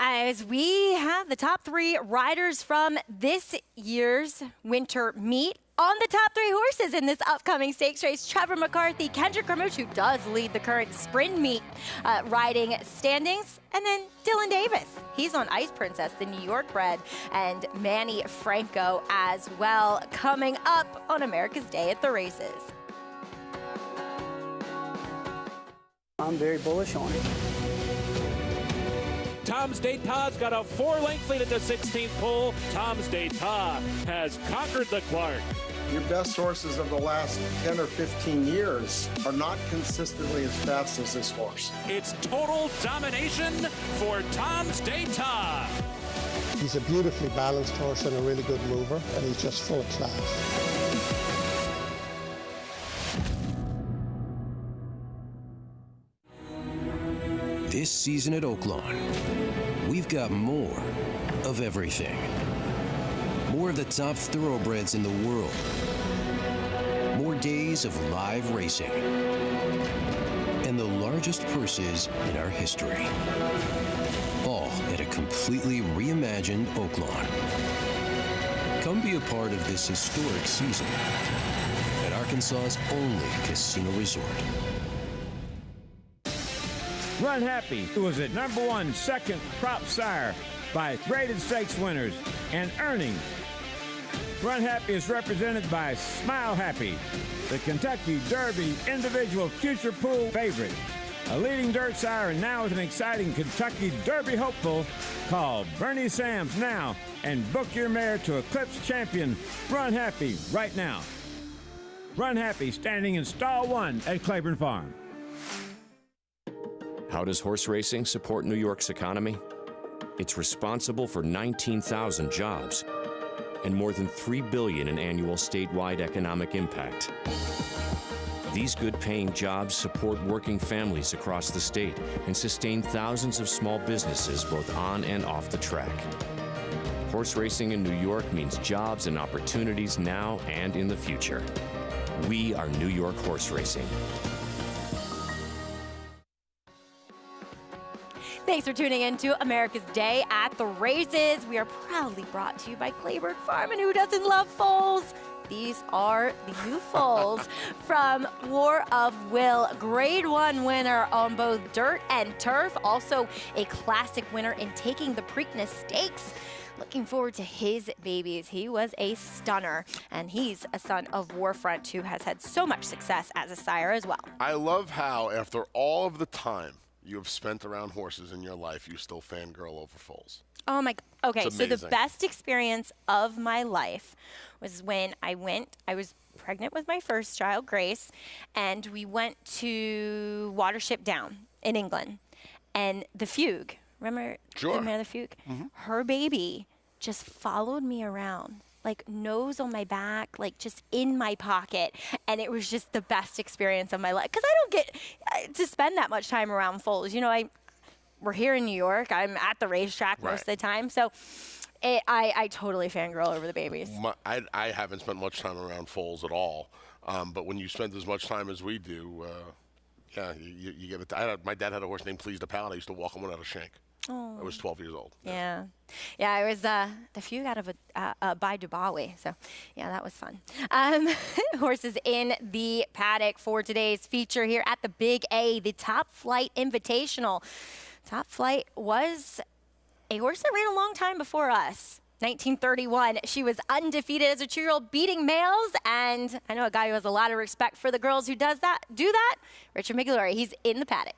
As we have the top 3 riders from this year's winter meet on the top 3 horses in this upcoming stakes race, Trevor McCarthy, Kendrick Ramuch, who does lead the current sprint meet riding standings, and then Dylan Davis. He's on Ice Princess, the New York bred, and Manny Franco as well, coming up on America's Day at the Races. I'm very bullish on it. Tom's Dayta's got a 4-length lead at the 16th pole. Tom's Dayta has conquered the Clark. Your best horses of the last 10 or 15 years are not consistently as fast as this horse. It's total domination for Tom's Dayta. He's a beautifully balanced horse and a really good mover, and he's just full of class. This season at Oaklawn, we've got more of everything. More of the top thoroughbreds in the world. More days of live racing. And the largest purses in our history. All at a completely reimagined Oaklawn. Come be a part of this historic season at Arkansas's only casino resort. Run Happy, who was at #1 second prop sire by graded stakes winners and earnings. Run Happy is represented by Smile Happy, the Kentucky Derby individual future pool favorite. A leading dirt sire and now with an exciting Kentucky Derby hopeful. Call Bernie Sams now and book your mare to Eclipse champion Run Happy right now. Run Happy standing in stall 1 at Claiborne Farm. How does horse racing support New York's economy? It's responsible for 19,000 jobs and more than $3 billion in annual statewide economic impact. These good-paying jobs support working families across the state and sustain thousands of small businesses both on and off the track. Horse racing in New York means jobs and opportunities now and in the future. We are New York horse racing. Thanks for tuning in to America's Day at the Races. We are proudly brought to you by Claiborne Farm, and who doesn't love foals? These are the new foals from War of Will. Grade 1 winner on both dirt and turf. Also a classic winner in taking the Preakness Stakes. Looking forward to his babies. He was a stunner, and he's a son of Warfront, who has had so much success as a sire as well. I love how, after all of the time you have spent around horses in your life, you still fangirl over foals. Oh my, okay, so the amazing. best experience of my life was when I was pregnant with my first child, Grace, and we went to Watership Down in England. And the Fugue, remember the Fugue? Mm-hmm. Her baby just followed me around, like nose on my back, like just in my pocket. And it was just the best experience of my life. Because I don't get to spend that much time around foals. You know, we're here in New York. I'm at the racetrack most of the time. So I totally fangirl over the babies. I haven't spent much time around foals at all. But when you spend as much time as we do, yeah, you get it. My dad had a horse named Please the Pal. I used to walk him without a shank. Oh. I was 12 years old. Yeah. Yeah, I was the few out of by Dubawi. So, yeah, that was fun. Horses in the paddock for today's feature here at the Big A, the Top Flight Invitational. Top Flight was a horse that ran a long time before us. 1931, she was undefeated as a 2-year-old, beating males, and I know a guy who has a lot of respect for the girls who do that. Richard McGlory, he's in the paddock.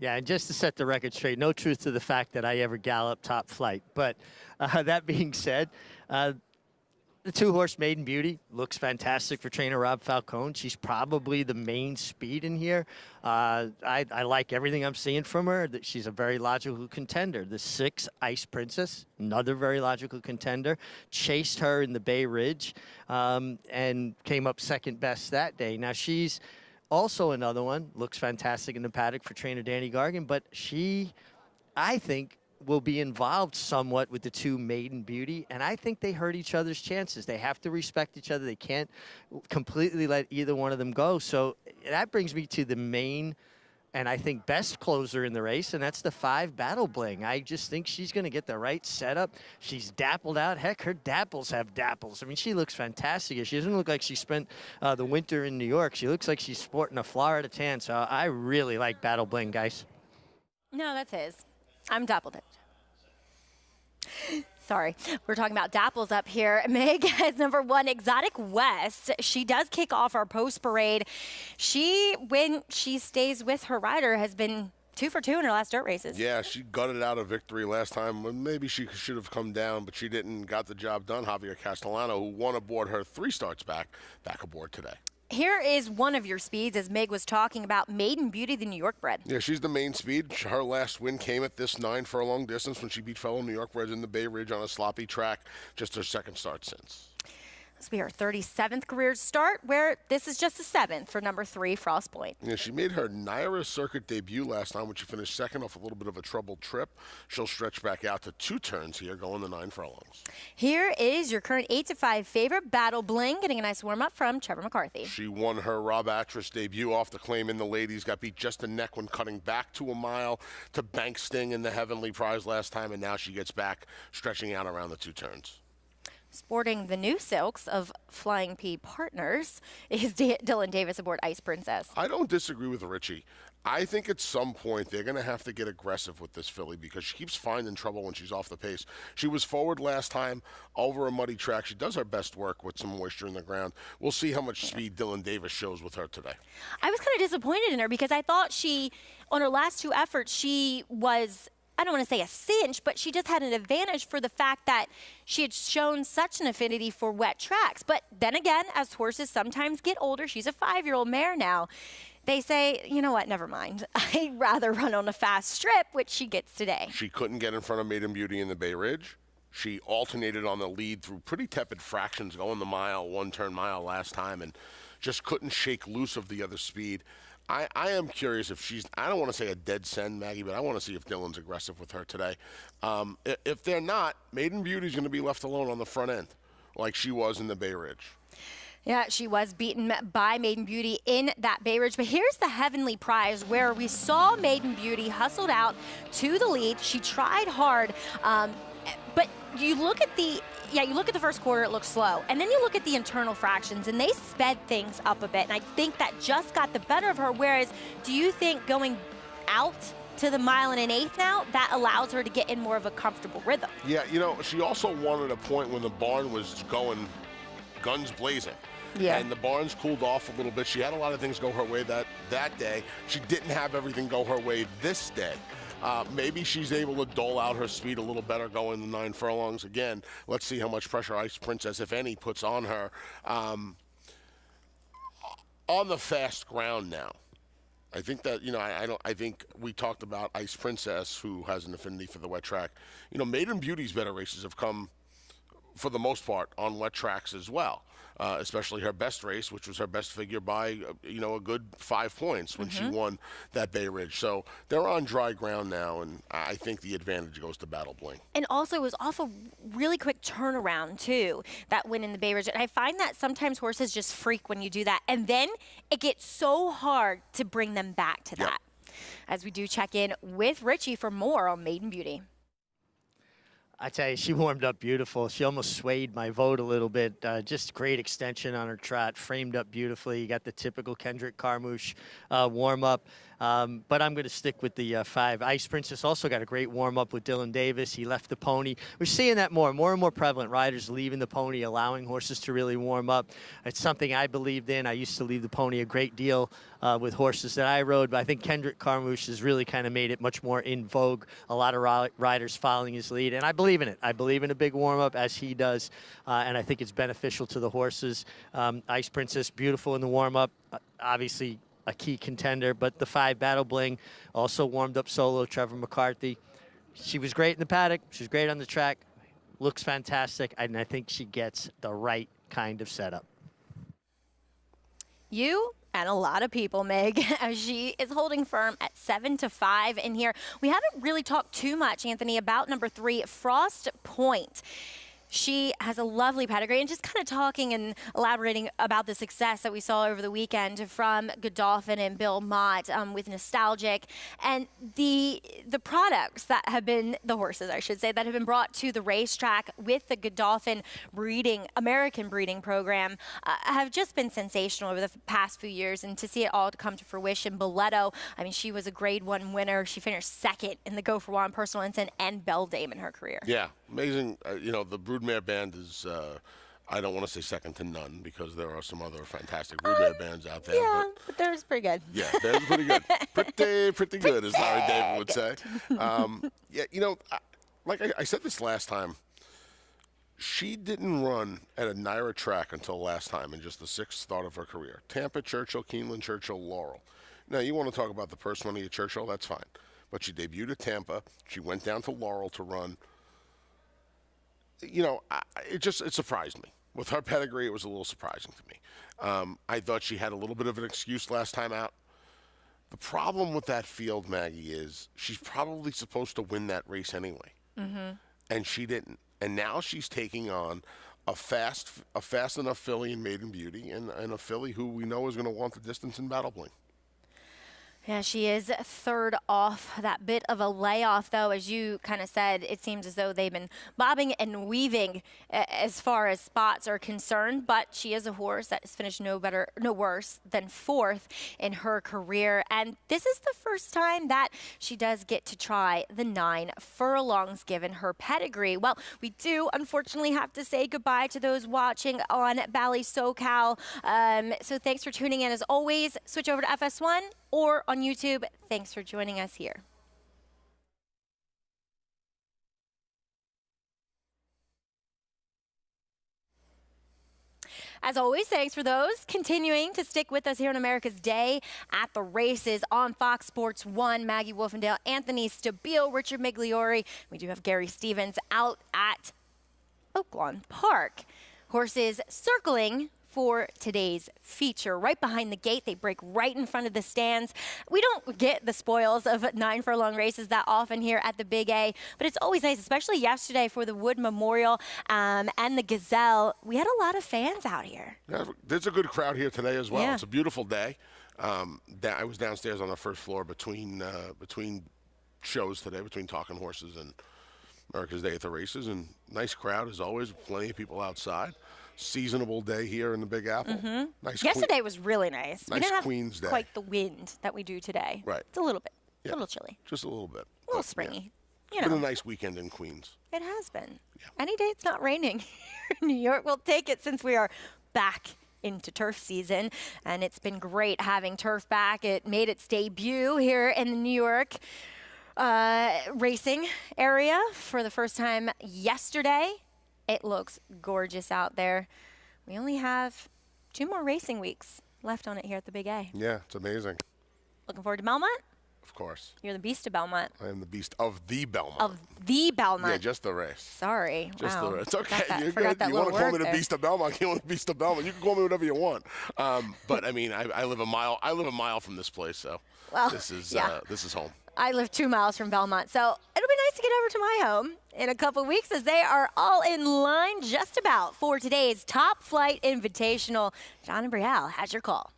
Yeah, and just to set the record straight, no truth to the fact that I ever galloped Top Flight. But that being said, the 2-horse Maiden Beauty looks fantastic for trainer Rob Falcone. She's probably the main speed in here. I like everything I'm seeing from her. She's a very logical contender. The 6 Ice Princess, another very logical contender, chased her in the Bay Ridge and came up second best that day. Now she's also another one, looks fantastic in the paddock for trainer Danny Gargan, but she, I think, will be involved somewhat with the 2 Maiden Beauty, and I think they hurt each other's chances. They have to respect each other. They can't completely let either one of them go. So that brings me to the main and I think best closer in the race, and that's the 5 Battle Bling. I just think she's going to get the right setup. She's dappled out. Heck, her dapples have dapples. I mean, she looks fantastic. She doesn't look like she spent the winter in New York. She looks like she's sporting a Florida tan, so I really like Battle Bling, guys. No, that's his. I'm dappled it. Sorry, we're talking about dapples up here. Meg has #1 Exotic West. She does kick off our post parade. She, when she stays with her rider, has been 2 for 2 in her last dirt races. Yeah, she gutted out a victory last time. Maybe she should have come down, but she didn't. Got the job done. Javier Castellano, who won aboard her 3 starts back aboard today. Here is one of your speeds, as Meg was talking about, Maiden Beauty, the New York bred. Yeah, she's the main speed. Her last win came at this 9 furlong distance when she beat fellow New York breds in the Bay Ridge on a sloppy track. Just her 2nd start since. This will be her 37th career start, where this is just the 7th for #3, Frost Point. Yeah, she made her Naira Circuit debut last time when she finished 2nd off a little bit of a troubled trip. She'll stretch back out to 2 turns here, going the 9 furlongs. Here is your current 8-5 favorite, Battle Bling, getting a nice warm-up from Trevor McCarthy. She won her Rob Atras debut off the claim in the ladies, got beat just a neck when cutting back to a mile to Bank Sting in the Heavenly Prize last time, and now she gets back, stretching out around the 2 turns. Sporting the new silks of Flying P Partners is Dylan Davis aboard Ice Princess. I don't disagree with Richie. I think at some point they're going to have to get aggressive with this filly because she keeps finding trouble when she's off the pace. She was forward last time over a muddy track. She does her best work with some moisture in the ground. We'll see how much speed Dylan Davis shows with her today. I was kind of disappointed in her because I thought she, on her last 2 efforts, she was, I don't want to say a cinch, but she just had an advantage for the fact that she had shown such an affinity for wet tracks. But then again, as horses sometimes get older, she's a 5-year-old mare now. They say, you know what, never mind. I'd rather run on a fast strip, which she gets today. She couldn't get in front of Maiden Beauty in the Bay Ridge. She alternated on the lead through pretty tepid fractions, going the mile, 1-turn mile last time, and just couldn't shake loose of the other speed. I am curious if she's, I don't want to say a dead send, Maggie, but I want to see if Dylan's aggressive with her today. If they're not, Maiden Beauty's going to be left alone on the front end, like she was in the Bay Ridge. Yeah, she was beaten by Maiden Beauty in that Bay Ridge. But here's the Heavenly Prize, where we saw Maiden Beauty hustled out to the lead. She tried hard, but you look at the first quarter, it looks slow. And then you look at the internal fractions, and they sped things up a bit. And I think that just got the better of her. Whereas, do you think going out to the 1 1/8 now, that allows her to get in more of a comfortable rhythm? Yeah, you know, she also won at a point when the barn was going guns blazing. Yeah. And the barns cooled off a little bit. She had a lot of things go her way that day. She didn't have everything go her way this day. Maybe she's able to dole out her speed a little better going the 9 furlongs. Again, let's see how much pressure Ice Princess, if any, puts on her. On the fast ground now. I think that, you know, I think we talked about Ice Princess, who has an affinity for the wet track. You know, Maiden Beauty's better races have come, for the most part, on wet tracks as well. especially her best race, which was her best figure by, a good 5 points when she won that Bay Ridge. So they're on dry ground now, and I think the advantage goes to Battle Bling. And also, it was off a really quick turnaround, too, that win in the Bay Ridge. And I find that sometimes horses just freak when you do that. And then it gets so hard to bring them back to that. As we do check in with Richie for more on Maiden Beauty. I tell you, she warmed up beautiful. She almost swayed my vote a little bit. Just great extension on her trot, framed up beautifully. You got the typical Kendrick Carmouche warm up. But I'm going to stick with the 5. Ice Princess also got a great warm-up with Dylan Davis. He left the pony. We're seeing that more and more prevalent. Riders leaving the pony, allowing horses to really warm up. It's something I believed in. I used to leave the pony a great deal with horses that I rode, but I think Kendrick Carmouche has really kind of made it much more in vogue. A lot of riders following his lead, and I believe in it. I believe in a big warm-up, as he does, and I think it's beneficial to the horses. Ice Princess, beautiful in the warm-up. Obviously, a key contender, but the 5 Battle Bling also warmed up solo, Trevor McCarthy. She was great in the paddock. She was great on the track. Looks fantastic, and I think she gets the right kind of setup. You and a lot of people, Meg, as she is holding firm at 7-5 in here. We haven't really talked too much, Anthony, about number 3, Frost Point. She has a lovely pedigree, and just kind of talking and elaborating about the success that we saw over the weekend from Godolphin and Belmont with Nostalgic, and the products that have been, the horses I should say, that have been brought to the racetrack with the Godolphin American breeding program have just been sensational over the past few years, and to see it all come to fruition. Boleto, I mean, she was a Grade 1 winner. She finished 2nd in the Go for One Personal Ensign and Beldame in her career. Yeah, amazing. The Broodmare band is, I don't want to say second to none, because there are some other fantastic Broodmare bands out there. Yeah, but theirs pretty good. Yeah, theirs pretty good. pretty good, as Larry David would say. Like I said this last time, she didn't run at a NYRA track until last time in just the 6th start of her career. Tampa, Churchill, Keeneland, Churchill, Laurel. Now, you want to talk about the purse money at Churchill, that's fine. But she debuted at Tampa. She went down to Laurel to run. It surprised me. With her pedigree, it was a little surprising to me. I thought she had a little bit of an excuse last time out. The problem with that field, Maggie, is she's probably supposed to win that race anyway. And she didn't. And now she's taking on a fast enough filly in Maiden Beauty, and a filly who we know is going to want the distance in Battle Bling. Yeah, she is 3rd off that bit of a layoff, though. As you kind of said, it seems as though they've been bobbing and weaving as far as spots are concerned. But she is a horse that has finished no worse than 4th in her career. And this is the first time that she does get to try the 9 furlongs given her pedigree. Well, we do unfortunately have to say goodbye to those watching on Bally SoCal. So thanks for tuning in. As always, switch over to FS1 or on YouTube. Thanks for joining us here. As always, thanks for those continuing to stick with us here on America's Day at the Races on Fox Sports 1. Maggie Wolfendale, Anthony Stabile, Richard Migliori. We do have Gary Stevens out at Oaklawn Park. Horses circling for today's feature. Right behind the gate, they break right in front of the stands. We don't get the spoils of 9 furlong races that often here at the Big A, but it's always nice, especially yesterday for the Wood Memorial and the Gazelle. We had a lot of fans out here. Yeah, there's a good crowd here today as well. Yeah. It's a beautiful day. I was downstairs on the first floor between shows today, between Talking Horses and America's Day at the Races, and nice crowd as always, plenty of people outside. Seasonable day here in the Big Apple. Nice. Yesterday was really nice. Nice we didn't Queen's have Day. quite the wind that we do today. Right. It's a little bit, a Yeah. little chilly, Just a little bit. a little springy. It's been a nice weekend in Queens. It has been. Yeah. Any day it's not raining here in New York, we'll take it since we are back into turf season. And it's been great having turf back. It made its debut here in the New York racing area for the first time yesterday. It looks gorgeous out there. We only have 2 more racing weeks left on it here at the Big A. Yeah, it's amazing. Looking forward to Belmont? Of course. You're the beast of Belmont. I am the beast of the Belmont. Of the Belmont. Yeah, just the race. Sorry. Just wow. the race. It's okay. You're Forgot good. You want to call me the beast of Belmont? You want the beast of Belmont? You can call me whatever you want. But I mean, I live a mile. I live a mile from this place, so this is home. I live 2 miles from Belmont, so it'll be nice to get over to my home in a couple weeks as they are all in line just about for today's Top Flight Invitational. John and Brielle has your call.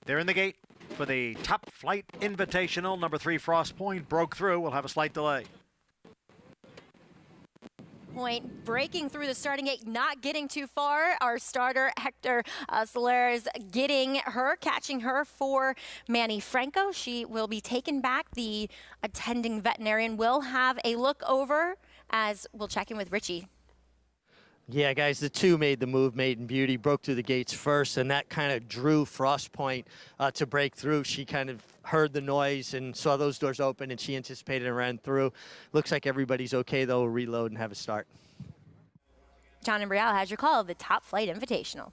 They're in the gate for the Top Flight Invitational. Number 3, Frost Point, broke through. We'll have a slight delay. Point breaking through the starting gate, not getting too far. Our starter, Hector Solares, catching her for Manny Franco. She will be taken back. The attending veterinarian will have a look over as we'll check in with Richie. Yeah, guys, the 2 made the move. Maiden Beauty broke through the gates first, and that kind of drew Frost Point to break through. She kind of heard the noise and saw those doors open, and she anticipated and ran through. Looks like everybody's okay, though. We'll reload and have a start. John and Brielle has your call of the Top Flight Invitational.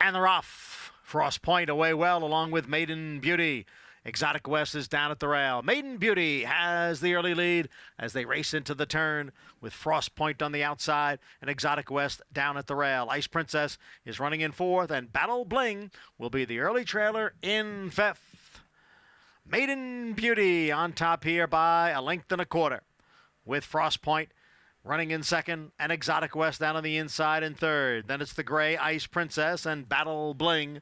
And they're off. Frost Point away well along with Maiden Beauty. Exotic West is down at the rail. Maiden Beauty has the early lead as they race into the turn with Frost Point on the outside and Exotic West down at the rail. Ice Princess is running in 4th, and Battle Bling will be the early trailer in 5th. Maiden Beauty on top here by 1 1/4 lengths with Frost Point running in 2nd and Exotic West down on the inside in 3rd. Then it's the gray Ice Princess and Battle Bling.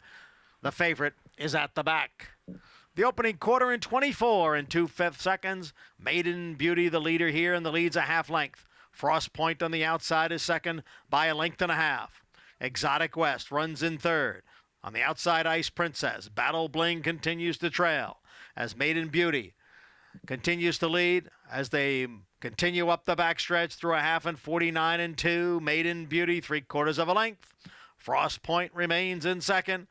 The favorite is at the back. The opening quarter in 24 and 2/5 seconds. Maiden Beauty, the leader here, and the lead's a 1/2 length. Frost Point on the outside is 2nd by 1.5 lengths. Exotic West runs in 3rd. On the outside, Ice Princess. Battle Bling continues to trail as Maiden Beauty continues to lead as they continue up the backstretch through a 1/2 and 49 and 2. Maiden Beauty 3/4 length. Frost Point remains in 2nd.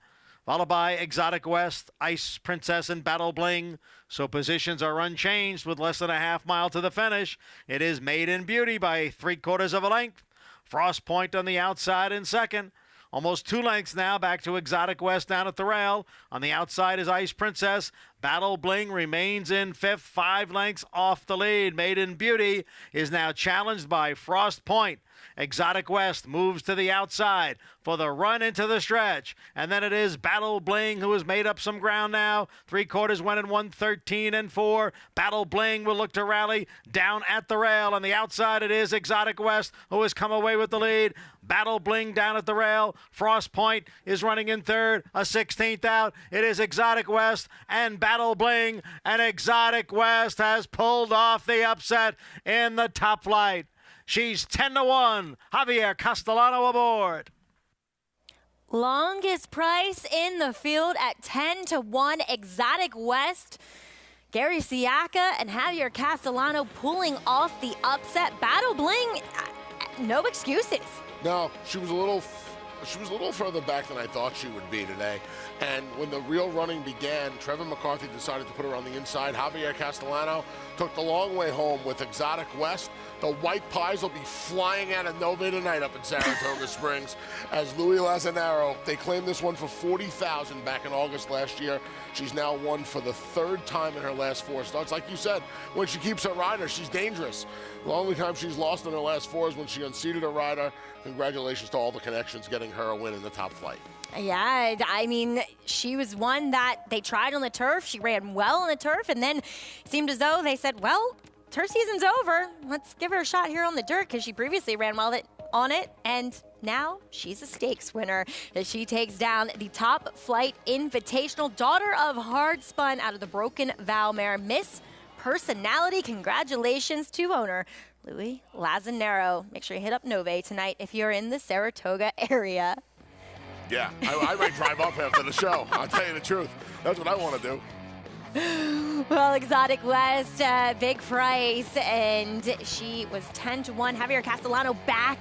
Followed by Exotic West, Ice Princess, and Battle Bling. So positions are unchanged with less than a 1/2 mile to the finish. It is Maiden Beauty by 3/4 length. Frost Point on the outside in 2nd. Almost 2 lengths now back to Exotic West down at the rail. On the outside is Ice Princess. Battle Bling remains in 5th, 5 lengths off the lead. Maiden Beauty is now challenged by Frost Point. Exotic West moves to the outside for the run into the stretch. And then it is Battle Bling who has made up some ground now. 3/4 went in 1:13 and 4. Battle Bling will look to rally down at the rail. On the outside it is Exotic West who has come away with the lead. Battle Bling down at the rail. Frost Point is running in 3rd, a 16th out. It is Exotic West and Battle Bling, and Exotic West has pulled off the upset in the Top Flight. She's 10-1. Javier Castellano aboard. Longest price in the field at 10-1. Exotic West. Gary Siaka and Javier Castellano pulling off the upset. Battle Bling, no excuses. No, she was a little further back than I thought she would be today. And when the real running began, Trevor McCarthy decided to put her on the inside. Javier Castellano took the long way home with Exotic West. The white pies will be flying out of Nova tonight up in Saratoga Springs. As Louis Lazanaro, they claimed this one for $40,000 back in August last year. She's now won for the 3rd time in her last 4 starts. Like you said, when she keeps her rider, she's dangerous. The only time she's lost in her last 4 is when she unseated a rider. Congratulations to all the connections getting her a win in the Top Flight. Yeah, I mean, she was one that they tried on the turf. She ran well on the turf, and then it seemed as though they said, well, turf season's over. Let's give her a shot here on the dirt because she previously ran well on it, and now she's a stakes winner as she takes down the Top Flight Invitational. Daughter of Hard Spun out of the Broken Vow mare, Miss Personality. Congratulations to owner Louis Lazanaro. Make sure you hit up Nove tonight if you're in the Saratoga area. Yeah, I might drive up after the show. I'll tell you the truth. That's what I want to do. Well, Exotic West, big price, and she was 10-1. Javier Castellano back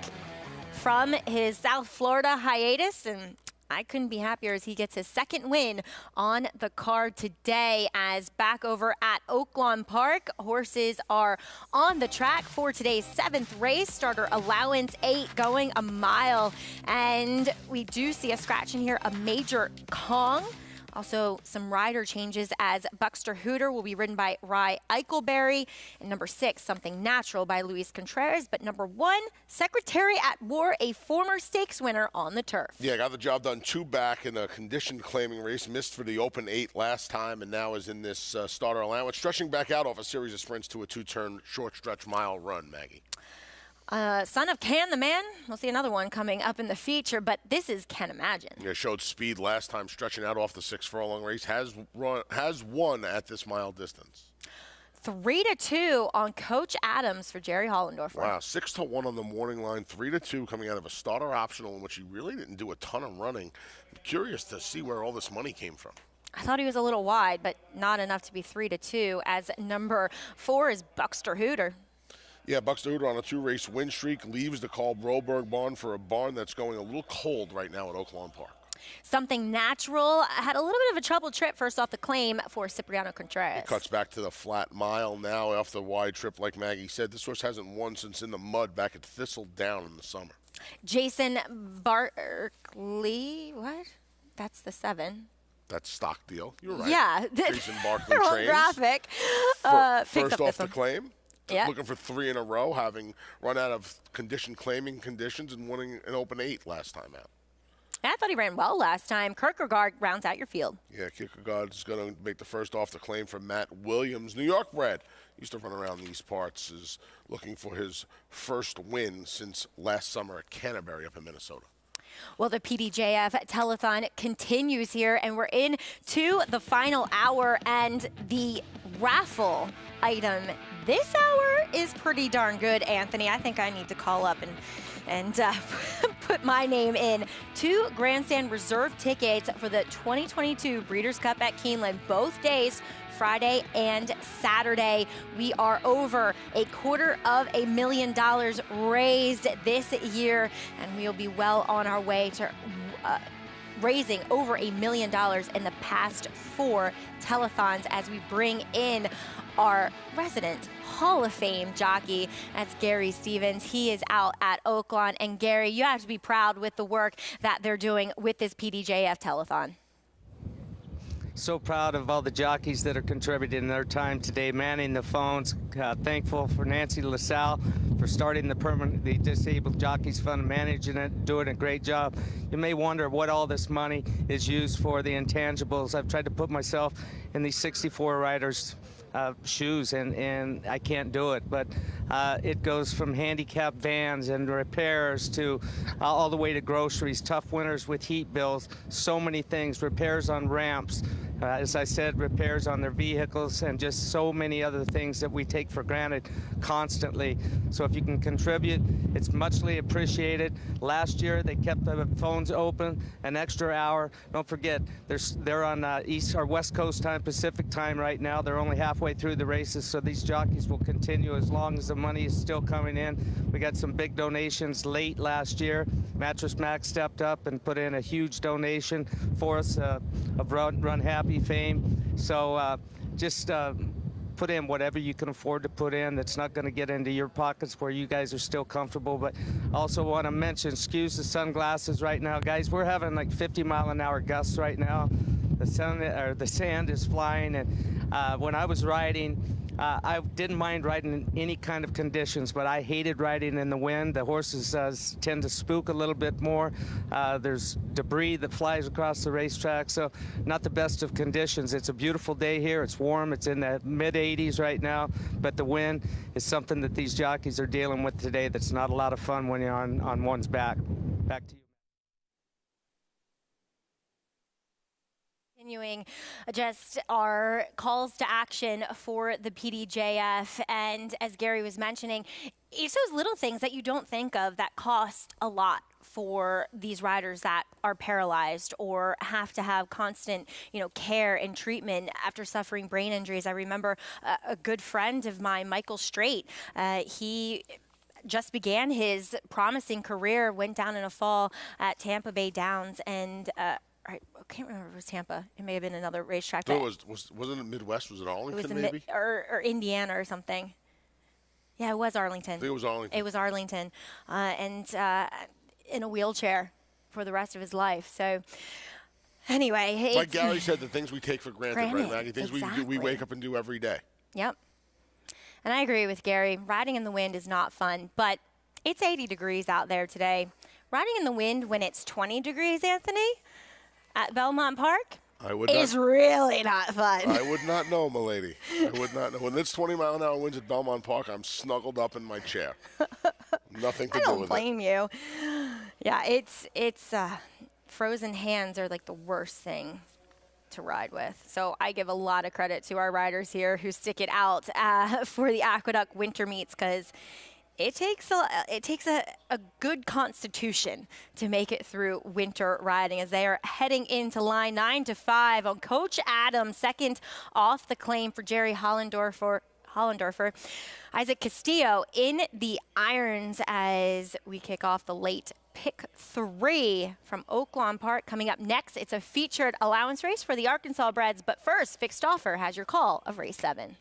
from his South Florida hiatus, and I couldn't be happier as he gets his second win on the card today. As back over at Oaklawn Park, horses are on the track for today's 7th race. Starter allowance 8 going a mile. And we do see a scratch in here, a Major Kong. Also, some rider changes as Buckster Hooter will be ridden by Rye Eichelberry. And number 6, Something Natural by Luis Contreras. But number 1, Secretary at War, a former stakes winner on the turf. Yeah, got the job done 2 back in a condition claiming race. Missed for the Open 8 last time and now is in this starter allowance. Stretching back out off a series of sprints to a 2-turn short stretch mile run, Maggie. Son of Can the Man. We'll see another one coming up in the feature, but this is Can Imagine. Yeah, showed speed last time, stretching out off the 6 furlong race. Has won at this mile distance. 3-2 on Coach Adams for Jerry Hollendorfer. Wow, 6-1 on the morning line, 3-2 coming out of a starter optional in which he really didn't do a ton of running. I'm curious to see where all this money came from. I thought he was a little wide, but not enough to be 3-2. As number 4 is Buckster Hooter. Yeah, Buckster Hooter on a 2-race win streak leaves the Carl Broberg barn for a barn that's going a little cold right now at Oaklawn Park. Something Natural had a little bit of a trouble trip first off the claim for Cipriano Contreras. It cuts back to the flat mile now off the wide trip, like Maggie said. This horse hasn't won since in the mud back at Thistledown in the summer. Jason Barkley, what? That's the 7. That's stock deal. You're right. Yeah. Jason Barkley Wrong trains. graphic. First off the claim. Yeah. Looking for 3 in a row, having run out of claiming conditions and winning an Open 8 last time out. I thought he ran well last time. Kierkegaard rounds out your field. Yeah, Kierkegaard is going to make the first off the claim from Matt Williams. New York bred. Used to run around these parts. Is looking for his first win since last summer at Canterbury up in Minnesota. Well, the PDJF telethon continues here, and we're into the final hour, and the raffle item this hour is pretty darn good, Anthony. I think I need to call up and put my name in. 2 Grandstand Reserve tickets for the 2022 Breeders' Cup at Keeneland, both days, Friday and Saturday. We are over $250,000 raised this year, and we'll be well on our way to raising over $1 million in the past 4 telethons as we bring in our resident Hall of Fame jockey. That's Gary Stevens. He is out at Oaklawn. And Gary, you have to be proud with the work that they're doing with this PDJF telethon. So proud of all the jockeys that are contributing their time today, manning the phones. Thankful for Nancy LaSalle for starting the Permanently Disabled Jockeys Fund, managing it, doing a great job. You may wonder what all this money is used for, the intangibles. I've tried to put myself in these 64 riders' shoes, and I can't do it, but it goes from handicap vans and repairs to all the way to groceries, tough winters with heat bills, so many things, repairs on ramps, as I said, repairs on their vehicles, and just so many other things that we take for granted constantly. So if you can contribute, it's muchly appreciated. Last year they kept the phones open an extra hour. Don't forget, they're on East or West Coast time, Pacific time right now. They're only halfway through the races, so these jockeys will continue as long as the money is still coming in. We got some big donations late last year. Mattress Mac stepped up and put in a huge donation for us of Run Happy fame. So just put in whatever you can afford to put in that's not going to get into your pockets where you guys are still comfortable. But also want to mention, excuse the sunglasses right now, guys. We're having like 50-mile-an-hour gusts right now. The sand is flying, and when I was riding, I didn't mind riding in any kind of conditions, but I hated riding in the wind. The horses tend to spook a little bit more. There's debris that flies across the racetrack, so not the best of conditions. It's a beautiful day here. It's warm. It's in the mid-80s right now, but the wind is something that these jockeys are dealing with today that's not a lot of fun when you're on one's back. Back to you. Continuing just our calls to action for the PDJF, and as Gary was mentioning, it's those little things that you don't think of that cost a lot for these riders that are paralyzed or have to have constant, care and treatment after suffering brain injuries. I remember a good friend of mine, Michael Straight, he just began his promising career, went down in a fall at Tampa Bay Downs, and I can't remember if it was Tampa. It may have been another racetrack. No, wasn't it Midwest? Was it Arlington, maybe? Or Indiana or something. Yeah, it was Arlington. I think it was Arlington. It was Arlington. And in a wheelchair for the rest of his life. So anyway. Like Gary said, the things we take for granted, right, Maggie? Things we wake up and do every day. Yep. And I agree with Gary. Riding in the wind is not fun, but it's 80 degrees out there today. Riding in the wind when it's 20 degrees, Anthony, at Belmont Park is really not fun. I would not know, milady. I would not know. When it's 20-mile-an-hour winds at Belmont Park, I'm snuggled up in my chair. Nothing to do with it. I don't blame you. Yeah, it's frozen hands are like the worst thing to ride with. So I give a lot of credit to our riders here who stick it out for the Aqueduct winter meets, because it takes a good constitution to make it through winter riding, as they are heading into line 9 to 5 on Coach Adams, second off the claim for Jerry Hollendorfer. Isaac Castillo in the irons as we kick off the late pick 3 from Oaklawn Park. Coming up next, it's a featured allowance race for the Arkansas Breds. But first, Vic Stauffer has your call of race 7.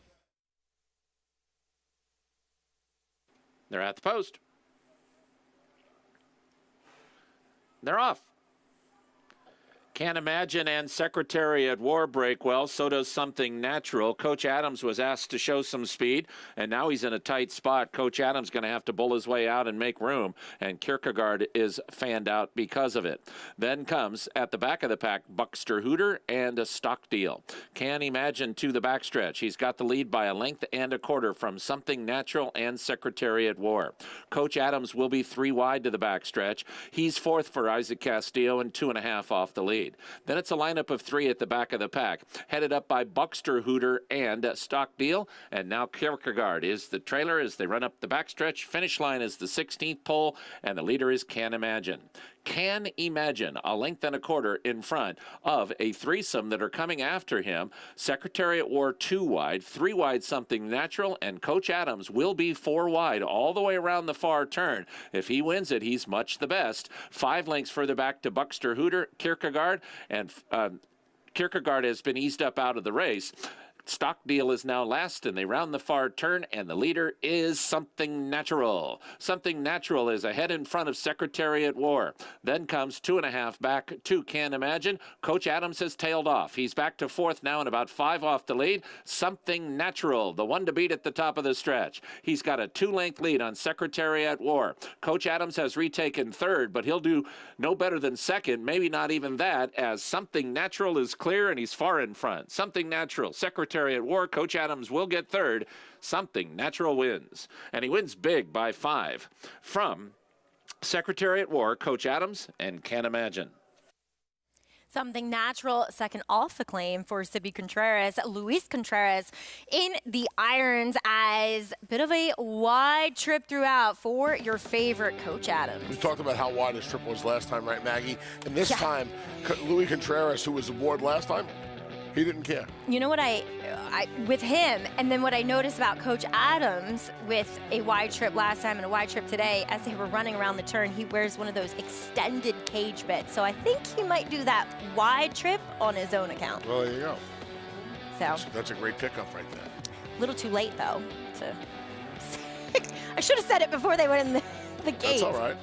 They're at the post. They're off. Can't Imagine and Secretary at War break well. So does Something Natural. Coach Adams was asked to show some speed, and now he's in a tight spot. Coach Adams going to have to bull his way out and make room, and Kierkegaard is fanned out because of it. Then comes, at the back of the pack, Buckster Hooter and a Stock Deal. Can't Imagine to the backstretch. He's got the lead by a length and a quarter from Something Natural and Secretary at War. Coach Adams will be 3 wide to the backstretch. He's 4th for Isaac Castillo and 2.5 off the lead. Then it's a lineup of 3 at the back of the pack, headed up by Buckster Hooter and Stock Deal. And now Kierkegaard is the trailer as they run up the backstretch. Finish line is the 16th pole, and the leader is Can't Imagine. Can Imagine, a length and a quarter in front of a threesome that are coming after him. Secretary at War 2 wide, 3 wide Something Natural, and Coach Adams will be 4 wide all the way around the far turn. If he wins it, he's much the best. 5 lengths further back to Buckster Hooter, Kierkegaard, and Kierkegaard has been eased up out of the race. Stock Deal is now last, and they round the far turn, and the leader is Something Natural. Something Natural is ahead in front of Secretary at War. Then comes 2.5 back to Can't Imagine. Coach Adams has tailed off. He's back to 4th now and about 5 off the lead. Something Natural, the one to beat at the top of the stretch. He's got a 2-length lead on Secretary at War. Coach Adams has retaken 3rd, but he'll do no better than 2nd, maybe not even that, as Something Natural is clear and he's far in front. Something Natural, Secretary at War. Coach Adams will get 3rd. Something Natural wins, and he wins big by 5 from Secretary at War, Coach Adams, and Can't Imagine. Something Natural, second off the claim for Sibi Contreras. Luis Contreras in the irons as a bit of a wide trip throughout for your favorite Coach Adams. We talked about how wide his trip was last time, right, Maggie? And this time, Luis Contreras, who was aboard last time, he didn't care. You know what I with him, and then what I noticed about Coach Adams with a wide trip last time and a wide trip today, as they were running around the turn, he wears one of those extended cage bits. So I think he might do that wide trip on his own account. Well, there you go. So that's a great pickup right there. A little too late, though. I should have said it before they went in the gate. That's all right.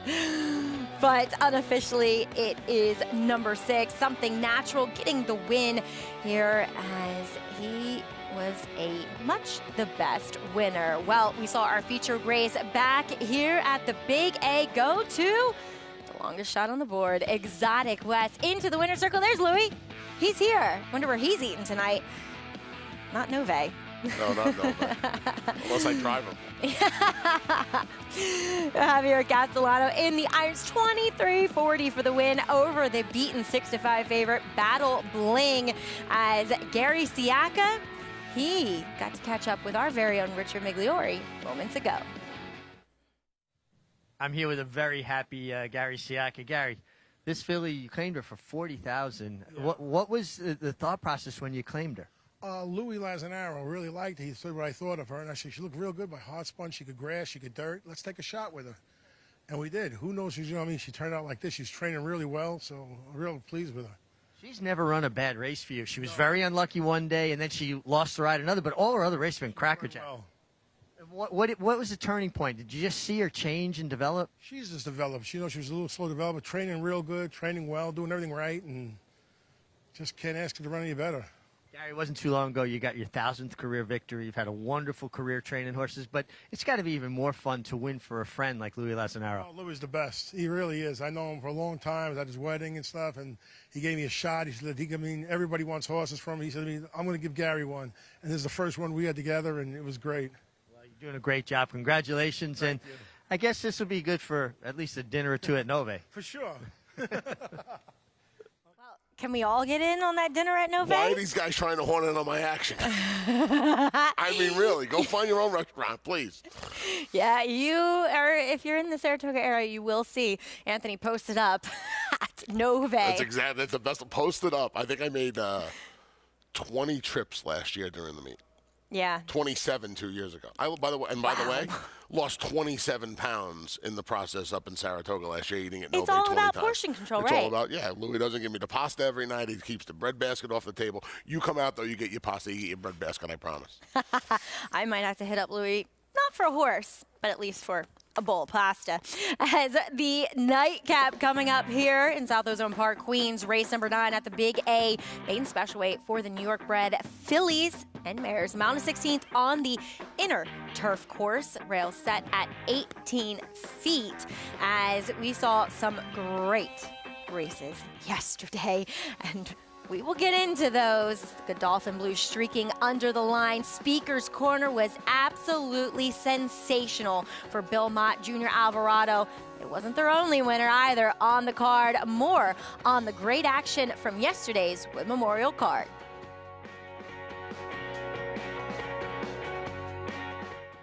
But unofficially, it is number 6, Something Natural, getting the win here as he was a much the best winner. Well, we saw our featured race back here at the Big A go to the longest shot on the board, Exotic West. Into the winner's circle. There's Louis. He's here. Wonder where he's eating tonight. Not Nove. No, not Nove. Unless I drive him. Javier Castellano in the irons, 23-40 for the win over the beaten 6-5 favorite Battle Bling, as Gary Siaka, he got to catch up with our very own Richard Migliori moments ago. I'm here with a very happy Gary Siaka. Gary, this filly, you claimed her for $40,000. Yeah. What was the thought process when you claimed her? Louis Lazzanaro really liked her. He said what I thought of her, and I said, she looked real good by hard spun. She could grass, she could dirt. Let's take a shot with her. And we did. Who knows? You know what I mean? She turned out like this. She's training really well, so I'm real pleased with her. She's never run a bad race for you. She was very unlucky one day, and then she lost the ride another, but all her other races have been crackerjack. What was the turning point? Did you just see her change and develop? She's just developed. You know, she was a little slow developed, training real good, training well, doing everything right, and just can't ask her to run any better. Gary, it wasn't too long ago you got your 1,000th career victory. You've had a wonderful career training horses, but it's got to be even more fun to win for a friend like Louis Lazzanaro. Oh, Louis is the best. He really is. I know him for a long time. I was at his wedding and stuff, and he gave me a shot. He said, everybody wants horses from me. He said to me, I'm going to give Gary one. And this is the first one we had together, and it was great. Well, you're doing a great job. Congratulations. Thank you. I guess this will be good for at least a dinner or two at Nove. For sure. Can we all get in on that dinner at Nove? Why are these guys trying to horn in on my action? I mean, really, go find your own restaurant, please. Yeah, if you're in the Saratoga area, you will see Anthony posted up at Nove. That's the best. Posted up. I think I made 20 trips last year during the meet. Yeah. 27 2 years ago. By the way, lost 27 pounds in the process up in Saratoga last year eating at Nove 20 times. It's all about portion control, right? It's all about, Louis doesn't give me the pasta every night. He keeps the bread basket off the table. You come out, though, you get your pasta, you get your bread basket, I promise. I might have to hit up Louis, not for a horse, but at least for a bowl of pasta. As the nightcap coming up here in South Ozone Park, Queens, race number 9 at the Big A, maiden special weight for the New York bred fillies and mares. Mounted 16th on the inner turf course, rails set at 18 feet. As we saw some great races yesterday, and we will get into those. Godolphin Blue streaking under the line. Speaker's Corner was absolutely sensational for Belmont Junior Alvarado. It wasn't their only winner either on the card. More on the great action from yesterday's Wood Memorial card.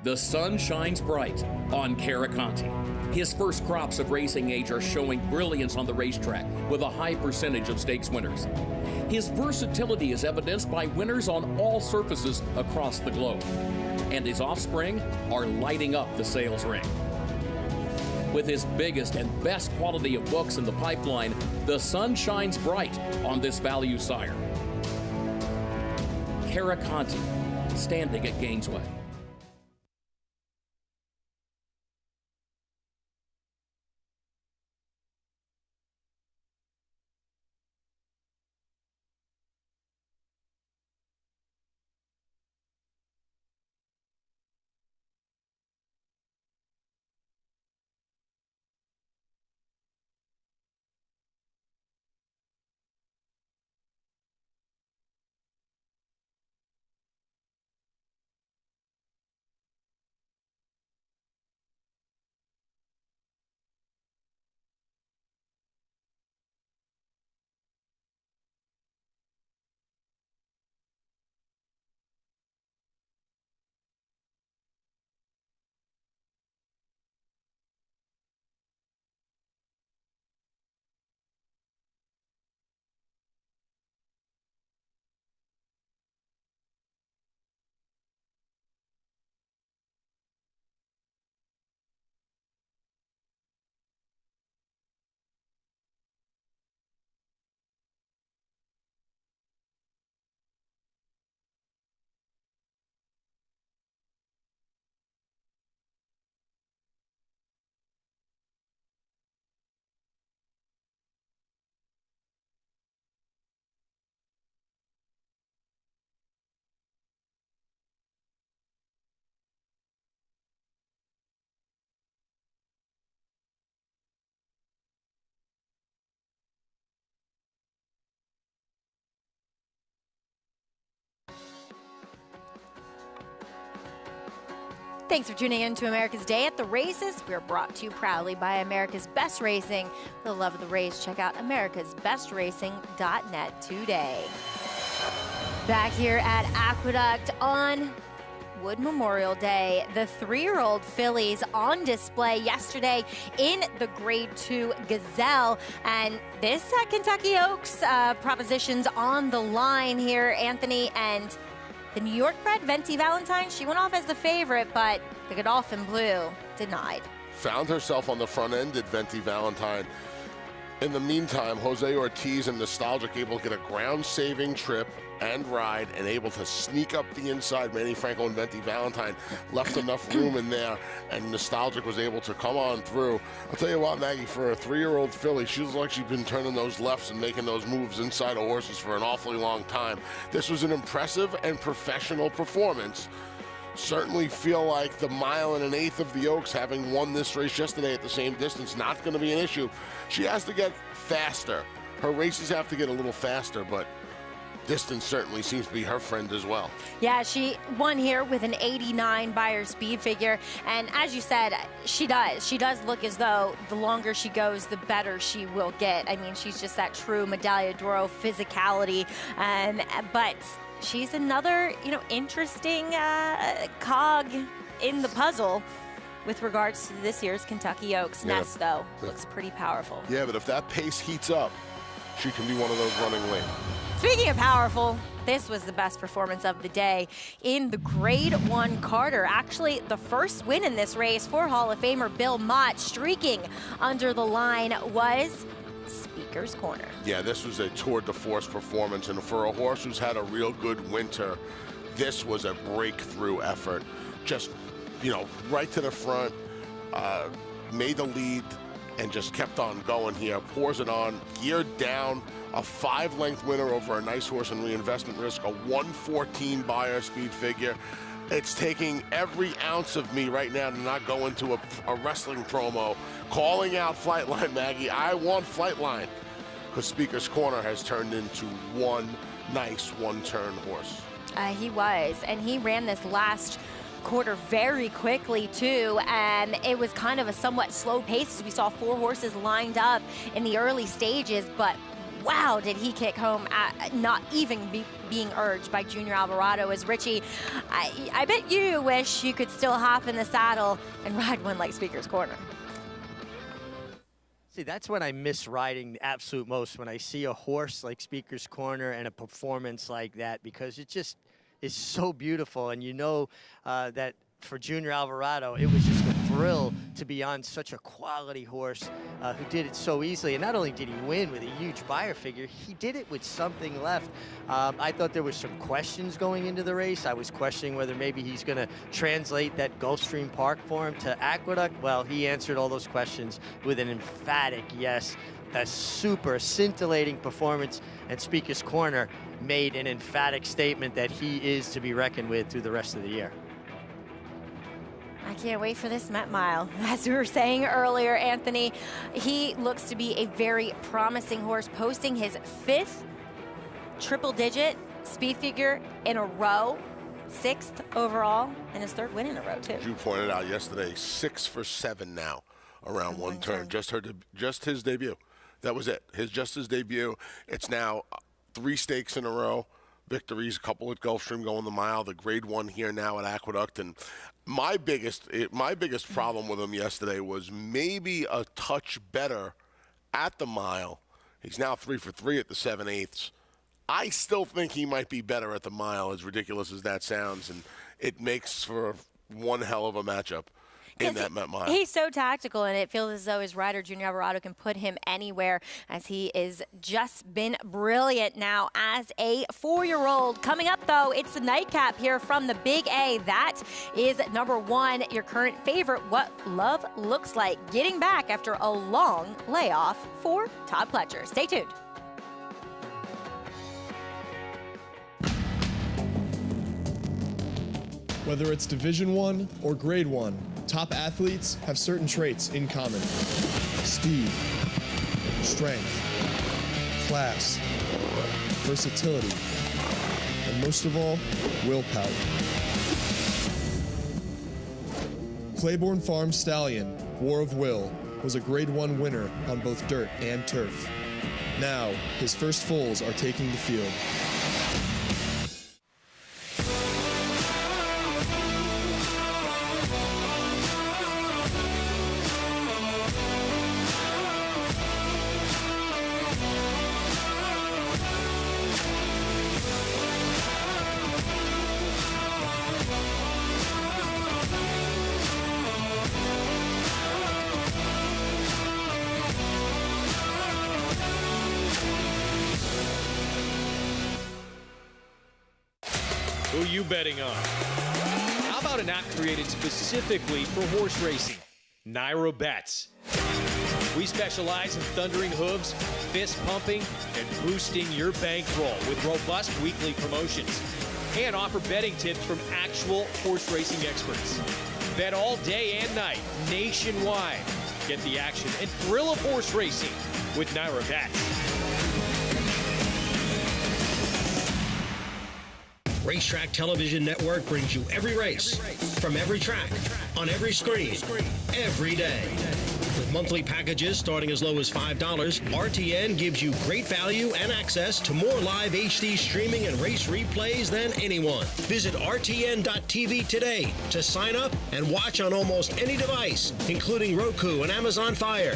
The sun shines bright on Caraconte. His first crops of racing age are showing brilliance on the racetrack with a high percentage of stakes winners. His versatility is evidenced by winners on all surfaces across the globe. And his offspring are lighting up the sales ring. With his biggest and best quality of books in the pipeline, the sun shines bright on this value sire. Caraconte, standing at Gainesway. Thanks for tuning in to America's Day at the Races. We're brought to you proudly by America's Best Racing. For the love of the race, check out americasbestracing.net today. Back here at Aqueduct on Wood Memorial Day, the 3-year-old fillies on display yesterday in the Grade 2 Gazelle. And this Kentucky Oaks proposition's on the line here, Anthony, and The New York bred, Venti Valentine, she went off as the favorite, but the Godolphin Blue denied. Found herself on the front end at Venti Valentine. In the meantime, Jose Ortiz and Nostalgic able to get a ground-saving trip and ride and able to sneak up the inside. Manny Franco and Venti Valentine left enough room in there, and Nostalgic was able to come on through. I'll tell you what, Maggie, for a 3-year-old filly, she looks like she's been turning those lefts and making those moves inside of horses for an awfully long time. This was an impressive and professional performance. Certainly feel like the 1 1/8 of the Oaks, having won this race yesterday at the same distance, not going to be an issue. She has to get faster. Her races have to get a little faster, but distance certainly seems to be her friend as well. Yeah, she won here with an 89 Beyer speed figure. And as you said, she does. She does look as though the longer she goes, the better she will get. I mean, she's just that true Medaglia d'Oro physicality. But she's another, interesting cog in the puzzle with regards to this year's Kentucky Oaks. Nest, though, looks pretty powerful. Yeah, but if that pace heats up, she can be one of those running late. Speaking of powerful, this was the best performance of the day in the Grade 1 Carter. Actually, the first win in this race for Hall of Famer Bill Mott, streaking under the line, was Speaker's Corner. Yeah, this was a tour de force performance, and for a horse who's had a real good winter, this was a breakthrough effort. Just, right to the front, made the lead, and just kept on going here. Pours it on, geared down, a 5-length winner over a nice horse in Reinvestment Risk, a 114 Beyer speed figure. It's taking every ounce of me right now to not go into a wrestling promo, calling out Flightline, Maggie. I want Flightline, because Speaker's Corner has turned into one nice one-turn horse. He was, and he ran this last quarter very quickly too, and it was kind of a somewhat slow pace as we saw 4 horses lined up in the early stages, but wow, did he kick home at not even being urged by Junior Alvarado. As Richie, I bet you wish you could still hop in the saddle and ride one like Speaker's Corner. See, that's when I miss riding the absolute most, when I see a horse like Speaker's Corner and a performance like that, because it just is so beautiful. And that for Junior Alvarado, it was just a thrill to be on such a quality horse who did it so easily. And not only did he win with a huge Beyer figure, he did it with something left. I thought there was some questions going into the race. I was questioning whether maybe he's going to translate that Gulfstream Park for him to Aqueduct. Well, he answered all those questions with an emphatic yes. A super scintillating performance, and Speaker's Corner made an emphatic statement that he is to be reckoned with through the rest of the year. I can't wait for this Met Mile. As we were saying earlier, Anthony, he looks to be a very promising horse, posting his 5th triple-digit speed figure in a row, 6th overall, and his 3rd win in a row, too. You pointed out yesterday, 6 for 7 now around one turn. Just his debut. That was it. Just his debut. It's now 3 stakes in a row. Victories, a couple at Gulfstream going the mile, the Grade 1 here now at Aqueduct. And my biggest problem with him yesterday was maybe a touch better at the mile. He's now 3 for 3 at the 7/8. I still think he might be better at the mile, as ridiculous as that sounds, and it makes for one hell of a matchup in that Met Mile. He's so tactical, and it feels as though his rider, Junior Alvarado, can put him anywhere, as he is just been brilliant now as a 4-year-old. Coming up, though, it's the nightcap here from the Big A. That is number 1, your current favorite, What Love Looks Like, getting back after a long layoff for Todd Pletcher. Stay tuned. Whether it's Division I or Grade 1, top athletes have certain traits in common: speed, strength, class, versatility, and most of all, willpower. Claiborne Farm Stallion, War of Will, was a Grade 1 winner on both dirt and turf. Now, his first foals are taking the field. Who you betting on? How about an app created specifically for horse racing? Naira Bets. We specialize in thundering hooves, fist pumping, and boosting your bankroll with robust weekly promotions. And offer betting tips from actual horse racing experts. Bet all day and night, nationwide. Get the action and thrill of horse racing with Naira Bets. Racetrack Television Network brings you every race, from every track, on every screen, every day. With monthly packages starting as low as $5, RTN gives you great value and access to more live HD streaming and race replays than anyone. Visit RTN.tv today to sign up and watch on almost any device, including Roku and Amazon Fire.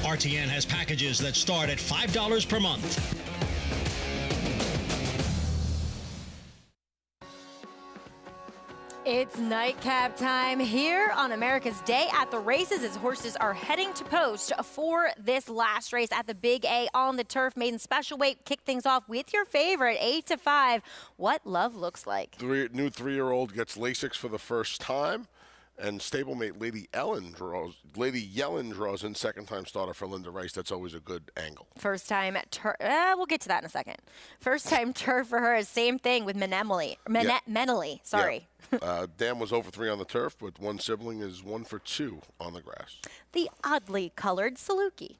RTN has packages that start at $5 per month. It's nightcap time here on America's Day at the Races as horses are heading to post for this last race at the Big A on the turf. Maiden special weight. Kick things off with your favorite, 8 to 5. What love looks like. New 3-year-old gets Lasix for the first time, and stablemate Lady Yellen draws in second-time starter for Linda Rice. That's always a good angle. First time turf. We'll get to that in a second. First time turf for her is same thing with Menelli. Sorry. Yeah. Dan was over 3 on the turf, but one sibling is 1 for 2 on the grass. The oddly colored Saluki.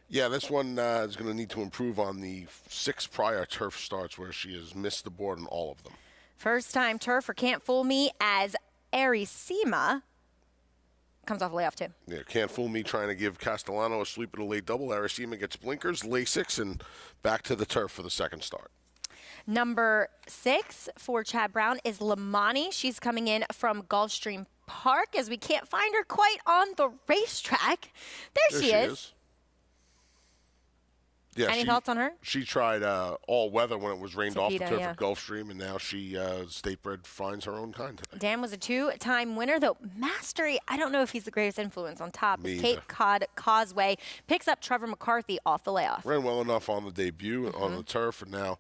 Yeah, this one is going to need to improve on the 6 prior turf starts where she has missed the board in all of them. First time turf for Can't Fool Me as Arisima comes off layoff too. Yeah, Can't Fool Me trying to give Castellano a sweep at a late double. Arisima gets blinkers, Lasix, and back to the turf for the second start. Number 6 for Chad Brown is Lamani. She's coming in from Gulfstream Park as we can't find her quite on the racetrack. There she is. Yeah, Any thoughts on her? She tried all weather when it was rained off the turf yeah. at Gulfstream, and now she state-bred finds her own kind today. Dan was a 2-time winner, though Mastery, I don't know if he's the greatest influence on top. Cape Cod Causeway picks up Trevor McCarthy off the layoff. Ran well enough on the debut on the turf, and now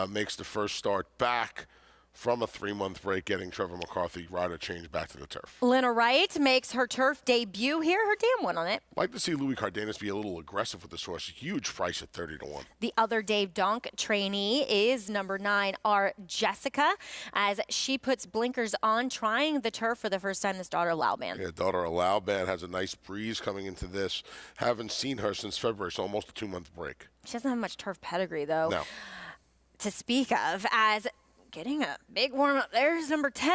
makes the first start back from a 3-month break, getting Trevor McCarthy rider change back to the turf. Lena Wright makes her turf debut here. Her dam won on it. Like to see Louis Cardenas be a little aggressive with this horse. Huge price at 30 to 1. The other Dave Donk trainee is number 9, our Jessica, as she puts blinkers on, trying the turf for the first time. This daughter Lauban. Yeah, daughter Lauban has a nice breeze coming into this. Haven't seen her since February, so almost a 2-month break. She doesn't have much turf pedigree, though, no. to speak of, as getting a big warm-up there is number 10,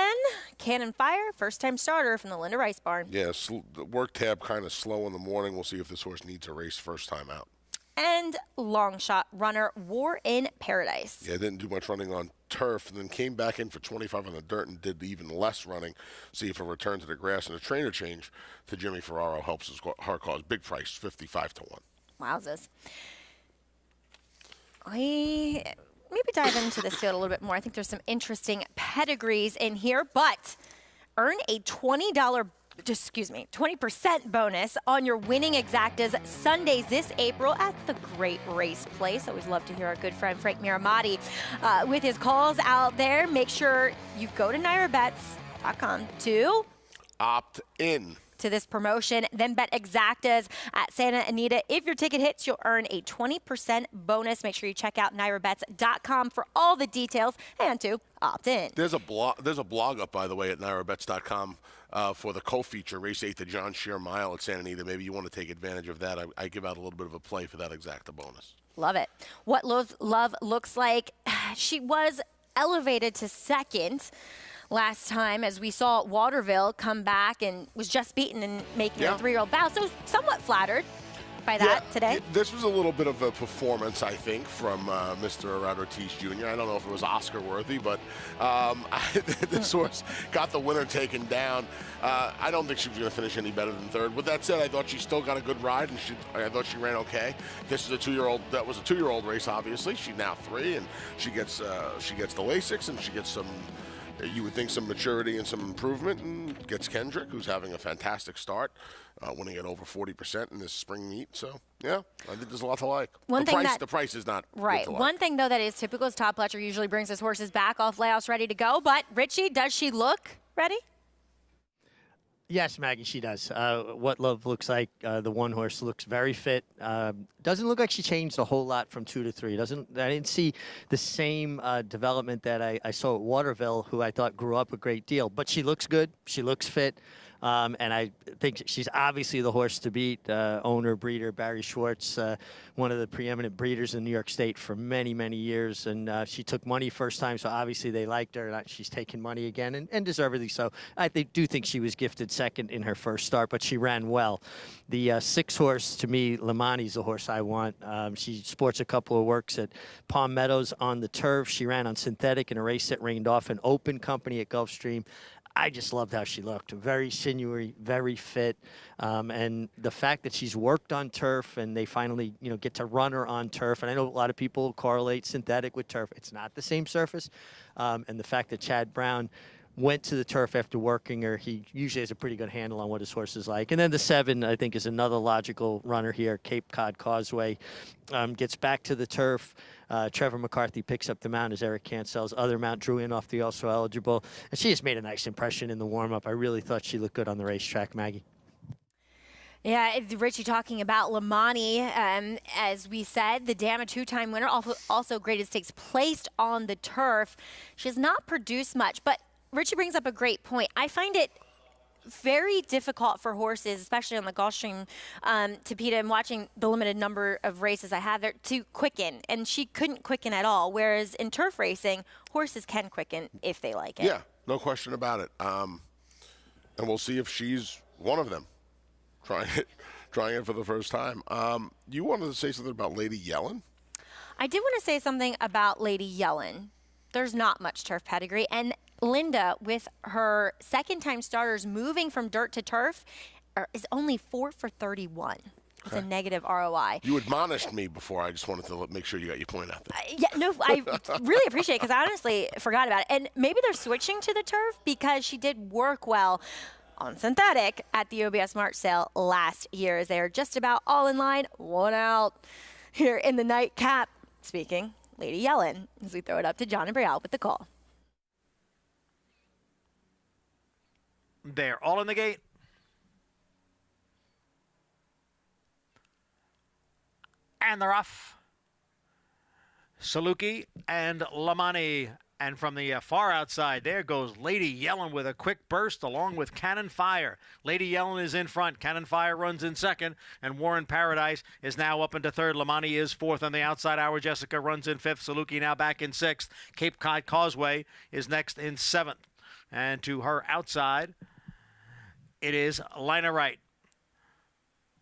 Cannon Fire, first-time starter from the Linda Rice barn. Yeah, the work tab kind of slow in the morning. We'll see if this horse needs a race first time out. And long shot runner, War in Paradise. Yeah, didn't do much running on turf, and then came back in for 25 on the dirt and did even less running. See if a return to the grass and a trainer change to Jimmy Ferraro helps her cause. Big price, 55 to 1. Wowzers. Maybe dive into this field a little bit more. I think there's some interesting pedigrees in here, but earn a $20 bonus on your winning exactas Sundays this April at the Great Race Place. Always love to hear our good friend Frank Miramati with his calls out there. Make sure you go to NairaBets.com to opt in to this promotion, then bet exactas at Santa Anita. If your ticket hits, you'll earn a 20% bonus. Make sure you check out NairaBets.com for all the details and to opt in. There's a blog up, by the way, at NairaBets.com for the co-feature, Race 8, the John Shear Mile at Santa Anita. Maybe you want to take advantage of that. I give out a little bit of a play for that exacta bonus. Love it. What Love looks like. She was elevated to second last time, as we saw Waterville come back and was just beaten and making a 3-year-old bow. So somewhat flattered by that today. This was a little bit of a performance, I think, from Mr. Arad Ortiz Jr. I don't know if it was Oscar-worthy, but this horse got the winner taken down. I don't think she was going to finish any better than third. With that said, I thought she still got a good ride, and I thought she ran okay. This is a 2-year-old. That was a 2-year-old race, obviously. She's now 3, and she gets the Lasix, and she gets some. You would think some maturity and some improvement, and gets Kendrick, who's having a fantastic start, winning at over 40% in this spring meet. So Yeah, I think there's a lot to like. The price is not right. good to like. One thing, though, that is typical is Todd Pletcher usually brings his horses back off layouts ready to go. But, Richie, does she look ready? Yes, Maggie, she does. What Love looks like, the one horse looks very fit. Doesn't look like she changed a whole lot from 2 to 3. I didn't see the same development that I saw at Waterville, who I thought grew up a great deal. But she looks good. She looks fit. And I think she's obviously the horse to beat. Owner, breeder, Barry Schwartz, one of the preeminent breeders in New York State for many, many years. And she took money first time, so obviously they liked her. She's taken money again, and deservedly so. I do think she was gifted second in her first start, but she ran well. The 6 horse, to me, Lamani's the horse I want. She sports a couple of works at Palm Meadows on the turf. She ran on synthetic in a race that rained off an open company at Gulfstream. I just loved how she looked. Very sinewy, very fit. And the fact that she's worked on turf and they finally, get to run her on turf. And I know a lot of people correlate synthetic with turf. It's not the same surface. And the fact that Chad Brown went to the turf after working her, he usually has a pretty good handle on what his horse is like. And then the 7, I think, is another logical runner here. Cape Cod Causeway gets back to the turf. Trevor McCarthy picks up the mount as Eric Cancell's other mount drew in off the also eligible. And she just made a nice impression in the warm-up. I really thought she looked good on the racetrack, Maggie. Yeah, Richie talking about Lamani. As we said, the Dam, a 2-time winner, also graded stakes placed on the turf. She has not produced much, but Richie brings up a great point. I find it very difficult for horses, especially on the Gulfstream, to Peter, and watching the limited number of races I have there, to quicken. And she couldn't quicken at all. Whereas in turf racing, horses can quicken if they like it. Yeah, no question about it. And we'll see if she's one of them, trying it for the first time. You wanted to say something about Lady Yellen? I did want to say something about Lady Yellen. There's not much turf pedigree, and Linda, with her second-time starters moving from dirt to turf, is only 4 for 31. It's a negative ROI. You admonished me before. I just wanted to make sure you got your point out there. Yeah, no, I really appreciate it because I honestly forgot about it. And maybe they're switching to the turf because she did work well on synthetic at the OBS March sale last year. As they are just about all in line, 1 out here in the nightcap. Speaking, Lady Yellen, as we throw it up to John and Brielle with the call. They're all in the gate. And they're off. Saluki and Lamani. And from the far outside, there goes Lady Yellen with a quick burst along with Cannon Fire. Lady Yellen is in front. Cannon Fire runs in second. And Warren Paradise is now up into third. Lamani is fourth on the outside. Our Jessica runs in fifth. Saluki now back in sixth. Cape Cod Causeway is next in seventh. And to her outside, it is Lina Wright.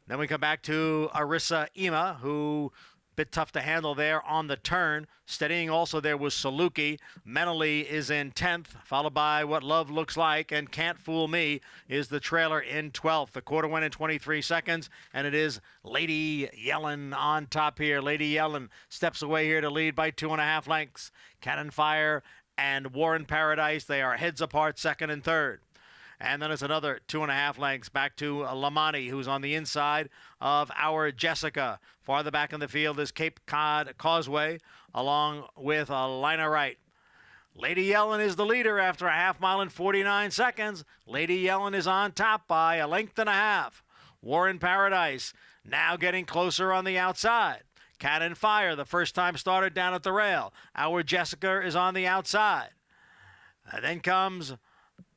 Then we come back to Arissa Ema, who bit tough to handle there on the turn. Steadying also there was Saluki. Mentally is in 10th, followed by What Love Looks Like, and Can't Fool Me is the trailer in 12th. The quarter went in 23 seconds, and it is Lady Yellen on top here. Lady Yellen steps away here to lead by 2.5 lengths. Cannon Fire and Warren Paradise, they are heads apart, second and third. And then it's another 2.5 lengths back to Lamani, who's on the inside of Our Jessica. Farther back in the field is Cape Cod Causeway, along with Lina Wright. Lady Yellen is the leader after a half mile and 49 seconds. Lady Yellen is on top by 1.5 lengths. Warren Paradise now getting closer on the outside. Cannon Fire, the first time starter down at the rail. Our Jessica is on the outside. And then comes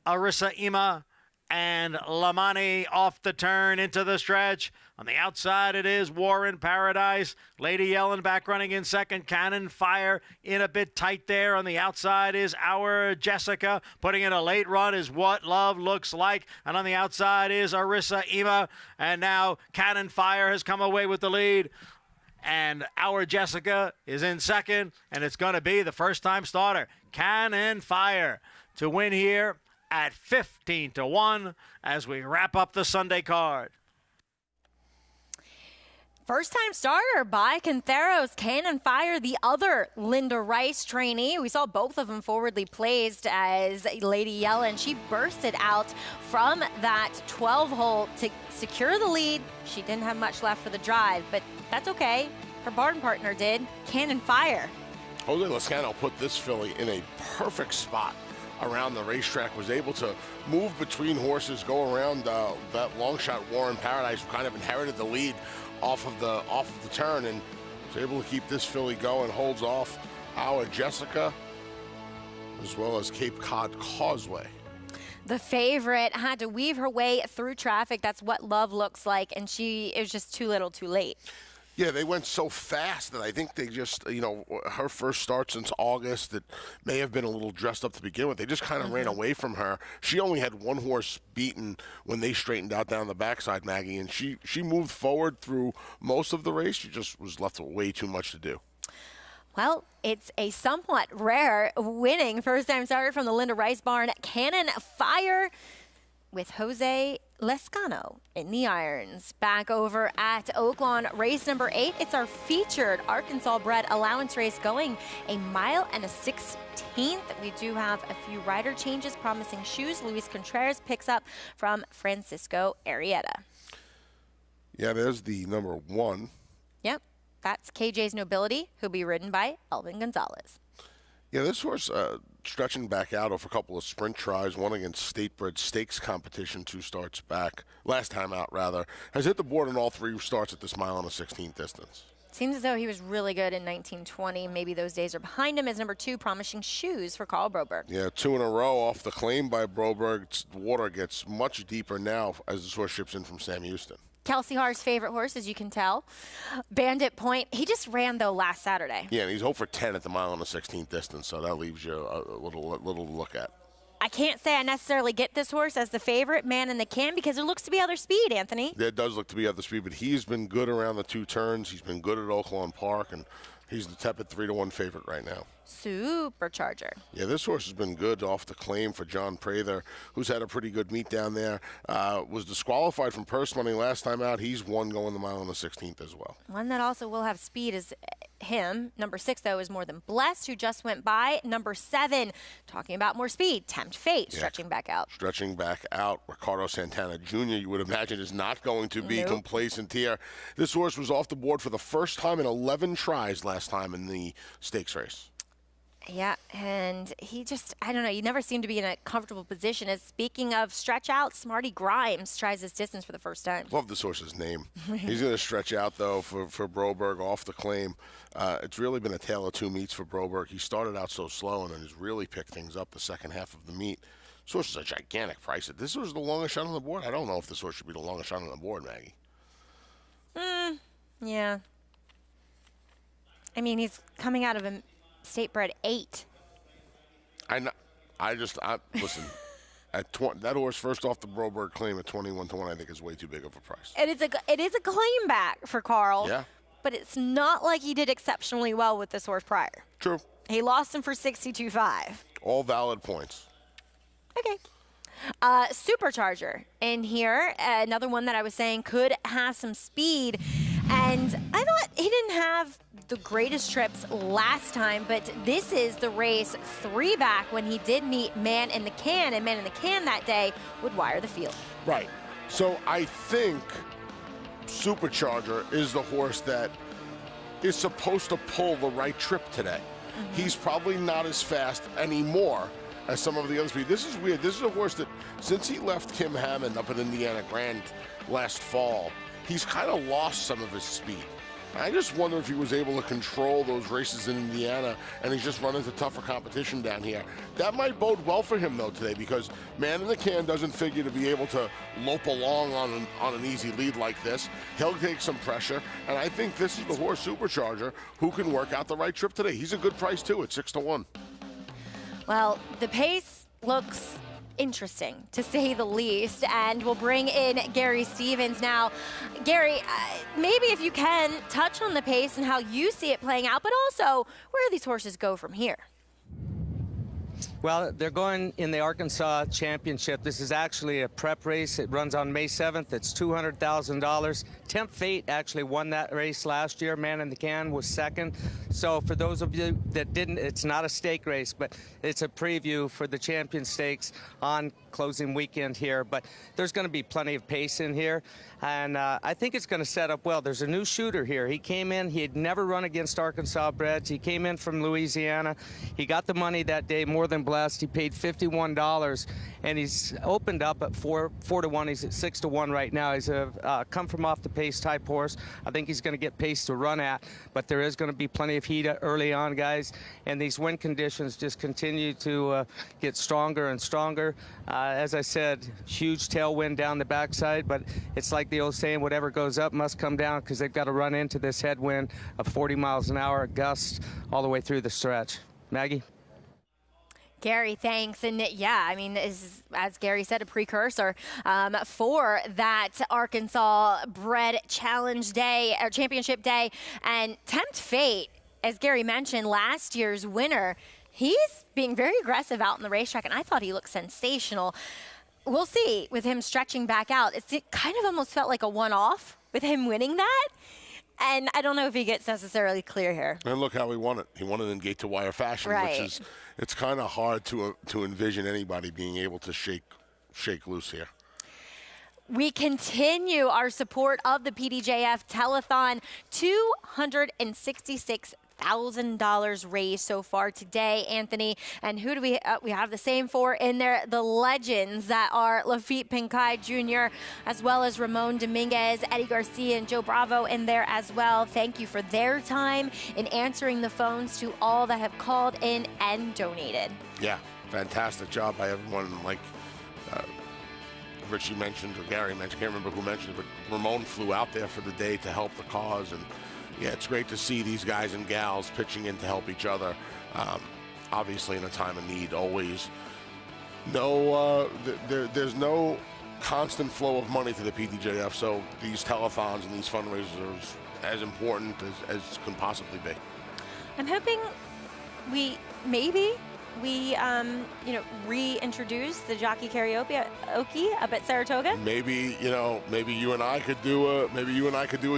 Arissa Ema and Lamani off the turn into the stretch. On the outside, it is Warren Paradise. Lady Yellen back running in second. Cannon Fire in a bit tight there. On the outside is Our Jessica. Putting in a late run is What Love Looks Like. And on the outside is Arissa Ema. And now Cannon Fire has come away with the lead. And Our Jessica is in second. And it's going to be the first-time starter, Cannon Fire, to win here at 15-1 as we wrap up the Sunday card. First-time starter by Contheros, Cannon Fire, the other Linda Rice trainee. We saw both of them forwardly placed as Lady Yellen. She bursted out from that 12-hole to secure the lead. She didn't have much left for the drive, but that's okay. Her barn partner did. Cannon Fire. Jose Lezcano put this filly in a perfect spot around the racetrack, was able to move between horses, go around that long shot Warren Paradise, who kind of inherited the lead off of the turn, and was able to keep this filly going. Holds off our Jessica, as well as Cape Cod Causeway. The favorite had to weave her way through traffic. That's what love looks like, and it was just too little too late. Yeah, they went so fast that I think they just, her first start since August, that may have been a little dressed up to begin with. They just kind of ran away from her. She only had one horse beaten when they straightened out down the backside, Maggie, and she moved forward through most of the race. She just was left with way too much to do. Well, it's a somewhat rare winning first-time starter from the Linda Rice barn, Cannon Fire, with Jose Lezcano in the irons. Back over at Oaklawn, race number 8. It's our featured Arkansas-bred allowance race, going 1 mile and a 16th. We do have a few rider changes, Promising Shoes. Luis Contreras picks up from Francisco Arrieta. Yeah, there's the number 1. Yep, that's KJ's Nobility, who'll be ridden by Elvin Gonzalez. Yeah, this horse stretching back out off a couple of sprint tries, one against State-bred Stakes competition 2 starts back, last time out rather, has hit the board in all 3 starts at this mile and a 16th distance. Seems as though he was really good in 1920. Maybe those days are behind him. As number 2, Promising Shoes for Carl Broberg. Yeah, 2 in a row off the claim by Broberg. The water gets much deeper now as this horse ships in from Sam Houston. Kelsey Haar's favorite horse, as you can tell. Bandit Point. He just ran, though, last Saturday. Yeah, and he's 0 for 10 at the mile and the 16th distance, so that leaves you a little to look at. I can't say I necessarily get this horse as the favorite man in the can because there looks to be other speed, Anthony. There does look to be other speed, but he's been good around the 2 turns. He's been good at Oaklawn Park, and he's the tepid 3-1 favorite right now. Supercharger. Yeah, this horse has been good off the claim for John Prather, who's had a pretty good meet down there. Was disqualified from purse money last time out. He's won going the mile on the 16th as well. One that also will have speed is him. Number 6, though, is More Than Blessed, who just went by. Number 7, talking about more speed, Tempt Fate, stretching back out. Stretching back out. Ricardo Santana Jr., you would imagine, is not going to be complacent here. This horse was off the board for the first time in 11 tries last time in the stakes race. Yeah, and he just, I don't know, you never seem to be in a comfortable position. As speaking of stretch out, Smarty Grimes tries this distance for the first time. Love this horse's name. He's going to stretch out, though, for Broberg off the claim. It's really been a tale of 2 meets for Broberg. He started out so slow and then has really picked things up the second half of the meet. This horse is a gigantic price. If this was the longest shot on the board, I don't know if this horse should be the longest shot on the board, Maggie. Yeah. I mean, he's coming out of a State-bred 8. Listen, at that horse first off the Broberg claim at 21-1, I think is way too big of a price. It is a claim back for Carl. Yeah. But it's not like he did exceptionally well with this horse prior. True. He lost him for 62.5. All valid points. Okay. Supercharger in here, another one that I was saying could have some speed. And I thought he didn't have the greatest trips last time, but this is the race 3 back when he did meet Man in the Can, and Man in the Can that day would wire the field. Right. So I think Supercharger is the horse that is supposed to pull the right trip today. He's probably not as fast anymore as some of the other speed. This is weird. This is a horse that, since he left Kim Hammond up at Indiana Grand last fall, he's kind of lost some of his speed. I just wonder if he was able to control those races in Indiana and he's just run into tougher competition down here. That might bode well for him, though, today, because Man in the Can doesn't figure to be able to lope along on an easy lead like this. He'll take some pressure, and I think this is the horse, Supercharger, who can work out the right trip today. He's a good price, too, at 6-1. Well, the pace looks interesting, to say the least, and we'll bring in Gary Stevens now. Gary, maybe if you can, touch on the pace and how you see it playing out, but also where do these horses go from here? Well, they're going in the Arkansas Championship. This is actually a prep race. It runs on May 7th. It's $200,000. Tempt Fate actually won that race last year. Man in the Can was second. So for those of you that didn't, it's not a stake race, but it's a preview for the Champion Stakes on closing weekend here. But there's going to be plenty of pace in here, and I think it's going to set up well. There's a new shooter here. He came in. He had never run against Arkansas breds. He came in from Louisiana. He got the money that day, more than blessed. He paid $51, and he's opened up at 4-1. He's at 6-1 right now. He's a come from off the pace type horse. I think he's going to get pace to run at, but there is going to be plenty of heat early on, guys, and these wind conditions just continue to get stronger and stronger. As I said, huge tailwind down the backside, but it's like the old saying, whatever goes up must come down, because they've got to run into this headwind of 40 miles an hour gusts all the way through the stretch. Maggie? Gary, thanks. And yeah, I mean, is, as Gary said, a precursor for that Arkansas bred challenge day or championship day. And Tempt Fate, as Gary mentioned, last year's winner, he's being very aggressive out in the racetrack, and I thought he looked sensational. We'll see with him stretching back out. It kind of almost felt like a one-off with him winning that. And I don't know if he gets necessarily clear here. And look how he won it. He won it in gate-to-wire fashion, right. Which is, it's kind of hard to envision anybody being able to shake loose here. We continue our support of the PDJF telethon. $266,000 raised so far today, Anthony. And who do we have the same for in there? The legends that are Lafitte Pinkai Jr., as well as Ramon Dominguez, Eddie Garcia, and Joe Bravo in there as well. Thank you for their time in answering the phones to all that have called in and donated. Yeah, fantastic job by everyone. Like Richie mentioned, or Gary mentioned, I can't remember who mentioned it, but Ramon flew out there for the day to help the cause. And yeah, it's great to see these guys and gals pitching in to help each other. Obviously, in a time of need, always. There's no constant flow of money to the PDJF, so these telethons and these fundraisers are as important as can possibly be. I'm hoping we reintroduce the jockey karaoke up at Saratoga. Maybe you and I could do a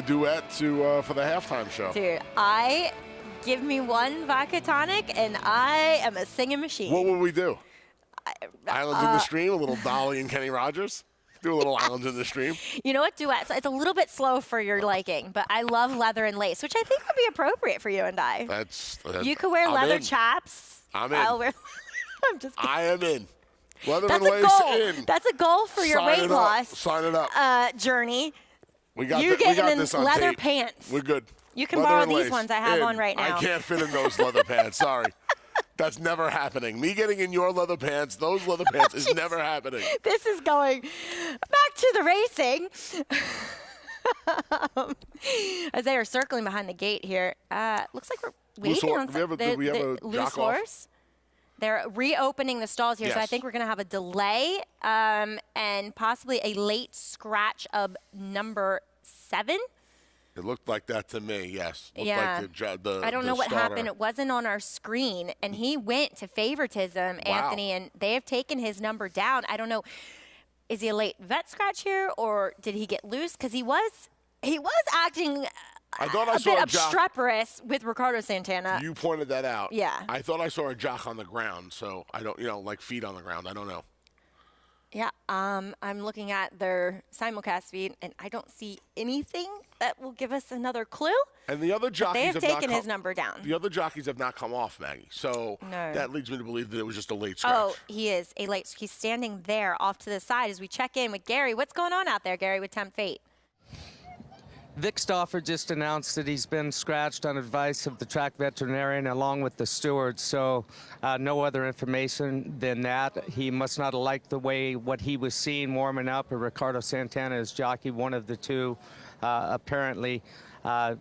duet for the halftime show. Dude, give me one vodka tonic and I am a singing machine. What would we do? Islands in the Stream, a little Dolly and Kenny Rogers. Do a little Islands in the Stream. You know what, duet? So it's a little bit slow for your liking, but I love leather and lace, which I think would be appropriate for you and I. You could wear leather chaps. I'm in. I'm just kidding. I am in. Leather That's and lace goal. in. That's a goal for your weight loss. Sign it up. Journey. We got this on leather tape. pants. We're good. You can leather borrow and these lace. ones I have on right now. I can't fit in those leather pants. Sorry. That's never happening. Me getting in your leather pants, those leather pants is never happening. This is going back to the racing. As they are circling behind the gate here, looks like we're waiting on the loose horse. They're reopening the stalls here, so I think we're going to have a delay and possibly a late scratch of number 7. It looked like that to me, yes. Looked yeah. Like the I don't know what starter. happened. It wasn't on our screen, and he went to favoritism, Anthony, and they have taken his number down. I don't know. Is he a late vet scratch here, or did he get loose? Because he was acting a bit obstreperous with Ricardo Santana. You pointed that out. Yeah. I thought I saw a jock on the ground, so I don't, like feet on the ground. I don't know. Yeah, I'm looking at their simulcast feed, and I don't see anything that will give us another clue. And the other jockeys they have taken his number down. The other jockeys have not come off, Maggie. So that leads me to believe that it was just a late scratch. Oh, he is a late. He's standing there off to the side as we check in with Gary. What's going on out there, Gary, with Tempt Fate? Vic Stauffer just announced that he's been scratched on advice of the track veterinarian along with the steward, so no other information than that. He must not have liked the way what he was seeing warming up, or Ricardo Santana, his jockey, one of the two, apparently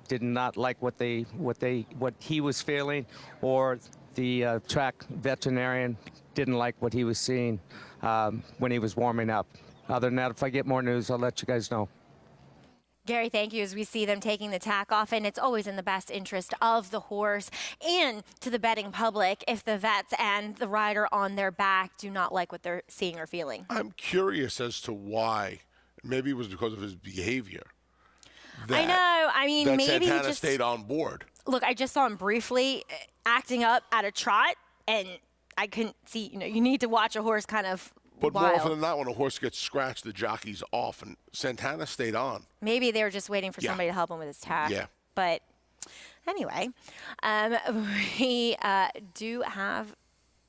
did not like what he was feeling, or the track veterinarian didn't like what he was seeing when he was warming up. Other than that, if I get more news, I'll let you guys know. Gary, thank you. As we see them taking the tack off, and it's always in the best interest of the horse and to the betting public if the vets and the rider on their back do not like what they're seeing or feeling. I'm curious as to why. Maybe it was because of his behavior. I know. I mean, that maybe Santana he just stayed on board. Look, I just saw him briefly acting up at a trot, and I couldn't see. You need to watch a horse kind of. But more wild. often than not, when a horse gets scratched, the jockey's off, and Santana stayed on. Maybe they were just waiting for somebody to help him with his tack. Yeah. But anyway, we do have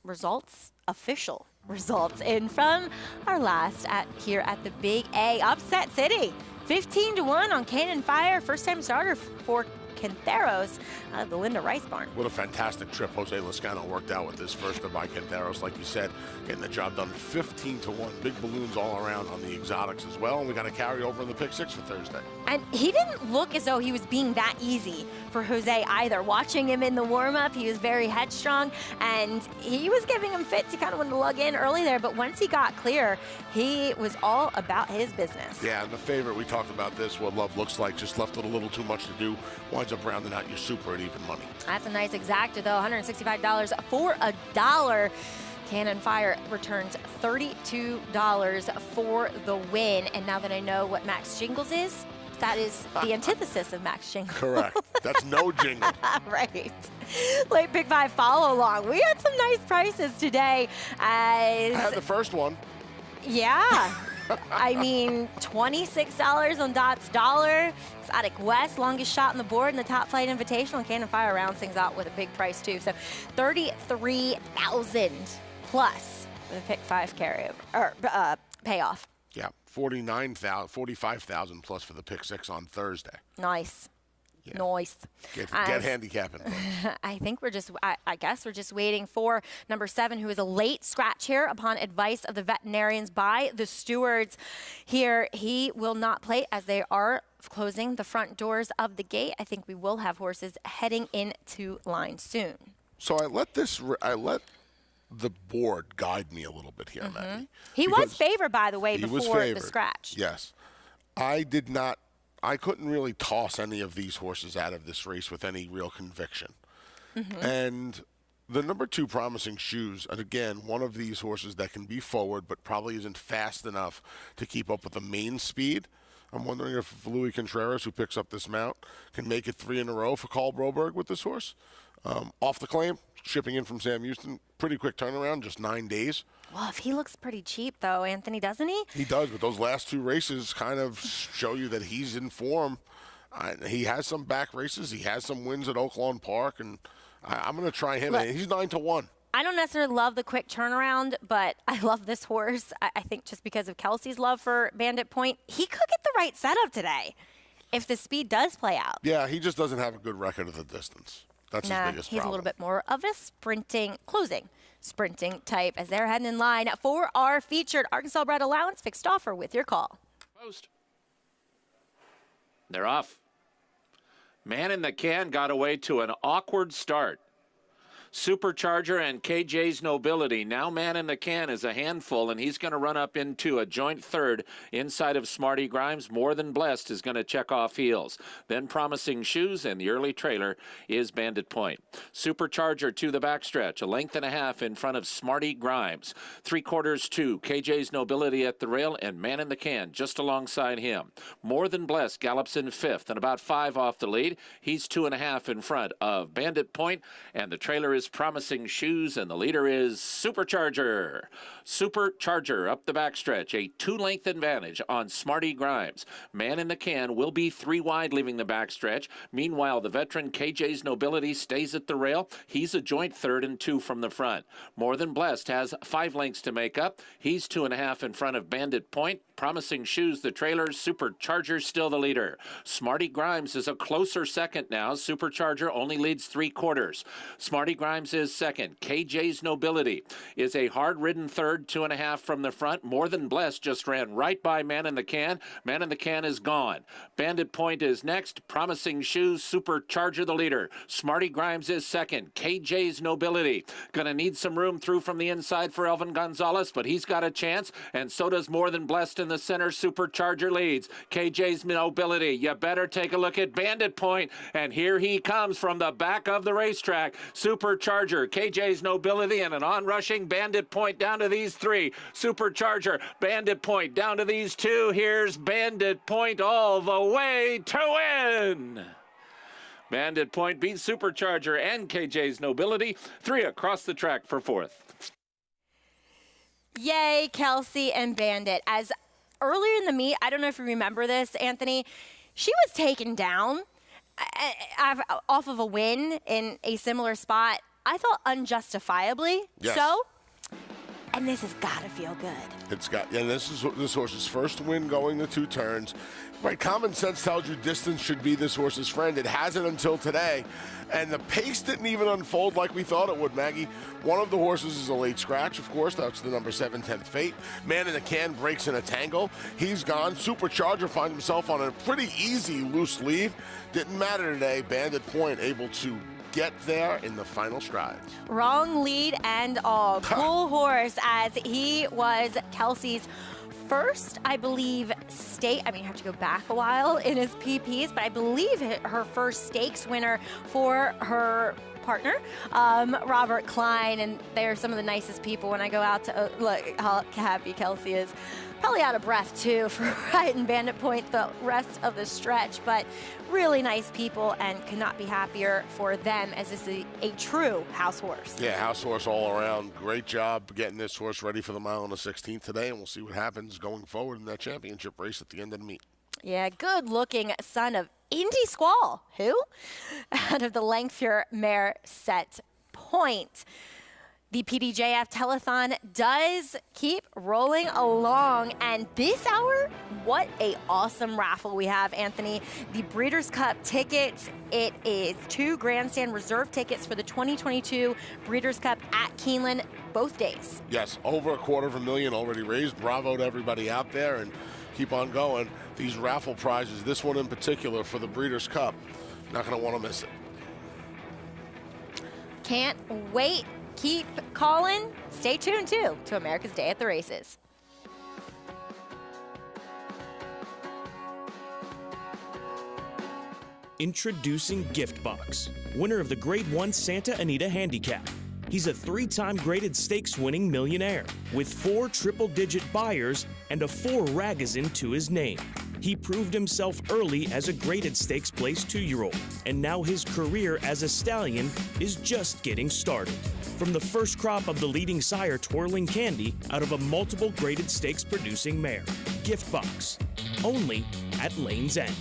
results, official results, in from our last here at the Big A Upset City. 15-1 on Cannon Fire, first-time starter for Quinteros out of the Linda Rice barn. What a fantastic trip Jose Lascano worked out with this first by Quinteros, like you said, getting the job done 15-1. Big balloons all around on the exotics as well, and we got to carry over in the pick 6 for Thursday. And he didn't look as though he was being that easy for Jose either. Watching him in the warm-up, he was very headstrong, and he was giving him fits. He kind of wanted to lug in early there, but once he got clear, he was all about his business. Yeah, and the favorite, we talked about this, what love looks like, just left with a little too much to do, winds up rounding out your super at even money. That's a nice exacta, though. $165 for $1. Cannon Fire returns $32 for the win. And now that I know what Max Jingles is, that is the antithesis of Max Jingles. Correct. That's no jingle. Right. Late Pick 5 follow along. We had some nice prices today. I had the first one. Yeah. I mean, $26 on Dot's Dollar. Exotic West, longest shot on the board in the Top Flight Invitational. And Cannon Fire rounds things out with a big price, too. So $33,000 plus for the Pick 5 payoff. Yeah, $45,000 plus for the pick 6 on Thursday. Nice. Yeah. Nice. Get handicapping. I think I guess we're just waiting for number 7, who is a late scratch here upon advice of the veterinarians by the stewards here. He will not play as they are closing the front doors of the gate. I think we will have horses heading into line soon. So I let the board guide me a little bit here, Maggie. He was favored, by the way, before the scratch. Yes. I couldn't really toss any of these horses out of this race with any real conviction. And the number 2, Promising Shoes, and again, one of these horses that can be forward but probably isn't fast enough to keep up with the main speed. I'm wondering if Louis Contreras, who picks up this mount, can make it 3 in a row for Carl Broberg with this horse. Off the claim, shipping in from Sam Houston, pretty quick turnaround, just 9 days. Well, if he looks pretty cheap, though, Anthony, doesn't he? He does, but those last 2 races kind of show you that he's in form. He has some back races. He has some wins at Oaklawn Park, and I'm going to try him. Look, he's 9-1. I don't necessarily love the quick turnaround, but I love this horse. I think just because of Kelsey's love for Bandit Point, he could get the right setup today if the speed does play out. Yeah, he just doesn't have a good record of the distance. That's his biggest he's problem. a little bit more of a sprinting type as they're heading in line for our featured Arkansas Bred Allowance fixed offer with your call. Post. They're off. Man in the Can got away to an awkward start. Supercharger and KJ's Nobility. Now Man in the Can is a handful, and he's going to run up into a joint third inside of Smarty Grimes. More Than Blessed is going to check off heels. Then Promising Shoes, and the early trailer is Bandit Point. Supercharger to the backstretch, a length and a half in front of Smarty Grimes. 3/4 to KJ's Nobility at the rail, and Man in the Can just alongside him. More Than Blessed gallops in 5th and about 5 off the lead. He's 2.5 in front of Bandit Point, and the trailer is Promising Shoes, and the leader is Supercharger. Supercharger up the backstretch, a 2-length advantage on Smarty Grimes. Man in the Can will be 3 wide leaving the backstretch. Meanwhile, the veteran KJ's Nobility stays at the rail. He's a joint third and 2 from the front. More Than Blessed has 5 lengths to make up. He's 2.5 in front of Bandit Point. Promising Shoes, the trailer. Supercharger still the leader. Smarty Grimes is a closer second now. Supercharger only leads 3/4. Smarty Grimes Grimes is second. KJ's Nobility is a hard-ridden third, 2.5 from the front. More Than Blessed just ran right by Man in the Can. Man in the Can is gone. Bandit Point is next. Promising Shoes, Supercharger the leader. Smarty Grimes is second. KJ's Nobility. Going to need some room through from the inside for Elvin Gonzalez, but he's got a chance, and so does More Than Blessed in the center. Supercharger leads. KJ's Nobility. You better take a look at Bandit Point, and here he comes from the back of the racetrack. Supercharger, KJ's Nobility, and an on-rushing Bandit Point down to these three. Supercharger, Bandit Point down to these two. Here's Bandit Point all the way to win. Bandit Point beats Supercharger and KJ's Nobility. 3 across the track for fourth. Yay, Kelsey and Bandit. As earlier in the meet, I don't know if you remember this, Anthony, she was taken down off of a win in a similar spot. I thought unjustifiably so. And this has got to feel good. It's got, and this is this horse's first win going the 2 turns. Right, common sense tells you distance should be this horse's friend. It hasn't until today, and the pace didn't even unfold like we thought it would, Maggie. One of the horses is a late scratch, of course. That's the number 7, 10th Fate. Man in the Can breaks in a tangle. He's gone. Supercharger finds himself on a pretty easy loose lead. Didn't matter today. Bandit Point able to get there in the final strides. Wrong lead and all. Cool horse, as he was Kelsey's first, I believe, you have to go back a while in his PPs, but I believe her first stakes winner for her partner, Robert Klein, and they're some of the nicest people. When I go out to look how happy Kelsey is. Probably out of breath too for riding Bandit Point the rest of the stretch, but really nice people, and could not be happier for them, as this is a true house horse. Yeah, house horse all around. Great job getting this horse ready for the mile on the 16th today, and we'll see what happens going forward in that championship race at the end of the meet. Yeah, good looking son of Indy Squall, who out of the Langfure mare Set Point. The PDJF telethon does keep rolling along, and this hour, what a awesome raffle we have, Anthony. The Breeders' Cup tickets, it is 2 grandstand reserve tickets for the 2022 Breeders' Cup at Keeneland, both days. Yes, over $250,000 already raised. Bravo to everybody out there, and keep on going. These raffle prizes, this one in particular for the Breeders' Cup, not going to want to miss it. Can't wait. Keep calling. Stay tuned, too, to America's Day at the Races. Introducing Giftbox, winner of the Grade 1 Santa Anita Handicap. He's a 3-time graded stakes-winning millionaire with 4 triple-digit buyers and a 4 Ragazin to his name. He proved himself early as a graded stakes place 2-year-old, and now his career as a stallion is just getting started. From the first crop of the leading sire Twirling Candy out of a multiple graded stakes producing mare. Giftbox, only at Lane's End.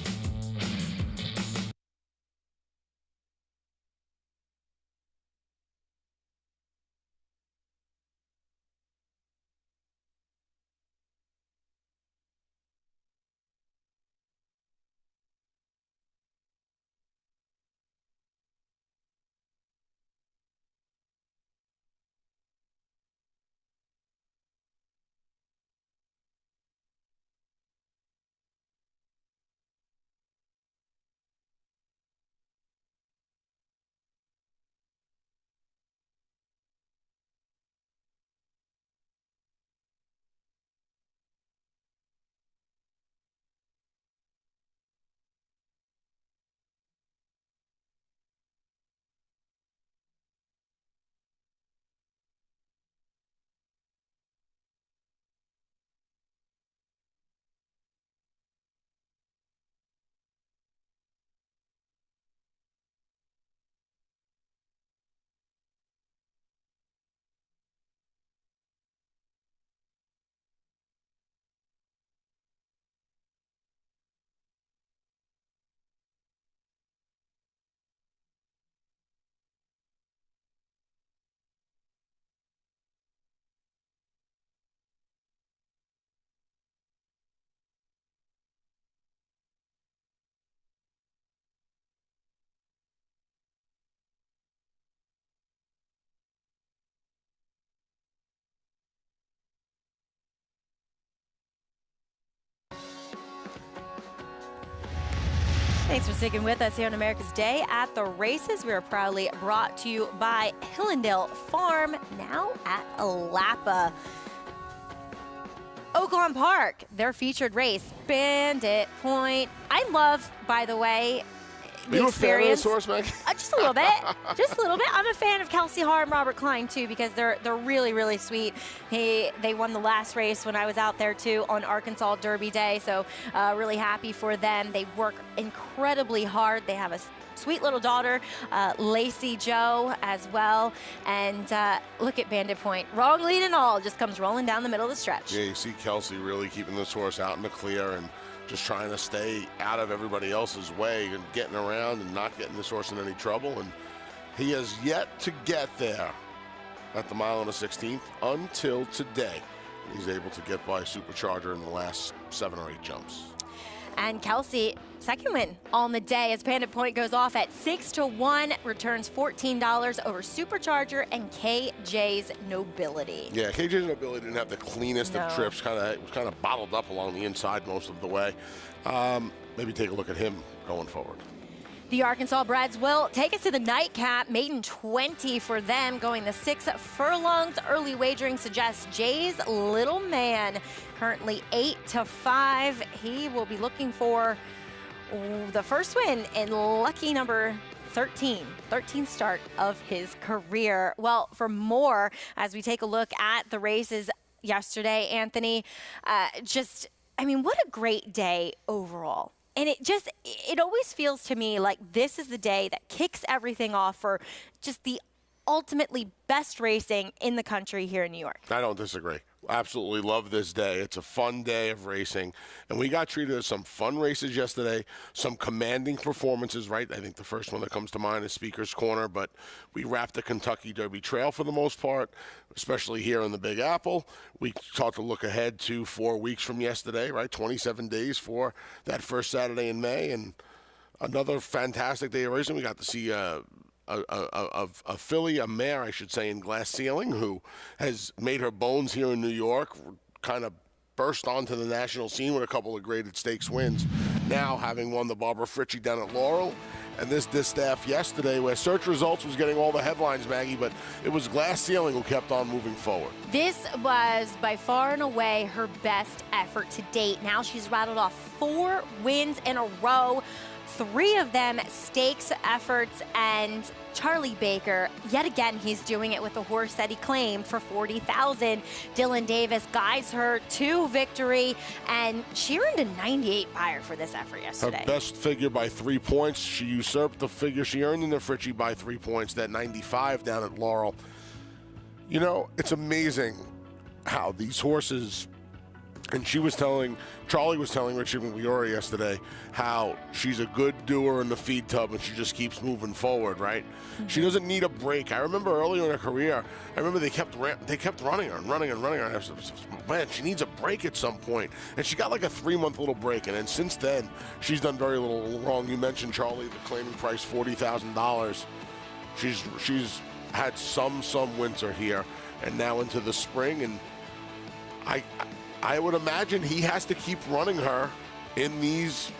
Thanks for sticking with us here on America's Day at the Races. We are proudly brought to you by Claiborne Farm, now at Lapa. Oaklawn Park, their featured race, Bandit Point. I love, by the way, Are you a fan of this horse, Meg? Just a little bit. Just a little bit. I'm a fan of Kelsey Hart and Robert Klein, too, because they're really, really sweet. They won the last race when I was out there, too, on Arkansas Derby Day, so really happy for them. They work incredibly hard. They have a sweet little daughter, Lacey Joe, as well. And look at Bandit Point. Wrong lead and all. Just comes rolling down the middle of the stretch. Yeah, you see Kelsey really keeping this horse out in the clear and just trying to stay out of everybody else's way and getting around and not getting this horse in any trouble. And he has yet to get there at the mile and a 16th until today. He's able to get by Supercharger in the last 7 or 8 jumps. And Kelsey, second win on the day as Bandit Point goes off at 6-1, returns $14 over Supercharger and KJ's Nobility. Yeah, KJ's Nobility didn't have the cleanest of trips. It was kind of bottled up along the inside most of the way. Maybe take a look at him going forward. The Arkansas Breds will take us to the nightcap. Maiden 20 for them, going the 6 furlongs. Early wagering suggests Jay's Little Man, currently 8-5. He will be looking for the first win in lucky number 13 start of his career. Well, for more, as we take a look at the races yesterday, Anthony, what a great day overall. And it always feels to me like this is the day that kicks everything off for just the ultimately best racing in the country here in New York. I don't disagree. Absolutely love this day. It's a fun day of racing. And we got treated to some fun races yesterday, some commanding performances, right? I think the first one that comes to mind is Speaker's Corner, but we wrapped the Kentucky Derby Trail for the most part, especially here in the Big Apple. We start to look ahead to 4 weeks from yesterday, right? 27 days for that first Saturday in May, and another fantastic day of racing. We got to see a filly, a mare, I should say, in Glass Ceiling, who has made her bones here in New York, kind of burst onto the national scene with a couple of graded stakes wins. Now, having won the Barbara Fritchie down at Laurel, and this distaff yesterday, where Search Results was getting all the headlines, Maggie, but it was Glass Ceiling who kept on moving forward. This was by far and away her best effort to date. Now she's rattled off 4 wins in a row. 3 of them stakes efforts, and Charlie Baker, yet again, he's doing it with a horse that he claimed for $40,000. Dylan Davis guides her to victory, and she earned a 98 buyer for this effort yesterday. Her best figure by 3 points. She usurped the figure she earned in the Fritchie by 3 points, that 95 down at Laurel. You know, it's amazing how these horses, and Charlie was telling Richard McGiore yesterday how she's a good doer in the feed tub and she just keeps moving forward, right? Mm-hmm. She doesn't need a break. I remember earlier in her career, they kept running her and running her. And I was, man, she needs a break at some point. And she got like a 3-month little break. And then since then, she's done very little wrong. You mentioned Charlie, the claiming price, $40,000. She's had some winter here and now into the spring. And I would imagine he has to keep running her in these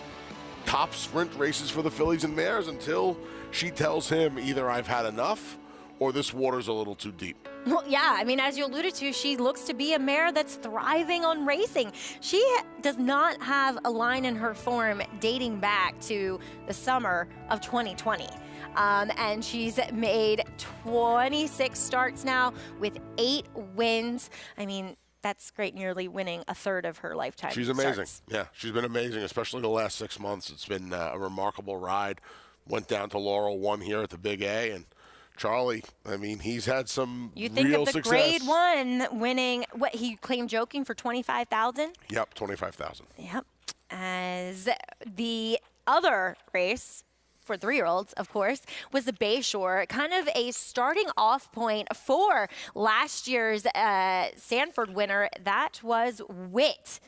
top sprint races for the fillies and mares until she tells him either I've had enough or this water's a little too deep. Well, yeah, I mean, as you alluded to, she looks to be a mare that's thriving on racing. She does not have a line in her form dating back to the summer of 2020. And she's made 26 starts now with 8 wins. I mean, that's great, nearly winning a third of her lifetime. She's amazing. Starts. Yeah, she's been amazing, especially the last 6 months. It's been a remarkable ride. Went down to Laurel, won here at the Big A, and Charlie, I mean, he's had some real success. You think of the Grade 1 winning, what he claimed joking for $25,000? Yep, $25,000. Yep. As the other race for 3-year-olds, of course, was the Bayshore, kind of a starting off point for last year's Sanford winner. That was Witt.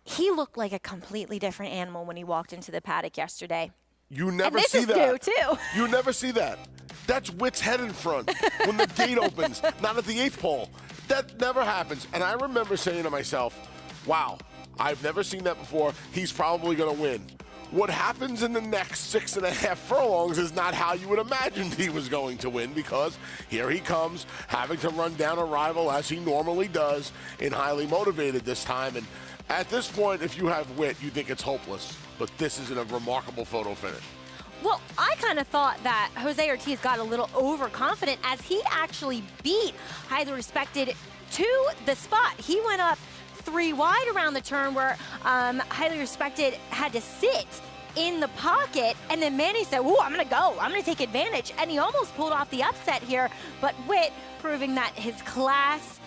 He looked like a completely different animal when he walked into the paddock yesterday. You never see that. New too. You never see that. That's Witt's head in front when the gate opens, not at the 8th pole. That never happens. And I remember saying to myself, wow, I've never seen that before. He's probably going to win. What happens in the next 6.5 furlongs is not how you would imagine he was going to win, because here he comes, having to run down a rival as he normally does, and highly motivated this time. And at this point, if you have wit, you think it's hopeless. But this is a remarkable photo finish. Well, I kind of thought that Jose Ortiz got a little overconfident as he actually beat highly respected to the spot. He went up 3 wide around the turn where highly respected had to sit in the pocket, and then Manny said, "Ooh, I'm gonna go, I'm gonna take advantage," and he almost pulled off the upset here, but Witt proving that his class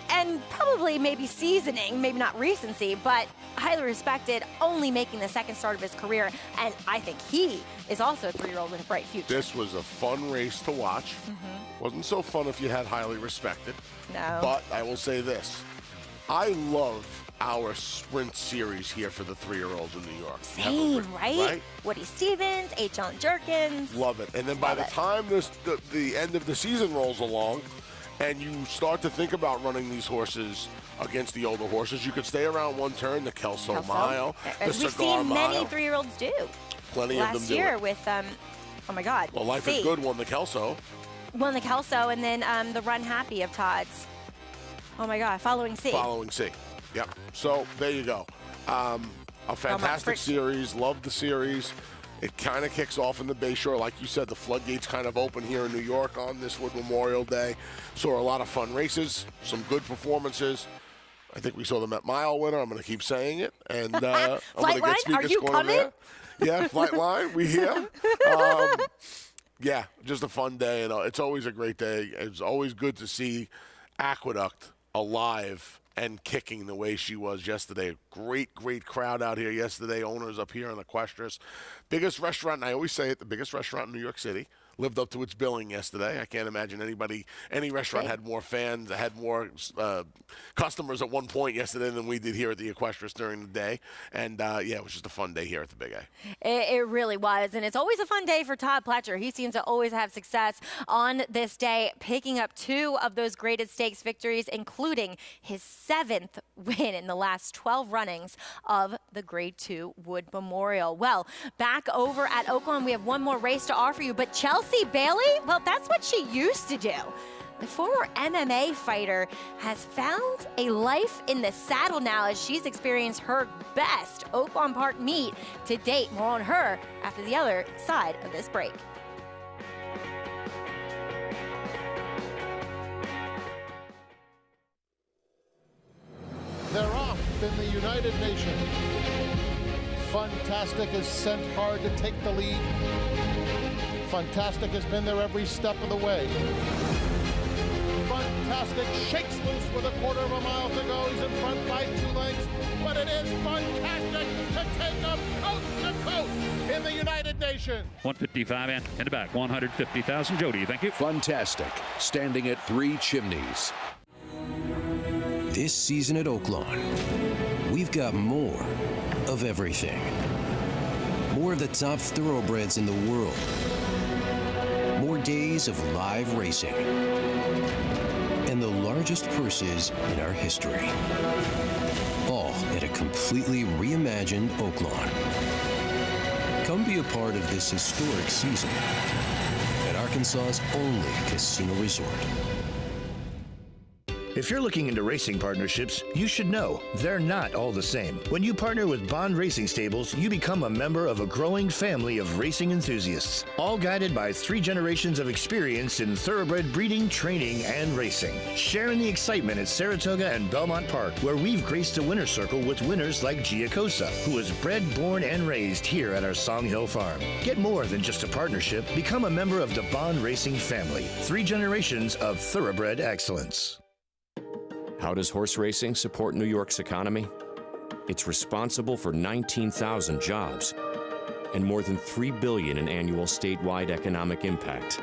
and probably maybe seasoning, maybe not recency, but highly respected, only making the second start of his career, and I think he is also a 3-year-old with a bright future. This was a fun race to watch. Wasn't so fun if you had highly respected. No. But I will say this. I love our sprint series here for the 3-year-olds in New York. Same, right? Woody Stevens, H. John Jerkins. Love it. And then by the time the end of the season rolls along and you start to think about running these horses against the older horses, you could stay around one turn, the Kelso Mile, the As we've Cigar seen Mile. many 3-year-olds do. Plenty of them do Last year it. with, oh my God. Well, Life is Good won the Kelso. Won the Kelso, and then the Run Happy of Todd's. Oh my God, Following C. Following C. Yep. So there you go. A fantastic series. Love the series. It kind of kicks off in the Bayshore. Like you said, the floodgates kind of open here in New York on this Wood Memorial Day. Saw a lot of fun races, some good performances. I think we saw the Met Mile winner. I'm going to keep saying it. And I'm going to get speaker score there. Yeah, Flightline, we here. Yeah, just a fun day. And it's always a great day. It's always good to see Aqueduct alive and kicking the way she was yesterday. Great, great crowd out here yesterday. Owners up here in Equestris. Biggest restaurant, and I always say it, the biggest restaurant in New York City. Lived up to its billing yesterday. I can't imagine any restaurant had more fans, had more customers at one point yesterday than we did here at the Equestris during the day. And, yeah, it was just a fun day here at the Big A. It really was, and it's always a fun day for Todd Pletcher. He seems to always have success on this day, picking up 2 of those graded stakes victories, including his 7th win in the last 12 runnings of the Grade 2 Wood Memorial. Well, back over at Oaklawn, we have one more race to offer you, but Chelsea Bailey, well, that's what she used to do. The former MMA fighter has found a life in the saddle now as she's experienced her best Oaklawn Park meet to date. More on her after the other side of this break. They're off in the United Nations. Fantastic is sent hard to take the lead. Fantastic has been there every step of the way. Fantastic shakes loose with 1/4 mile to go. He's in front by 2 lengths, but it is Fantastic to take them coast to coast in the United Nations. 155 and in the back, 150,000. Jody, thank you. Fantastic, standing at 3 chimneys. This season at Oaklawn, we've got more of everything. More of the top thoroughbreds in the world. More days of live racing. And the largest purses in our history. All at a completely reimagined Oaklawn. Come be a part of this historic season at Arkansas's only casino resort. If you're looking into racing partnerships, you should know they're not all the same. When you partner with Bond Racing Stables, you become a member of a growing family of racing enthusiasts, all guided by 3 generations of experience in thoroughbred breeding, training, and racing. Sharing the excitement at Saratoga and Belmont Park, where we've graced a winner's circle with winners like Giacosa, who was bred, born, and raised here at our Song Hill Farm. Get more than just a partnership. Become a member of the Bond Racing family. 3 generations of thoroughbred excellence. How does horse racing support New York's economy? It's responsible for 19,000 jobs and more than $3 billion in annual statewide economic impact.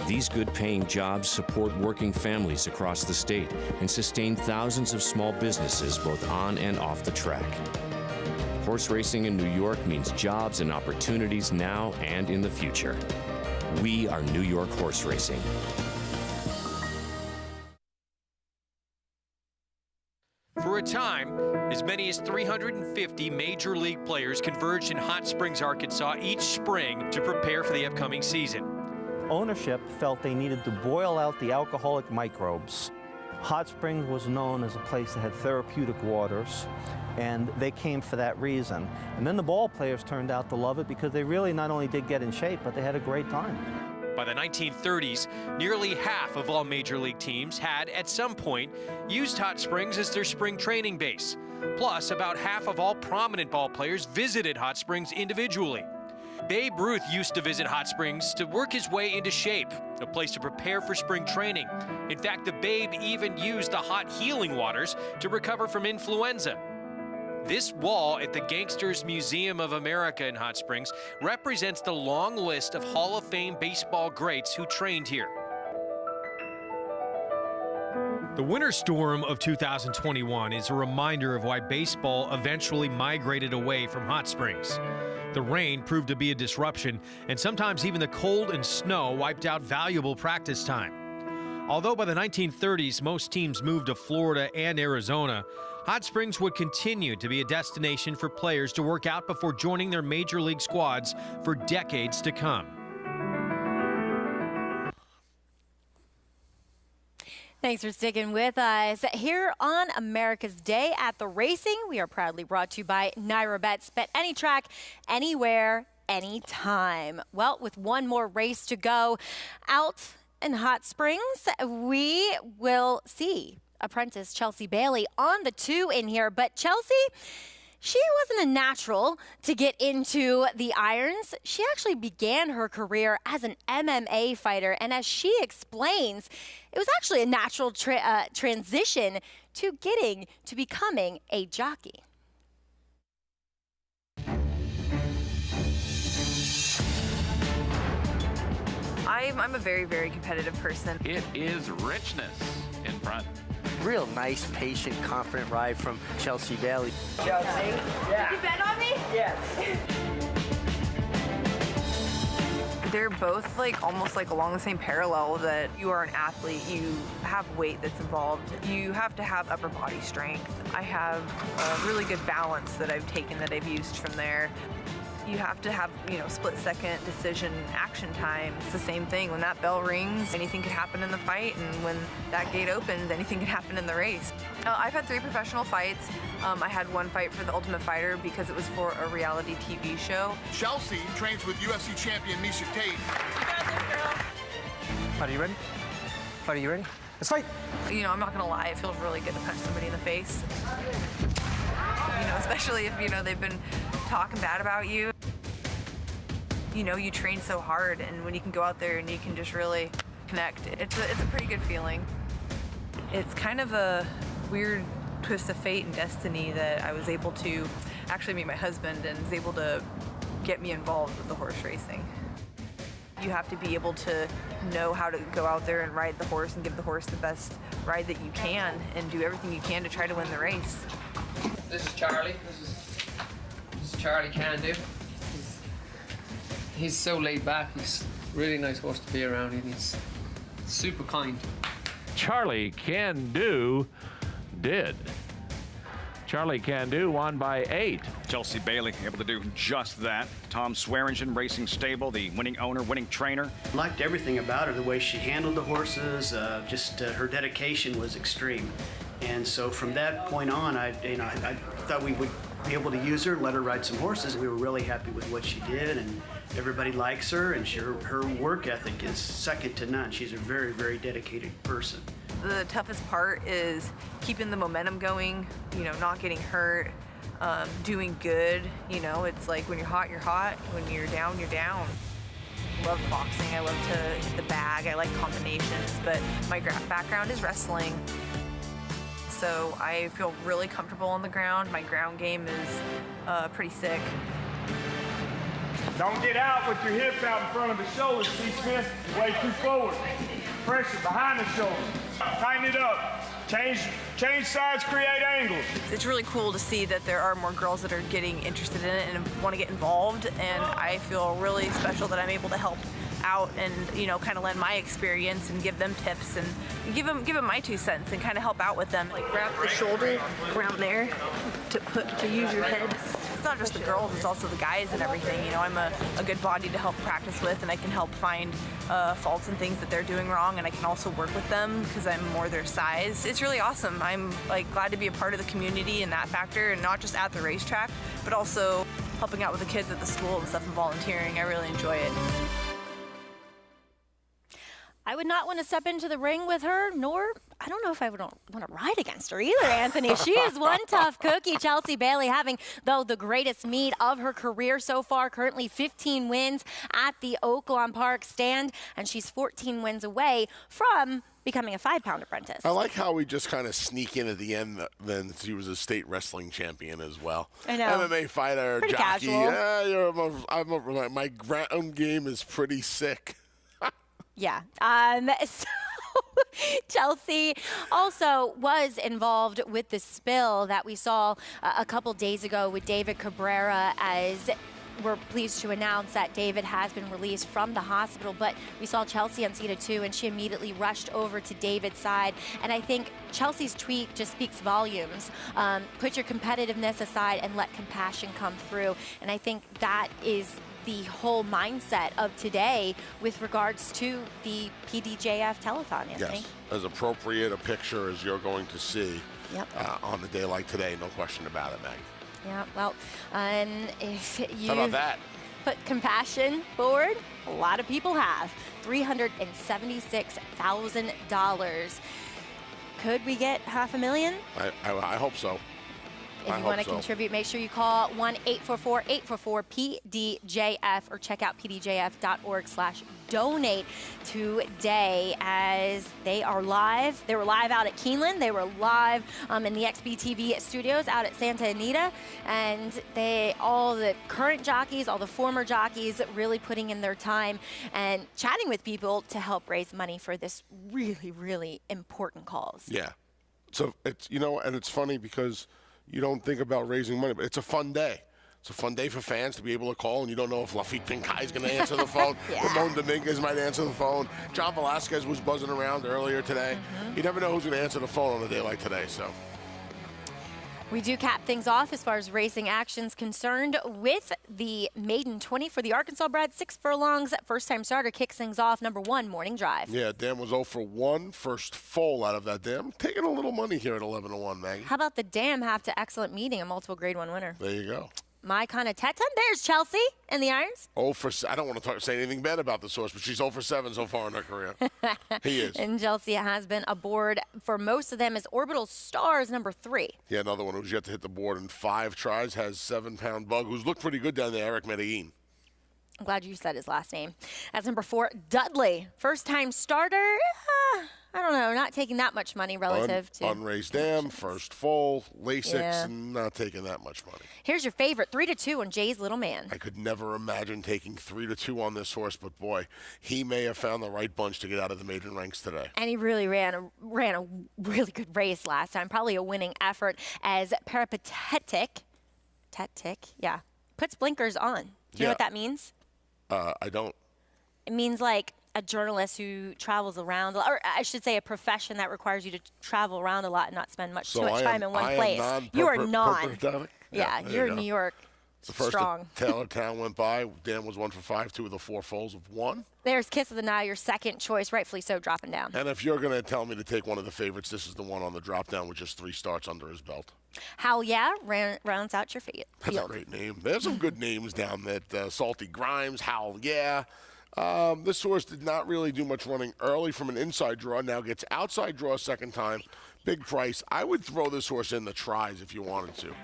These good-paying jobs support working families across the state and sustain thousands of small businesses both on and off the track. Horse racing in New York means jobs and opportunities now and in the future. We are New York horse racing. For a time, as many as 350 major league players converged in Hot Springs, Arkansas each spring to prepare for the upcoming season. Ownership felt they needed to boil out the alcoholic microbes. Hot Springs was known as a place that had therapeutic waters, and they came for that reason. And then the ball players turned out to love it because they really not only did get in shape, but they had a great time. By the 1930s, nearly half of all major league teams had, at some point, used Hot Springs as their spring training base. Plus, about half of all prominent ball players visited Hot Springs individually. Babe Ruth used to visit Hot Springs to work his way into shape, a place to prepare for spring training. In fact, the Babe even used the hot healing waters to recover from influenza. This wall at the Gangsters Museum of America in Hot Springs represents the long list of Hall of Fame baseball greats who trained here. The winter storm of 2021 is a reminder of why baseball eventually migrated away from Hot Springs. The rain proved to be a disruption, and sometimes even the cold and snow wiped out valuable practice time. Although by the 1930s most teams moved to Florida and Arizona, Hot Springs would continue to be a destination for players to work out before joining their major league squads for decades to come. Thanks for sticking with us. Here on America's Day at the Racing, we are proudly brought to you by NyraBets. Bet any track, anywhere, anytime. Well, with one more race to go out in Hot Springs, we will see apprentice Chelsea Bailey on the 2 in here. But Chelsea, she wasn't a natural to get into the irons. She actually began her career as an MMA fighter, and as she explains, it was actually a natural transition to getting to becoming a jockey. I'm a very, very competitive person. It is richness in front. Real nice, patient, confident ride from Chelsea Bailey. Chelsea? Yeah. Did you bet on me? Yes. They're both almost along the same parallel, that you are an athlete, you have weight that's involved, you have to have upper body strength. I have a really good balance that I've taken that I've used from there. You have to have, split-second decision action time. It's the same thing. When that bell rings, anything could happen in the fight, and when that gate opens, anything could happen in the race. I've had 3 professional fights. I had 1 fight for the Ultimate Fighter because it was for a reality TV show. Chelsea trains with UFC champion Misha Tate. You got this, girl. Are you ready? Are you ready? Let's fight. I'm not gonna lie, it feels really good to punch somebody in the face. Especially if, they've been talking bad about you. You train so hard, and when you can go out there and you can just really connect, it's a pretty good feeling. It's kind of a weird twist of fate and destiny that I was able to actually meet my husband and was able to get me involved with the horse racing. You have to be able to know how to go out there and ride the horse and give the horse the best ride that you can and do everything you can to try to win the race. This is Charlie. This is Charlie Can Do. He's so laid back. He's a really nice horse to be around, and he's super kind. Charlie Can Do did. Charlie Can Do won by 8. Chelsea Bailey able to do just that. Tom Swearingen Racing Stable, the winning owner, winning trainer. Liked everything about her, the way she handled the horses, her dedication was extreme. And so from that point on, I thought we would be able to use her and let her ride some horses. We were really happy with what she did, and everybody likes her, and her work ethic is second to none. She's a very, very dedicated person. The toughest part is keeping the momentum going, not getting hurt, doing good. It's like when you're hot, you're hot. When you're down, you're down. I love boxing. I love to hit the bag. I like combinations, but my background is wrestling. So I feel really comfortable on the ground. My ground game is pretty sick. Don't get out with your hips out in front of the shoulders, Steve Smith. Way too forward. Pressure behind the shoulders. Tighten it up. Change sides, create angles. It's really cool to see that there are more girls that are getting interested in it and want to get involved, and I feel really special that I'm able to help out and, you know, kind of lend my experience and give them tips and give them my 2 cents and kind of help out with them. Like wrap the shoulder around there to use your head. It's not just the girls, it's also the guys and everything. You know, I'm a good body to help practice with, and I can help find faults and things that they're doing wrong, and I can also work with them because I'm more their size. It's really awesome. I'm like glad to be a part of the community in that factor, and not just at the racetrack, but also helping out with the kids at the school and stuff and volunteering. I really enjoy it. I would not want to step into the ring with her, nor I don't know if I would want to ride against her either, Anthony. She is one tough cookie. Chelsea Bailey having, though, the greatest meet of her career so far, currently 15 wins at the Oaklawn Park stand, and she's 14 wins away from becoming a 5-pound apprentice. I like how we just kind of sneak in at the end. Then she was a state wrestling champion as well. I know. MMA fighter, pretty jockey. Casual. My ground game is pretty sick. Yeah. So Chelsea also was involved with the spill that we saw a couple days ago with David Cabrera, as we're pleased to announce that David has been released from the hospital, but we saw Chelsea unseated too, and she immediately rushed over to David's side. And I think Chelsea's tweet just speaks volumes. Put your competitiveness aside and let compassion come through. And I think that is the whole mindset of today with regards to the PDJF telethon, Anthony. Yes, as appropriate a picture as you're going to see on a day like today, no question about it, Meg. Yeah, well, if you How about that? Put compassion forward, a lot of people have. $376,000. Could we get $500,000? I hope so. If you want to contribute, make sure you call 1-844-844-PDJF or check out pdjf.org/donate today, as they are live. They were live out at Keeneland. They were live in the XBTV studios out at Santa Anita, and all the current jockeys, all the former jockeys really putting in their time and chatting with people to help raise money for this really, really important cause. Yeah. So it's, you know, and it's funny because you don't think about raising money, but it's a fun day. It's a fun day for fans to be able to call, and you don't know if Lafitte Pinkai is going to answer the phone. Ramon Dominguez might answer the phone. John Velasquez was buzzing around earlier today. You never know who's going to answer the phone on a day like today. So we do cap things off as far as racing action's concerned with the Maiden 20 for the Arkansas bred 6 furlongs. First-time starter kicks things off. Number 1, Morning Drive. Yeah, dam was 0 for 1. First foal out of that dam. Taking a little money here at 11-1, Maggie. How about the dam have to excellent meeting, a multiple grade 1 winner? There you go. My kind of Teton. There's Chelsea in the irons. 0 for, I don't want to say anything bad about the source, but she's 0 for 7 so far in her career. He is. And Chelsea has been aboard for most of them as Orbital Stars, number 3. Yeah, another one who's yet to hit the board in 5 tries, has 7-pound bug, who's looked pretty good down there, Eric Medellin. I'm glad you said his last name. That's number 4, Dudley. First-time starter. I don't know, not taking that much money relative to unraised dam, first foal, Lasix, not taking that much money. Here's your favorite, 3-2 on Jay's Little Man. I could never imagine taking 3-2 on this horse, but boy, he may have found the right bunch to get out of the maiden ranks today. And he really ran a really good race last time, probably a winning effort, as Peripatetic, puts blinkers on. Do you know what that means? I don't. It means like a journalist who travels around, or I should say a profession that requires you to travel around a lot and not spend too much time in one place. You are non. Yeah, you're in New York. The first strong. Taylortown went by. Dan was 1 for 5, 2 of the 4 foals of 1. There's Kiss of the Nile, your second choice, rightfully so, dropping down. And if you're going to tell me to take one of the favorites, this is the one on the drop down with just 3 starts under his belt. Howl Yeah rounds out your field. That's a great name. There's some good names down that. Salty Grimes, Howl Yeah. This horse did not really do much running early from an inside draw. Now gets outside draw a second time. Big price. I would throw this horse in the tries if you wanted to.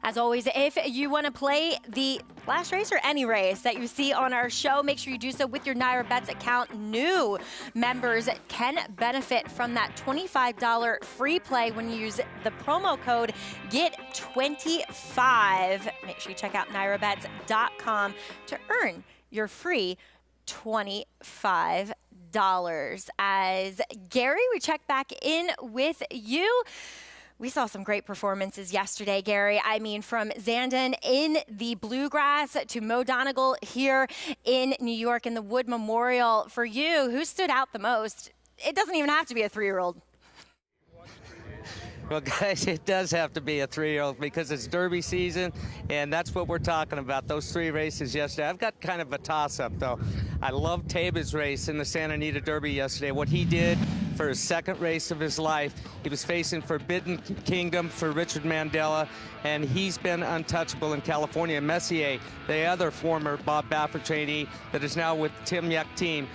As always, if you want to play the last race or any race that you see on our show, make sure you do so with your Naira Bets account. New members can benefit from that $25 free play when you use the promo code GET25. Make sure you check out NairaBets.com to earn your free $25. As Gary, we check back in with you. We saw some great performances yesterday, Gary. I mean, from Zandon in the Bluegrass to Mo Donegal here in New York in the Wood Memorial. For you, who stood out the most? It doesn't even have to be a 3-year-old. Well, guys, it does have to be a 3-year-old because it's Derby season, and that's what we're talking about, those 3 races yesterday. I've got kind of a toss-up, though. I love Taba's race in the Santa Anita Derby yesterday. What he did for his second race of his life, he was facing Forbidden Kingdom for Richard Mandela, and he's been untouchable in California. Messier, the other former Bob Baffert trainee that is now with Tim Yuck team,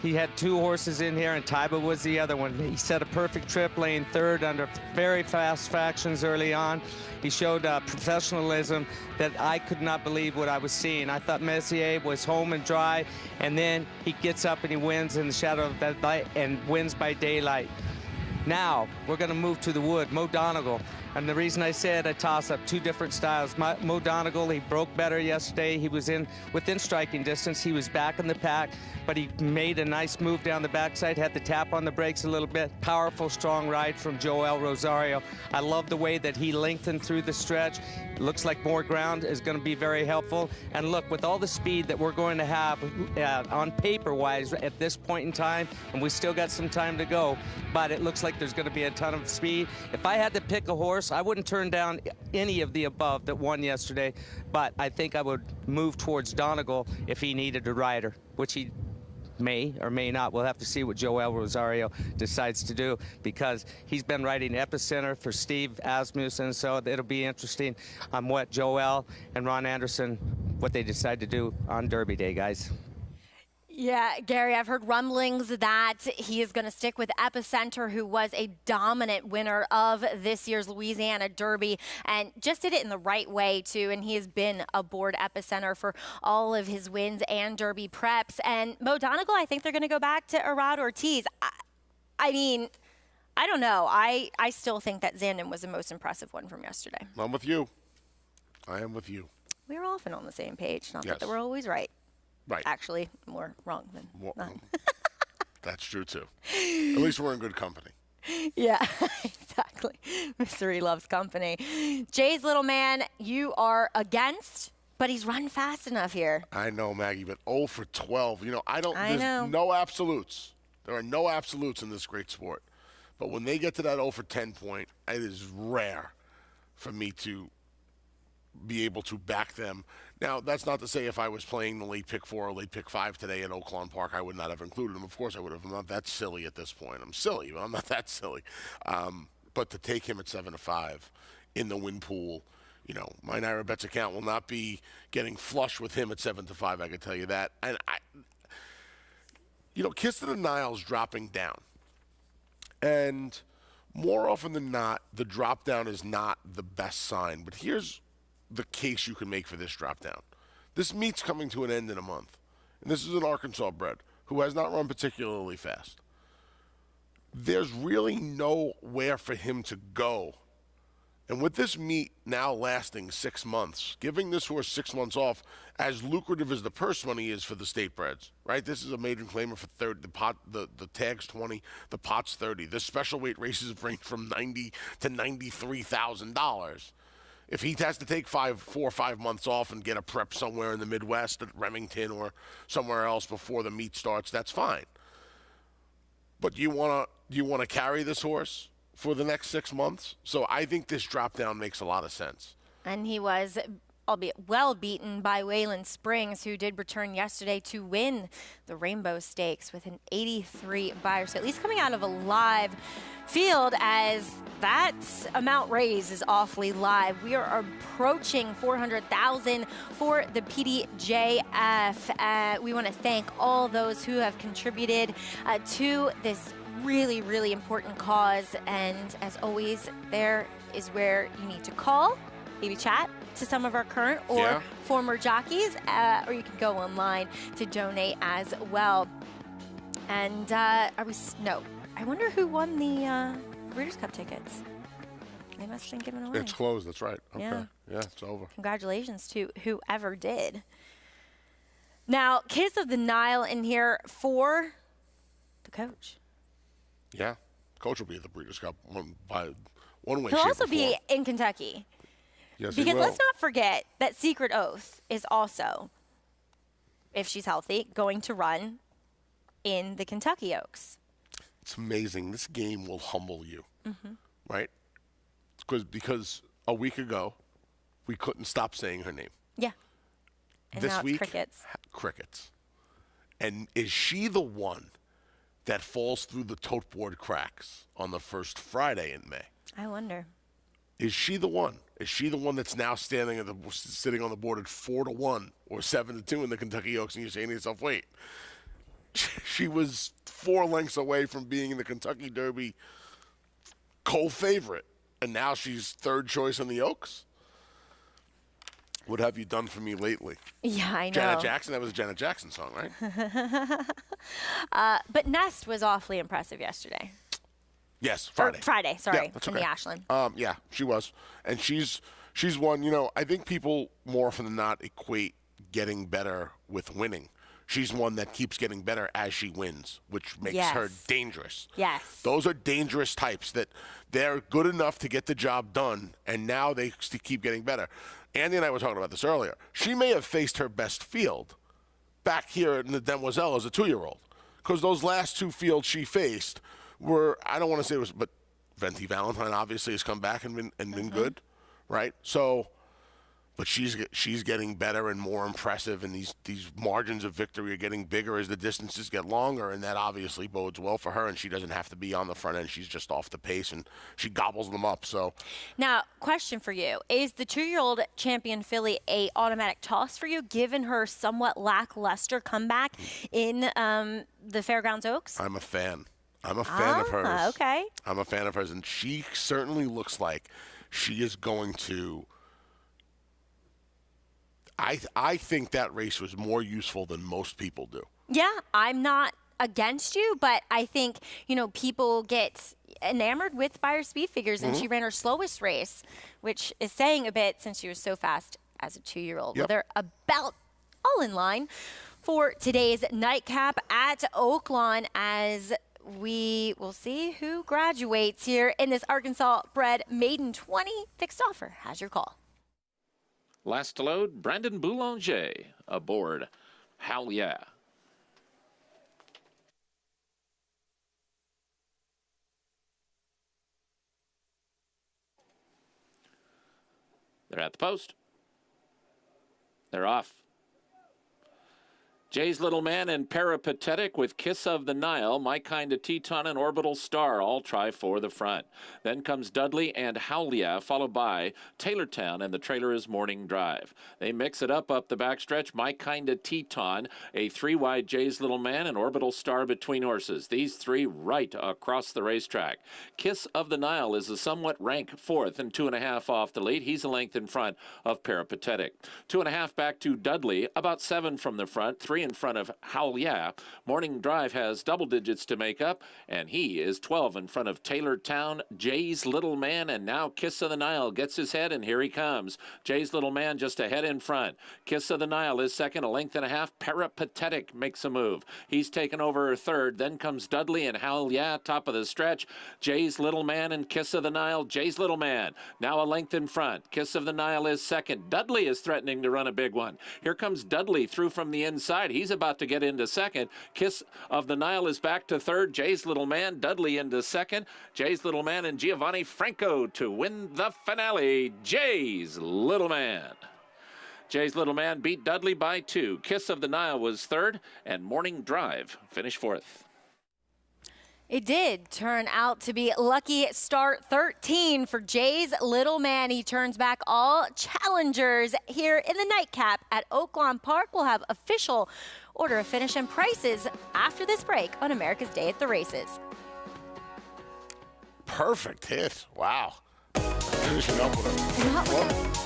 he had 2 horses in here, and Taiba was the other one. He set a perfect trip, laying 3rd under very fast fractions early on. He showed professionalism that I could not believe what I was seeing. I thought Messier was home and dry, and then he gets up and he wins in the shadow of that light and wins by daylight. Now, we're going to move to the Wood, Mo Donegal. And the reason I said I toss up 2 different styles. Mo Donegal, he broke better yesterday. He was within striking distance. He was back in the pack, but he made a nice move down the backside, had to tap on the brakes a little bit. Powerful, strong ride from Joel Rosario. I love the way that he lengthened through the stretch. Looks like more ground is going to be very helpful. And look, with all the speed that we're going to have on paper-wise at this point in time, and we still got some time to go, but it looks like there's going to be a ton of speed. If I had to pick a horse, I wouldn't turn down any of the above that won yesterday, but I think I would move towards Donegal if he needed a rider, which he may or may not. We'll have to see what Joel Rosario decides to do, because he's been riding Epicenter for Steve Asmussen, so it'll be interesting on what Joel and Ron Anderson, what they decide to do on Derby Day, guys. Yeah, Gary, I've heard rumblings that he is going to stick with Epicenter, who was a dominant winner of this year's Louisiana Derby and just did it in the right way, too. And he has been aboard Epicenter for all of his wins and Derby preps. And Mo Donegal, I think they're going to go back to Arad Ortiz. I mean, I don't know. I still think that Zandon was the most impressive one from yesterday. I'm with you. I am with you. We're often on the same page. Not Yes. that we're always right. Right. Actually, more wrong than not. That's true, too. At least we're in good company. Yeah, exactly. Mystery loves company. Jay's little man, you are against, but he's run fast enough here. I know, Maggie, but 0 for 12. You know, I there's know. no absolutes. There are no absolutes in this great sport. But when they get to that 0 for 10 point, it is rare for me to be able to back them. Now, that's not to say if I was playing the late pick 4 or late pick 5 today at Oaklawn Park, I would not have included them. Of course I would have. I'm not that silly at this point. I'm silly, but I'm not that silly. But to take him at 7 to 5 in the win pool, you know, my Naira Bets account will not be getting flush with him at 7 to 5, I can tell you that. And Kiss to the Nile's dropping down. And more often than not, the drop down is not the best sign. But here's the case you can make for this drop down. This meet's coming to an end in a month. And this is an Arkansas bred who has not run particularly fast. There's really nowhere for him to go. And with this meet now lasting 6 months, giving this horse 6 months off, as lucrative as the purse money is for the state breds, right? This is a maiden claimer for 30. The tag's 20, the pot's 30. The special weight races range from $90,000 to $93,000. If he has to take 4 or 5 months off and get a prep somewhere in the Midwest at Remington or somewhere else before the meet starts, that's fine. But you want to carry this horse for the next 6 months? So I think this drop down makes a lot of sense. And he was, albeit well beaten by Waylon Springs, who did return yesterday to win the Rainbow Stakes with an 83 buyer. So at least coming out of a live field, as that amount raised is awfully live. We are approaching 400,000 for the PDJF. We want to thank all those who have contributed to this really, really important cause. And as always, there is where you need to call, maybe chat to some of our current or former jockeys, or you can go online to donate as well. And I wonder who won the Breeders' Cup tickets. They must have been given away. It's closed, that's right. Okay. Yeah, it's over. Congratulations to whoever did. Now, Kiss of the Nile in here for the coach. Yeah, coach will be at the Breeders' Cup by one way, He'll shape, also or be form. in Kentucky. Yes, Because he will. let's not forget that Secret Oath is also, if she's healthy, going to run in the Kentucky Oaks. It's amazing. This game will humble you, Mm-hmm. right? Because a week ago, we couldn't stop saying her name. Yeah. And This now it's week, crickets. Crickets. And is she the one that falls through the tote board cracks on the first Friday in May? I wonder. Is she the one? Is she the one that's now sitting on the board at 4-1 or 7-2 in the Kentucky Oaks, and you're saying to yourself, wait, she was 4 lengths away from being in the Kentucky Derby co-favorite, and now she's third choice in the Oaks? What have you done for me lately? Yeah, I know. Janet Jackson, that was a Janet Jackson song, right? But Nest was awfully impressive yesterday. Yes, Friday. Friday, sorry, Yeah, that's in okay. the Ashland. Yeah, she was. And she's one, I think people more often than not equate getting better with winning. She's one that keeps getting better as she wins, which makes her dangerous. Yes. Those are dangerous types that they're good enough to get the job done, and now they keep getting better. Andy and I were talking about this earlier. She may have faced her best field back here in the Demoiselle as a 2-year-old, because those last 2 fields she faced were, I don't want to say it was, but Venti Valentine obviously has come back and been good, right? So, but she's getting better and more impressive, and these margins of victory are getting bigger as the distances get longer, and that obviously bodes well for her, and she doesn't have to be on the front end. She's just off the pace, and she gobbles them up. So, Now, question for you. Is the 2-year-old champion filly a automatic toss for you, given her somewhat lackluster comeback in the Fairgrounds Oaks? I'm a fan. I'm a fan of hers. Okay. I'm a fan of hers, and she certainly looks like she is going to. I think that race was more useful than most people do. Yeah, I'm not against you, but I think, people get enamored with Beyer speed figures, and she ran her slowest race, which is saying a bit since she was so fast as a 2-year-old. Yep. They're about all in line for today's nightcap at Oaklawn, as we will see who graduates here in this Arkansas-bred Maiden 20 fixed offer. Has your call. Last to load, Brandon Boulanger aboard. Hell yeah. They're at the post. They're off. Jay's Little Man and Peripatetic with Kiss of the Nile, My Kind of Teton and Orbital Star all try for the front. Then comes Dudley and Howlia, followed by Taylortown, and the trailer is Morning Drive. They mix it up the backstretch, My Kind of Teton, a 3-wide Jay's Little Man and Orbital Star between horses. These 3 right across the racetrack. Kiss of the Nile is a somewhat rank 4th and 2.5 off the lead. He's a length in front of Peripatetic. 2.5 back to Dudley, about 7 from the front, 3 in front of Howl Yeah. Morning Drive has double digits to make up, and he is 12 in front of Taylortown, Jay's Little Man, and now Kiss of the Nile gets his head, and here he comes. Jay's Little Man just ahead in front. Kiss of the Nile is second, a length and a half. Peripatetic makes a move. He's taken over third. Then comes Dudley and Howl Yeah, top of the stretch. Jay's Little Man and Kiss of the Nile. Jay's Little Man now a length in front. Kiss of the Nile is second. Dudley is threatening to run a big one. Here comes Dudley through from the inside. He's about to get into second. Kiss of the Nile is back to third. Jay's Little Man, Dudley into second. Jay's Little Man and Giovanni Franco to win the finale. Jay's Little Man. Jay's Little Man beat Dudley by 2. Kiss of the Nile was third, and Morning Drive finished fourth. It did turn out to be lucky start 13 for Jay's Little Man. He turns back all challengers here in the nightcap at Oaklawn Park. We'll have official order of finish and prices after this break on America's Day at the Races. Perfect hit. Wow. Finishing up with a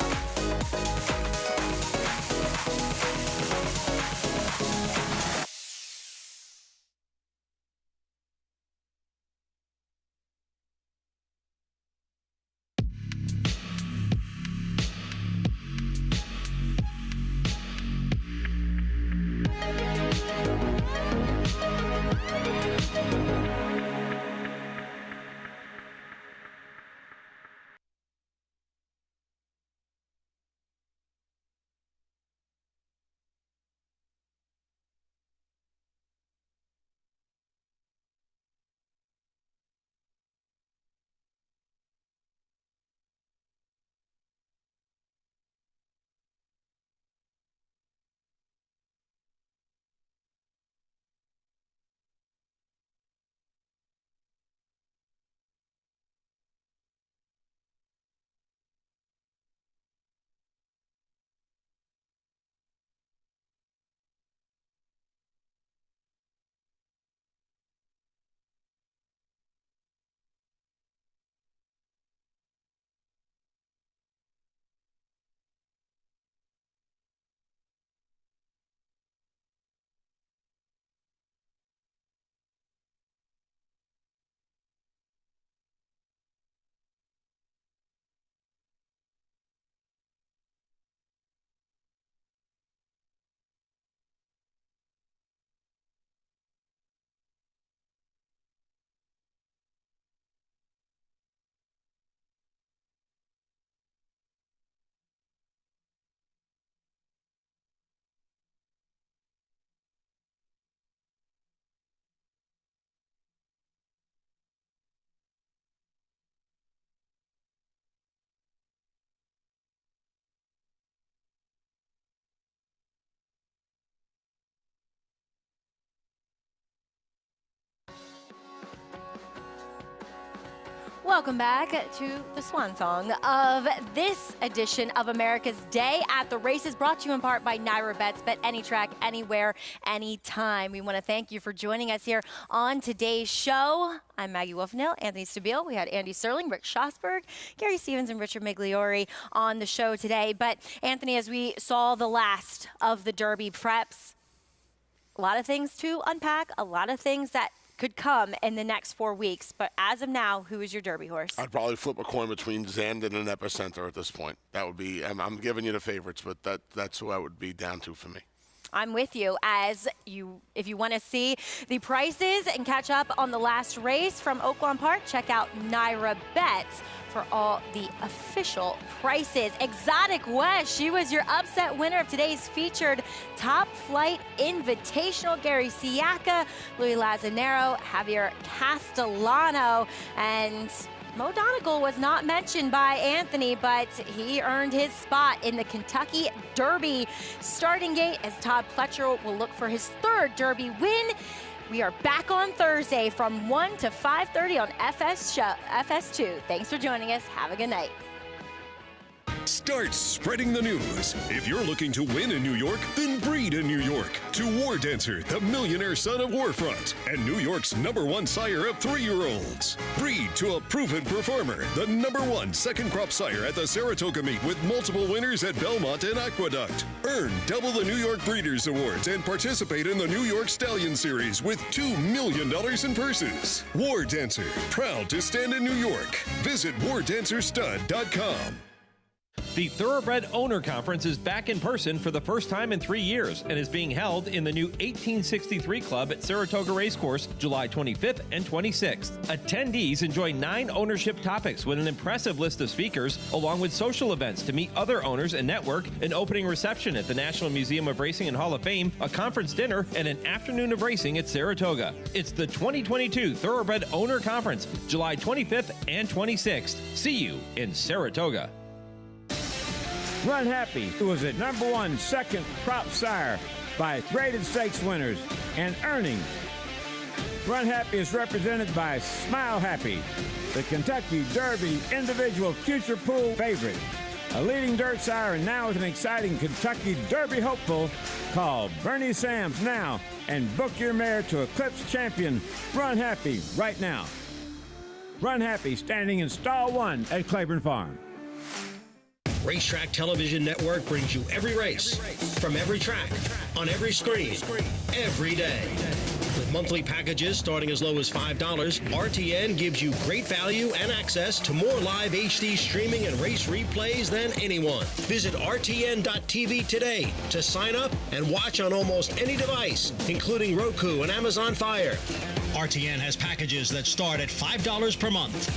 Welcome back to the swan song of this edition of America's Day at the Races, brought to you in part by Naira Bets. Bet any track, anywhere, anytime. We want to thank you for joining us here on today's show. I'm Maggie Wolfenhill, Anthony Stabile. We had Andy Serling, Rick Schosberg, Gary Stevens, and Richard Migliori on the show today. But Anthony, as we saw the last of the Derby preps, a lot of things to unpack, a lot of things that could come in the next 4 weeks. But as of now, who is your Derby horse? I'd probably flip a coin between Zandon and Epicenter at this point. That would be, I'm giving you the favorites, but that's who I would be down to for me. I'm with you. If you want to see the prices and catch up on the last race from Oaklawn Park, check out Naira Bets for all the official prices. Exotic West, she was your upset winner of today's featured Top Flight Invitational. Gary Siaka, Louis Lazzanero, Javier Castellano, and Mo Donegal was not mentioned by Anthony, but he earned his spot in the Kentucky Derby starting gate as Todd Pletcher will look for his third Derby win. We are back on Thursday from 1 to 5:30 on FS2. Thanks for joining us. Have a good night. Start spreading the news. If you're looking to win in New York, then breed in New York. To War Dancer, the millionaire son of Warfront, and New York's #1 sire of 3-year-olds. Breed to a proven performer, the #1 second crop sire at the Saratoga meet with multiple winners at Belmont and Aqueduct. Earn double the New York Breeders' Awards and participate in the New York Stallion Series with $2 million in purses. War Dancer, proud to stand in New York. Visit wardancerstud.com. The Thoroughbred Owner Conference is back in person for the first time in 3 years and is being held in the new 1863 Club at Saratoga Racecourse, July 25th and 26th. Attendees enjoy 9 ownership topics with an impressive list of speakers, along with social events to meet other owners and network, an opening reception at the National Museum of Racing and Hall of Fame, a conference dinner, and an afternoon of racing at Saratoga. It's the 2022 Thoroughbred Owner Conference, July 25th and 26th. See you in Saratoga. Run Happy, who was a #1 second crop sire by graded stakes winners and earnings. Run Happy is represented by Smile Happy, the Kentucky Derby individual future pool favorite. A leading dirt sire and now with an exciting Kentucky Derby hopeful. Call Bernie Sams now and book your mare to Eclipse champion Run Happy right now. Run Happy standing in stall 1 at Claiborne Farm. Racetrack Television Network brings you every race, from every track, on every screen, every day. With monthly packages starting as low as $5, RTN gives you great value and access to more live HD streaming and race replays than anyone. Visit RTN.tv today to sign up and watch on almost any device, including Roku and Amazon Fire. RTN has packages that start at $5 per month.